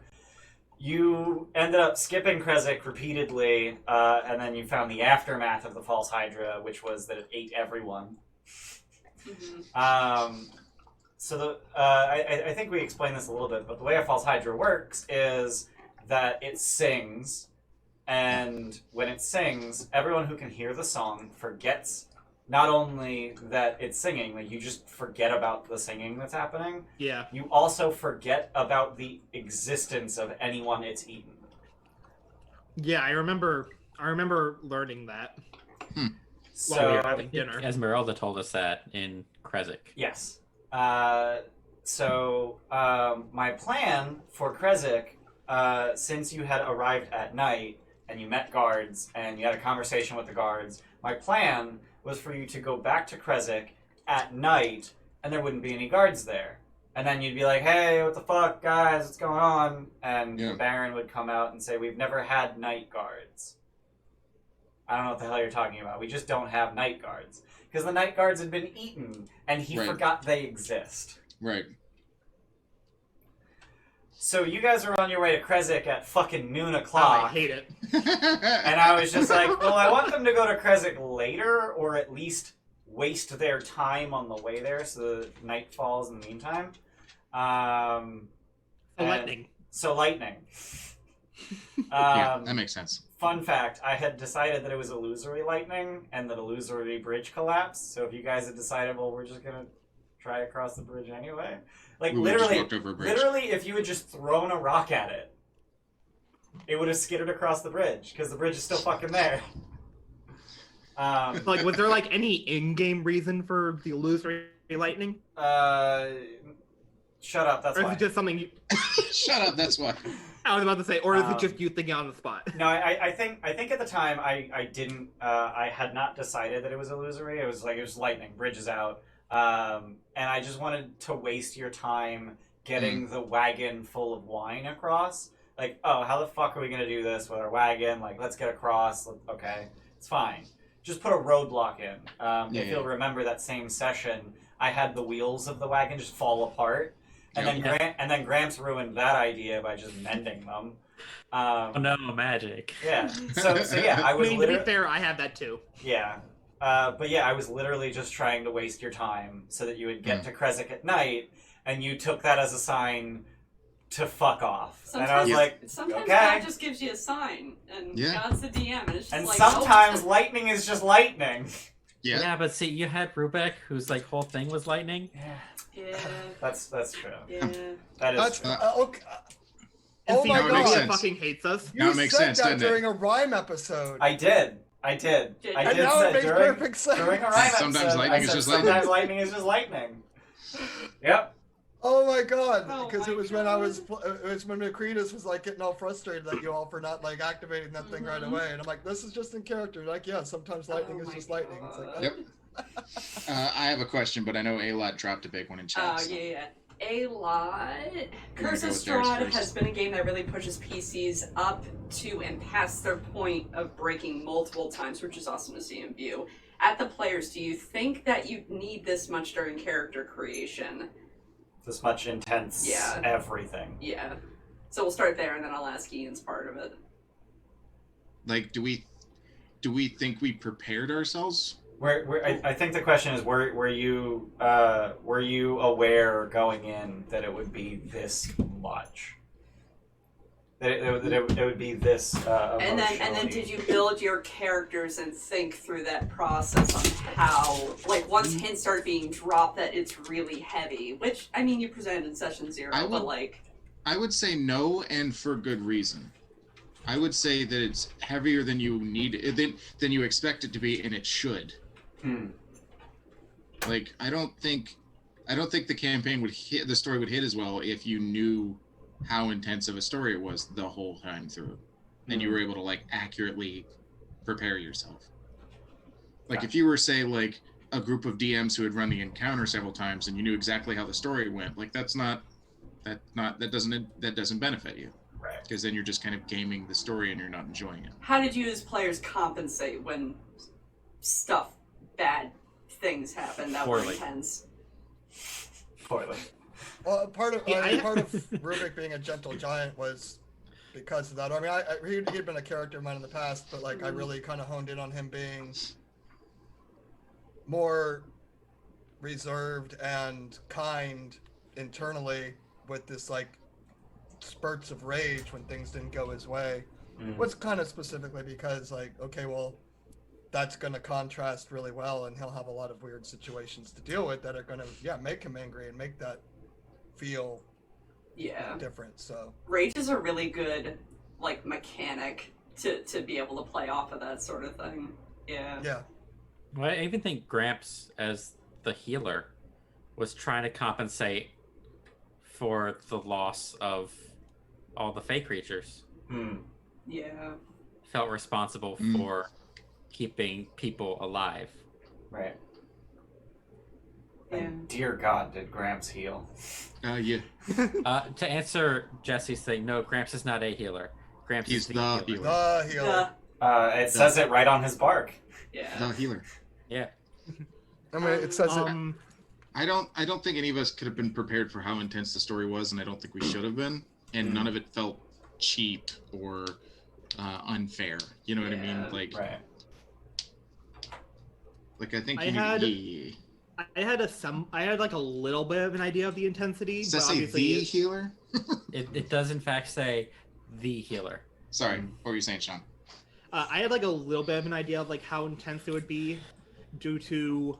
[SPEAKER 1] You ended up skipping Krezik repeatedly, and then you found the aftermath of the false Hydra, which was that it ate everyone.
[SPEAKER 6] Mhm.
[SPEAKER 1] I think we explained this a little bit, but the way a false Hydra works is that it sings, and when it sings, everyone who can hear the song forgets not only that it's singing, like you just forget about the singing that's happening,
[SPEAKER 5] Yeah.
[SPEAKER 1] you also forget about the existence of anyone it's eaten.
[SPEAKER 5] Yeah, I remember learning that while we
[SPEAKER 1] So,
[SPEAKER 5] were having dinner.
[SPEAKER 3] Esmeralda told us that in Krezik.
[SPEAKER 1] yes. My plan for Krezik, since you had arrived at night and you met guards and you had a conversation with the guards, my plan was for you to go back to Krezik at night and there wouldn't be any guards there. And then you'd be like, hey, what the fuck, guys, what's going on? And the Baron would come out and say, we've never had night guards. I don't know what the hell you're talking about. We just don't have night guards. Because the night guards had been eaten, and he forgot they exist.
[SPEAKER 2] Right.
[SPEAKER 1] So you guys are on your way to Krezik at fucking noon
[SPEAKER 5] Oh,
[SPEAKER 1] o'clock.
[SPEAKER 5] I hate it.
[SPEAKER 1] And I was just like, well, I want them to go to Krezik later, or at least waste their time on the way there so the night falls in the meantime.
[SPEAKER 5] Lightning.
[SPEAKER 1] So lightning.
[SPEAKER 2] Yeah, that makes sense.
[SPEAKER 1] Fun fact, I had decided that it was illusory lightning and that illusory bridge collapsed. So if you guys had decided, well, we're just going to try across the bridge anyway. Like,
[SPEAKER 2] We would've just
[SPEAKER 1] literally,
[SPEAKER 2] walked over a bridge.
[SPEAKER 1] literally, if you had just thrown a rock at it, it would have skittered across the bridge because the bridge is still fucking there.
[SPEAKER 5] Like, was there like any in-game reason for the illusory lightning?
[SPEAKER 1] Shut up, that's
[SPEAKER 5] Or is
[SPEAKER 1] why.
[SPEAKER 5] it just something you...
[SPEAKER 2] Shut up, that's why.
[SPEAKER 5] I was about to say, or is it just you thinking on the spot?
[SPEAKER 1] No, I think at the time I didn't I had not decided that it was illusory. It was like it was lightning, bridges out, and I just wanted to waste your time getting the wagon full of wine across. Like, oh, how the fuck are we gonna do this with our wagon? Like, let's get across. Okay, it's fine. Just put a roadblock in. If you'll remember that same session, I had the wheels of the wagon just fall apart. And then Gramps ruined that idea by just mending them.
[SPEAKER 3] Oh no, magic.
[SPEAKER 1] Yeah. So yeah, I was
[SPEAKER 5] to be
[SPEAKER 1] literally
[SPEAKER 5] fair, I had that too.
[SPEAKER 1] yeah. But yeah, I was literally just trying to waste your time so that you would get to Krezik at night, and you took that as a sign to fuck off.
[SPEAKER 6] Sometimes,
[SPEAKER 1] and I was like,
[SPEAKER 6] sometimes
[SPEAKER 1] okay.
[SPEAKER 6] God just gives you a sign, and
[SPEAKER 2] Yeah.
[SPEAKER 6] God's the DM, and it's just
[SPEAKER 1] And
[SPEAKER 6] like,
[SPEAKER 1] sometimes
[SPEAKER 6] nope.
[SPEAKER 1] lightning is just lightning.
[SPEAKER 2] Yeah.
[SPEAKER 3] Yeah, but see, you had Rubek, whose like whole thing was lightning.
[SPEAKER 6] Yeah.
[SPEAKER 1] That's true.
[SPEAKER 6] Yeah.
[SPEAKER 1] That is
[SPEAKER 4] That's
[SPEAKER 1] true.
[SPEAKER 4] okay.
[SPEAKER 5] And
[SPEAKER 4] Oh
[SPEAKER 5] see,
[SPEAKER 4] my
[SPEAKER 2] now it makes
[SPEAKER 4] god!
[SPEAKER 2] sense.
[SPEAKER 5] fucking hates us.
[SPEAKER 2] Now
[SPEAKER 4] You
[SPEAKER 2] it makes
[SPEAKER 4] said
[SPEAKER 2] sense,
[SPEAKER 4] that
[SPEAKER 2] doesn't it?
[SPEAKER 4] during a rhyme episode.
[SPEAKER 1] I did.
[SPEAKER 6] And
[SPEAKER 1] I did
[SPEAKER 4] now
[SPEAKER 1] say
[SPEAKER 4] it makes
[SPEAKER 1] during,
[SPEAKER 4] perfect sense.
[SPEAKER 1] during a rhyme
[SPEAKER 2] Sometimes
[SPEAKER 1] episode,
[SPEAKER 2] lightning
[SPEAKER 1] I
[SPEAKER 2] is
[SPEAKER 1] said
[SPEAKER 2] just
[SPEAKER 1] sometimes
[SPEAKER 2] lightning.
[SPEAKER 1] lightning is just lightning. Yep.
[SPEAKER 4] Oh my god!
[SPEAKER 6] Oh
[SPEAKER 4] Because
[SPEAKER 6] my
[SPEAKER 4] it was when I was
[SPEAKER 6] God.
[SPEAKER 4] it was when Macretus was like getting all frustrated at you all for not like activating that thing right away, and I'm like, this is just in character. Like, yeah, sometimes lightning
[SPEAKER 6] Oh
[SPEAKER 4] is
[SPEAKER 6] my
[SPEAKER 4] just lightning. It's like,
[SPEAKER 6] God.
[SPEAKER 2] Yep. I have a question, but I know Elodie dropped a big one in chat.
[SPEAKER 6] Oh,
[SPEAKER 2] so-
[SPEAKER 6] yeah. A lot. Curse
[SPEAKER 2] go
[SPEAKER 6] of
[SPEAKER 2] with Darius
[SPEAKER 6] Strahd
[SPEAKER 2] first.
[SPEAKER 6] has been a game that really pushes PCs up to and past their point of breaking multiple times, which is awesome to see in view. At the players, do you think that you need this much during character creation?
[SPEAKER 1] This much intense everything.
[SPEAKER 6] Yeah. So we'll start there, and then I'll ask Ian's part of it.
[SPEAKER 2] Like, do we think we prepared ourselves?
[SPEAKER 1] I think the question is, were you aware going in that it would be this much? That it would be this
[SPEAKER 6] And then did you build your characters and think through that process on how, like, once hints start being dropped that it's really heavy, which, I mean, you presented in session 0, but like...
[SPEAKER 2] I would say no, and for good reason. I would say that it's heavier than you need, than you expect it to be, and it should. Like, I don't think the campaign would hit, the story would hit as well if you knew how intense of a story it was the whole time through, and you were able to like accurately prepare yourself. Like if you were, say, like a group of DMs who had run the encounter several times and you knew exactly how the story went, like that doesn't benefit you,
[SPEAKER 1] right?
[SPEAKER 2] Because then you're just kind of gaming the story and you're not enjoying it.
[SPEAKER 6] How did you as players compensate when bad things happen that were
[SPEAKER 3] Poorly.
[SPEAKER 6] intense?
[SPEAKER 1] Poorly.
[SPEAKER 4] well, part of Rubik being a gentle giant was because of that. I mean, he'd been a character of mine in the past, but like I really kind of honed in on him being more reserved and kind internally, with this like spurts of rage when things didn't go his way. Was kind of specifically because like, okay, well, that's going to contrast really well, and he'll have a lot of weird situations to deal with that are going to make him angry and make that feel different. So
[SPEAKER 6] Rage is a really good like mechanic to be able to play off of that sort of thing. Yeah.
[SPEAKER 3] Well, I even think Gramps, as the healer, was trying to compensate for the loss of all the fey creatures.
[SPEAKER 6] Yeah.
[SPEAKER 3] Felt responsible for keeping people alive.
[SPEAKER 1] Right.
[SPEAKER 6] Yeah.
[SPEAKER 1] And dear God, did Gramps heal?
[SPEAKER 2] Yeah.
[SPEAKER 3] To answer Jesse's thing, no, Gramps is not a healer. Gramps
[SPEAKER 2] He's
[SPEAKER 3] is the
[SPEAKER 2] the
[SPEAKER 3] healer.
[SPEAKER 2] healer.
[SPEAKER 4] the healer.
[SPEAKER 1] It says it right on his bark.
[SPEAKER 6] Yeah.
[SPEAKER 2] The healer.
[SPEAKER 3] Yeah.
[SPEAKER 4] I mean, it says it.
[SPEAKER 2] I don't think any of us could have been prepared for how intense the story was, and I don't think we should have been. And none of it felt cheap or unfair. You know what I mean? Like,
[SPEAKER 1] Right.
[SPEAKER 2] like I think
[SPEAKER 5] I
[SPEAKER 2] you
[SPEAKER 5] had-
[SPEAKER 2] need.
[SPEAKER 5] I had like a little bit of an idea of the intensity,
[SPEAKER 2] Does
[SPEAKER 5] but
[SPEAKER 2] that say
[SPEAKER 5] obviously
[SPEAKER 2] the
[SPEAKER 5] it's-
[SPEAKER 2] healer?
[SPEAKER 3] It does in fact say the healer.
[SPEAKER 2] Sorry, what were you saying, Sean?
[SPEAKER 5] I had like a little bit of an idea of like how intense it would be, due to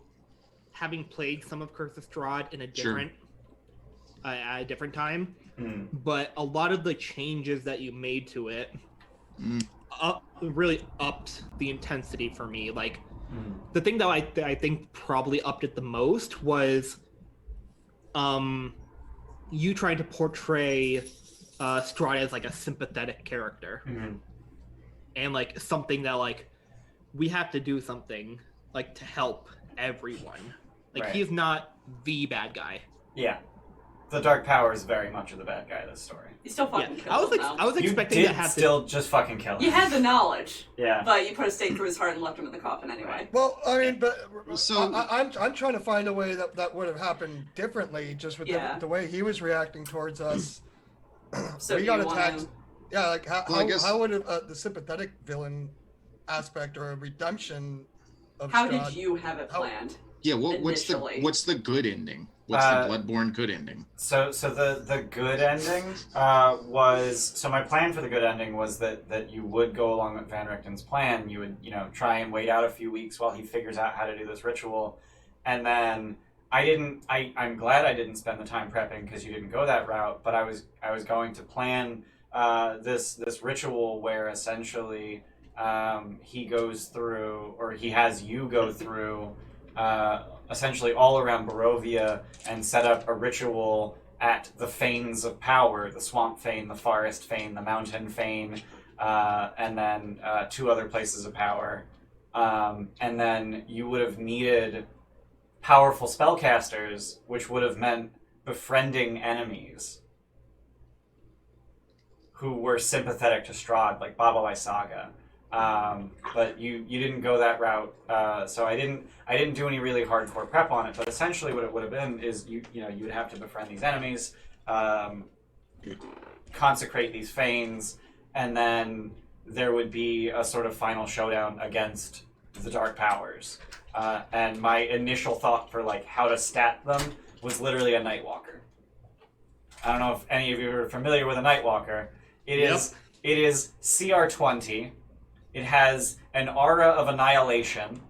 [SPEAKER 5] having played some of Curse of Strahd in a different, at a different time. But a lot of the changes that you made to it really upped the intensity for me. Like the thing that I think probably upped it the most was you trying to portray Strahd as like a sympathetic character. And like something that like we have to do something like to help everyone. Like
[SPEAKER 1] Right.
[SPEAKER 5] he's not the bad guy.
[SPEAKER 1] Yeah. The Dark Power is very much of the bad guy of this story.
[SPEAKER 6] You still fucking
[SPEAKER 5] Yeah,
[SPEAKER 6] killed him, though.
[SPEAKER 5] I was
[SPEAKER 1] You
[SPEAKER 5] expecting
[SPEAKER 1] did
[SPEAKER 5] to have
[SPEAKER 1] still just fucking kill him.
[SPEAKER 6] You had the knowledge,
[SPEAKER 1] Yeah.
[SPEAKER 6] but you put a stake through his heart and left him in the coffin anyway.
[SPEAKER 4] Well, I mean, but
[SPEAKER 2] So-
[SPEAKER 4] I'm trying to find a way that would have happened differently, just with the way he was reacting towards us.
[SPEAKER 6] So
[SPEAKER 4] we
[SPEAKER 6] do
[SPEAKER 4] got
[SPEAKER 6] you wanna-
[SPEAKER 4] attacked. Yeah, like
[SPEAKER 2] Well, I guess-
[SPEAKER 4] how would the sympathetic villain aspect or a redemption of
[SPEAKER 6] How
[SPEAKER 4] Strahd,
[SPEAKER 6] did you have it
[SPEAKER 4] how-
[SPEAKER 6] planned?
[SPEAKER 2] Yeah, what's
[SPEAKER 6] Initially.
[SPEAKER 2] the good ending? What's the Bloodborne good ending?
[SPEAKER 1] So the good ending was, so my plan for the good ending was that you would go along with Van Richten's plan. You would, try and wait out a few weeks while he figures out how to do this ritual, and then I'm glad I didn't spend the time prepping because you didn't go that route. But I was going to plan this ritual where essentially he goes through, or he has you go through, essentially all around Barovia and set up a ritual at the Fanes of Power, the Swamp Fane, the Forest Fane, the Mountain Fane, and then 2 other places of power. And then you would have needed powerful spellcasters, which would have meant befriending enemies who were sympathetic to Strahd, like Baba Lysaga. But you didn't go that route, so I didn't do any really hardcore prep on it. But essentially, what it would have been is you would have to befriend these enemies, consecrate these Fanes, and then there would be a sort of final showdown against the Dark Powers. And my initial thought for like how to stat them was literally a Nightwalker. I don't know if any of you are familiar with a Nightwalker. It is CR 20. It has an aura of annihilation,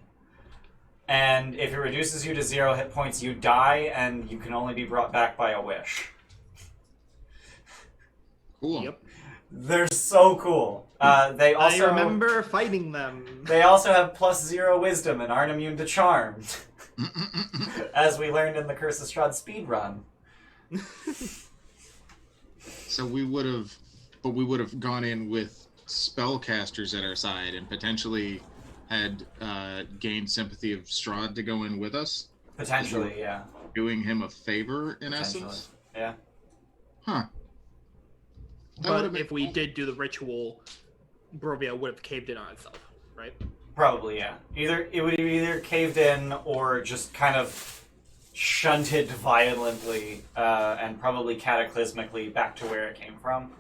[SPEAKER 1] and if it reduces you to 0 hit points, you die, and you can only be brought back by a wish.
[SPEAKER 2] Cool.
[SPEAKER 5] Yep.
[SPEAKER 1] They're so cool. They also
[SPEAKER 5] I remember fighting them.
[SPEAKER 1] They also have +0 wisdom and aren't immune to charm, as we learned in the Curse of Strahd speedrun.
[SPEAKER 2] So we would have gone in with spellcasters at our side and potentially had gained sympathy of Strahd to go in with us.
[SPEAKER 1] Potentially, yeah.
[SPEAKER 2] Doing him a favor, in essence.
[SPEAKER 1] Yeah.
[SPEAKER 2] Huh.
[SPEAKER 5] But if we did do the ritual, Barovia would have caved in on itself, right?
[SPEAKER 1] Probably, yeah. It would have either caved in or just kind of shunted violently and probably cataclysmically back to where it came from.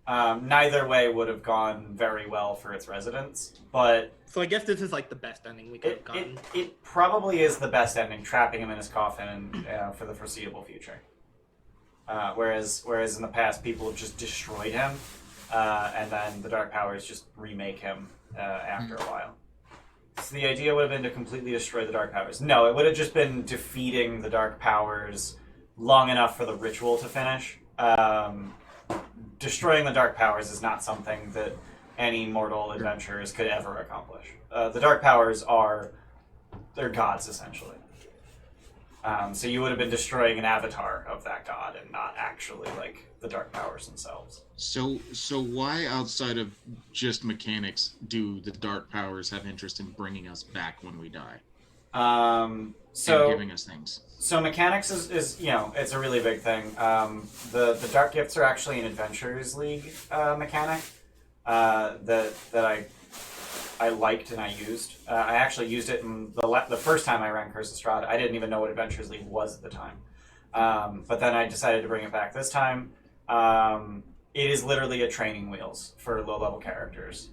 [SPEAKER 1] Neither way would have gone very well for its residents, but...
[SPEAKER 5] So I guess this is like the best ending we could have gotten.
[SPEAKER 1] It probably is the best ending, trapping him in his coffin and, for the foreseeable future. Whereas in the past, people have just destroyed him, and then the Dark Powers just remake him after a while. So the idea would have been to completely destroy the Dark Powers. No, it would have just been defeating the Dark Powers long enough for the ritual to finish. Destroying the Dark Powers is not something that any mortal adventurers could ever accomplish. The Dark Powers they're gods, essentially. So you would have been destroying an avatar of that god and not actually, like, the Dark Powers themselves.
[SPEAKER 2] So why, outside of just mechanics, do the Dark Powers have interest in bringing us back when we die? And giving us things.
[SPEAKER 1] So mechanics is it's a really big thing. The Dark Gifts are actually an Adventurers League mechanic that I liked and I used. I actually used it in the first time I ran Curse of Strahd. I didn't even know what Adventurers League was at the time. But then I decided to bring it back this time. It is literally a training wheels for low-level characters.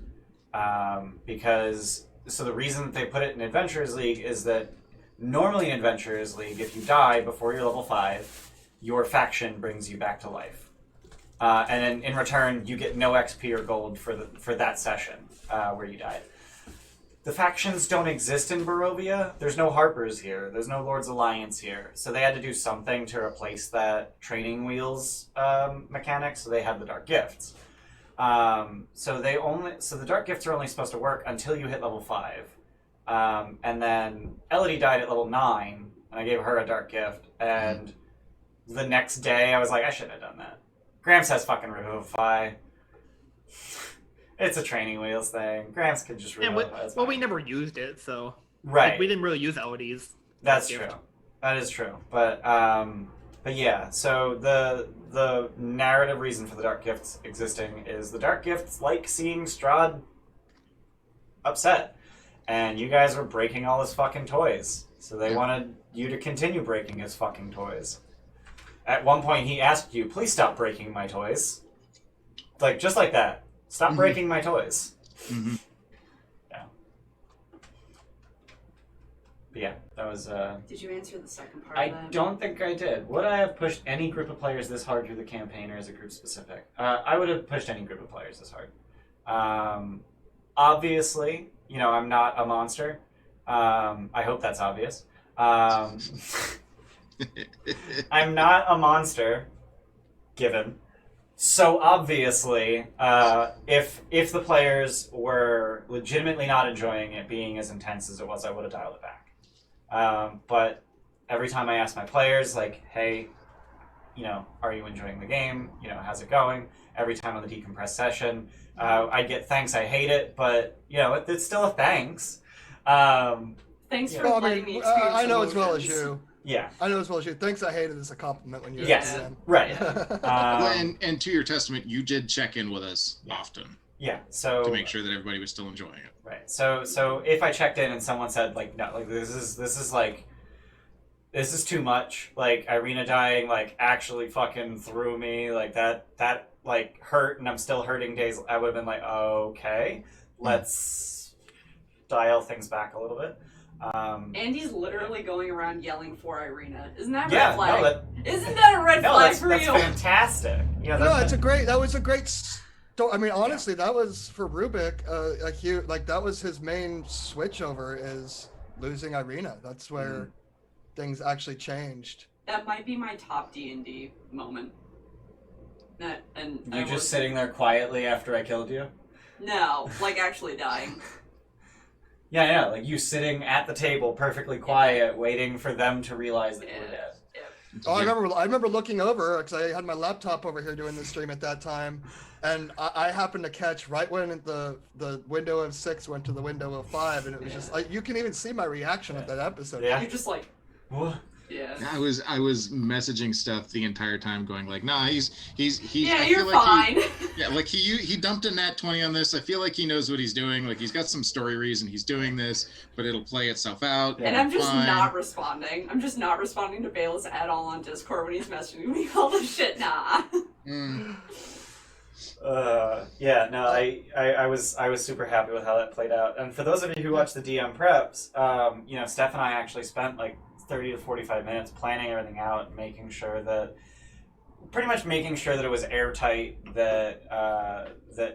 [SPEAKER 1] Because the reason that they put it in Adventurers League is that normally in Adventurers League, if you die before you're level 5, your faction brings you back to life. And then in return, you get no XP or gold for that session where you died. The factions don't exist in Barovia. There's no Harpers here. There's no Lord's Alliance here. So they had to do something to replace that training wheels mechanic, so they have the Dark Gifts. So the Dark Gifts are only supposed to work until you hit level 5. And then Elodie died at level 9, and I gave her a Dark Gift, and the next day I was like, I shouldn't have done that. Gramps has fucking Revivify. It's a training wheels thing. Gramps could just Revivify.
[SPEAKER 5] Well, we never used it, so...
[SPEAKER 1] Right.
[SPEAKER 5] Like, we didn't really use Elodie's.
[SPEAKER 1] That's true. That is true. But yeah, so the narrative reason for the Dark Gifts existing is the Dark Gifts like seeing Strahd upset. And you guys were breaking all his fucking toys. So they wanted you to continue breaking his fucking toys. At one point, he asked you, please stop breaking my toys. Like, just like that. Stop breaking my toys. Yeah. yeah, that was.
[SPEAKER 6] Did you answer the second part
[SPEAKER 1] I
[SPEAKER 6] of that?
[SPEAKER 1] don't think I did. Would I have pushed any group of players this hard through the campaign, or is it group specific? I would have pushed any group of players this hard. Obviously, I'm not a monster. I hope that's obvious. I'm not a monster, given. So obviously, if the players were legitimately not enjoying it being as intense as it was, I would have dialed it back. But every time I ask my players, like, hey, are you enjoying the game? How's it going? Every time on the decompress session, I get thanks, I hate it, but, it's still a thanks.
[SPEAKER 6] Thanks for
[SPEAKER 4] Well,
[SPEAKER 6] letting me experience
[SPEAKER 4] I know as well as
[SPEAKER 6] emotions.
[SPEAKER 4] you.
[SPEAKER 1] Yeah.
[SPEAKER 4] I know as well as you. Thanks, I hate it is a compliment when you're
[SPEAKER 1] Yes.
[SPEAKER 4] at the end.
[SPEAKER 1] Right.
[SPEAKER 2] Well, and to your testament, you did check in with us often
[SPEAKER 1] Yeah, so...
[SPEAKER 2] to make sure that everybody was still enjoying it.
[SPEAKER 1] Right. So if I checked in and someone said, like, no, like, this is too much, like, Irina dying, like, actually fucking threw me, like, that like, hurt, and I'm still hurting days, I would have been like, okay, let's dial things back a little bit.
[SPEAKER 6] Andy's literally going around yelling for Irina. Isn't that
[SPEAKER 1] Yeah,
[SPEAKER 6] red flag?
[SPEAKER 1] no,
[SPEAKER 6] Isn't that a red flag
[SPEAKER 1] that's
[SPEAKER 6] for
[SPEAKER 1] that's
[SPEAKER 6] you?
[SPEAKER 1] fantastic. Yeah,
[SPEAKER 4] No, that was a great I mean, honestly, that was for Rubik, that was his main switch over is losing Irina. That's where things actually changed.
[SPEAKER 6] That might be my top D&D moment. And
[SPEAKER 1] you just sitting there quietly after I killed you?
[SPEAKER 6] No, like actually dying.
[SPEAKER 1] Yeah, like you sitting at the table, perfectly quiet, waiting for them to realize that you were dead.
[SPEAKER 4] Oh, I remember looking over because I had my laptop over here doing the stream at that time, and I happened to catch right when the window of 6 went to the window of 5, and it was just like you can even see my reaction at that episode.
[SPEAKER 1] Yeah.
[SPEAKER 6] You're just like,
[SPEAKER 1] What?
[SPEAKER 6] yeah.
[SPEAKER 2] I was messaging stuff the entire time, going like, "Nah, he's."
[SPEAKER 6] Yeah,
[SPEAKER 2] I
[SPEAKER 6] you're
[SPEAKER 2] feel like
[SPEAKER 6] fine.
[SPEAKER 2] like he dumped a nat 20 on this. I feel like he knows what he's doing. Like he's got some story reason he's doing this, but it'll play itself out.
[SPEAKER 6] And I'm just
[SPEAKER 2] fine.
[SPEAKER 6] not responding. I'm just not responding to Bayless at all on Discord when he's messaging me all this shit. Nah.
[SPEAKER 1] Yeah, no, I was super happy with how that played out. And for those of you who watch the DM preps, Steph and I actually spent like 30 to 45 minutes planning everything out, making sure that it was airtight, that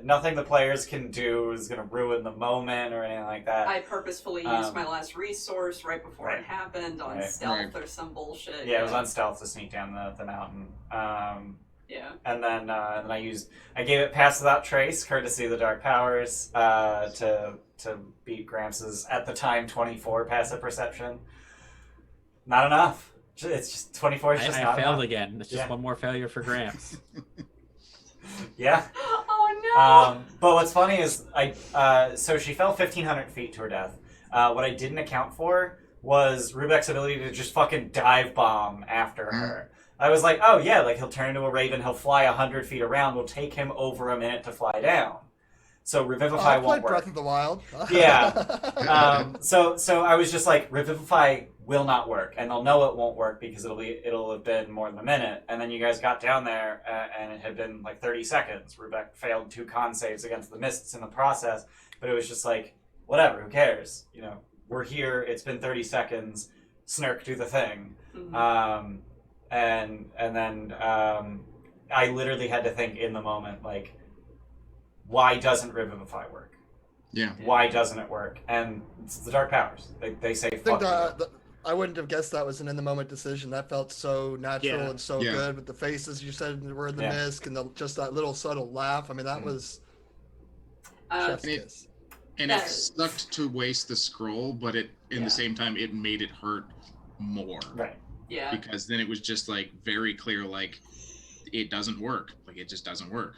[SPEAKER 1] nothing the players can do is going to ruin the moment or anything like that.
[SPEAKER 6] I purposefully used my last resource right before it happened on stealth or some bullshit.
[SPEAKER 1] Yeah, it was on stealth to sneak down the mountain.
[SPEAKER 6] Yeah.
[SPEAKER 1] And then I gave it Pass Without Trace, courtesy of the Dark Powers, to beat Gramps' at the time 24 passive perception. Not enough. It's just 24 is just not
[SPEAKER 3] I failed
[SPEAKER 1] enough.
[SPEAKER 3] again. It's just one more failure for Gramps.
[SPEAKER 1] Yeah.
[SPEAKER 6] Oh no.
[SPEAKER 1] But what's funny is so she fell 1,500 feet to her death. What I didn't account for was Rubek's ability to just fucking dive bomb after her. I was like, oh yeah, like he'll turn into a raven, he'll fly 100 feet around, will take him over a minute to fly down. So Revivify won't work.
[SPEAKER 4] Breath of the Wild.
[SPEAKER 1] Yeah. So I was just like, Revivify will not work, and they'll know it won't work because it'll have been more than a minute. And then you guys got down there, and it had been like 30 seconds. Rubek failed 2 con saves against the mists in the process, but it was just like, whatever, who cares? We're here. It's been 30 seconds. Snurk, do the thing.
[SPEAKER 6] Mm-hmm.
[SPEAKER 1] And then I literally had to think in the moment, like, why doesn't Revivify work?
[SPEAKER 2] Yeah.
[SPEAKER 1] Why doesn't it work? And it's the Dark Powers. They say fuck you.
[SPEAKER 4] I wouldn't have guessed that was an in-the-moment decision. That felt so natural and so good with the faces you said were in the misc and just that little subtle laugh. I mean, that was chef's kiss.
[SPEAKER 2] And it sucked to waste the scroll, but in the same time, it made it hurt more.
[SPEAKER 1] Right.
[SPEAKER 6] Yeah.
[SPEAKER 2] Because then it was just like very clear, like it doesn't work. Like it just doesn't work.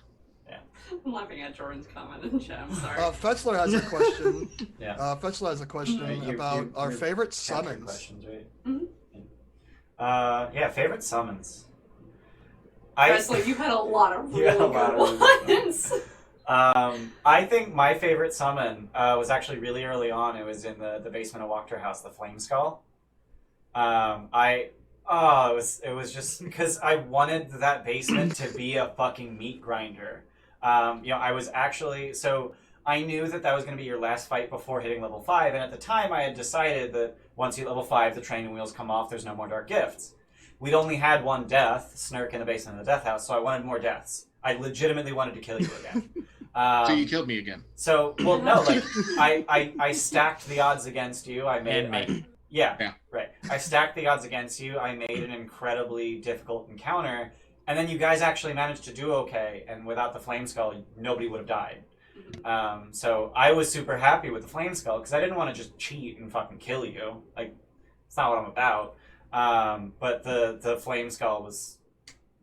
[SPEAKER 1] Yeah.
[SPEAKER 6] I'm laughing at Jordan's comment in chat. I'm sorry.
[SPEAKER 4] Fetzler has a question.
[SPEAKER 1] Yeah.
[SPEAKER 4] Fetzler has a question about our favorite summons.
[SPEAKER 1] Questions, right?
[SPEAKER 6] Mm-hmm.
[SPEAKER 1] Yeah, favorite summons.
[SPEAKER 6] Fetzler, you've had a lot of really good ones.
[SPEAKER 1] I think my favorite summon was actually really early on. It was in the basement of Wachter House, the Flame Skull. It was just because I wanted that basement to be a fucking meat grinder. I was actually I knew that was going to be your last fight before hitting level 5, and at the time I had decided that once you level 5, the training wheels come off. There's no more dark gifts. We'd only had one death, Snurk in the basement of the death house, so I wanted more deaths. I legitimately wanted to kill you again.
[SPEAKER 2] So you killed me again.
[SPEAKER 1] So, well, no, like, I stacked the odds against you. I made... Yeah, right. I stacked the odds against you. I made an incredibly difficult encounter, and then you guys actually managed to do okay, and without the Flame Skull, nobody would have died. So I was super happy with the Flame Skull, because I didn't want to just cheat and fucking kill you. Like, it's not what I'm about. But the Flame Skull was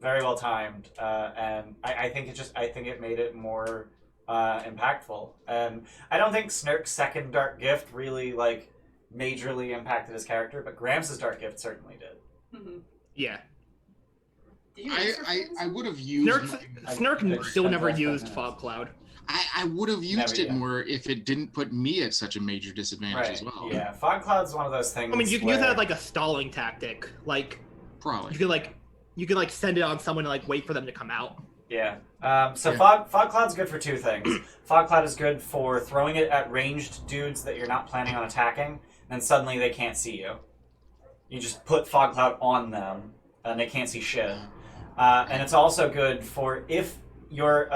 [SPEAKER 1] very well timed, and I think it made it more impactful. And I don't think Snurk's second Dark Gift really, like, majorly impacted his character, but Gramps' Dark Gift certainly did.
[SPEAKER 5] Yeah.
[SPEAKER 2] I would have used...
[SPEAKER 5] Snurk still never used Fog Cloud.
[SPEAKER 2] I would have used it more if it didn't put me at such a major disadvantage as well.
[SPEAKER 1] Yeah, Fog Cloud's one of those things.
[SPEAKER 5] I mean, you can use that as like a stalling tactic. Like,
[SPEAKER 2] probably
[SPEAKER 5] you could like send it on someone to like wait for them to come out.
[SPEAKER 1] Yeah. Fog Cloud's good for two things. Fog Cloud is good for throwing it at ranged dudes that you're not planning on attacking, and then suddenly they can't see you. You just put Fog Cloud on them, and they can't see shit. And it's also good for if your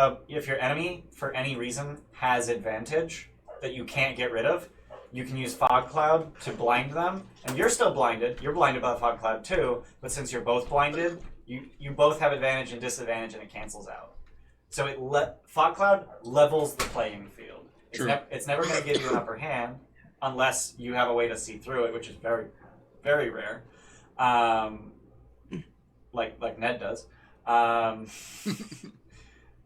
[SPEAKER 1] enemy, for any reason, has advantage that you can't get rid of, you can use Fog Cloud to blind them, and you're still blinded. You're blinded by the Fog Cloud too, but since you're both blinded, you both have advantage and disadvantage, and it cancels out. So Fog Cloud levels the playing field. It's never going to give you an upper hand unless you have a way to see through it, which is very, very rare. Like Ned does.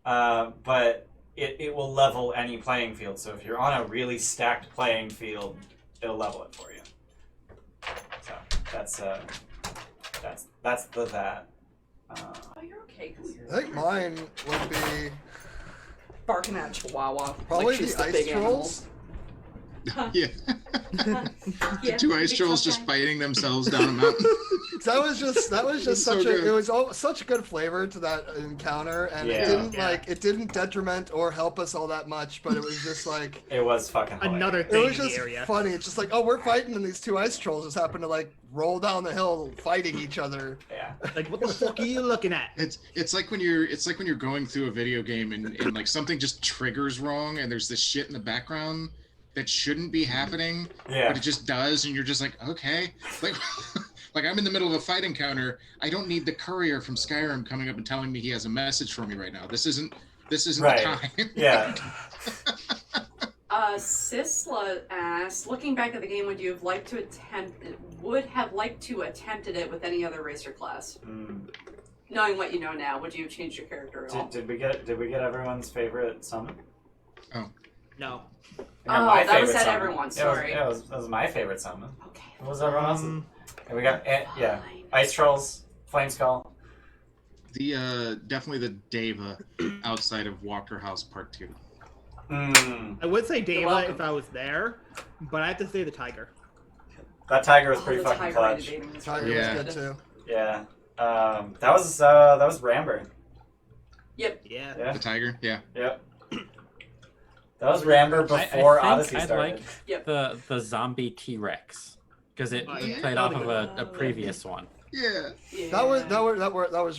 [SPEAKER 1] But it will level any playing field. So if you're on a really stacked playing field, it'll level it for you. So that's that.
[SPEAKER 6] Oh, you're okay.
[SPEAKER 4] I think mine would be
[SPEAKER 6] barking at a chihuahua.
[SPEAKER 4] probably
[SPEAKER 6] like she's
[SPEAKER 4] the ice trolls.
[SPEAKER 2] Yeah. The two ice trolls just fighting themselves down a mountain.
[SPEAKER 4] That was just such
[SPEAKER 2] so
[SPEAKER 4] a
[SPEAKER 2] good.
[SPEAKER 4] it was such a good flavor to that encounter, and it didn't detriment or help us all that much, but it was just like
[SPEAKER 1] it was fucking hilarious.
[SPEAKER 5] Another
[SPEAKER 4] it
[SPEAKER 5] thing
[SPEAKER 4] was
[SPEAKER 5] in
[SPEAKER 4] just
[SPEAKER 5] the area.
[SPEAKER 4] funny. It's just like, oh, we're fighting, and these two ice trolls just happen to like roll down the hill fighting each other.
[SPEAKER 1] Yeah.
[SPEAKER 5] Like, what the fuck are you looking at?
[SPEAKER 2] It's like when you're going through a video game and like something just triggers wrong, and there's this shit in the background that shouldn't be happening, but it just does, and you're just like, okay, like I'm in the middle of a fight encounter. I don't need the courier from Skyrim coming up and telling me he has a message for me right now. This isn't
[SPEAKER 1] right.
[SPEAKER 2] the time.
[SPEAKER 1] Yeah.
[SPEAKER 6] Sisla asked, looking back at the game, would have liked to attempted it with any other race or class? Knowing what you know now, would you have changed your character at all?
[SPEAKER 1] Did we get everyone's favorite summon?
[SPEAKER 5] No.
[SPEAKER 6] That was at everyone. Sorry.
[SPEAKER 1] That was my favorite summon.
[SPEAKER 6] Okay.
[SPEAKER 1] What was everyone else's? And we got Ice Trolls, Flame Skull.
[SPEAKER 2] Definitely the Deva outside of Walker House Part 2.
[SPEAKER 5] I would say Deva if I was there, but I have to say the Tiger.
[SPEAKER 1] That Tiger was pretty fucking clutch.
[SPEAKER 4] Tiger was good too.
[SPEAKER 1] Yeah. That was Ramber.
[SPEAKER 6] Yep.
[SPEAKER 5] Yeah.
[SPEAKER 2] The Tiger. Yeah.
[SPEAKER 1] Yep. That was Ramber before Odyssey
[SPEAKER 3] I'd
[SPEAKER 1] started.
[SPEAKER 3] like the zombie T-Rex because it played off of a previous one.
[SPEAKER 2] Yeah.
[SPEAKER 4] That was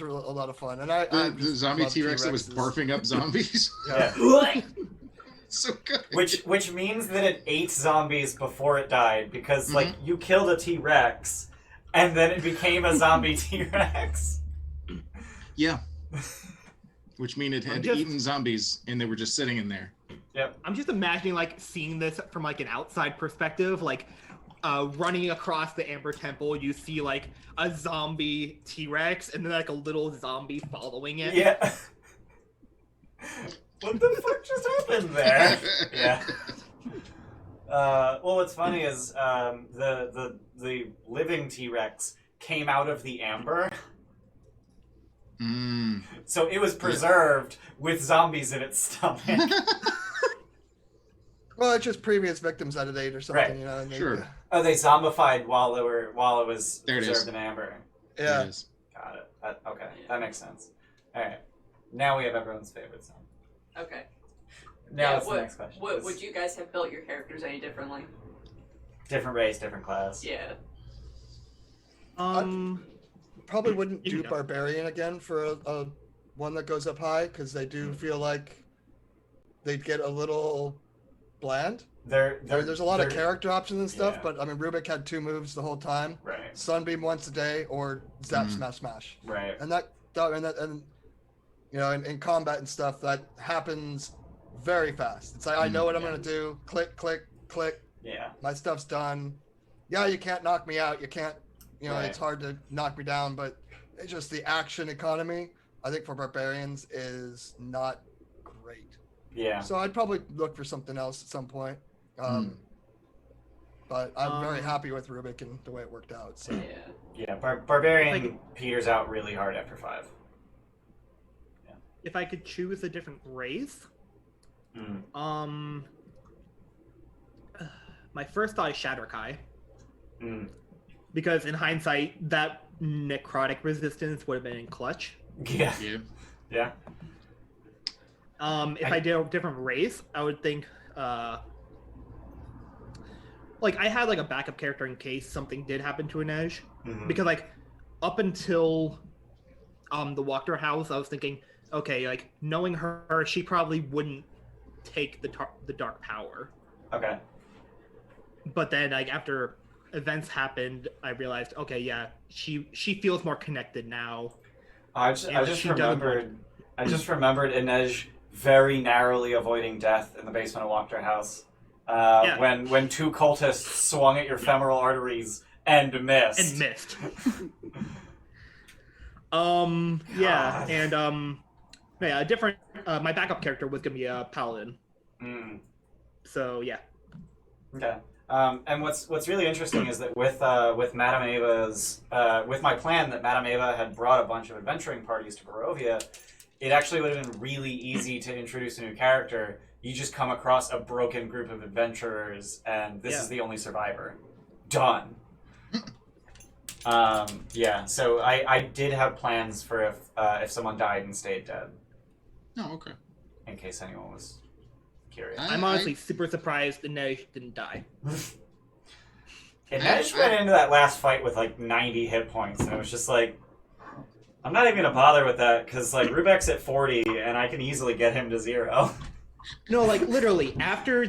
[SPEAKER 4] a lot of fun, and
[SPEAKER 2] the zombie T-Rex that was barfing up zombies.
[SPEAKER 1] Yeah.
[SPEAKER 2] So good.
[SPEAKER 1] Which means that it ate zombies before it died because like you killed a T-Rex and then it became a zombie T-Rex.
[SPEAKER 2] Yeah. Which means it had eaten zombies and they were just sitting in there.
[SPEAKER 1] Yep.
[SPEAKER 5] I'm just imagining like seeing this from like an outside perspective, like running across the Amber Temple, you see like a zombie T-Rex and then like a little zombie following it.
[SPEAKER 1] Yeah. What the fuck just happened there? Yeah. Well, what's funny is the living T-Rex came out of the amber. So it was preserved with zombies in its stomach.
[SPEAKER 4] Well, it's just previous victims out of date or something,
[SPEAKER 1] Right.
[SPEAKER 4] you know. And
[SPEAKER 2] Sure.
[SPEAKER 1] Oh, they zombified while it was
[SPEAKER 2] There it
[SPEAKER 1] preserved
[SPEAKER 2] is.
[SPEAKER 1] in amber.
[SPEAKER 4] Yeah.
[SPEAKER 2] It is.
[SPEAKER 1] Got it. Okay, that makes sense. All right, now we have everyone's favorite song.
[SPEAKER 6] Okay.
[SPEAKER 1] Now it's the next question.
[SPEAKER 6] Would you guys have built your characters any differently?
[SPEAKER 1] Different race, different class.
[SPEAKER 6] Yeah.
[SPEAKER 4] Probably wouldn't
[SPEAKER 5] You
[SPEAKER 4] do
[SPEAKER 5] can go.
[SPEAKER 4] barbarian again for a one that goes up high because they do feel like they'd get a little bland. There's a lot of character options and stuff,
[SPEAKER 1] yeah.
[SPEAKER 4] but I mean, Rubik had 2 moves the whole time:
[SPEAKER 1] Right.
[SPEAKER 4] Sunbeam once a day or Zap Smash Smash.
[SPEAKER 1] Right.
[SPEAKER 4] And you know, in combat and stuff, that happens very fast. It's like I know what I'm gonna do. Click, click, click.
[SPEAKER 1] Yeah.
[SPEAKER 4] My stuff's done. Yeah, you can't knock me out. You can't. You know,
[SPEAKER 1] Right.
[SPEAKER 4] it's hard to knock me down, but it's just the action economy. I think for barbarians is not great.
[SPEAKER 1] Yeah.
[SPEAKER 4] So I'd probably look for something else at some point. But I'm very happy with Rubik and the way it worked out. So
[SPEAKER 1] Yeah. Barbarian peters out really hard after 5.
[SPEAKER 5] If I could choose a different race, my first thought is Shatterkai. Because in hindsight, that necrotic resistance would have been in clutch.
[SPEAKER 1] Yeah.
[SPEAKER 2] Yeah.
[SPEAKER 1] Yeah.
[SPEAKER 5] If I did a different race, I would think, like, I had, like, a backup character in case something did happen to Inej. Because, like, up until the Walker house, I was thinking, okay, like, knowing her, she probably wouldn't take the dark power.
[SPEAKER 1] Okay.
[SPEAKER 5] But then, like, after events happened, I realized, okay, yeah, she feels more connected now.
[SPEAKER 1] I just remembered Inej very narrowly avoiding death in the basement of Walker House. When 2 cultists swung at your femoral arteries and missed.
[SPEAKER 5] Yeah, and a different my backup character was gonna be a paladin. So yeah.
[SPEAKER 1] Okay. And what's really interesting is that with Madame Ava's with my plan that Madame Ava had brought a bunch of adventuring parties to Barovia, it actually would have been really easy to introduce a new character. You just come across a broken group of adventurers, and this is the only survivor. Done. So I did have plans for if someone died and stayed dead.
[SPEAKER 2] Oh, okay.
[SPEAKER 1] In case anyone was curious.
[SPEAKER 5] I'm honestly super surprised Inej didn't die.
[SPEAKER 1] Inej went into that last fight with like 90 hit points, and it was just like, I'm not even gonna bother with that because like Rubek's at 40, and I can easily get him to 0.
[SPEAKER 5] No, like literally after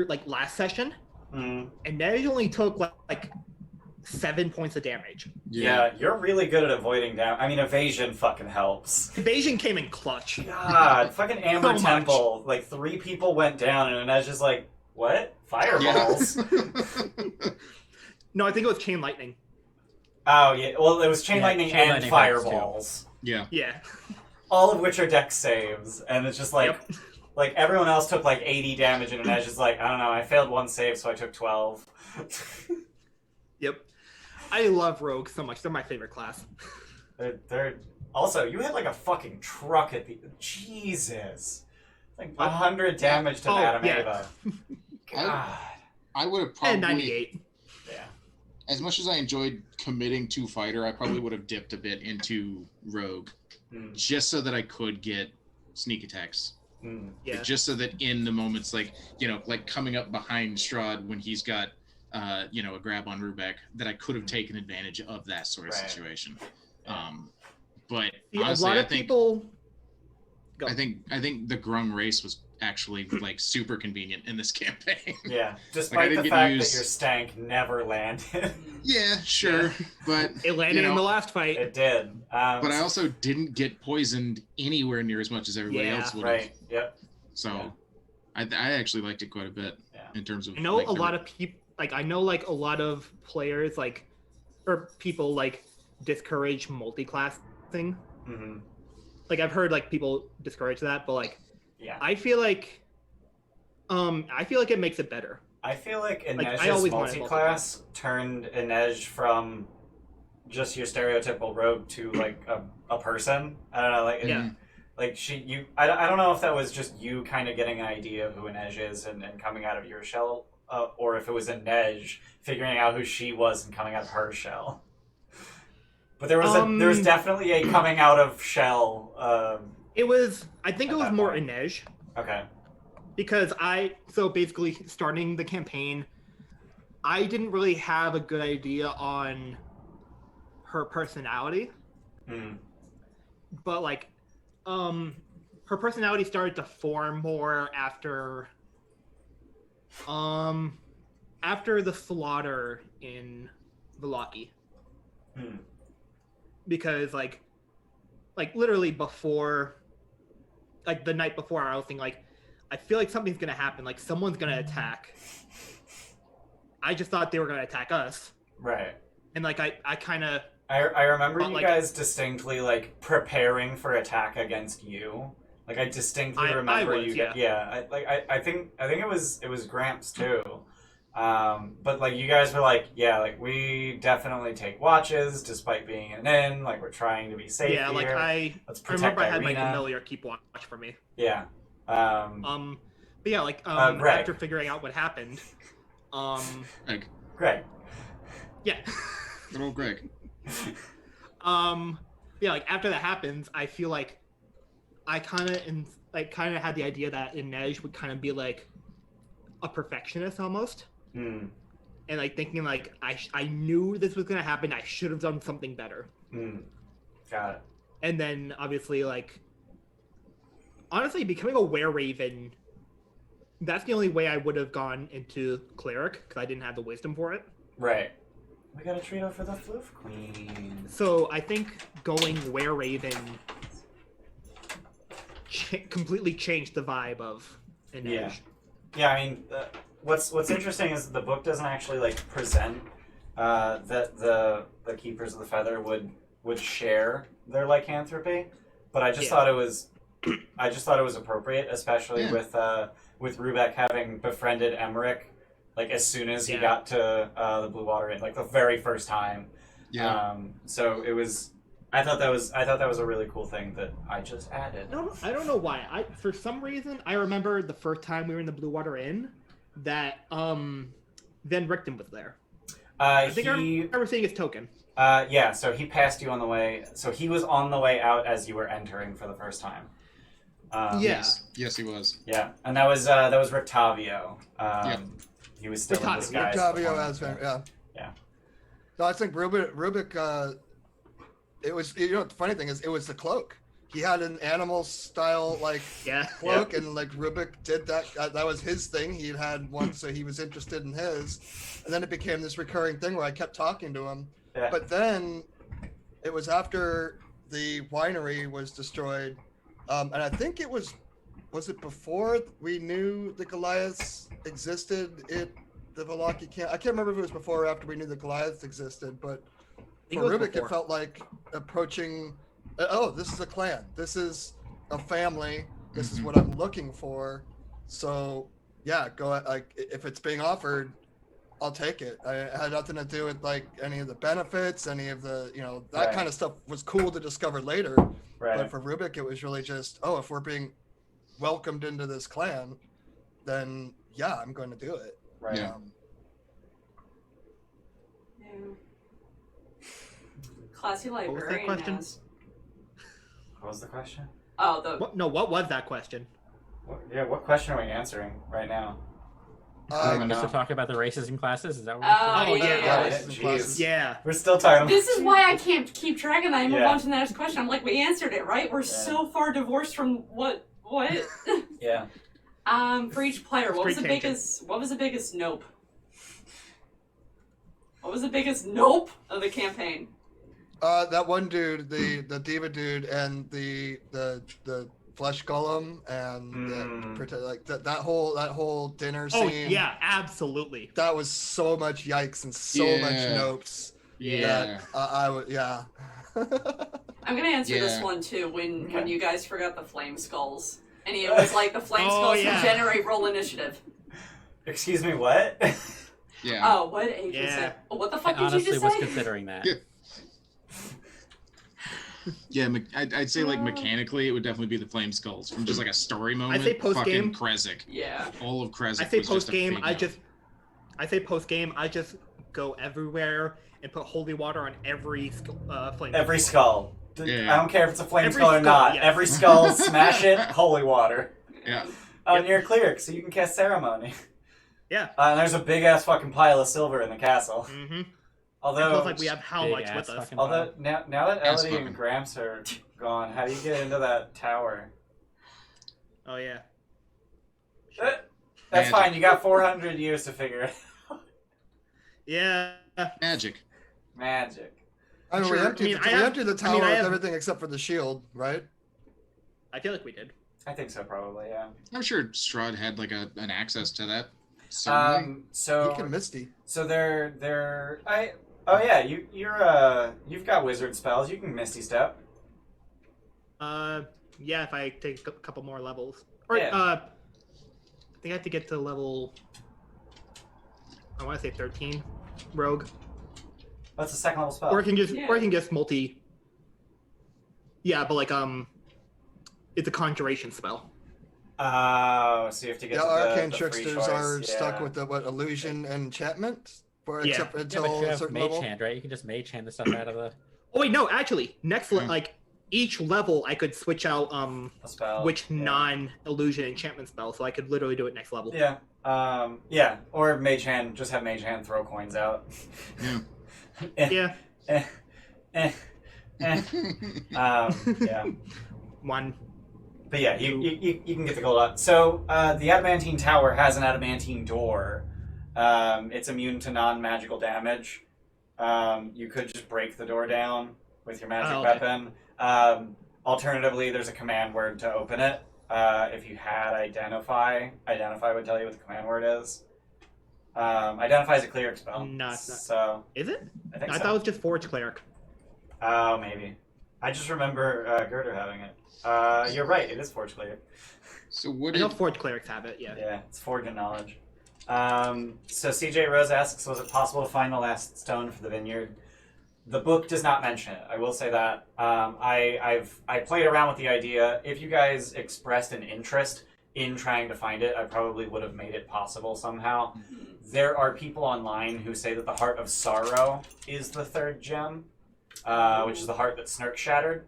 [SPEAKER 5] like last session, Inej only took like 7 points of damage.
[SPEAKER 1] Yeah, you're really good at avoiding damage. I mean, evasion fucking helps.
[SPEAKER 5] Evasion came in clutch.
[SPEAKER 1] God, fucking Amber
[SPEAKER 5] So
[SPEAKER 1] Temple. Like 3 people went down, and Inej just like, what? Fireballs.
[SPEAKER 5] No, I think it was chain lightning.
[SPEAKER 1] Oh yeah, well it was chain lightning
[SPEAKER 3] chain
[SPEAKER 1] and
[SPEAKER 3] lightning
[SPEAKER 1] fireballs.
[SPEAKER 2] Yeah.
[SPEAKER 5] Yeah.
[SPEAKER 1] All of which are dex saves, and it's just like, like everyone else took like 80 damage, and Inej is like, I don't know, I failed 1 save, so I took 12.
[SPEAKER 5] Yep. I love rogues so much. They're my favorite class.
[SPEAKER 1] They're also, you had like a fucking truck at the Jesus, like 100 damage to Madame Ava. God,
[SPEAKER 2] I would have
[SPEAKER 5] And
[SPEAKER 2] probably
[SPEAKER 5] 98.
[SPEAKER 1] yeah.
[SPEAKER 2] As much as I enjoyed committing to fighter, I probably would have dipped a bit into rogue, just so that I could get sneak attacks.
[SPEAKER 5] Yeah.
[SPEAKER 2] Like, just so that in the moments, like, you know, like coming up behind Strahd when he's got, you know, a grab on Rubek, that I could have taken advantage of that sort of situation. But honestly,
[SPEAKER 5] a lot of people. Go.
[SPEAKER 2] I think the Grung race was actually like super convenient in this campaign.
[SPEAKER 1] Yeah, despite the fact that your stank never landed.
[SPEAKER 2] Yeah, sure, but
[SPEAKER 5] It landed in the last fight.
[SPEAKER 1] It did.
[SPEAKER 2] But I also didn't get poisoned anywhere near as much as everybody else would have.
[SPEAKER 1] Right. Yep.
[SPEAKER 2] So, I actually liked it quite a bit in terms of.
[SPEAKER 5] I know a lot of people. Like I know, like a lot of players, like or people like discourage multi-classing. Like I've heard like people discourage that, but like I feel like it makes it better.
[SPEAKER 1] I feel like
[SPEAKER 5] I
[SPEAKER 1] Inej's
[SPEAKER 5] always wanted
[SPEAKER 1] multi-class turned Inej from just your stereotypical rogue to like a person. I don't know, like like I don't know if that was just you kind of getting an idea of who Inej is and coming out of your shell, or if it was Inej figuring out who she was and coming out of her shell. But there was definitely a coming out of shell.
[SPEAKER 5] I think it was more
[SPEAKER 1] point.
[SPEAKER 5] Inej.
[SPEAKER 1] Okay.
[SPEAKER 5] Because basically starting the campaign, I didn't really have a good idea on her personality. But like, her personality started to form more after the slaughter in Velaki. Because like literally before, like the night before, I was thinking like, I feel like something's gonna happen. Like someone's gonna attack. I just thought they were gonna attack us.
[SPEAKER 1] Right.
[SPEAKER 5] And like I kind of.
[SPEAKER 1] I remember you
[SPEAKER 5] like,
[SPEAKER 1] guys distinctly like preparing for attack against you. Like I distinctly remember
[SPEAKER 5] was,
[SPEAKER 1] you.
[SPEAKER 5] yeah.
[SPEAKER 1] I think it was Gramps too. But like you guys were like, yeah, like we definitely take watches despite being an inn. Like we're trying to be safe.
[SPEAKER 5] Yeah, like
[SPEAKER 1] here.
[SPEAKER 5] I remember I had my familiar keep watch for me.
[SPEAKER 1] Yeah.
[SPEAKER 5] But yeah, like
[SPEAKER 1] Greg.
[SPEAKER 5] after figuring out what happened,
[SPEAKER 1] Greg.
[SPEAKER 5] Yeah.
[SPEAKER 2] Good old Greg.
[SPEAKER 5] Yeah, like after that happens, I feel like I kind of had the idea that Inej would kind of be like a perfectionist almost. And like thinking like I knew this was gonna happen, I should have done something better.
[SPEAKER 1] Got it.
[SPEAKER 5] And then obviously like honestly becoming a were-raven, that's the only way I would have gone into cleric because I didn't have the wisdom for it.
[SPEAKER 1] Right. We got a trio for the Floof Queen.
[SPEAKER 5] So I think going were-raven completely changed the vibe of Inej.
[SPEAKER 1] Yeah, I mean, what's interesting is the book doesn't actually like present that the Keepers of the Feather would share their lycanthropy, but I just thought it was appropriate, especially with Rubeck having befriended Emmerich like as soon as he got to the Blue Water Inn, like the very first time.
[SPEAKER 2] Yeah.
[SPEAKER 1] So it was. I thought that was a really cool thing that I just added.
[SPEAKER 5] No, I don't know why. For some reason I remember the first time we were in the Blue Water Inn that Van Richten was there. I think I remember seeing his token.
[SPEAKER 1] Yeah, so he passed you on the way. So he was on the way out as you were entering for the first time.
[SPEAKER 2] Yes, he was.
[SPEAKER 1] Yeah, and that was Rictavio. He was still in disguise.
[SPEAKER 4] Rictavio as
[SPEAKER 1] Yeah.
[SPEAKER 4] No, I think Rubik. It was, the funny thing is, it was the cloak. He had an animal style cloak, and like Rubik did that. That was his thing. He had one, so he was interested in his, and then it became this recurring thing where I kept talking to him. Yeah. But then it was after the winery was destroyed, and I think it was it before we knew the Goliaths existed at the Velaki camp? I can't remember if it was before or after we knew the Goliaths existed, but. For Rubik, it felt like approaching, this is a clan. This is a family. This is what I'm looking for. So, yeah, go. Like, if it's being offered, I'll take it. It had nothing to do with like any of the benefits, any of the, that kind of stuff was cool to discover later. Right. But for Rubik, it was really just, if we're being welcomed into this clan, then yeah, I'm going to do it.
[SPEAKER 1] Right.
[SPEAKER 4] Yeah.
[SPEAKER 6] Classy librarian.
[SPEAKER 5] What was that question?
[SPEAKER 1] What was the question?
[SPEAKER 6] Oh,
[SPEAKER 5] what was that question?
[SPEAKER 1] What question are we answering right now?
[SPEAKER 3] Just to talk about the races and classes? Is that what we're
[SPEAKER 1] Jeez.
[SPEAKER 5] Yeah.
[SPEAKER 1] We're still talking.
[SPEAKER 6] This is why I can't keep track of that and move on to the next question. I'm like, we answered it, right? We're so far divorced from what?
[SPEAKER 1] Yeah.
[SPEAKER 6] For each player, what was the biggest nope? What was the biggest nope of the campaign?
[SPEAKER 4] That one dude, the diva dude, and the flesh golem, and that whole dinner scene.
[SPEAKER 5] Oh yeah, absolutely.
[SPEAKER 4] That was so much yikes and so much nopes.
[SPEAKER 2] Yeah.
[SPEAKER 4] I would. Yeah.
[SPEAKER 6] I'm gonna answer this one too. When you guys forgot the flame skulls, and it was like the flame skulls regenerate roll initiative.
[SPEAKER 1] Excuse me, what?
[SPEAKER 2] Yeah.
[SPEAKER 6] Oh, what? What the fuck did you just say?
[SPEAKER 3] I honestly was considering that.
[SPEAKER 2] Yeah, I'd say like mechanically it would definitely be the flame skulls from just like a story moment.
[SPEAKER 5] I say post game.
[SPEAKER 2] Krezk.
[SPEAKER 6] Yeah.
[SPEAKER 2] All of Krezk.
[SPEAKER 5] I say post game. I just go everywhere and put holy water on every flame.
[SPEAKER 1] Every skull.
[SPEAKER 2] Yeah.
[SPEAKER 1] I don't care if it's a flame skull or not.
[SPEAKER 5] Yeah.
[SPEAKER 1] Every skull, smash it. Holy water.
[SPEAKER 2] Yeah.
[SPEAKER 1] Oh, and you're a cleric, so you can cast ceremony.
[SPEAKER 5] Yeah.
[SPEAKER 1] And there's a big ass fucking pile of silver in the castle.
[SPEAKER 5] Mm-hmm.
[SPEAKER 1] Although,
[SPEAKER 5] Feels like we have how
[SPEAKER 3] Big
[SPEAKER 5] much
[SPEAKER 3] ass
[SPEAKER 5] with us?
[SPEAKER 3] fucking
[SPEAKER 1] although now that
[SPEAKER 2] Ass
[SPEAKER 1] Elodie
[SPEAKER 2] fucking.
[SPEAKER 1] and Gramps are gone, how do you get into that tower?
[SPEAKER 5] Oh yeah.
[SPEAKER 1] That's
[SPEAKER 2] Magic.
[SPEAKER 1] fine. You got 400 years to figure it out.
[SPEAKER 5] Yeah.
[SPEAKER 2] Magic.
[SPEAKER 1] Magic.
[SPEAKER 4] I mean,
[SPEAKER 5] Sure.
[SPEAKER 4] we emptied,
[SPEAKER 5] I have-
[SPEAKER 4] the
[SPEAKER 5] I
[SPEAKER 4] tower
[SPEAKER 5] mean, I
[SPEAKER 4] with
[SPEAKER 5] have-
[SPEAKER 4] everything except for the shield, right?
[SPEAKER 5] I feel like we did.
[SPEAKER 1] I think so, probably. Yeah.
[SPEAKER 2] I'm sure Strahd had like an access to that. Certainly.
[SPEAKER 4] He
[SPEAKER 1] So
[SPEAKER 4] can Misty.
[SPEAKER 1] you've got wizard spells. You can Misty Step.
[SPEAKER 5] Yeah, if I take a couple more levels. Or,
[SPEAKER 1] Yeah.
[SPEAKER 5] I think I have to get to level, I want to say 13, rogue.
[SPEAKER 1] That's a second level spell.
[SPEAKER 5] Or I can just,
[SPEAKER 6] Yeah.
[SPEAKER 5] or I can just multi. Yeah, but like, it's a conjuration spell.
[SPEAKER 1] Oh, so you have to get
[SPEAKER 4] Yeah,
[SPEAKER 1] to
[SPEAKER 4] arcane
[SPEAKER 1] the free
[SPEAKER 4] tricksters
[SPEAKER 1] choice.
[SPEAKER 4] are stuck
[SPEAKER 1] Yeah.
[SPEAKER 4] with the illusion and enchantment, for
[SPEAKER 5] Yeah.
[SPEAKER 4] except
[SPEAKER 3] Yeah,
[SPEAKER 4] until
[SPEAKER 3] but you
[SPEAKER 4] a
[SPEAKER 3] have
[SPEAKER 4] certain
[SPEAKER 3] Mage
[SPEAKER 4] level.
[SPEAKER 3] Hand, right? You can just Mage Hand the stuff out of the.
[SPEAKER 5] Oh wait, no, actually, next
[SPEAKER 2] Hmm.
[SPEAKER 5] like each level I could switch out
[SPEAKER 1] A spell.
[SPEAKER 5] which
[SPEAKER 1] yeah.
[SPEAKER 5] non-illusion enchantment spell, so I could literally do it next level.
[SPEAKER 1] Yeah. Yeah. Or Mage Hand. Just have Mage Hand throw coins out.
[SPEAKER 2] Yeah.
[SPEAKER 5] Yeah.
[SPEAKER 1] eh. Yeah.
[SPEAKER 5] One.
[SPEAKER 1] But yeah, you can get the gold out. So the adamantine tower has an adamantine door. It's immune to non-magical damage. You could just break the door down with your magic
[SPEAKER 5] Oh, okay.
[SPEAKER 1] weapon. Alternatively, there's a command word to open it. If you had identify would tell you what the command word is. Identify is a cleric spell.
[SPEAKER 5] No, it's not.
[SPEAKER 1] So
[SPEAKER 5] Is it?
[SPEAKER 1] I think
[SPEAKER 5] I
[SPEAKER 1] so.
[SPEAKER 5] thought it was just Forge Cleric.
[SPEAKER 1] Oh, maybe. I just remember Gerder having it. You're right. It is Forge Cleric.
[SPEAKER 2] So what
[SPEAKER 5] I know
[SPEAKER 2] did
[SPEAKER 5] Forge Clerics have it, yeah.
[SPEAKER 1] Yeah, it's Forge and Knowledge. So CJ Rose asks, was it possible to find the last stone for the vineyard? The book does not mention it. I will say that. I played around with the idea. If you guys expressed an interest in trying to find it, I probably would have made it possible somehow. There are people online who say that the Heart of Sorrow is the third gem, which is the heart that Snurk shattered.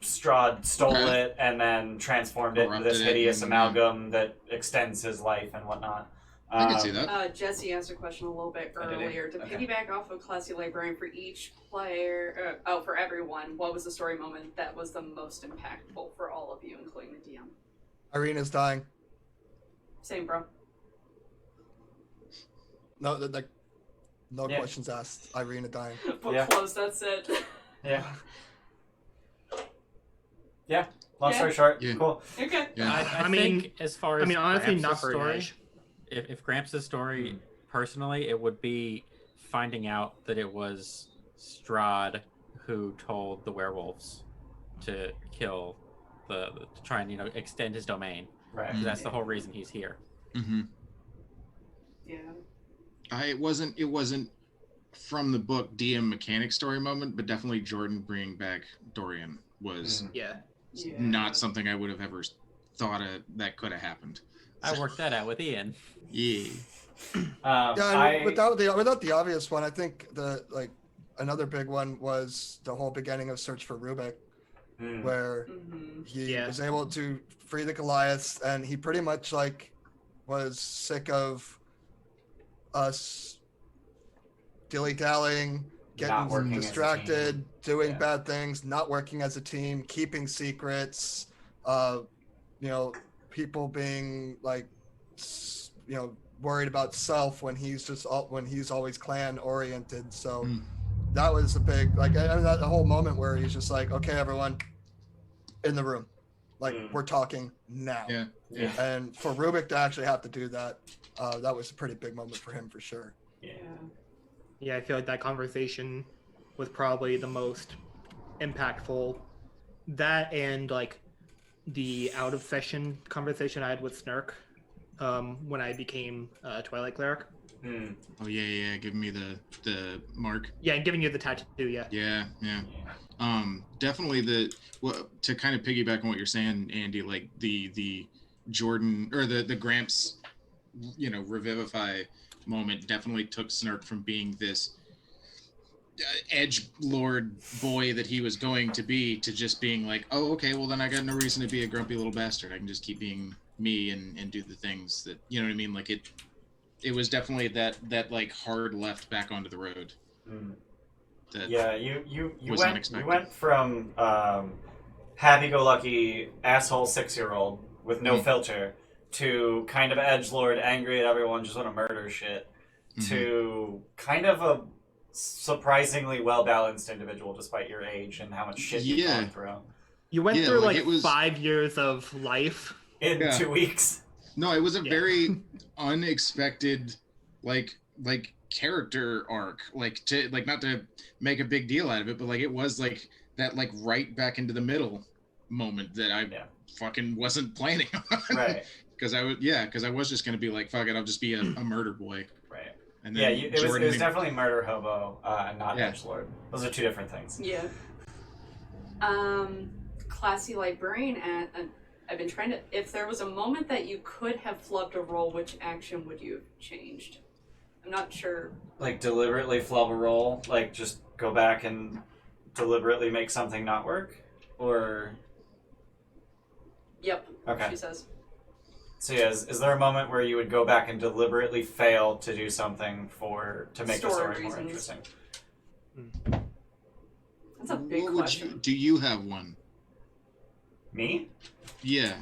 [SPEAKER 1] Strahd stole
[SPEAKER 2] Okay.
[SPEAKER 1] it and then transformed it into
[SPEAKER 2] Corrupted
[SPEAKER 1] this
[SPEAKER 2] it
[SPEAKER 1] hideous
[SPEAKER 2] and-
[SPEAKER 1] amalgam that extends his life and whatnot.
[SPEAKER 2] I can see that.
[SPEAKER 6] Jesse asked a question a little bit
[SPEAKER 1] Oh, did he?
[SPEAKER 6] earlier. To
[SPEAKER 1] Okay.
[SPEAKER 6] piggyback off of Classy Librarian, for each player, for everyone, what was the story moment that was the most impactful for all of you, including the DM?
[SPEAKER 4] Irina's dying.
[SPEAKER 6] Same, bro.
[SPEAKER 4] No, no
[SPEAKER 1] Yeah.
[SPEAKER 4] questions asked. Irina dying.
[SPEAKER 6] Book
[SPEAKER 1] Yeah.
[SPEAKER 6] closed, that's it.
[SPEAKER 1] Yeah. Yeah. Long
[SPEAKER 6] Yeah.
[SPEAKER 1] story short,
[SPEAKER 2] Yeah.
[SPEAKER 1] cool.
[SPEAKER 6] Okay.
[SPEAKER 2] Yeah.
[SPEAKER 3] I
[SPEAKER 5] I mean-
[SPEAKER 3] think as far as
[SPEAKER 5] I mean, honestly,
[SPEAKER 3] Gramps'
[SPEAKER 5] not very
[SPEAKER 3] story,
[SPEAKER 5] much.
[SPEAKER 3] if Gramps' story, personally, it would be finding out that it was Strahd who told the werewolves to kill to try and extend his domain.
[SPEAKER 1] Right.
[SPEAKER 3] That's the whole reason he's here.
[SPEAKER 2] Mm-hmm.
[SPEAKER 6] Yeah.
[SPEAKER 2] It wasn't from the book DM mechanic story moment, but definitely Jordan bringing back Dorian was
[SPEAKER 5] Yeah.
[SPEAKER 6] Yeah.
[SPEAKER 2] not something I would have ever thought that could have happened.
[SPEAKER 3] I worked that out with Ian.
[SPEAKER 2] Yeah.
[SPEAKER 4] Yeah, and without the obvious one, I think another big one was the whole beginning of Search for Rubik,
[SPEAKER 1] Mm.
[SPEAKER 4] where
[SPEAKER 6] Mm-hmm.
[SPEAKER 4] he
[SPEAKER 5] Yeah.
[SPEAKER 4] was able to free the Goliaths, and he pretty much was sick of us dilly-dallying,
[SPEAKER 1] Not working
[SPEAKER 4] getting
[SPEAKER 1] as a
[SPEAKER 4] distracted, doing
[SPEAKER 1] Yeah.
[SPEAKER 4] bad things, not working as a team, keeping secrets, people being worried about self when he's always clan oriented. So
[SPEAKER 2] Mm.
[SPEAKER 4] that was a big that whole moment where he's just like, okay, everyone in the room, we're talking now.
[SPEAKER 2] Yeah.
[SPEAKER 1] Yeah.
[SPEAKER 4] And for Rubik to actually have to do that, that was a pretty big moment for him for sure.
[SPEAKER 1] Yeah.
[SPEAKER 5] Yeah, I feel like that conversation was probably the most impactful. That and the out of session conversation I had with Snurk when I became a Twilight Cleric.
[SPEAKER 1] Mm.
[SPEAKER 2] Oh yeah. Giving me the mark.
[SPEAKER 5] Yeah, and giving you the tattoo. Yeah.
[SPEAKER 2] Yeah. Definitely to kind of piggyback on what you're saying, Andy, the Jordan or the Gramps, revivify moment definitely took Snurk from being this edge lord boy that he was going to be to just being like, oh, okay, well then I got no reason to be a grumpy little bastard. I can just keep being me and do the things that, you know what I mean? Like it was definitely that like hard left back onto the road.
[SPEAKER 1] Yeah, you went from happy-go-lucky asshole 6-year-old with no filter to kind of edgelord, angry at everyone, just want to murder shit, to kind of a surprisingly well-balanced individual despite your age and how much shit you've gone through.
[SPEAKER 5] You went through like 5 years of life
[SPEAKER 1] in 2 weeks.
[SPEAKER 2] No, it was a very unexpected like character arc, like to like not to make a big deal out of it, but like it was like that like right back into the middle moment that I fucking wasn't planning on.
[SPEAKER 1] Right.
[SPEAKER 2] Because I was just gonna be like, fuck it, I'll just be a murder boy.
[SPEAKER 1] Right.
[SPEAKER 2] And then
[SPEAKER 1] it was definitely murder hobo and not edgelord. Those are two different things.
[SPEAKER 6] Yeah. Classy librarian, and I've been trying to. If there was a moment that you could have flubbed a roll, which action would you have changed? I'm not sure.
[SPEAKER 1] Like deliberately flub a roll, like just go back and deliberately make something not work, or.
[SPEAKER 6] Yep.
[SPEAKER 1] Okay.
[SPEAKER 6] She says.
[SPEAKER 1] So yeah, is there a moment where you would go back and deliberately fail to do something to make the story more interesting?
[SPEAKER 6] That's a big question.
[SPEAKER 2] Do you have one?
[SPEAKER 1] Me?
[SPEAKER 2] Yeah.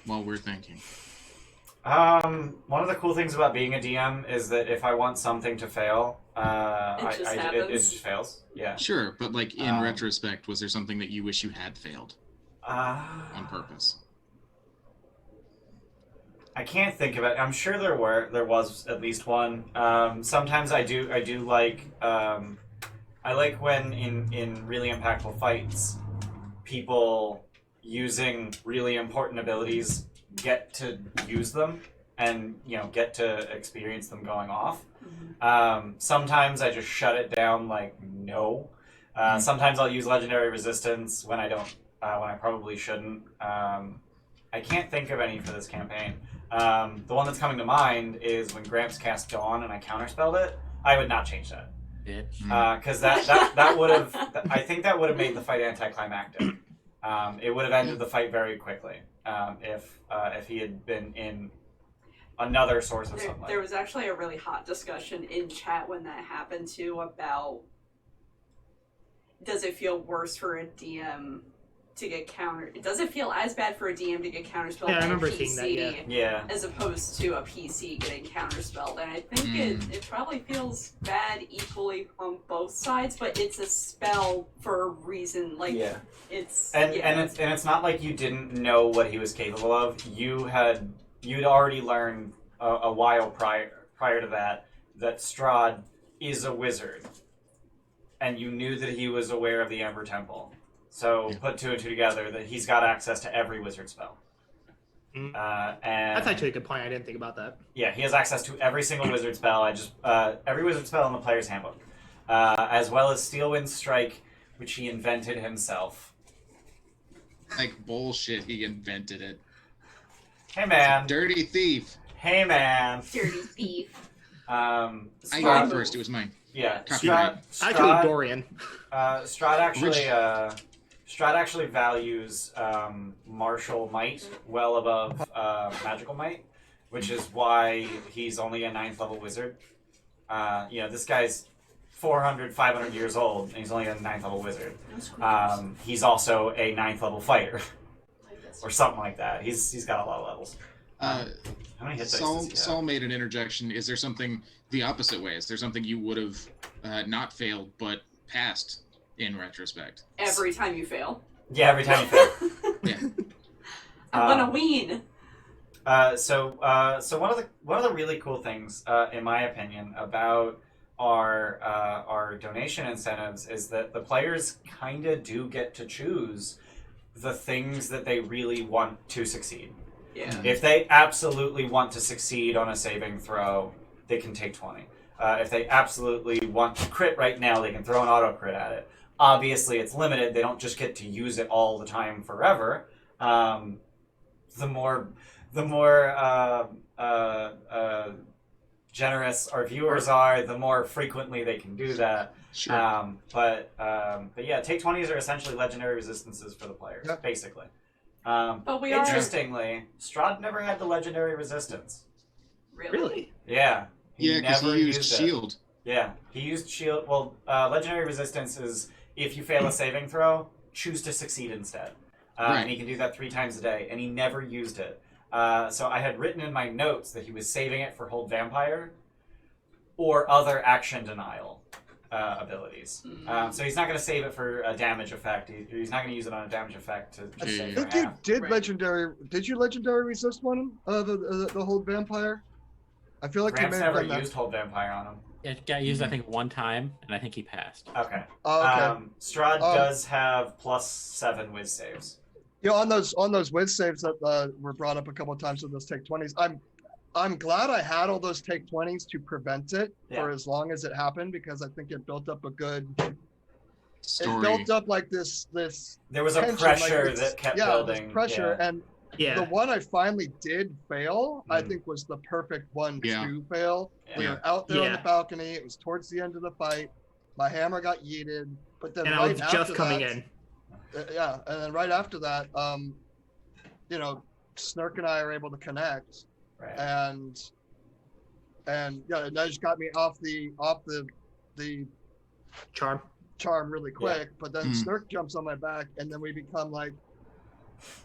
[SPEAKER 2] While we're thinking.
[SPEAKER 1] One of the cool things about being a DM is that if I want something to fail, it just fails. Yeah.
[SPEAKER 2] Sure, but like in retrospect, was there something that you wish you had failed? On purpose.
[SPEAKER 1] I can't think of it. I'm sure there was at least one. Sometimes I do like I like when in really impactful fights, people using really important abilities get to use them and get to experience them going off. Sometimes I just shut it down like no. Sometimes I'll use legendary resistance when I don't when I probably shouldn't. I can't think of any for this campaign. The one that's coming to mind is when Gramps cast Dawn and I counterspelled it. I would not change that. Because that would have, I think that would have made the fight anticlimactic. It would have ended the fight very quickly if he had been in another source of sunlight.
[SPEAKER 6] There was actually a really hot discussion in chat when that happened too about does it feel worse for a DM to get countered? Does it feel as bad for a DM to get counterspelled by a PC as opposed to a PC getting counterspelled? And I think it probably feels bad equally on both sides, but it's a spell for a reason. Like it's
[SPEAKER 1] not like you didn't know what he was capable of. You'd already learned a while prior to that Strahd is a wizard, and you knew that he was aware of the Ember Temple. So put two and two together that he's got access to every wizard spell. And
[SPEAKER 5] that's actually a good point. I didn't think about that.
[SPEAKER 1] Yeah, he has access to every single wizard spell. Every wizard spell in the player's handbook, as well as Steelwind Strike, which he invented himself.
[SPEAKER 2] Like bullshit, he invented it.
[SPEAKER 1] Hey man,
[SPEAKER 2] dirty thief.
[SPEAKER 1] Hey man,
[SPEAKER 6] dirty thief.
[SPEAKER 2] I got it first. It was mine.
[SPEAKER 1] Yeah,
[SPEAKER 5] actually Dorian.
[SPEAKER 1] Strahd actually values martial might well above magical might, which is why he's only a 9th level wizard. This guy's 400, 500 years old, and he's only a 9th level wizard. He's also a 9th level fighter, or something like that. He's got a lot of levels. How many hit dice does he have?
[SPEAKER 2] Saul made an interjection. Is there something the opposite way? Is there something you would have not failed but passed in retrospect?
[SPEAKER 6] Every time you fail.
[SPEAKER 1] Yeah, every time you fail.
[SPEAKER 2] Yeah.
[SPEAKER 6] I'm gonna ween.
[SPEAKER 1] So one of the really cool things, in my opinion, about our donation incentives is that the players kind of do get to choose the things that they really want to succeed.
[SPEAKER 6] Yeah.
[SPEAKER 1] If they absolutely want to succeed on a saving throw, they can take 20. If they absolutely want to crit right now, they can throw an auto crit at it. Obviously, it's limited. They don't just get to use it all the time forever. The more generous our viewers are, the more frequently they can do that.
[SPEAKER 2] Sure.
[SPEAKER 1] But yeah, take 20s are essentially legendary resistances for the players, basically.
[SPEAKER 6] But we are...
[SPEAKER 1] Interestingly, Strahd never had the legendary resistance.
[SPEAKER 5] Really?
[SPEAKER 1] Yeah.
[SPEAKER 2] Yeah, because he
[SPEAKER 1] never
[SPEAKER 2] used
[SPEAKER 1] it.
[SPEAKER 2] shield.
[SPEAKER 1] Yeah, he used shield. Well, legendary resistance is if you fail a saving throw, choose to succeed instead.
[SPEAKER 2] Right.
[SPEAKER 1] And he can do that 3 times a day, and he never used it. So I had written in my notes that he was saving it for Hold Vampire or other action denial abilities. So he's not going to save it for a damage effect. He's not going to use it on a damage effect to just save
[SPEAKER 4] I
[SPEAKER 1] for
[SPEAKER 4] think you
[SPEAKER 1] half.
[SPEAKER 4] did
[SPEAKER 6] Right.
[SPEAKER 4] legendary. Did you legendary resist one? The Hold Vampire. I feel like
[SPEAKER 1] Gramps
[SPEAKER 4] you may have
[SPEAKER 1] never
[SPEAKER 4] done that.
[SPEAKER 1] used Hold Vampire on him.
[SPEAKER 3] It got used, I think, one time, and I think he passed.
[SPEAKER 1] Okay.
[SPEAKER 4] Oh, okay.
[SPEAKER 1] Strahd does have +7 whiz saves.
[SPEAKER 4] You know, on those whiz saves that were brought up a couple of times with those take 20s, I'm glad I had all those take 20s to prevent it for as long as it happened, because I think it built up a good
[SPEAKER 2] Story.
[SPEAKER 4] It built up like this.
[SPEAKER 1] There was a
[SPEAKER 4] tension,
[SPEAKER 1] pressure
[SPEAKER 4] like
[SPEAKER 1] that kept
[SPEAKER 4] this
[SPEAKER 1] building.
[SPEAKER 4] pressure, and
[SPEAKER 5] Yeah.
[SPEAKER 4] the one I finally did fail, I think, was the perfect one to fail. We were out there on the balcony. It was towards the end of the fight. My hammer got yeeted, but then
[SPEAKER 5] And
[SPEAKER 4] right
[SPEAKER 5] I was
[SPEAKER 4] after
[SPEAKER 5] just coming
[SPEAKER 4] that,
[SPEAKER 5] in.
[SPEAKER 4] and then right after that, you know, Snurk and I are able to connect,
[SPEAKER 1] Right.
[SPEAKER 4] and yeah, and that just got me off the
[SPEAKER 5] Charm.
[SPEAKER 4] really quick. But then Snurk jumps on my back, and then we become like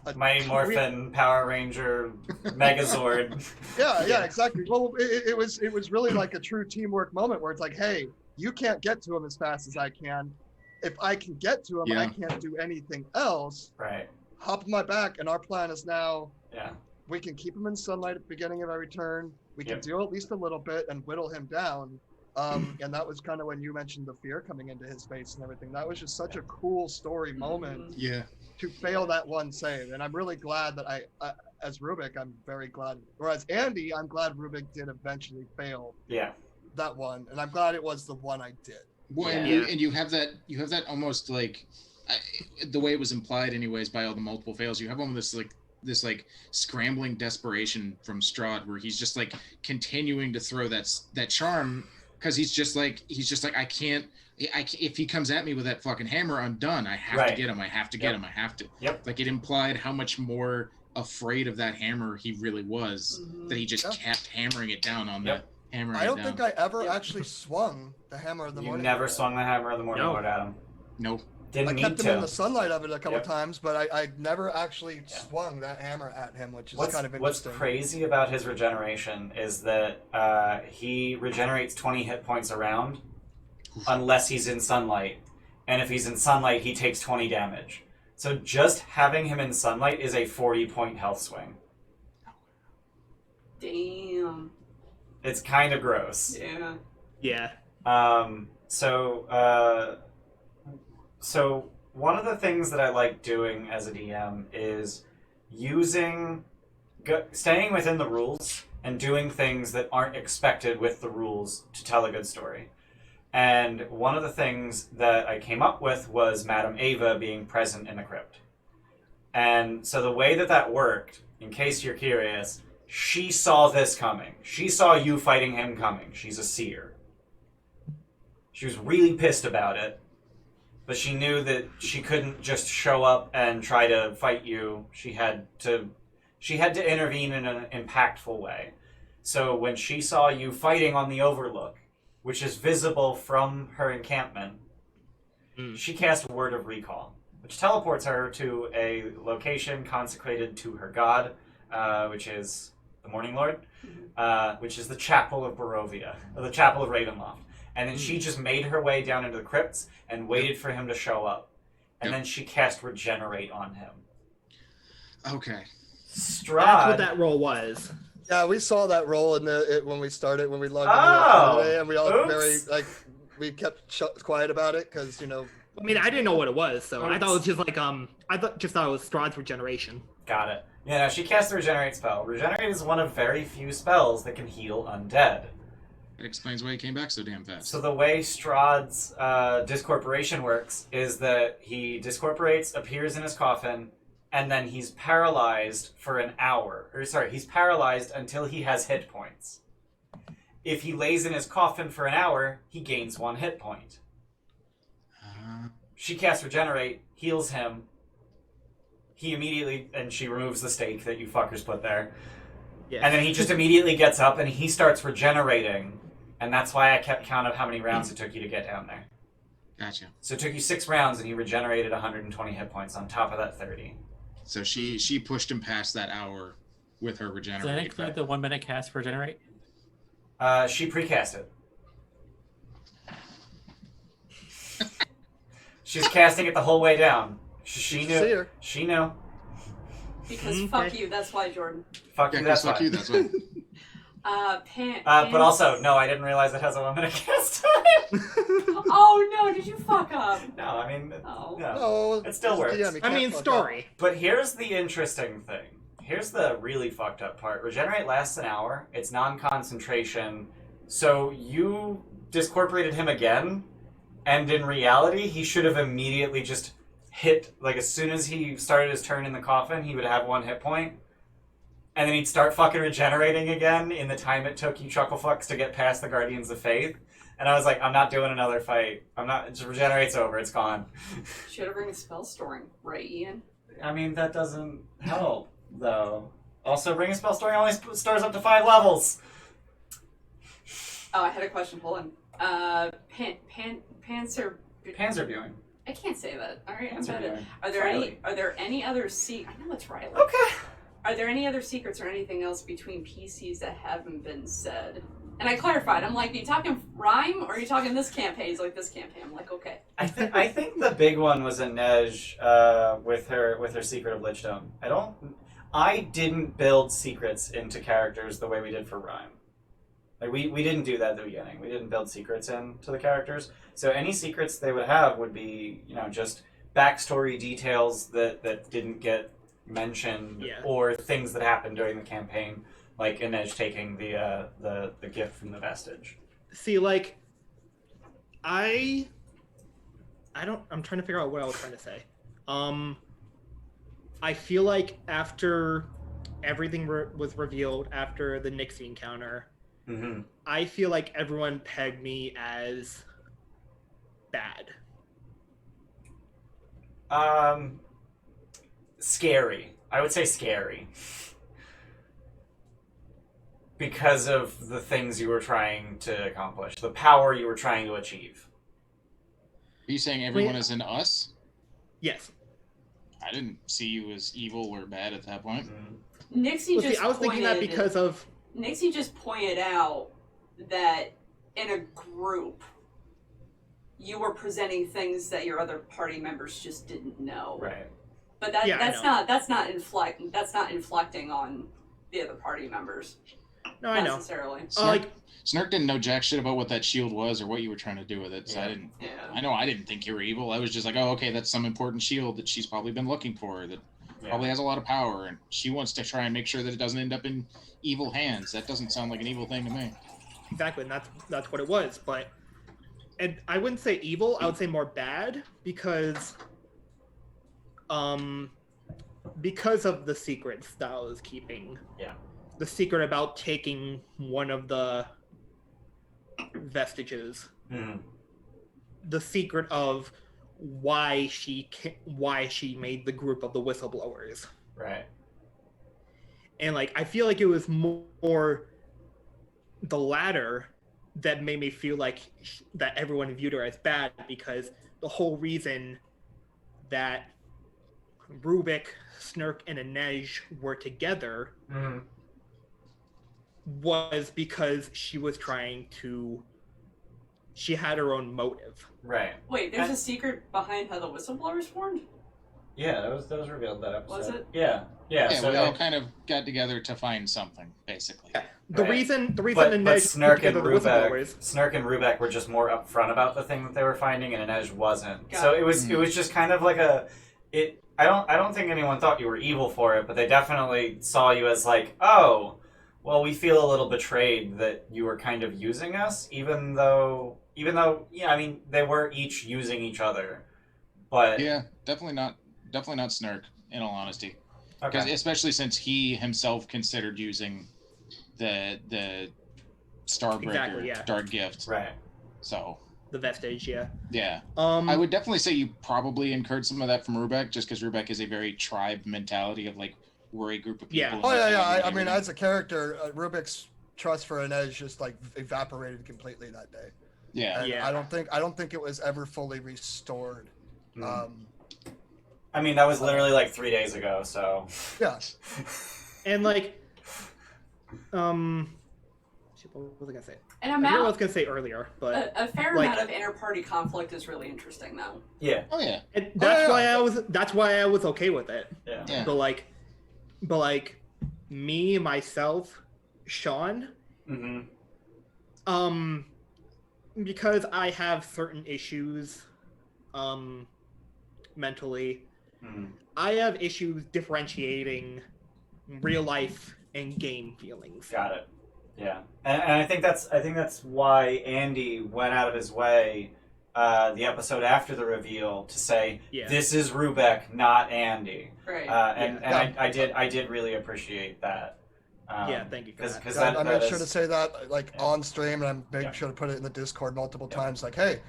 [SPEAKER 4] a
[SPEAKER 1] Mighty Morphin Power Ranger Megazord.
[SPEAKER 4] yeah, exactly. Well, it was really like a true teamwork moment where it's like, hey, you can't get to him as fast as I can. If I can get to him, I can't do anything else.
[SPEAKER 1] Right.
[SPEAKER 4] Hop on my back, and our plan is now
[SPEAKER 1] Yeah.
[SPEAKER 4] we can keep him in sunlight at the beginning of every turn. We can deal at least a little bit and whittle him down. And that was kind of when you mentioned the fear coming into his face and everything. That was just such a cool story moment.
[SPEAKER 2] Yeah.
[SPEAKER 4] To fail that one save, and I'm really glad that I as Rubik, I'm very glad. Or as Andy, I'm glad Rubik did eventually fail.
[SPEAKER 1] Yeah.
[SPEAKER 4] That one, and I'm glad it was the one I did.
[SPEAKER 2] Well, and you have that almost like the way it was implied, anyways, by all the multiple fails. You have almost this scrambling desperation from Strahd, where he's just like continuing to throw that charm, because he's just like I can't. If he comes at me with that fucking hammer, I'm done. I have to get him. I have to get him. I have to.
[SPEAKER 1] Yep.
[SPEAKER 2] Like, it implied how much more afraid of that hammer he really was, that he just kept hammering it down on that hammer.
[SPEAKER 4] I don't think I ever actually swung the hammer of the morning.
[SPEAKER 1] You never swung the hammer of the morning lord at him.
[SPEAKER 2] Nope.
[SPEAKER 1] Didn't
[SPEAKER 4] I
[SPEAKER 1] need
[SPEAKER 4] kept
[SPEAKER 1] to.
[SPEAKER 4] him in the sunlight of it a couple times, but I never actually swung that hammer at him, which is kind of interesting.
[SPEAKER 1] What's crazy about his regeneration is that he regenerates 20 hit points a round, unless he's in sunlight. And if he's in sunlight, he takes 20 damage. So just having him in sunlight is a 40-point health swing.
[SPEAKER 6] Damn.
[SPEAKER 1] It's kind of gross.
[SPEAKER 6] Yeah.
[SPEAKER 5] Yeah.
[SPEAKER 1] So one of the things that I like doing as a DM is staying within the rules and doing things that aren't expected with the rules to tell a good story. And one of the things that I came up with was Madame Ava being present in the crypt. And so the way that worked, in case you're curious, she saw this coming. She saw you fighting him coming. She's a seer. She was really pissed about it, but she knew that she couldn't just show up and try to fight you. She had to intervene in an impactful way. So when she saw you fighting on the Overlook, which is visible from her encampment, she cast Word of Recall, which teleports her to a location consecrated to her god, which is the Morning Lord, which is the Chapel of Barovia, or the Chapel of Ravenloft. And then she just made her way down into the crypts and waited for him to show up. And then she cast Regenerate on him.
[SPEAKER 2] Okay.
[SPEAKER 1] Strahd...
[SPEAKER 5] That's what that roll was.
[SPEAKER 4] Yeah, we saw that roll when we started, when we logged into it, and we all we kept quiet about it because, you know.
[SPEAKER 5] I mean, I didn't know what it was, so I thought it was just like I thought it was Strahd's regeneration.
[SPEAKER 1] Got it. Yeah, no, she cast the Regenerate spell. Regenerate is one of very few spells that can heal undead.
[SPEAKER 2] It explains why he came back so damn fast.
[SPEAKER 1] So the way Strahd's discorporation works is that he discorporates, appears in his coffin, and then he's paralyzed for an hour. He's paralyzed until he has hit points. If he lays in his coffin for an hour, he gains 1 hit point. She casts Regenerate, heals him. he immediately, and she removes the stake that you fuckers put there.
[SPEAKER 5] Yes.
[SPEAKER 1] And then he just immediately gets up and he starts regenerating. And that's why I kept count of how many rounds it took you to get down there.
[SPEAKER 2] Gotcha.
[SPEAKER 1] So it took you 6 rounds and he regenerated 120 hit points on top of that 30.
[SPEAKER 2] So she pushed him past that hour with her
[SPEAKER 3] Does that
[SPEAKER 2] regenerate.
[SPEAKER 3] include the 1 minute cast for Regenerate?
[SPEAKER 1] She precast it. She's casting it the whole way down. She
[SPEAKER 4] See
[SPEAKER 1] knew.
[SPEAKER 4] her.
[SPEAKER 1] She knew.
[SPEAKER 6] Because fuck you, that's why, Jordan.
[SPEAKER 1] Fuck you, that's
[SPEAKER 2] fuck
[SPEAKER 1] why.
[SPEAKER 2] you, that's why.
[SPEAKER 1] But also, no, I didn't realize it has a 1 minute cast time.
[SPEAKER 6] Oh no, did you fuck up?
[SPEAKER 1] No, I mean,
[SPEAKER 6] Oh.
[SPEAKER 1] no.
[SPEAKER 4] No,
[SPEAKER 1] It still works.
[SPEAKER 4] DM, you
[SPEAKER 5] I
[SPEAKER 4] can't
[SPEAKER 5] mean,
[SPEAKER 4] fuck
[SPEAKER 5] story.
[SPEAKER 1] But here's the interesting thing. Here's the really fucked up part. Regenerate lasts an hour. It's non-concentration. So you discorporated him again, and in reality, he should have immediately just hit, like as soon as he started his turn in the coffin, he would have 1 hit point. And then he'd start fucking regenerating again in the time it took you chucklefucks to get past the Guardians of Faith. And I was like, I'm not doing another fight. I'm not, it just regenerates over, it's gone.
[SPEAKER 6] Should have ring of spell storing, right, Ian?
[SPEAKER 1] I mean, that doesn't help, though. Also, Ring of Spell Storing only stores up to 5 levels.
[SPEAKER 6] Oh, I had a question. Hold on. Panzer.
[SPEAKER 1] Panzer viewing.
[SPEAKER 6] I can't say that. All right, I'm
[SPEAKER 1] Panzer
[SPEAKER 6] bad
[SPEAKER 1] viewing.
[SPEAKER 6] at.
[SPEAKER 1] Riley.
[SPEAKER 6] Are there any other I know it's Riley.
[SPEAKER 1] Okay.
[SPEAKER 6] Are there any other secrets or anything else between PCs that haven't been said? And I clarified. I'm like, are you talking rhyme or are you talking this campaign? He's like, this campaign. I'm like, okay.
[SPEAKER 1] I think the big one was Inej with her Secret of Lichstone. I didn't build secrets into characters the way we did for Rhyme. Like we didn't do that at the beginning. We didn't build secrets into the characters. So any secrets they would have would be, just backstory details that didn't get mentioned, or things that happened during the campaign, like Inej taking the gift from the vestige.
[SPEAKER 5] See, like, I'm trying to figure out what I was trying to say. I feel like after everything was revealed after the Nixie encounter, I feel like everyone pegged me as bad.
[SPEAKER 1] Scary. I would say scary. Because of the things you were trying to accomplish, the power you were trying to achieve.
[SPEAKER 2] Are you saying everyone is in us?
[SPEAKER 5] Yes.
[SPEAKER 2] I didn't see you as evil or bad at that point.
[SPEAKER 6] Nixie
[SPEAKER 5] I was thinking that because of...
[SPEAKER 6] Nixie just pointed out that in a group, you were presenting things that your other party members just didn't know.
[SPEAKER 1] Right.
[SPEAKER 6] But that's not inflecting on the other party members.
[SPEAKER 5] No, I know.
[SPEAKER 6] Necessarily.
[SPEAKER 2] Snark didn't know jack shit about what that shield was or what you were trying to do with it, so I know I didn't think you were evil. I was just like, oh, okay, that's some important shield that she's probably been looking for, that probably has a lot of power, and she wants to try and make sure that it doesn't end up in evil hands. That doesn't sound like an evil thing to me.
[SPEAKER 5] Exactly, and that's what it was. And I wouldn't say evil, I would say more bad, because of the secrets that I was keeping.
[SPEAKER 1] Yeah.
[SPEAKER 5] The secret about taking one of the vestiges. The secret of why she made the group of the whistleblowers.
[SPEAKER 1] Right.
[SPEAKER 5] And I feel like it was more the latter that made me feel like that everyone viewed her as bad, because the whole reason that Rubik, Snurk, and Inej were together was because she had her own motive.
[SPEAKER 1] Right.
[SPEAKER 6] Wait, there's a secret behind how the whistleblowers formed?
[SPEAKER 1] Yeah, that was revealed that episode.
[SPEAKER 6] Was it?
[SPEAKER 1] Yeah. So
[SPEAKER 2] we all kind of got together to find something, basically.
[SPEAKER 5] Yeah. The reason
[SPEAKER 1] but
[SPEAKER 5] Inej
[SPEAKER 1] Snurk
[SPEAKER 5] put together the whistleblowers.
[SPEAKER 1] Snurk and Rubek were just more upfront about the thing that they were finding, and Inej wasn't.
[SPEAKER 6] Got
[SPEAKER 1] So
[SPEAKER 6] it.
[SPEAKER 1] it was just kind of like I don't think anyone thought you were evil for it, but they definitely saw you as like, oh, well, we feel a little betrayed that you were kind of using us, even though they were each using each other. But
[SPEAKER 2] yeah, definitely not Snurk, in all honesty. Because
[SPEAKER 1] okay.
[SPEAKER 2] especially since he himself considered using the Starbreaker
[SPEAKER 5] Exactly, yeah.
[SPEAKER 2] Dark Gift.
[SPEAKER 1] Right.
[SPEAKER 2] So
[SPEAKER 5] the vestige. Yeah.
[SPEAKER 2] Yeah. I would definitely say you probably incurred some of that from Rubek, just because Rubek is a very tribe mentality of like we're a group of people.
[SPEAKER 5] Yeah.
[SPEAKER 2] and
[SPEAKER 4] Oh
[SPEAKER 2] like,
[SPEAKER 4] yeah. I
[SPEAKER 2] everything.
[SPEAKER 4] mean, as a character, Rubik's trust for Inez just like evaporated completely that day.
[SPEAKER 2] Yeah.
[SPEAKER 4] And
[SPEAKER 5] Yeah.
[SPEAKER 4] I don't think it was ever fully restored.
[SPEAKER 1] I mean, that was literally like 3 days ago, so.
[SPEAKER 4] Yeah.
[SPEAKER 5] And like, shit, what was I gonna say?
[SPEAKER 6] An
[SPEAKER 5] I don't know what I was
[SPEAKER 6] amount,
[SPEAKER 5] gonna say earlier, but
[SPEAKER 6] a fair
[SPEAKER 5] like-
[SPEAKER 6] amount of inter-party conflict is really interesting, though.
[SPEAKER 1] Yeah.
[SPEAKER 2] Oh yeah.
[SPEAKER 5] and that's
[SPEAKER 4] yeah.
[SPEAKER 5] why I was okay with it.
[SPEAKER 1] Yeah.
[SPEAKER 2] Yeah.
[SPEAKER 5] But like, me myself, Sean,
[SPEAKER 1] Mm-hmm.
[SPEAKER 5] because I have certain issues, mentally.
[SPEAKER 1] Mm-hmm.
[SPEAKER 5] I have issues differentiating real life and game feelings.
[SPEAKER 1] Got it. Yeah, and I think that's why Andy went out of his way, the episode after the reveal, to say this is Rubek, not Andy.
[SPEAKER 6] Right.
[SPEAKER 1] I did really appreciate that.
[SPEAKER 5] Yeah, thank you for that.
[SPEAKER 1] Because
[SPEAKER 4] I made sure to say that like on stream, and I made
[SPEAKER 1] Yeah.
[SPEAKER 4] sure to put it in the Discord multiple times. Like, hey,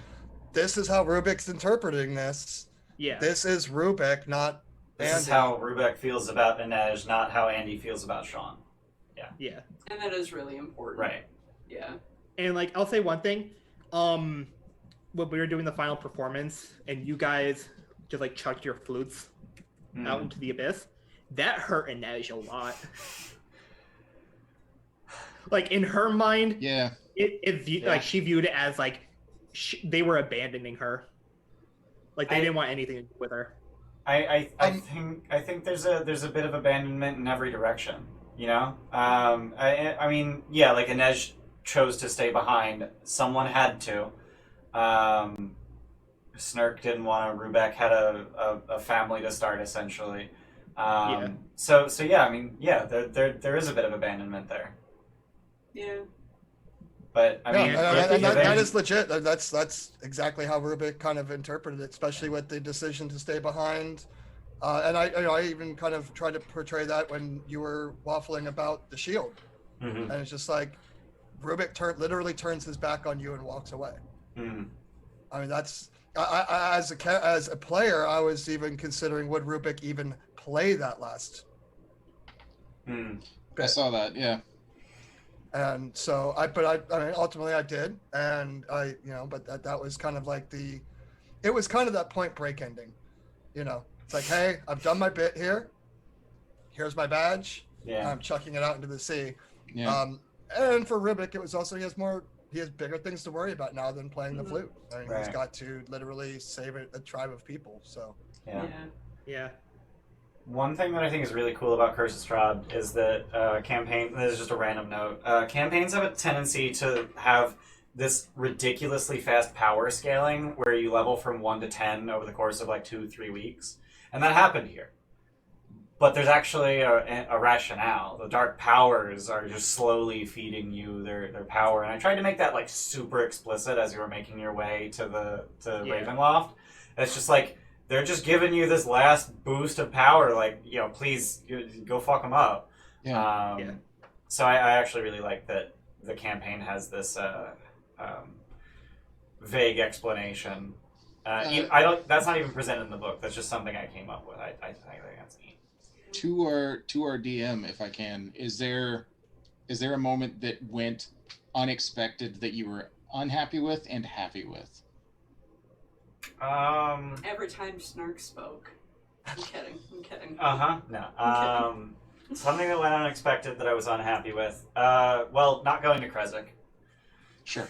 [SPEAKER 4] this is how Rubik's interpreting this.
[SPEAKER 5] Yeah.
[SPEAKER 4] This is Rubik, not
[SPEAKER 1] This is
[SPEAKER 4] Andy.
[SPEAKER 1] how Rubek feels about Inej, not how Andy feels about Sean.
[SPEAKER 5] Yeah.
[SPEAKER 6] And that is really important.
[SPEAKER 1] Right.
[SPEAKER 6] Yeah.
[SPEAKER 5] And like, I'll say one thing. When we were doing the final performance, and you guys just like chucked your flutes out into the abyss, that hurt Inej a lot. Like in her mind,
[SPEAKER 2] Yeah.
[SPEAKER 5] like she viewed it as like they were abandoning her. Like they didn't want anything to do with her.
[SPEAKER 1] I think there's a bit of abandonment in every direction. You know, I mean, yeah, like Inej chose to stay behind. Someone had to. Snurk didn't want to. Rubek had a family to start, essentially. So yeah, I mean, yeah, there is a bit of abandonment there.
[SPEAKER 6] Yeah.
[SPEAKER 1] But I mean,
[SPEAKER 4] that is legit. That's exactly how Rubik kind of interpreted it, especially with the decision to stay behind. And I even kind of tried to portray that when you were waffling about the shield, and it's just like Rubik literally turns his back on you and walks away. I mean, that's as a player, I was even considering would Rubik even play that last.
[SPEAKER 2] I saw that. Yeah.
[SPEAKER 4] And so I mean, ultimately I did, and but that was kind of like it was kind of that Point Break ending, It's like, hey, I've done my bit here. Here's my badge.
[SPEAKER 1] Yeah.
[SPEAKER 4] I'm chucking it out into the sea.
[SPEAKER 2] Yeah.
[SPEAKER 4] And for Rubik, it was also he has bigger things to worry about now than playing the flute. I mean, he's got to literally save a tribe of people. So.
[SPEAKER 5] Yeah.
[SPEAKER 1] One thing that I think is really cool about Curse of Strahd is that this is just a random note. Campaigns have a tendency to have this ridiculously fast power scaling where you level from 1 to 10 over the course of like 2-3 weeks. And that happened here. But there's actually a rationale. The dark powers are just slowly feeding you their power. And I tried to make that like super explicit as you were making your way to Ravenloft. It's just like, they're just giving you this last boost of power. Like, please go fuck them up.
[SPEAKER 2] Yeah.
[SPEAKER 1] So I actually really like that the campaign has this vague explanation. That's not even presented in the book. That's just something I came up with. I think that's neat.
[SPEAKER 2] To our DM, if I can, is there a moment that went unexpected that you were unhappy with and happy with?
[SPEAKER 6] Every time Snark spoke. I'm kidding.
[SPEAKER 1] No. Something that went unexpected that I was unhappy with. Well, not going to Kresik.
[SPEAKER 2] Sure.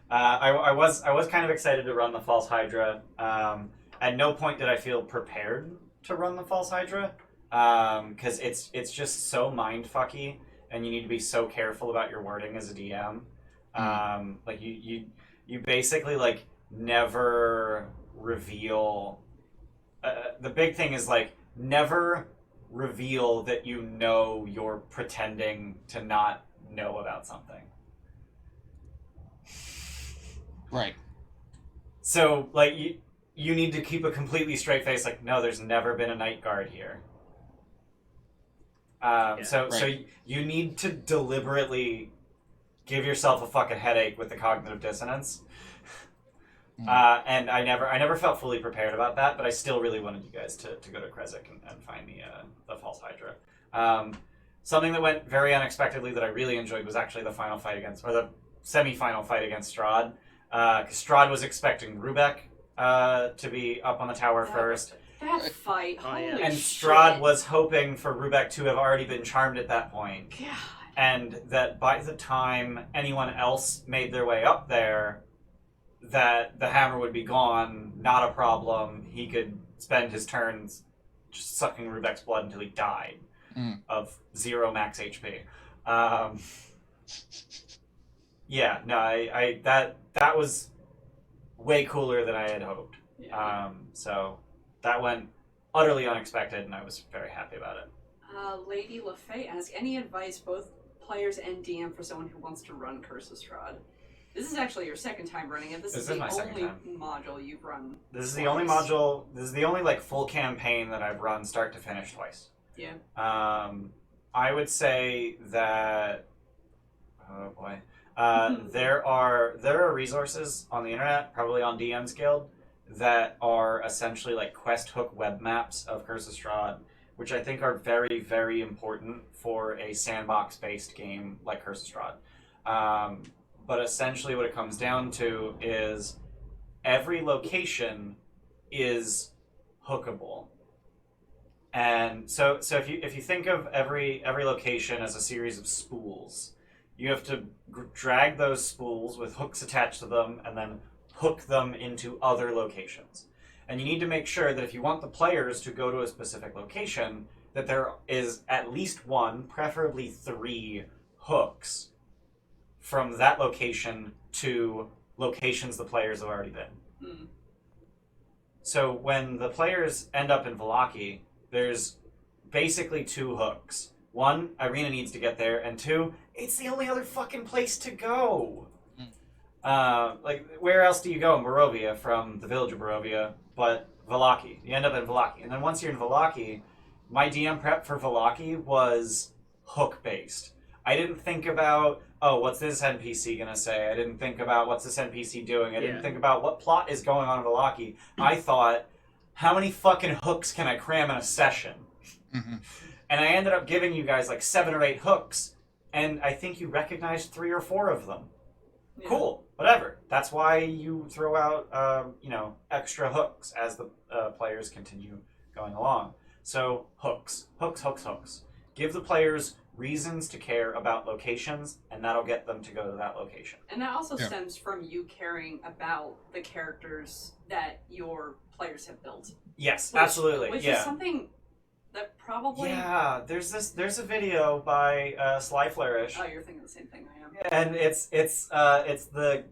[SPEAKER 1] I was kind of excited to run the False Hydra. At no point did I feel prepared to run the False Hydra, because it's just so mindfucky, and you need to be so careful about your wording as a DM. Like you basically like never reveal. The big thing is like never reveal that you're pretending to not know about something.
[SPEAKER 2] Right.
[SPEAKER 1] So, like, you need to keep a completely straight face, like, no, there's never been a night guard here. So you need to deliberately give yourself a fucking headache with the cognitive dissonance. And I never felt fully prepared about that, but I still really wanted you guys to go to Krezk and find the false Hydra. Something that went very unexpectedly that I really enjoyed was actually the final fight against, or the semi-final fight against Strahd. Because Strahd was expecting Rubek to be up on the tower first.
[SPEAKER 6] That fight, holy
[SPEAKER 1] and
[SPEAKER 6] shit.
[SPEAKER 1] Strahd was hoping for Rubek to have already been charmed at that point.
[SPEAKER 6] God.
[SPEAKER 1] And that by the time anyone else made their way up there, that the hammer would be gone, not a problem. He could spend his turns just sucking Rubek's blood until he died of 0 max HP. Yeah, no, I that was way cooler than I had hoped.
[SPEAKER 6] Yeah.
[SPEAKER 1] So that went utterly unexpected, and I was very happy about it.
[SPEAKER 6] Lady LaFay asks, any advice, both players and DM, for someone who wants to run Curse of Strahd? This is actually your second time running it. This is the
[SPEAKER 1] my second
[SPEAKER 6] only
[SPEAKER 1] time.
[SPEAKER 6] module you've run.
[SPEAKER 1] This is the only module. This is the only like full campaign that I've run start to finish twice.
[SPEAKER 6] Yeah.
[SPEAKER 1] I would say that. Oh boy. There are resources on the internet, probably on DM's Guild, that are essentially like quest hook web maps of Curse of Strahd, which I think are very, very important for a sandbox-based game like Curse of Strahd. But essentially what it comes down to is every location is hookable. And so if you think of every location as a series of spools, you have to drag those spools with hooks attached to them and then hook them into other locations. And you need to make sure that if you want the players to go to a specific location, that there is at least one, preferably 3 hooks from that location to locations the players have already been. So when the players end up in Vallaki, there's basically 2 hooks. 1, Irina needs to get there, and 2, it's the only other fucking place to go. Like, where else do you go in Barovia from the village of Barovia but Vallaki? You end up in Vallaki. And then once you're in Vallaki, my DM prep for Vallaki was hook-based. I didn't think about, oh, what's this NPC gonna say? I didn't think about what's this NPC doing. I didn't think about what plot is going on in Vallaki. I thought, how many fucking hooks can I cram in a session? And I ended up giving you guys like 7 or 8 hooks, and I think you recognized 3 or 4 of them. Yeah. Cool, whatever. That's why you throw out, extra hooks as the players continue going along. So hooks. Give the players reasons to care about locations, and that'll get them to go to that location.
[SPEAKER 6] And that also stems from you caring about the characters that your players have built.
[SPEAKER 1] Yes, absolutely.
[SPEAKER 6] Which is something that probably...
[SPEAKER 1] Yeah, there's a video by Sly Flourish.
[SPEAKER 6] Oh, you're thinking the same thing I am.
[SPEAKER 1] And it's the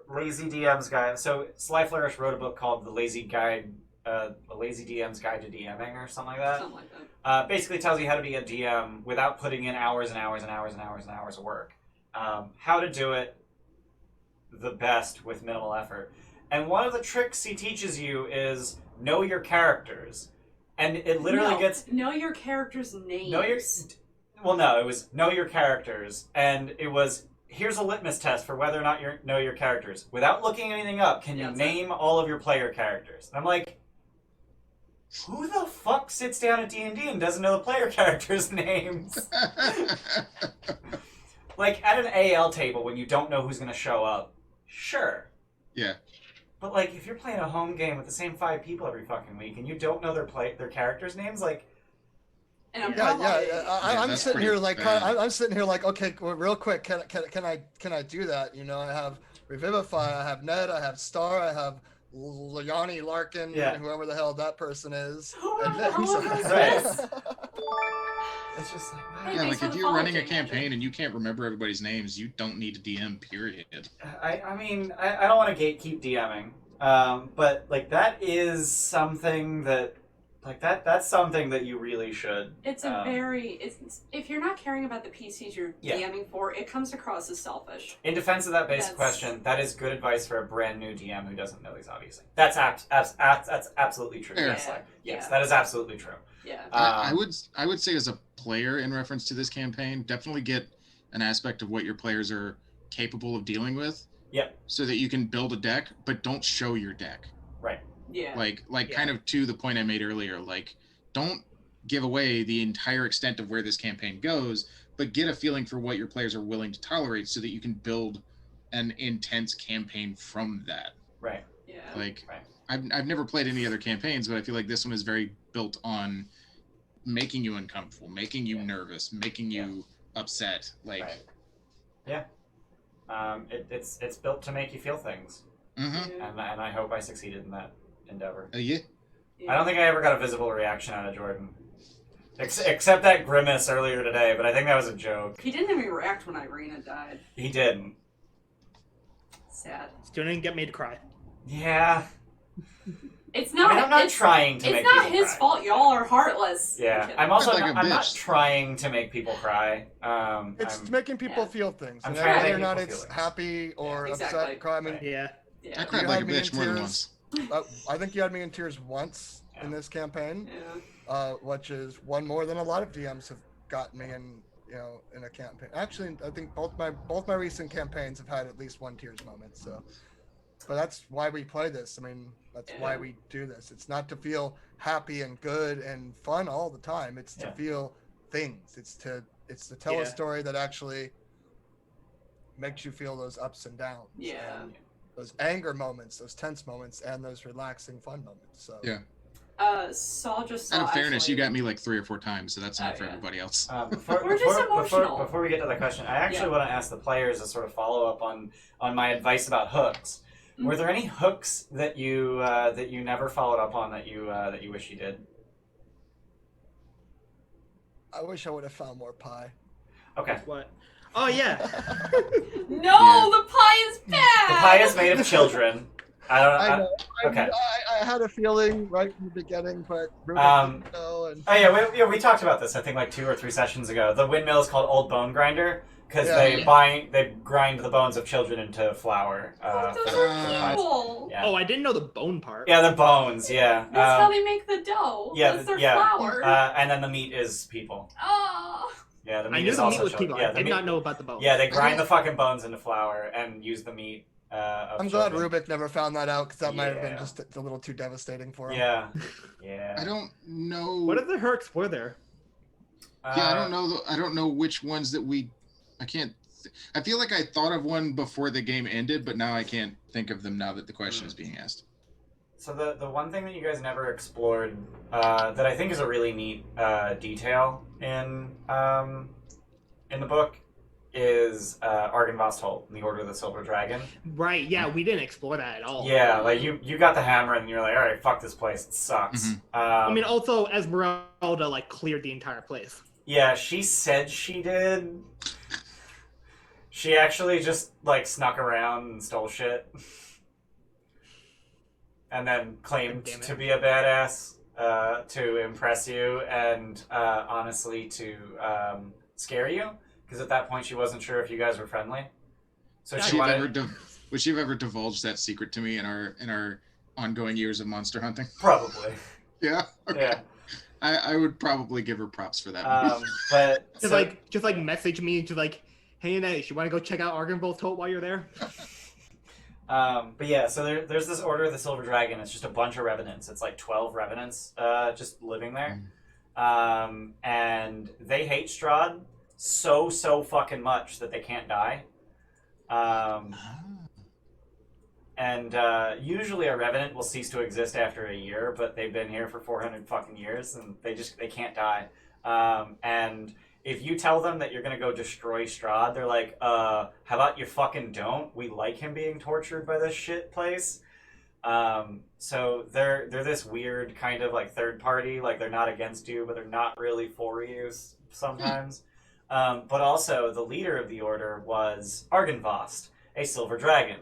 [SPEAKER 1] Lazy DM's Guide. So Sly Flourish wrote a book called The Lazy DM's Guide to DMing or something like that.
[SPEAKER 6] Something like that.
[SPEAKER 1] Basically tells you how to be a DM without putting in hours and hours and hours and hours and hours of work. How to do it the best with minimal effort. And one of the tricks he teaches you is know your characters. And it literally gets...
[SPEAKER 6] Know your characters' names.
[SPEAKER 1] It was know your characters. And it was, here's a litmus test for whether or not you know your characters. Without looking anything up, can you name all of your player characters? And I'm like, who the fuck sits down at D&D and doesn't know the player characters' names? Like, at an AL table, when you don't know who's going to show up, sure.
[SPEAKER 2] Yeah.
[SPEAKER 1] But, like, if you're playing a home game with the same 5 people every fucking week and you don't know their characters' names, like...
[SPEAKER 6] And
[SPEAKER 4] I'm sitting here like, okay, well, real quick, can I do that? You know, I have Revivify, I have Ned, I have Star, I have Liani Larkin, whoever the hell that person is.
[SPEAKER 1] It's just like, wow.
[SPEAKER 2] Yeah, like if you're running a campaign and you can't remember everybody's names, you don't need a DM, period.
[SPEAKER 1] I mean, I don't want to gatekeep DMing, but like that is something that, like that's something that you really should.
[SPEAKER 6] It's if you're not caring about the PCs you're DMing for, it comes across as selfish.
[SPEAKER 1] In defense of that basic question, that is good advice for a brand new DM who doesn't know these, obviously. That's absolutely true. Yes, that is absolutely true.
[SPEAKER 6] Yeah.
[SPEAKER 2] I would say as a player in reference to this campaign, definitely get an aspect of what your players are capable of dealing with.
[SPEAKER 1] Yep.
[SPEAKER 2] So that you can build a deck, but don't show your deck.
[SPEAKER 1] Right.
[SPEAKER 6] Yeah.
[SPEAKER 2] Like kind of to the point I made earlier, like don't give away the entire extent of where this campaign goes, but get a feeling for what your players are willing to tolerate so that you can build an intense campaign from that.
[SPEAKER 1] Right.
[SPEAKER 6] Yeah.
[SPEAKER 2] Like
[SPEAKER 1] Right.
[SPEAKER 2] I've never played any other campaigns, but I feel like this one is very built on making you uncomfortable, making you nervous, making you upset. Like
[SPEAKER 1] Right. Yeah. It's built to make you feel things,
[SPEAKER 2] mm-hmm.
[SPEAKER 6] Yeah.
[SPEAKER 1] and I hope I succeeded in that endeavor.
[SPEAKER 2] Yeah.
[SPEAKER 6] Yeah.
[SPEAKER 1] I don't think I ever got a visible reaction out of Jordan, except that grimace earlier today. But I think that was a joke.
[SPEAKER 6] He didn't even react when Irina died.
[SPEAKER 1] He didn't.
[SPEAKER 6] Sad.
[SPEAKER 5] Still didn't get me to cry.
[SPEAKER 1] Yeah.
[SPEAKER 6] It's not.
[SPEAKER 1] I mean, I'm not
[SPEAKER 6] it's,
[SPEAKER 1] trying to make
[SPEAKER 6] It's not
[SPEAKER 1] people
[SPEAKER 6] his
[SPEAKER 1] cry.
[SPEAKER 6] fault. Y'all are heartless.
[SPEAKER 1] Yeah,
[SPEAKER 6] I'm
[SPEAKER 1] I'm also
[SPEAKER 2] Like a
[SPEAKER 1] I'm not
[SPEAKER 2] bitch.
[SPEAKER 1] trying to make people cry.
[SPEAKER 4] It's making people feel things.
[SPEAKER 1] I'm
[SPEAKER 4] And
[SPEAKER 1] trying to
[SPEAKER 4] whether
[SPEAKER 1] make
[SPEAKER 4] or not
[SPEAKER 1] people
[SPEAKER 4] it's
[SPEAKER 1] feel things.
[SPEAKER 4] happy or
[SPEAKER 6] Yeah,
[SPEAKER 4] upset,
[SPEAKER 6] exactly.
[SPEAKER 4] cry. I mean,
[SPEAKER 1] Right.
[SPEAKER 5] Yeah.
[SPEAKER 6] Yeah.
[SPEAKER 2] I cried
[SPEAKER 4] You
[SPEAKER 2] like a
[SPEAKER 4] had me in
[SPEAKER 2] bitch more than
[SPEAKER 4] tears.
[SPEAKER 2] once.
[SPEAKER 4] I think you had me in tears once in this campaign,
[SPEAKER 6] Yeah.
[SPEAKER 4] which is one more than a lot of DMs have gotten me in a campaign. Actually, I think both my recent campaigns have had at least one tears moment. So, but that's why we play this. I mean, that's why
[SPEAKER 6] Yeah.
[SPEAKER 4] we do this. It's not to feel happy and good and fun all the time. It's to feel things. It's to tell a story that actually makes you feel those ups and downs.
[SPEAKER 6] Yeah.
[SPEAKER 4] And those anger moments, those tense moments, and those relaxing fun moments. So
[SPEAKER 2] Yeah.
[SPEAKER 6] Saul just saw.
[SPEAKER 2] Out of fairness,
[SPEAKER 6] actually,
[SPEAKER 2] you got me like 3 or 4 times, so that's enough
[SPEAKER 6] Oh,
[SPEAKER 2] for
[SPEAKER 6] yeah.
[SPEAKER 2] everybody else.
[SPEAKER 6] We're just emotional.
[SPEAKER 1] Before we get to that question, I actually want to ask the players a sort of follow up on my advice about hooks. Were there any hooks that you never followed up on that you wish you did?
[SPEAKER 4] I wish I would have found more pie.
[SPEAKER 1] Okay.
[SPEAKER 5] What? Oh yeah.
[SPEAKER 6] No, the pie is bad.
[SPEAKER 1] The pie is made of children. I don't
[SPEAKER 4] I know.
[SPEAKER 1] okay.
[SPEAKER 4] I had a feeling right from the beginning, but Ruben didn't know. And
[SPEAKER 1] Oh yeah, we talked about this. I think like 2 or 3 sessions ago. The windmill is called Old Bone Grinder because they grind the bones of children into flour.
[SPEAKER 6] Those
[SPEAKER 1] for
[SPEAKER 6] are
[SPEAKER 1] pies.
[SPEAKER 6] people.
[SPEAKER 1] Yeah.
[SPEAKER 5] Oh, I didn't know the bone part.
[SPEAKER 1] Yeah, the bones. Yeah.
[SPEAKER 6] That's how they make the dough.
[SPEAKER 1] Yeah,
[SPEAKER 6] That's their
[SPEAKER 1] yeah.
[SPEAKER 6] flour.
[SPEAKER 1] And then the meat is people.
[SPEAKER 6] Oh.
[SPEAKER 1] Yeah, the meat
[SPEAKER 5] I knew
[SPEAKER 1] is
[SPEAKER 5] the
[SPEAKER 1] also
[SPEAKER 5] meat was
[SPEAKER 1] children.
[SPEAKER 5] people.
[SPEAKER 1] Yeah,
[SPEAKER 5] I
[SPEAKER 1] the
[SPEAKER 5] did
[SPEAKER 1] meat,
[SPEAKER 5] not know about the bones.
[SPEAKER 1] Yeah, they grind the fucking bones into flour and use the meat. Of
[SPEAKER 4] I'm glad
[SPEAKER 1] children.
[SPEAKER 4] Rubik never found that out because that might have been
[SPEAKER 1] Yeah.
[SPEAKER 4] just a little too devastating for him.
[SPEAKER 1] Yeah. Yeah.
[SPEAKER 2] I don't know.
[SPEAKER 5] What other hurts were there?
[SPEAKER 2] Yeah, I don't know. I don't know which ones that we. I can't. I feel like I thought of one before the game ended, but now I can't think of them now that the question is being asked.
[SPEAKER 1] So the one thing that you guys never explored that I think is a really neat detail in the book is Argynvost Holt, the Order of the Silver Dragon.
[SPEAKER 5] Right. Yeah, we didn't explore that at all.
[SPEAKER 1] Yeah, like you got the hammer and you're like, all right, fuck this place, it sucks.
[SPEAKER 2] Mhm.
[SPEAKER 5] I mean, also Esmeralda like cleared the entire place.
[SPEAKER 1] Yeah, she said she did. She actually just like snuck around and stole shit, and then claimed
[SPEAKER 5] Damn it.
[SPEAKER 1] to be a badass to impress you and honestly to scare you, because at that point she wasn't sure if you guys were friendly. So
[SPEAKER 2] Would
[SPEAKER 1] she
[SPEAKER 2] she have
[SPEAKER 1] wanted
[SPEAKER 2] ever would she have ever divulged that secret to me in our ongoing years of monster hunting?
[SPEAKER 1] probably.
[SPEAKER 2] Yeah. Okay.
[SPEAKER 1] Yeah.
[SPEAKER 2] I would probably give her props for that.
[SPEAKER 1] But
[SPEAKER 5] Just
[SPEAKER 1] so-
[SPEAKER 5] like message me to like, hey Nash, you want to go check out Argynvost Holt while you're there?
[SPEAKER 1] But yeah, so there's this Order of the Silver Dragon. It's just a bunch of revenants. It's like 12 revenants just living there. And they hate Strahd so fucking much that they can't die. And usually a revenant will cease to exist after a year, but they've been here for 400 fucking years and they can't die. And if you tell them that you're gonna go destroy Strahd, they're like, how about you fucking don't? We like him being tortured by this shit place. So they're this weird kind of like third party, like they're not against you, but they're not really for you sometimes. But also the leader of the order was Argynvost, a silver dragon,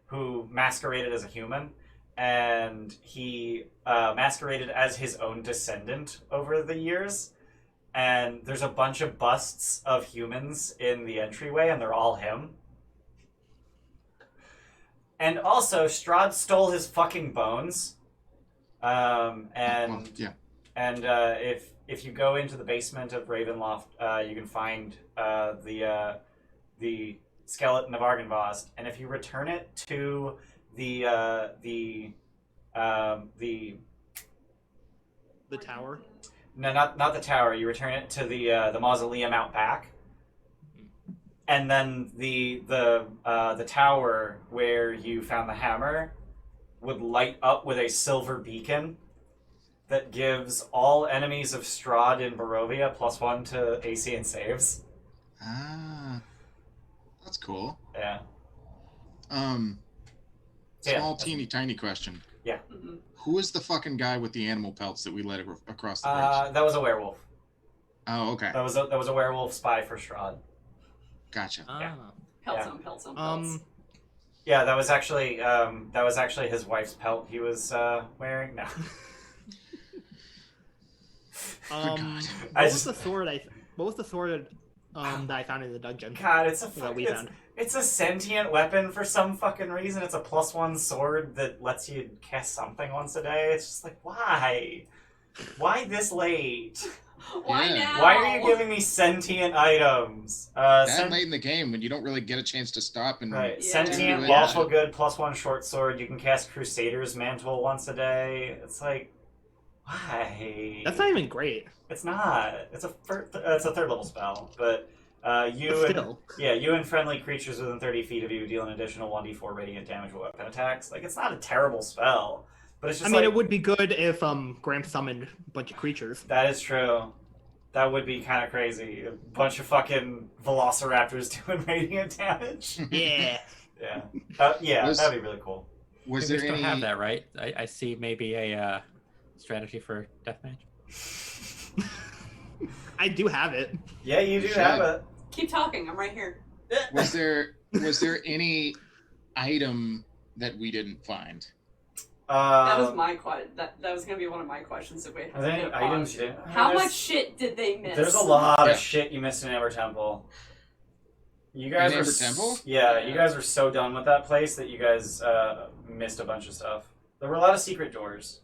[SPEAKER 1] who masqueraded as a human, and he masqueraded as his own descendant over the years. And there's a bunch of busts of humans in the entryway, and they're all him. And also, Strahd stole his fucking bones. And if you go into the basement of Ravenloft, you can find the skeleton of Argynvost, and if you return it to the
[SPEAKER 5] tower.
[SPEAKER 1] no, not the tower. You return it to the mausoleum out back, and then the tower where you found the hammer would light up with a silver beacon that gives all enemies of Strahd in Barovia +1 to AC and saves.
[SPEAKER 2] Ah, that's cool.
[SPEAKER 1] Yeah.
[SPEAKER 2] Small, teeny, tiny question.
[SPEAKER 1] Yeah.
[SPEAKER 6] Mm-hmm.
[SPEAKER 2] Who is the fucking guy with the animal pelts that we led across the bridge?
[SPEAKER 1] That was a werewolf.
[SPEAKER 2] Oh, okay.
[SPEAKER 1] That was a werewolf spy for Strahd.
[SPEAKER 2] Gotcha.
[SPEAKER 1] Yeah.
[SPEAKER 6] Pelts on pelts on pelts.
[SPEAKER 1] Yeah, that was actually his wife's pelt he was wearing. No.
[SPEAKER 2] Good God.
[SPEAKER 5] What was the sword that I found in the dungeon?
[SPEAKER 1] God, it's a sentient weapon for some fucking reason. It's a +1 sword that lets you cast something once a day. It's just like, why? Why this late?
[SPEAKER 6] Why
[SPEAKER 2] Yeah.
[SPEAKER 6] now?
[SPEAKER 1] Why are you giving me sentient items?
[SPEAKER 2] That late in the game when you don't really get a chance to stop and
[SPEAKER 1] Right,
[SPEAKER 6] Yeah.
[SPEAKER 1] sentient,
[SPEAKER 2] Yeah.
[SPEAKER 1] lawful good, +1 short sword. You can cast Crusader's Mantle once a day. It's like, why?
[SPEAKER 5] That's not even great.
[SPEAKER 1] It's not. It's a third level spell, but you and friendly creatures within 30 feet of you deal an additional 1d4 radiant damage with weapon attacks. Like, it's not a terrible spell, but it's just
[SPEAKER 5] it would be good if Gramps summoned a bunch of creatures.
[SPEAKER 1] That is true. That would be kind of crazy. A bunch of fucking velociraptors doing radiant damage.
[SPEAKER 5] Yeah.
[SPEAKER 1] Yeah. That'd be really cool.
[SPEAKER 2] was
[SPEAKER 3] We
[SPEAKER 2] there
[SPEAKER 3] still
[SPEAKER 2] any?
[SPEAKER 3] have that, right? I see maybe a strategy for deathmatch.
[SPEAKER 5] I do have it.
[SPEAKER 1] Yeah, you do
[SPEAKER 2] Shit.
[SPEAKER 1] have it.
[SPEAKER 6] Keep talking. I'm right here.
[SPEAKER 2] Was there any item that we didn't find?
[SPEAKER 6] That was my question. That was gonna be one of my questions if we had
[SPEAKER 1] Are there any
[SPEAKER 6] to
[SPEAKER 1] items
[SPEAKER 6] pause.
[SPEAKER 1] you didn't?
[SPEAKER 6] How much shit did they miss?
[SPEAKER 1] There's a lot
[SPEAKER 2] Yeah.
[SPEAKER 1] of shit you missed in Amber Temple. You guys
[SPEAKER 2] In
[SPEAKER 1] are
[SPEAKER 2] Amber Temple?
[SPEAKER 1] Yeah, you guys were so done with that place that you guys missed a bunch of stuff. There were a lot of secret doors.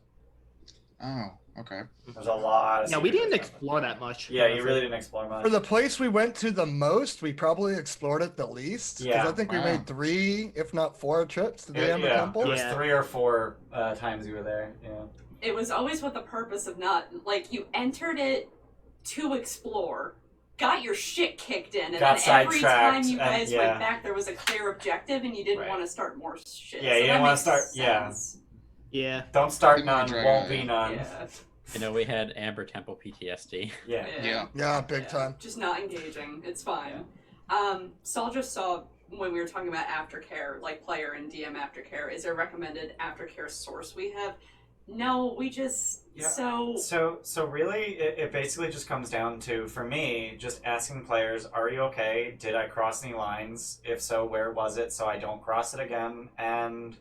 [SPEAKER 2] Oh, okay.
[SPEAKER 1] There's a lot of
[SPEAKER 5] Yeah, we
[SPEAKER 1] secret
[SPEAKER 5] didn't
[SPEAKER 1] doors.
[SPEAKER 5] explore that much.
[SPEAKER 1] Yeah, you really didn't explore much.
[SPEAKER 4] For the place we went to the most, we probably explored it the least. 'Cause
[SPEAKER 1] Yeah.
[SPEAKER 4] I think we
[SPEAKER 2] Wow.
[SPEAKER 4] made 3, if not 4 trips to the Amber
[SPEAKER 1] It
[SPEAKER 4] Temple.
[SPEAKER 1] was
[SPEAKER 5] Yeah.
[SPEAKER 1] 3 or 4 times you were there. Yeah.
[SPEAKER 6] It was always with the purpose of not like you entered it to explore, got your shit kicked in, and
[SPEAKER 1] Got
[SPEAKER 6] then every
[SPEAKER 1] sidetracked,
[SPEAKER 6] time you
[SPEAKER 1] and-
[SPEAKER 6] guys
[SPEAKER 1] yeah.
[SPEAKER 6] went back, there was a clear objective, and you didn't
[SPEAKER 1] Right.
[SPEAKER 6] want to start more shit.
[SPEAKER 1] Yeah,
[SPEAKER 6] so
[SPEAKER 1] you didn't
[SPEAKER 6] that
[SPEAKER 1] wanna
[SPEAKER 6] makes
[SPEAKER 1] start- yeah.
[SPEAKER 6] sense.
[SPEAKER 5] Yeah.
[SPEAKER 1] Don't start
[SPEAKER 2] Didn't wanna
[SPEAKER 1] none,
[SPEAKER 2] drag
[SPEAKER 1] won't
[SPEAKER 2] it
[SPEAKER 1] be
[SPEAKER 2] out.
[SPEAKER 1] none.
[SPEAKER 6] Yeah.
[SPEAKER 3] You know, we had Amber Temple PTSD.
[SPEAKER 1] Yeah.
[SPEAKER 2] Yeah.
[SPEAKER 4] Yeah, big
[SPEAKER 6] Yeah.
[SPEAKER 4] time.
[SPEAKER 6] Just not engaging. It's fine. Saul just saw when we were talking about aftercare, like player and DM aftercare. Is there a recommended aftercare source we have? No, we just
[SPEAKER 1] Yeah.
[SPEAKER 6] so
[SPEAKER 1] So really, it basically just comes down to, for me, just asking players, are you okay? Did I cross any lines? If so, where was it? So I don't cross it again. And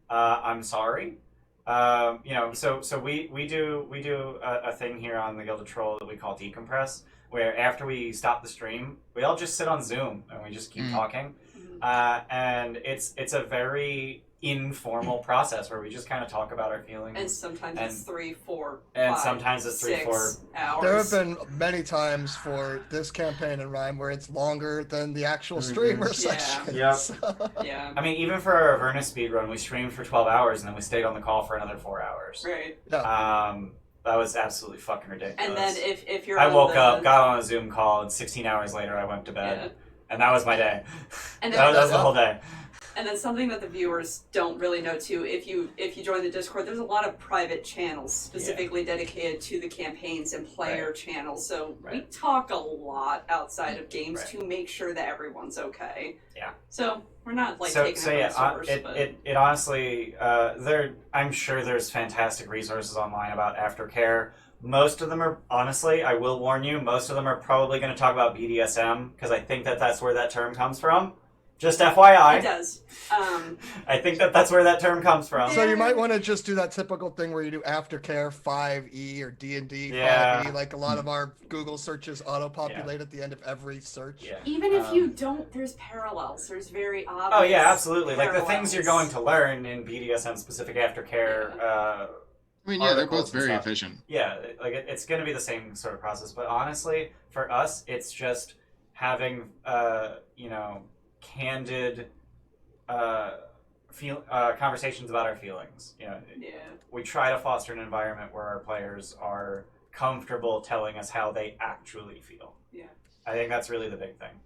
[SPEAKER 1] I'm sorry. So we do a thing here on the Gilded Troll that we call decompress, where after we stop the stream, we all just sit on Zoom and we just keep talking. And it's a very informal process where we just kind of talk about our feelings.
[SPEAKER 6] and sometimes it's 3, 4,
[SPEAKER 1] and
[SPEAKER 6] 5,
[SPEAKER 1] sometimes it's 3,
[SPEAKER 6] 6
[SPEAKER 1] 4
[SPEAKER 6] hours.
[SPEAKER 4] There have been many times for this campaign in Rhyme where it's longer than the actual streamer
[SPEAKER 6] Yeah.
[SPEAKER 4] session.
[SPEAKER 1] Yep.
[SPEAKER 4] So-
[SPEAKER 6] Yeah.
[SPEAKER 1] I mean, even for our Avernus speedrun, we streamed for 12 hours and then we stayed on the call for another 4 hours.
[SPEAKER 6] Right.
[SPEAKER 1] That was absolutely fucking ridiculous.
[SPEAKER 6] And then if you're
[SPEAKER 1] I
[SPEAKER 6] on
[SPEAKER 1] woke
[SPEAKER 6] the,
[SPEAKER 1] up, got on a Zoom call, and 16 hours later I went to bed.
[SPEAKER 6] Yeah.
[SPEAKER 1] And that was my day.
[SPEAKER 6] And
[SPEAKER 1] that
[SPEAKER 6] then,
[SPEAKER 1] was the whole day.
[SPEAKER 6] and then something that the viewers don't really know too, if you join the Discord, there's a lot of private channels specifically dedicated to the campaigns and player channels. So we
[SPEAKER 1] Right.
[SPEAKER 6] talk a lot outside of games
[SPEAKER 1] Right.
[SPEAKER 6] to make sure that everyone's okay.
[SPEAKER 1] Yeah.
[SPEAKER 6] So we're not like
[SPEAKER 1] So
[SPEAKER 6] taking
[SPEAKER 1] yeah,
[SPEAKER 6] it from the source, but
[SPEAKER 1] it honestly, I'm sure there's fantastic resources online about aftercare. Most of them are, honestly, I will warn you, most of them are probably going to talk about BDSM, because I think that's where that term comes from. Just FYI.
[SPEAKER 6] it does.
[SPEAKER 1] I think that's where that term comes from.
[SPEAKER 4] So you might want to just do that typical thing where you do aftercare 5e or D&D 5e.
[SPEAKER 1] Yeah.
[SPEAKER 4] Like a lot of our Google searches auto-populate at the end of every search.
[SPEAKER 1] Yeah.
[SPEAKER 6] Even if you don't, there's parallels. There's very obvious.
[SPEAKER 1] Oh yeah, absolutely. Like the things you're going
[SPEAKER 6] parallels.
[SPEAKER 1] to learn in BDSM specific aftercare.
[SPEAKER 2] I mean, yeah, they're
[SPEAKER 1] articles
[SPEAKER 2] both
[SPEAKER 1] and
[SPEAKER 2] very
[SPEAKER 1] stuff.
[SPEAKER 2] efficient.
[SPEAKER 1] Yeah, like it's going to be the same sort of process. But honestly, for us, it's just having candid conversations about our feelings. We try to foster an environment where our players are comfortable telling us how they actually feel.
[SPEAKER 6] Yeah.
[SPEAKER 1] I think that's really the big thing.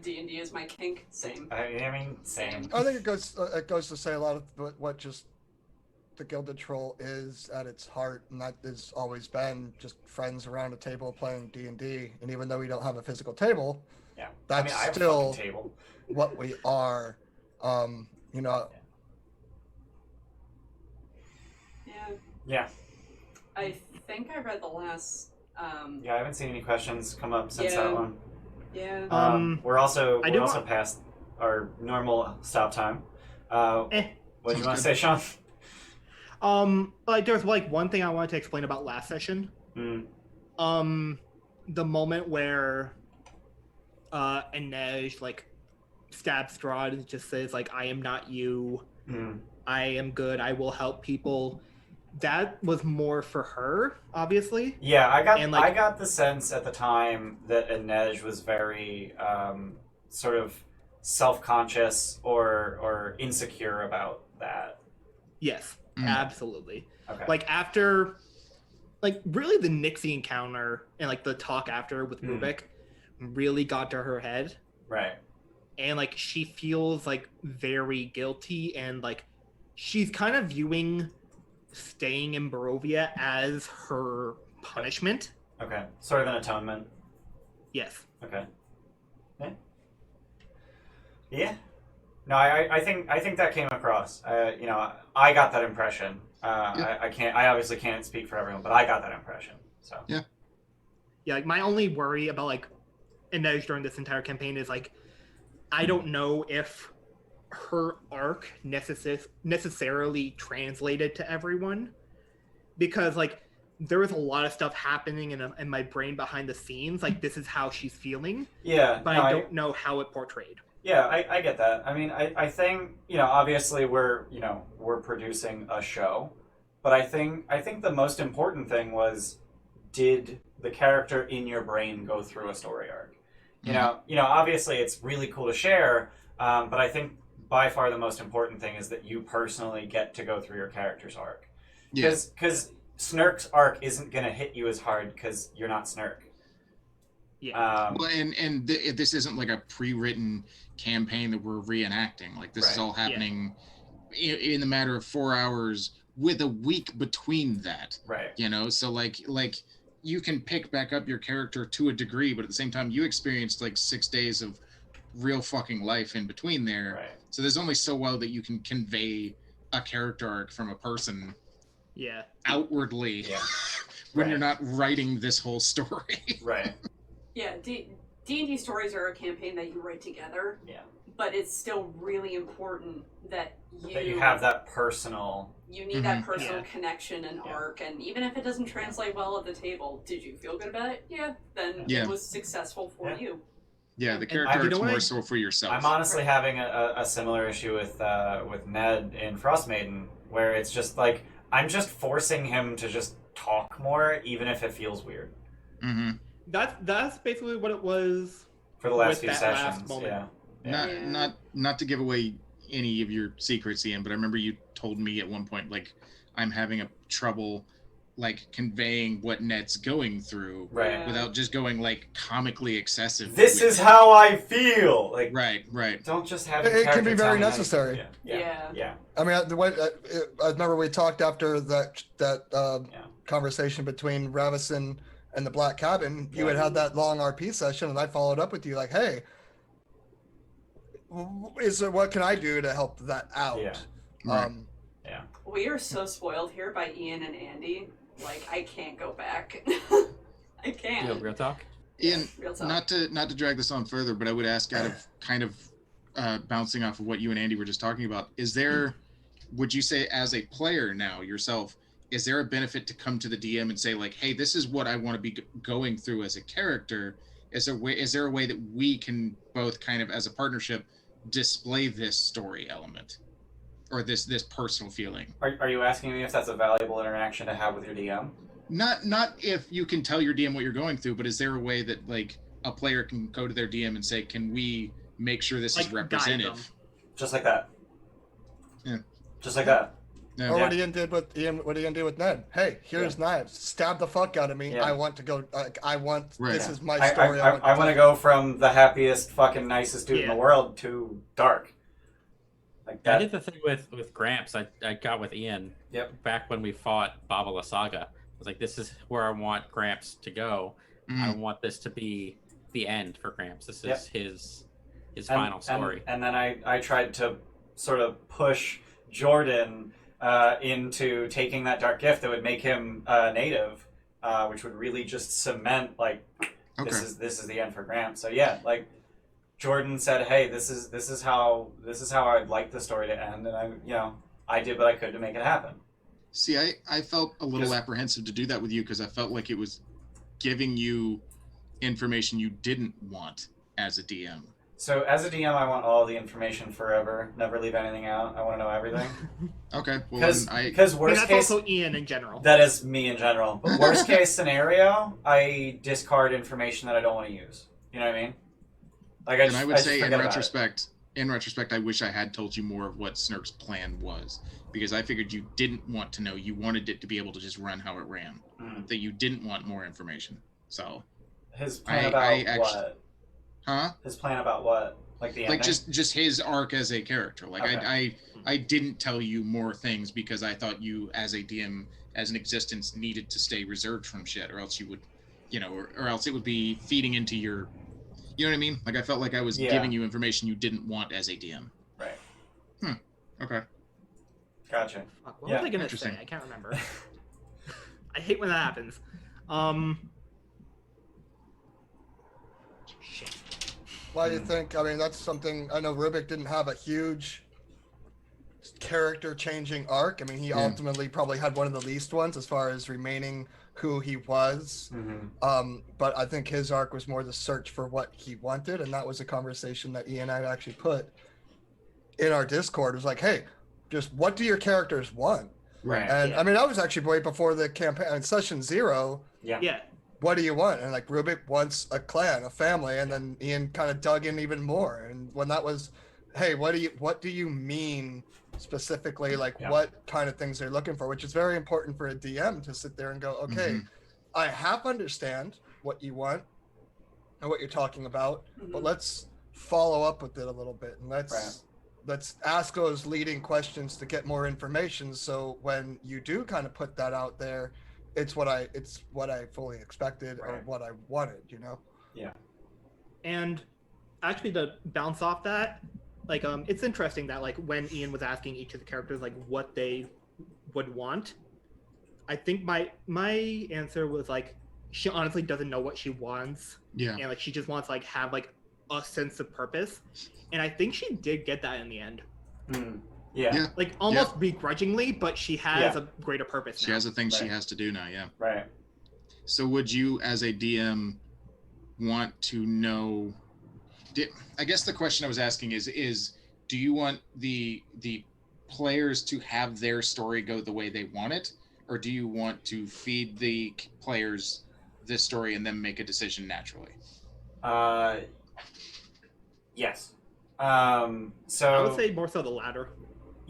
[SPEAKER 6] D&D is my kink. Same.
[SPEAKER 1] I mean, same.
[SPEAKER 4] I think it goes to say a lot of what just the Gilded Troll is at its heart, and that has always been just friends around a table playing D&D. And even though we don't have a physical table, that's
[SPEAKER 1] I have
[SPEAKER 4] still
[SPEAKER 1] a fucking table.
[SPEAKER 4] what we are.
[SPEAKER 1] Yeah.
[SPEAKER 6] I think I read the last.
[SPEAKER 1] I haven't seen any questions come up since that one.
[SPEAKER 6] Yeah.
[SPEAKER 1] We're also past our normal stop time. What do you want to say, Sean?
[SPEAKER 5] There's one thing I wanted to explain about last session. The moment where Inej stabs Strahd and just says I am not you. I am good. I will help people. That was more for her, obviously.
[SPEAKER 1] Yeah, I got the sense at the time that Inej was very sort of self-conscious or insecure about that.
[SPEAKER 5] Yes, absolutely.
[SPEAKER 1] Okay.
[SPEAKER 5] After, really the Nixie encounter and the talk after with Rubik really got to her head.
[SPEAKER 1] Right.
[SPEAKER 5] And she feels very guilty, and she's kind of viewing staying in Barovia as her punishment.
[SPEAKER 1] Okay. Sort of an atonement.
[SPEAKER 5] Yes.
[SPEAKER 1] Okay. Yeah. No, I think that came across. I got that impression. I obviously can't speak for everyone, but I got that impression. So.
[SPEAKER 2] Yeah.
[SPEAKER 5] Yeah, my only worry about Inej during this entire campaign is I don't know if her arc necessarily translated to everyone, because there was a lot of stuff happening in my brain behind the scenes. This is how she's feeling.
[SPEAKER 1] Yeah.
[SPEAKER 5] But I don't know how it portrayed.
[SPEAKER 1] Yeah, I get that. I mean, I think, obviously we're producing a show, but I think the most important thing was, did the character in your brain go through a story arc? Obviously it's really cool to share, but I think by far the most important thing is that you personally get to go through your character's arc. Because Snurk's arc isn't going to hit you as hard because you're not Snurk.
[SPEAKER 5] Yeah.
[SPEAKER 2] This isn't a pre-written campaign that we're reenacting. This is all happening in the matter of 4 hours with a week between that.
[SPEAKER 1] Right.
[SPEAKER 2] So you can pick back up your character to a degree, but at the same time you experienced 6 days of real fucking life in between there.
[SPEAKER 1] Right.
[SPEAKER 2] So there's only so well that you can convey a character arc from a person.
[SPEAKER 5] Yeah.
[SPEAKER 2] Outwardly. Yeah. When you're not writing this whole story.
[SPEAKER 1] Right.
[SPEAKER 6] Yeah, D&D stories are a campaign that you write together.
[SPEAKER 1] Yeah.
[SPEAKER 6] But it's still really important that you
[SPEAKER 1] have that personal.
[SPEAKER 6] You need that personal connection and arc, and even if it doesn't translate well at the table, did you feel good about it? Yeah. Then it was successful for you.
[SPEAKER 2] Yeah, the character arc's more so for yourself.
[SPEAKER 1] I'm honestly having a similar issue with Ned in Frostmaiden, where it's just I'm just forcing him to just talk more, even if it feels weird.
[SPEAKER 2] Mm-hmm.
[SPEAKER 5] That's basically what it was
[SPEAKER 1] for the last few sessions. Yeah.
[SPEAKER 2] Not to give away any of your secrets, Ian, but I remember you told me at one point I'm having a trouble conveying what Ned's going through, without just going comically excessive.
[SPEAKER 1] This is how I feel.
[SPEAKER 2] Right.
[SPEAKER 1] Don't just have
[SPEAKER 4] it can be very necessary.
[SPEAKER 6] Yeah.
[SPEAKER 4] I mean, the way I remember we talked after that conversation between Ravison and the Black Cabin. You had that long RP session, and I followed up with you hey, what can I do to help that out?
[SPEAKER 2] Yeah.
[SPEAKER 6] We are so spoiled here by Ian and Andy. I can't go back. I can't.
[SPEAKER 3] Real talk.
[SPEAKER 2] Ian, not to drag this on further, but I would ask, out of kind of bouncing off of what you and Andy were just talking about, would you say as a player now yourself, is there a benefit to come to the DM and say hey, this is what I want to be going through as a character? Is there a way that we can both kind of as a partnership display this story element? Or this personal feeling.
[SPEAKER 1] Are you asking me if that's a valuable interaction to have with your DM?
[SPEAKER 2] Not if you can tell your DM what you're going through, but is there a way that a player can go to their DM and say, "Can we make sure this is
[SPEAKER 5] Like,
[SPEAKER 2] represented?"
[SPEAKER 5] guide them.
[SPEAKER 1] Just like that.
[SPEAKER 2] Yeah.
[SPEAKER 1] Just like that.
[SPEAKER 2] Yeah.
[SPEAKER 4] Or what Ian did with Ned. Hey, here's knives. Stab the fuck out of me.
[SPEAKER 1] Yeah.
[SPEAKER 4] I want to go. I want.
[SPEAKER 2] Right.
[SPEAKER 4] This
[SPEAKER 2] Yeah.
[SPEAKER 4] is my
[SPEAKER 1] I
[SPEAKER 4] story.
[SPEAKER 1] want to go from the happiest, fucking nicest dude in the
[SPEAKER 5] Yeah.
[SPEAKER 1] world to dark. Like
[SPEAKER 3] I
[SPEAKER 1] that.
[SPEAKER 3] did the thing with Gramps. I got with Ian.
[SPEAKER 1] Yep.
[SPEAKER 3] Back when we fought Baba La Saga, I was like, "This is where I want Gramps to go. I want this to be the end for Gramps. This is his final story."
[SPEAKER 1] And then I tried to sort of push Jordan into taking that dark gift that would make him native, which would really just cement like this is the end for Gramps. So yeah, like Jordan said, "Hey, this is how I'd like the story to end," and I did what I could to make it happen.
[SPEAKER 2] See, I felt a little apprehensive to do that with you because I felt like it was giving you information you didn't want as a DM.
[SPEAKER 1] So as a DM, I want all the information forever. Never leave anything out. I want to know everything.
[SPEAKER 2] Okay, well,
[SPEAKER 1] Because
[SPEAKER 5] And
[SPEAKER 1] worst
[SPEAKER 5] that's
[SPEAKER 1] case,
[SPEAKER 5] also Ian in general.
[SPEAKER 1] that is me in general. But worst case scenario, I discard information that I don't want to use. You know what I mean? Like
[SPEAKER 2] and I would say in
[SPEAKER 1] forget about
[SPEAKER 2] retrospect, I wish I had told you more of what Snurk's plan was, because I figured you didn't want to know. You wanted it to be able to just run how it ran. That you didn't want more information. So
[SPEAKER 1] his plan about what?
[SPEAKER 2] Huh?
[SPEAKER 1] His plan about what? Like the ending?
[SPEAKER 2] Like just his arc as a character. Like
[SPEAKER 1] Okay.
[SPEAKER 2] I didn't tell you more things because I thought you as a DM, as an existence, needed to stay reserved from shit, or else you would, or else it would be feeding into your, you know what I mean? Like I felt like I was giving you information you didn't want as a DM.
[SPEAKER 1] Right.
[SPEAKER 2] Okay.
[SPEAKER 1] Gotcha.
[SPEAKER 5] Fuck, what was I gonna say? I can't remember. I hate when that happens. Shit.
[SPEAKER 4] Why do you think? I mean, that's something. I know Rubik didn't have a huge character-changing arc. I mean, he ultimately probably had one of the least ones as far as remaining who he was. But I think his arc was more the search for what he wanted, and that was a conversation that Ian and I actually put in our Discord. It was like, hey, just what do your characters want?
[SPEAKER 1] Right.
[SPEAKER 4] And I mean, I was actually way before the campaign, in session 0.
[SPEAKER 5] Yeah.
[SPEAKER 4] What do you want? And like Rubik wants a clan, a family, and then Ian kind of dug in even more. And when that was, hey, what do you mean specifically? Like what kind of things they're looking for, which is very important for a DM to sit there and go, okay, I half understand what you want and what you're talking about, but let's follow up with it a little bit and let's ask those leading questions to get more information. So when you do kind of put that out there, it's what I fully expected or what I wanted,
[SPEAKER 1] Yeah.
[SPEAKER 5] And actually, to bounce off that, like, it's interesting that like when Ian was asking each of the characters like what they would want, I think my answer was like she honestly doesn't know what she wants.
[SPEAKER 2] Yeah.
[SPEAKER 5] And like she just wants like have like a sense of purpose, and I think she did get that in the end.
[SPEAKER 1] Yeah.
[SPEAKER 5] Like almost begrudgingly, but she has a greater purpose now.
[SPEAKER 2] She has a thing she has to do now,
[SPEAKER 1] Right.
[SPEAKER 2] So would you, as a DM, want to know... I guess the question I was asking is do you want the players to have their story go the way they want it? Or do you want to feed the players this story and then make a decision naturally?
[SPEAKER 1] Yes. So
[SPEAKER 5] I would say more so the latter.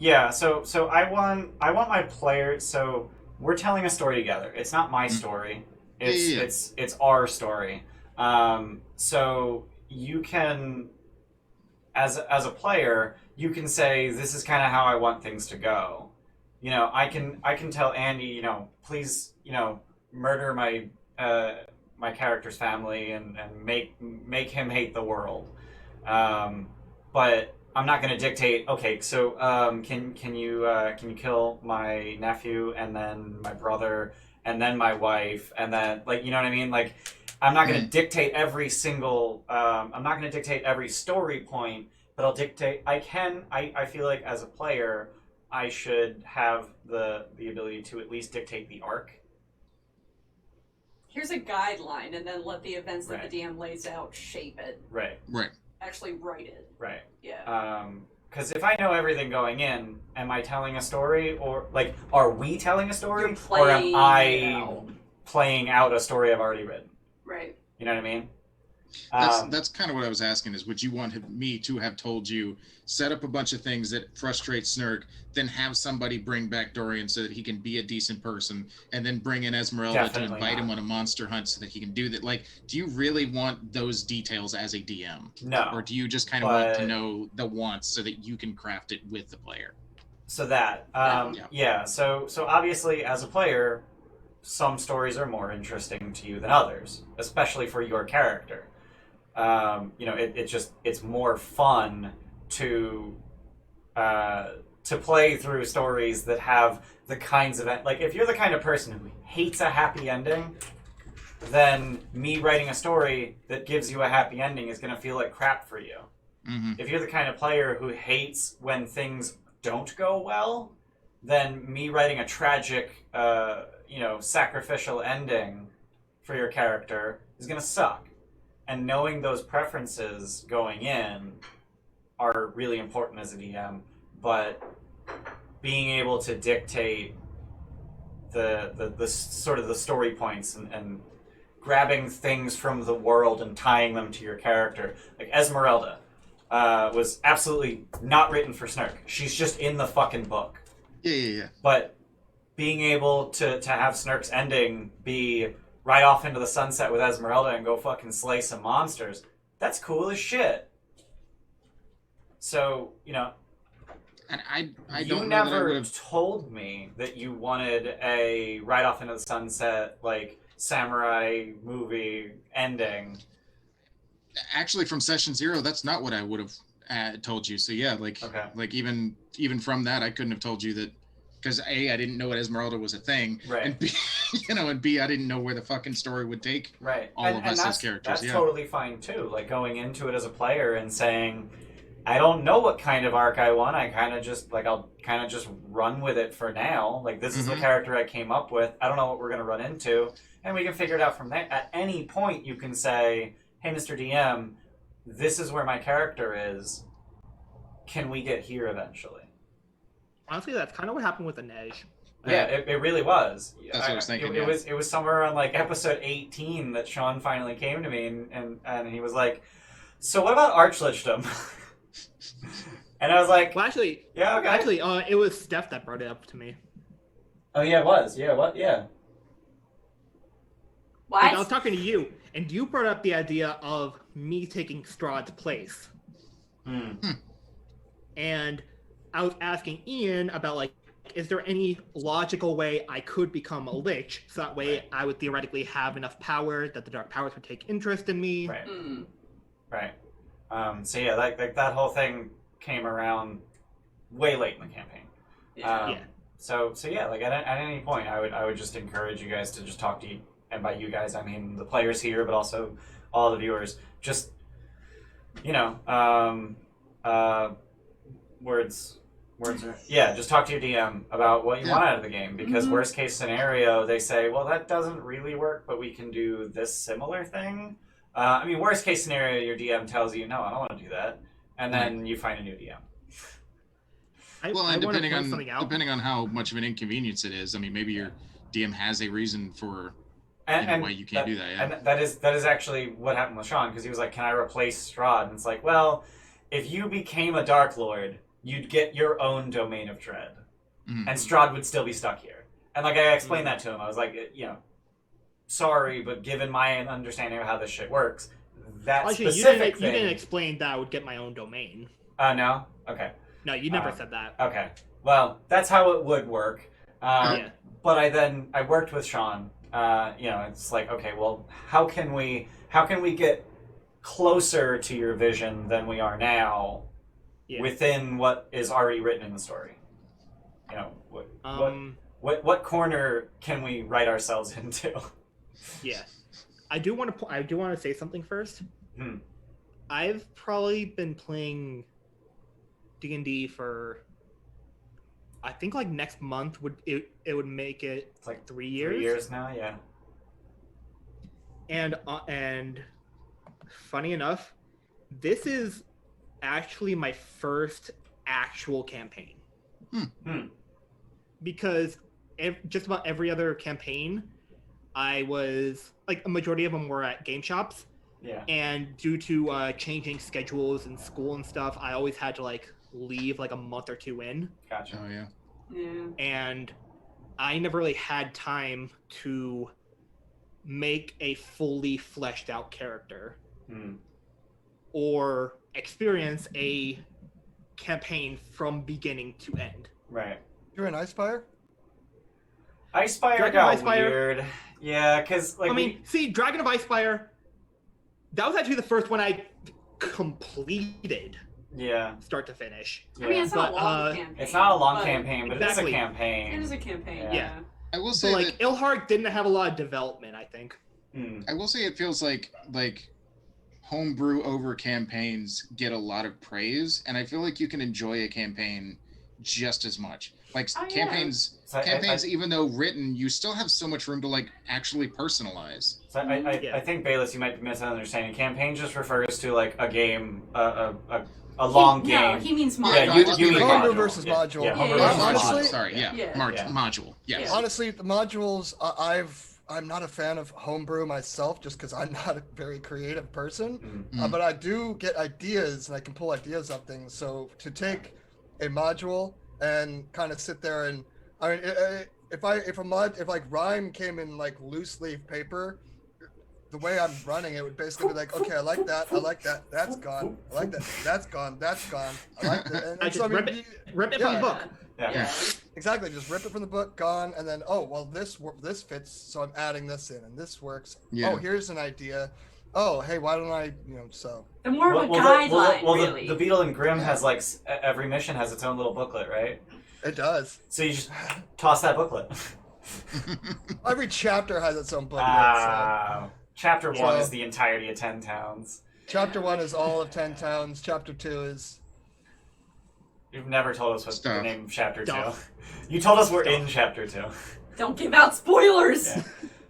[SPEAKER 1] Yeah, so I want my players. So we're telling a story together. It's not my story. It's our story. So you can, as a player, you can say this is kind of how I want things to go. I can tell Andy, please, murder my my character's family and make him hate the world. But I'm not going to dictate. Okay, so can you kill my nephew and then my brother and then my wife and then you know what I mean? Like I'm not going to dictate every single. I'm not going to dictate every story point, but I'll dictate. I feel like as a player, I should have the ability to at least dictate the arc.
[SPEAKER 6] Here's a guideline, and then let the events that the DM lays out shape it.
[SPEAKER 1] Right.
[SPEAKER 6] Actually write it.
[SPEAKER 1] Right.
[SPEAKER 6] Yeah.
[SPEAKER 1] Because if I know everything going in, am I telling a story, or are we telling a story, or am I playing out a story I've already written?
[SPEAKER 6] Right.
[SPEAKER 1] You know what I mean?
[SPEAKER 2] That's kind of what I was asking is, would you want me to have told you, set up a bunch of things that frustrate Snurk, then have somebody bring back Dorian so that he can be a decent person, and then bring in Esmeralda to invite him on a monster hunt so that he can do that? Like, do you really want those details as a DM?
[SPEAKER 1] No.
[SPEAKER 2] Or do you just kind of want to know the wants so that you can craft it with the player?
[SPEAKER 1] So that, yeah. So obviously, as a player, some stories are more interesting to you than others, especially for your character. It's more fun to play through stories that have the kinds of, like, if you're the kind of person who hates a happy ending, then me writing a story that gives you a happy ending is going to feel like crap for you.
[SPEAKER 2] Mm-hmm.
[SPEAKER 1] If you're the kind of player who hates when things don't go well, then me writing a tragic, sacrificial ending for your character is going to suck. And knowing those preferences going in are really important as a DM, but being able to dictate the sort of the story points and grabbing things from the world and tying them to your character. Like Esmeralda was absolutely not written for Snurk. She's just in the fucking book.
[SPEAKER 2] Yeah.
[SPEAKER 1] But being able to have Snurk's ending be ride off into the sunset with Esmeralda and go fucking slay some monsters, that's cool as shit. So,
[SPEAKER 2] and I
[SPEAKER 1] you
[SPEAKER 2] don't know that I
[SPEAKER 1] never
[SPEAKER 2] would have
[SPEAKER 1] told me that you wanted a ride off into the sunset, like, samurai movie ending.
[SPEAKER 2] Actually, from session 0, that's not what I would have told you. So yeah, like even from that, I couldn't have told you that, because A, I didn't know Esmeralda was a thing,
[SPEAKER 1] Right.
[SPEAKER 2] and B, and B, I didn't know where the fucking story would take all of us as characters.
[SPEAKER 1] That's totally fine too. Like going into it as a player and saying, I don't know what kind of arc I want. I'll kind of just run with it for now. Like this is the character I came up with. I don't know what we're gonna run into, and we can figure it out from there. At any point, you can say, "Hey, Mr. DM, this is where my character is. Can we get here eventually?"
[SPEAKER 5] Honestly, that's kind of what happened with Inej.
[SPEAKER 1] Yeah, it really was.
[SPEAKER 2] That's what I was thinking.
[SPEAKER 1] It was somewhere on like episode 18 that Sean finally came to me and he was like, "So what about Archlichdom?" And I was like,
[SPEAKER 5] Well, actually,
[SPEAKER 1] "Yeah, okay."
[SPEAKER 5] it was Steph that brought it up to me.
[SPEAKER 1] Oh yeah, it was. Yeah, what? Yeah.
[SPEAKER 6] What?
[SPEAKER 5] Like, I was talking to you, and you brought up the idea of me taking Strahd's place. And I was asking Ian about, like, is there any logical way I could become a lich, so that way I would theoretically have enough power that the Dark Powers would take interest in me?
[SPEAKER 1] Right. Right. So yeah, like that whole thing came around way late in the campaign.
[SPEAKER 5] Yeah.
[SPEAKER 1] So yeah, like at any point, I would just encourage you guys to just talk to you, and by you guys I mean the players here, but also all the viewers. Just words. Yeah, just talk to your DM about what you want out of the game, because worst case scenario, they say, well, that doesn't really work, but we can do this similar thing. Worst case scenario, your DM tells you, no, I don't want to do that, and then you find a new DM.
[SPEAKER 2] Depending on how much of an inconvenience it is, maybe your DM has a reason for why you can't do that. Yeah.
[SPEAKER 1] And that is actually what happened with Sean, because he was like, can I replace Strahd? And it's like, well, if you became a Dark Lord, you'd get your own domain of dread, and Strahd would still be stuck here. And like I explained that to him, I was like, sorry, but given my understanding of how this shit works, that
[SPEAKER 5] Actually,
[SPEAKER 1] specific thing...
[SPEAKER 5] you didn't explain that I would get my own domain.
[SPEAKER 1] No? Okay.
[SPEAKER 5] No, you never said that.
[SPEAKER 1] Okay. Well, that's how it would work.
[SPEAKER 5] Yeah.
[SPEAKER 1] But I worked with Sean. It's like, okay, well, how can we get closer to your vision than we are now, within what is already written in the story? What corner can we write ourselves into?
[SPEAKER 5] Yeah, I do want to say something first. I've probably been playing D&D for, I think, like, next month would make it
[SPEAKER 1] It's like
[SPEAKER 5] 3 years.
[SPEAKER 1] 3 years now, yeah.
[SPEAKER 5] And funny enough, this is actually my first actual campaign. Because just about every other campaign, I was, like, a majority of them were at game shops,
[SPEAKER 1] Yeah.
[SPEAKER 5] And due to changing schedules and school and stuff, I always had to like leave like a month or two in.
[SPEAKER 1] Gotcha.
[SPEAKER 2] Oh yeah.
[SPEAKER 6] Yeah.
[SPEAKER 5] And I never really had time to make a fully fleshed out character or experience a campaign from beginning to end.
[SPEAKER 1] Right.
[SPEAKER 4] You're in Icefire?
[SPEAKER 1] Icefire
[SPEAKER 5] Dragon
[SPEAKER 1] got
[SPEAKER 5] of Icefire.
[SPEAKER 1] weird. Yeah, because like
[SPEAKER 5] I mean, see, Dragon of Icefire, that was actually the first one I completed
[SPEAKER 1] yeah.
[SPEAKER 5] start to finish.
[SPEAKER 1] Yeah.
[SPEAKER 6] I mean, it's not a
[SPEAKER 5] But,
[SPEAKER 6] long campaign.
[SPEAKER 1] It's not a long
[SPEAKER 6] but
[SPEAKER 1] campaign, but
[SPEAKER 5] Exactly.
[SPEAKER 1] it is a campaign.
[SPEAKER 6] It is a campaign.
[SPEAKER 1] Yeah.
[SPEAKER 6] Yeah.
[SPEAKER 2] I will
[SPEAKER 5] So
[SPEAKER 2] say
[SPEAKER 5] like
[SPEAKER 2] that,
[SPEAKER 5] Ilharg didn't have a lot of development, I think.
[SPEAKER 2] I will say it feels like homebrew over campaigns get a lot of praise, and I feel like you can enjoy a campaign just as much. Like
[SPEAKER 6] Oh, yeah.
[SPEAKER 2] campaigns,
[SPEAKER 1] So
[SPEAKER 2] even though written, you still have so much room to like actually personalize.
[SPEAKER 1] So
[SPEAKER 5] Yeah.
[SPEAKER 1] I think, Bayless, you might be misunderstanding. Campaign just refers to like a game, a long game.
[SPEAKER 6] No, he means module.
[SPEAKER 1] Yeah, you mean
[SPEAKER 4] Homebrew
[SPEAKER 1] module.
[SPEAKER 4] versus
[SPEAKER 1] Yeah.
[SPEAKER 4] module.
[SPEAKER 1] Yeah, homebrew
[SPEAKER 6] Yeah,
[SPEAKER 1] versus
[SPEAKER 6] yeah.
[SPEAKER 1] module.
[SPEAKER 4] Honestly-
[SPEAKER 2] Sorry, yeah,
[SPEAKER 6] Yeah.
[SPEAKER 2] module. Yes.
[SPEAKER 6] Yeah.
[SPEAKER 4] Honestly, the modules, I'm not a fan of homebrew myself, just because I'm not a very creative person. But I do get ideas, and I can pull ideas of things. So to take a module and kind of sit there and, I mean, if like Rhyme came in like loose leaf paper, the way I'm running it would basically be like, okay, I like that, that's gone, I like that, that's gone, I like that. And
[SPEAKER 5] I
[SPEAKER 4] so,
[SPEAKER 5] just
[SPEAKER 4] mean,
[SPEAKER 5] rip it from the
[SPEAKER 4] yeah.
[SPEAKER 5] book.
[SPEAKER 1] Yeah.
[SPEAKER 4] Exactly, just rip it from the book, gone, and then this fits, so I'm adding this in, and this works.
[SPEAKER 2] Yeah.
[SPEAKER 4] Oh, here's an idea. Oh, hey, why don't I, so.
[SPEAKER 6] The more of a
[SPEAKER 1] Well,
[SPEAKER 6] guideline,
[SPEAKER 1] the
[SPEAKER 6] really.
[SPEAKER 1] the Beetle and Grimm has like every mission has its own little booklet, right?
[SPEAKER 4] It does.
[SPEAKER 1] So you just toss that booklet.
[SPEAKER 4] Every chapter has its own booklet.
[SPEAKER 1] Chapter 1
[SPEAKER 4] So-
[SPEAKER 1] is the entirety of 10 towns.
[SPEAKER 4] Chapter 1 is all of 10 towns. Chapter 2 is.
[SPEAKER 1] You've never told us what
[SPEAKER 2] Stuff.
[SPEAKER 1] the name of Chapter 2.
[SPEAKER 5] Stuff.
[SPEAKER 1] You told us we're in Chapter 2.
[SPEAKER 6] Don't give out spoilers.
[SPEAKER 1] Yeah.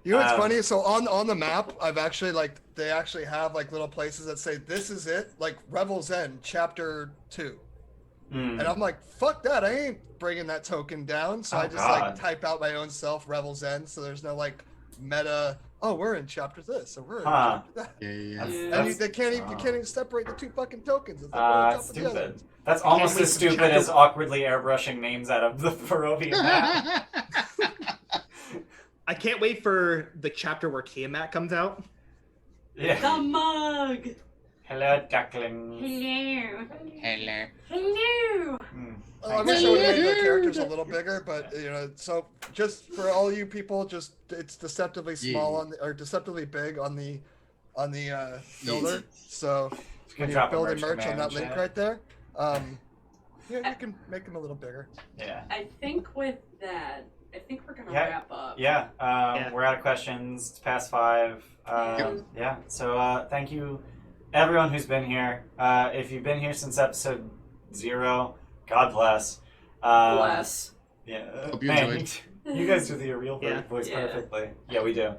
[SPEAKER 4] You know what's
[SPEAKER 1] Um,
[SPEAKER 4] funny? So on the map, I've actually they actually have like little places that say this is it, like Revel's End, Chapter 2. And I'm like, fuck that, I ain't bringing that token down. So
[SPEAKER 1] Oh,
[SPEAKER 4] I just
[SPEAKER 1] God.
[SPEAKER 4] like type out my own self, Revel's End, so there's no like meta. Oh, we're in chapter this, or we're in
[SPEAKER 1] Huh.
[SPEAKER 4] chapter that.
[SPEAKER 2] Yeah.
[SPEAKER 6] Yeah.
[SPEAKER 4] And they can't even you can't even separate the two fucking tokens. It's like one on top of the other.
[SPEAKER 1] Stupid. That's almost
[SPEAKER 5] wait
[SPEAKER 1] as
[SPEAKER 5] for
[SPEAKER 1] stupid
[SPEAKER 5] Chapter-
[SPEAKER 1] as awkwardly airbrushing names out of the Barovian map.
[SPEAKER 5] I can't wait for the chapter where Tiamat comes out.
[SPEAKER 1] Yeah.
[SPEAKER 6] The mug.
[SPEAKER 1] Hello, duckling.
[SPEAKER 6] Hello.
[SPEAKER 7] Hello.
[SPEAKER 6] Hello.
[SPEAKER 4] I wish I would have made the characters a little bigger, but so just for all you people, just it's deceptively small on the, or deceptively big on the builder. So when you're
[SPEAKER 1] drop a
[SPEAKER 4] building
[SPEAKER 1] merch
[SPEAKER 4] merch on that
[SPEAKER 1] command,
[SPEAKER 4] link
[SPEAKER 1] chat.
[SPEAKER 4] right there, you can make them a little bigger.
[SPEAKER 1] Yeah.
[SPEAKER 6] I think with that, I think we're gonna
[SPEAKER 1] Yeah.
[SPEAKER 6] wrap up.
[SPEAKER 1] Yeah,
[SPEAKER 5] Yeah.
[SPEAKER 1] we're out of questions. It's past 5. Yeah, so thank you, everyone who's been here. If you've been here since episode 0, God bless.
[SPEAKER 6] Bless.
[SPEAKER 1] Yeah,
[SPEAKER 2] Hope you
[SPEAKER 1] man,
[SPEAKER 2] enjoyed.
[SPEAKER 1] you guys do the real
[SPEAKER 5] Yeah.
[SPEAKER 1] voice
[SPEAKER 6] Yeah.
[SPEAKER 1] perfectly. Yeah, we do.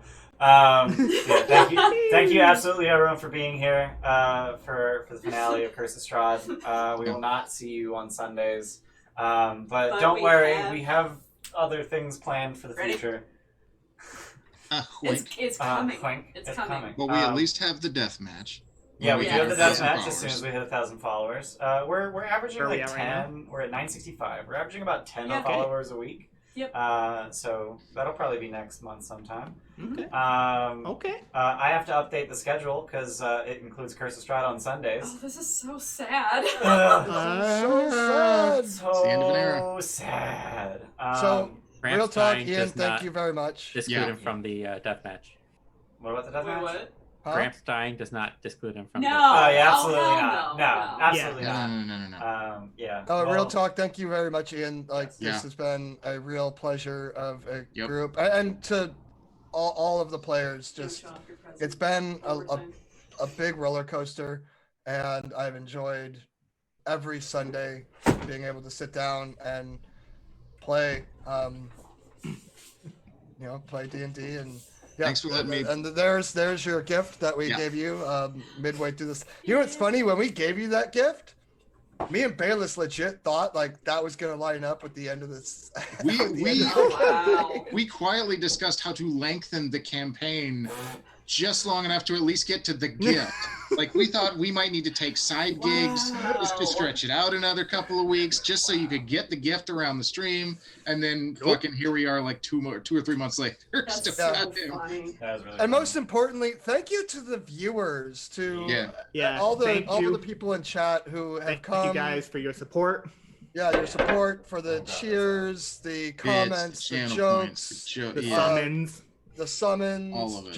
[SPEAKER 1] Thank you, absolutely everyone for being here for the finale of Curse of Strahd. We will not see you on Sundays, but don't
[SPEAKER 6] we
[SPEAKER 1] worry,
[SPEAKER 6] have-
[SPEAKER 1] we have other things planned for the
[SPEAKER 6] Ready?
[SPEAKER 1] future.
[SPEAKER 2] Wink.
[SPEAKER 6] It's coming.
[SPEAKER 1] Wink.
[SPEAKER 6] It's coming.
[SPEAKER 2] But we at least have the death match.
[SPEAKER 1] Yeah, we do have the
[SPEAKER 6] Yes.
[SPEAKER 1] death match as soon as we hit 1,000 followers. We're averaging
[SPEAKER 5] Where are we
[SPEAKER 1] like
[SPEAKER 5] at right
[SPEAKER 1] 10. We're at 965. We're averaging about 10
[SPEAKER 6] Yeah.
[SPEAKER 1] followers a week.
[SPEAKER 6] Yep.
[SPEAKER 1] So that'll probably be next month sometime.
[SPEAKER 5] Okay. Okay.
[SPEAKER 1] I have to update the schedule because it includes Curse of Strahd on
[SPEAKER 6] Oh,
[SPEAKER 1] Sundays.
[SPEAKER 6] this is so sad.
[SPEAKER 4] So sad.
[SPEAKER 1] So
[SPEAKER 2] the end of an era.
[SPEAKER 1] sad.
[SPEAKER 4] So real talk,
[SPEAKER 3] Gramstein
[SPEAKER 4] Ian.
[SPEAKER 3] does
[SPEAKER 4] Thank
[SPEAKER 3] not
[SPEAKER 4] you very much.
[SPEAKER 3] Exclude
[SPEAKER 2] Yeah.
[SPEAKER 3] him from the death match.
[SPEAKER 1] What about the death
[SPEAKER 6] Wait,
[SPEAKER 1] match?
[SPEAKER 6] what?
[SPEAKER 4] Huh?
[SPEAKER 3] Gramstein does not exclude him from
[SPEAKER 6] No.
[SPEAKER 1] Oh, yeah, absolutely
[SPEAKER 6] hell
[SPEAKER 1] not.
[SPEAKER 6] no,
[SPEAKER 1] No,
[SPEAKER 6] no.
[SPEAKER 1] absolutely
[SPEAKER 2] No,
[SPEAKER 1] not.
[SPEAKER 2] no.
[SPEAKER 1] Yeah.
[SPEAKER 4] Real
[SPEAKER 1] well,
[SPEAKER 4] talk. Thank you very much, Ian. Like
[SPEAKER 2] Yeah.
[SPEAKER 4] this has been a real pleasure of a
[SPEAKER 2] Yep.
[SPEAKER 4] group, and to all of the players. Just
[SPEAKER 6] Don't show off your present.
[SPEAKER 4] it's been
[SPEAKER 6] Overtime.
[SPEAKER 4] a big roller coaster, and I've enjoyed every Sunday being able to sit down and play, play D&D, and yeah.
[SPEAKER 2] Thanks for letting me-
[SPEAKER 4] And there's your gift that we
[SPEAKER 2] Yeah.
[SPEAKER 4] gave you midway through this. You know what's funny? When we gave you that gift, me and Bayless legit thought like that was gonna line up with the end of this.
[SPEAKER 2] We
[SPEAKER 4] with the
[SPEAKER 2] we
[SPEAKER 4] end of
[SPEAKER 6] Oh,
[SPEAKER 4] the campaign.
[SPEAKER 6] wow.
[SPEAKER 2] we quietly discussed how to lengthen the campaign just long enough to at least get to the gift. Like, we thought we might need to take side gigs just to stretch it out another couple of weeks, just so you could get the gift around the stream, and then fucking here we are, like 2 or 3 months later.
[SPEAKER 6] That's
[SPEAKER 2] still
[SPEAKER 6] so
[SPEAKER 2] not him.
[SPEAKER 6] funny.
[SPEAKER 1] That was really
[SPEAKER 4] And
[SPEAKER 1] funny.
[SPEAKER 4] most importantly, thank you to the viewers, all the people in chat who have come.
[SPEAKER 5] Thank you guys for your support.
[SPEAKER 4] Yeah, your support for the cheers, the comments, the jokes,
[SPEAKER 5] the summons.
[SPEAKER 4] The summons,
[SPEAKER 2] all of it.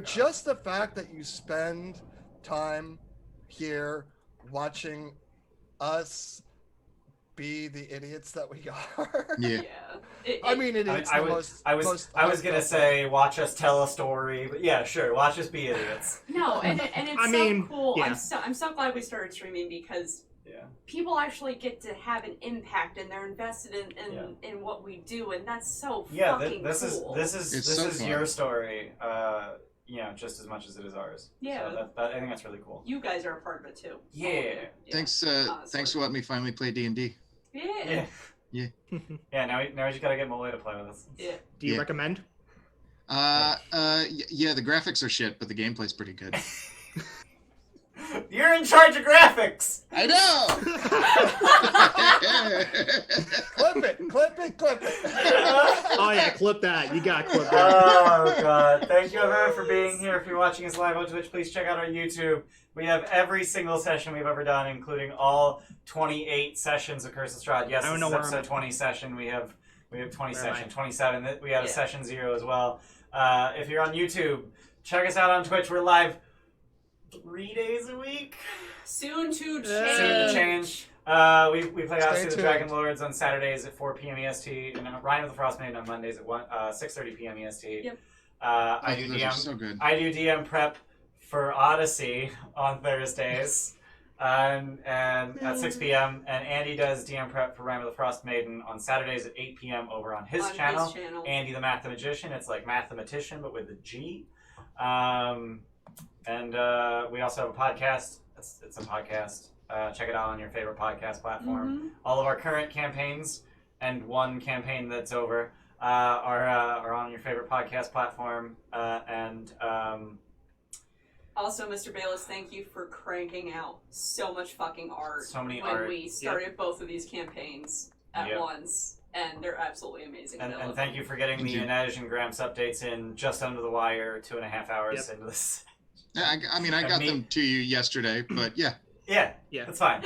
[SPEAKER 4] Just the fact that you spend time here watching us be the idiots that we are.
[SPEAKER 2] Yeah.
[SPEAKER 4] I mean, idiots.
[SPEAKER 1] I was gonna say watch us tell a story, but yeah, sure, watch us be idiots.
[SPEAKER 6] No, and it's
[SPEAKER 5] I mean,
[SPEAKER 6] cool.
[SPEAKER 5] yeah.
[SPEAKER 6] I'm so glad we started streaming because people actually get to have an impact and they're invested in what we do, and that's so fucking cool.
[SPEAKER 1] This is your story, just as much as it is ours.
[SPEAKER 6] Yeah.
[SPEAKER 1] So I think that's really cool.
[SPEAKER 6] You guys are a part of it too.
[SPEAKER 1] Yeah.
[SPEAKER 2] Thanks for letting me finally play D&D.
[SPEAKER 6] Yeah.
[SPEAKER 2] Yeah.
[SPEAKER 1] Yeah. Now we just gotta get Mole to play with us.
[SPEAKER 6] Yeah.
[SPEAKER 5] Do you recommend?
[SPEAKER 2] Yeah, the graphics are shit, but the gameplay's pretty good.
[SPEAKER 1] You're in charge of graphics!
[SPEAKER 2] I know!
[SPEAKER 4] Clip it.
[SPEAKER 5] Oh yeah, clip that. You gotta clip that.
[SPEAKER 1] Oh god. Thank you everyone for being here. If you're watching us live on Twitch, please check out our YouTube. We have every single session we've ever done, including all 28 sessions of Curse of Strahd. Yes, this is episode 20 session. We have 20 session, 27. We have a session 0 as well. If you're on YouTube, check us out on Twitch. We're live 3 days a week.
[SPEAKER 6] Soon to
[SPEAKER 1] change. We play obviously the Dragon Lords on Saturdays at 4 p.m. EST, and Ryan with the Frostmaiden on Mondays at 6:30 p.m. EST.
[SPEAKER 6] Yep.
[SPEAKER 2] I do
[SPEAKER 1] DM prep for Odyssey on Thursdays, and at 6 p.m. And Andy does DM prep for Ryan with the Frostmaiden on Saturdays at 8 p.m. over on his channel. Andy the Mathematician. It's like mathematician but with a G. And we also have a podcast. It's a podcast. Check it out on your favorite podcast platform.
[SPEAKER 6] Mm-hmm.
[SPEAKER 1] All of our current campaigns and one campaign that's over are on your favorite podcast platform.
[SPEAKER 6] Also, Mr. Bayless, thank you for cranking out so much fucking art.
[SPEAKER 1] So many
[SPEAKER 6] when
[SPEAKER 1] art.
[SPEAKER 6] we started both of these campaigns at once. And they're absolutely amazing.
[SPEAKER 1] And thank you for getting the Inej and Gramps updates in just under the wire 2.5 hours into this.
[SPEAKER 2] I mean, I got them to you yesterday, but yeah.
[SPEAKER 1] Yeah, that's fine.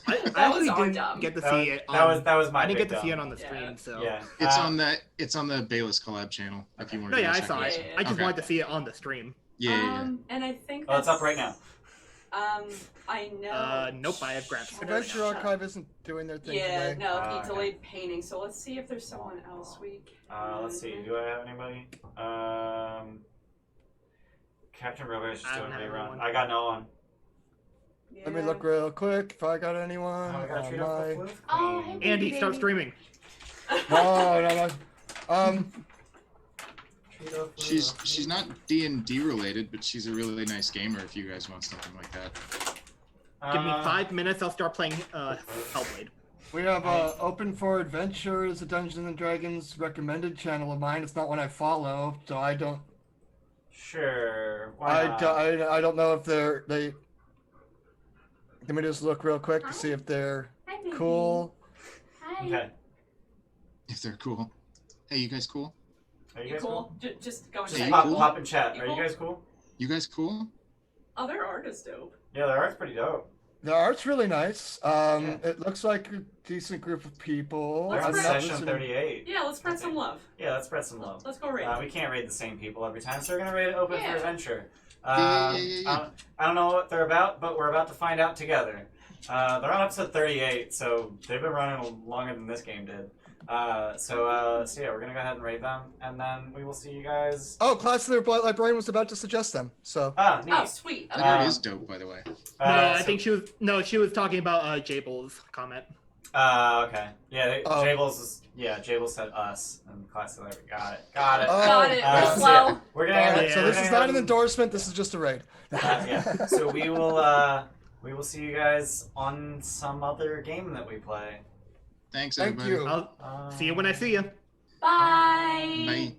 [SPEAKER 5] I actually didn't get to see it.
[SPEAKER 1] That was my.
[SPEAKER 5] I didn't get to see it on the stream, so
[SPEAKER 1] yeah.
[SPEAKER 2] It's on the Bayless collab channel. If you want.
[SPEAKER 5] No, I saw it. I just wanted to see it on the stream.
[SPEAKER 2] Yeah.
[SPEAKER 6] And I think.
[SPEAKER 1] Oh, it's up right now.
[SPEAKER 6] I know.
[SPEAKER 5] Nope, I have grabbed.
[SPEAKER 4] Adventure Archive isn't doing their thing today.
[SPEAKER 6] No, he delayed painting. So let's see if there's someone else we can.
[SPEAKER 1] Let's see. Do I have anybody? Captain Robert's just doing a rerun. I got no one.
[SPEAKER 6] Yeah.
[SPEAKER 4] Let me look real quick if I got anyone.
[SPEAKER 5] Andy, start streaming.
[SPEAKER 4] No.
[SPEAKER 2] She's not D&D related, but she's a really nice gamer. If you guys want something like that.
[SPEAKER 5] Give me 5 minutes. I'll start playing Hellblade.
[SPEAKER 4] We have Open for Adventures, a Dungeons and Dragons recommended channel of mine. It's not one I follow, so I don't.
[SPEAKER 1] Sure.
[SPEAKER 4] I don't know if they. Let me just look real quick to see if they're cool.
[SPEAKER 6] Hi.
[SPEAKER 1] Okay.
[SPEAKER 2] If they're cool. Hey, you guys cool?
[SPEAKER 1] Are you guys cool?
[SPEAKER 6] Just go and
[SPEAKER 2] Hey,
[SPEAKER 6] check.
[SPEAKER 1] Pop in chat. Are you guys cool?
[SPEAKER 2] You guys cool?
[SPEAKER 6] Oh, their art is dope.
[SPEAKER 1] Yeah, their art's pretty dope.
[SPEAKER 4] The art's really nice. It looks like a decent group of people.
[SPEAKER 1] They're on session 38.
[SPEAKER 6] Yeah, let's spread some love.
[SPEAKER 1] Yeah, let's spread some love.
[SPEAKER 6] Let's go raid.
[SPEAKER 1] We can't raid the same people every time, so we're gonna raid Open for Adventure.
[SPEAKER 2] Yeah.
[SPEAKER 1] I don't know what they're about, but we're about to find out together. They're on episode 38, so they've been running longer than this game did. So yeah, we're gonna go ahead and raid them, and then we will see you guys.
[SPEAKER 4] Oh, Class of the Blight Librarian was about to suggest them. So.
[SPEAKER 1] Neat.
[SPEAKER 6] Oh, sweet. Okay.
[SPEAKER 2] That is dope, by the way.
[SPEAKER 5] I think she was talking about Jabel's comment.
[SPEAKER 1] Okay. Yeah, Jabel said us, and Class of the Librarian. Got it.
[SPEAKER 6] Got it.
[SPEAKER 1] So yeah, we're gonna.
[SPEAKER 4] So this is not an endorsement. This is just a raid.
[SPEAKER 1] Yeah. So we will see you guys on some other game that we play.
[SPEAKER 2] Thanks,
[SPEAKER 4] Thank
[SPEAKER 2] everybody.
[SPEAKER 4] you.
[SPEAKER 5] I'll see you when I see you.
[SPEAKER 6] Bye.
[SPEAKER 2] Bye.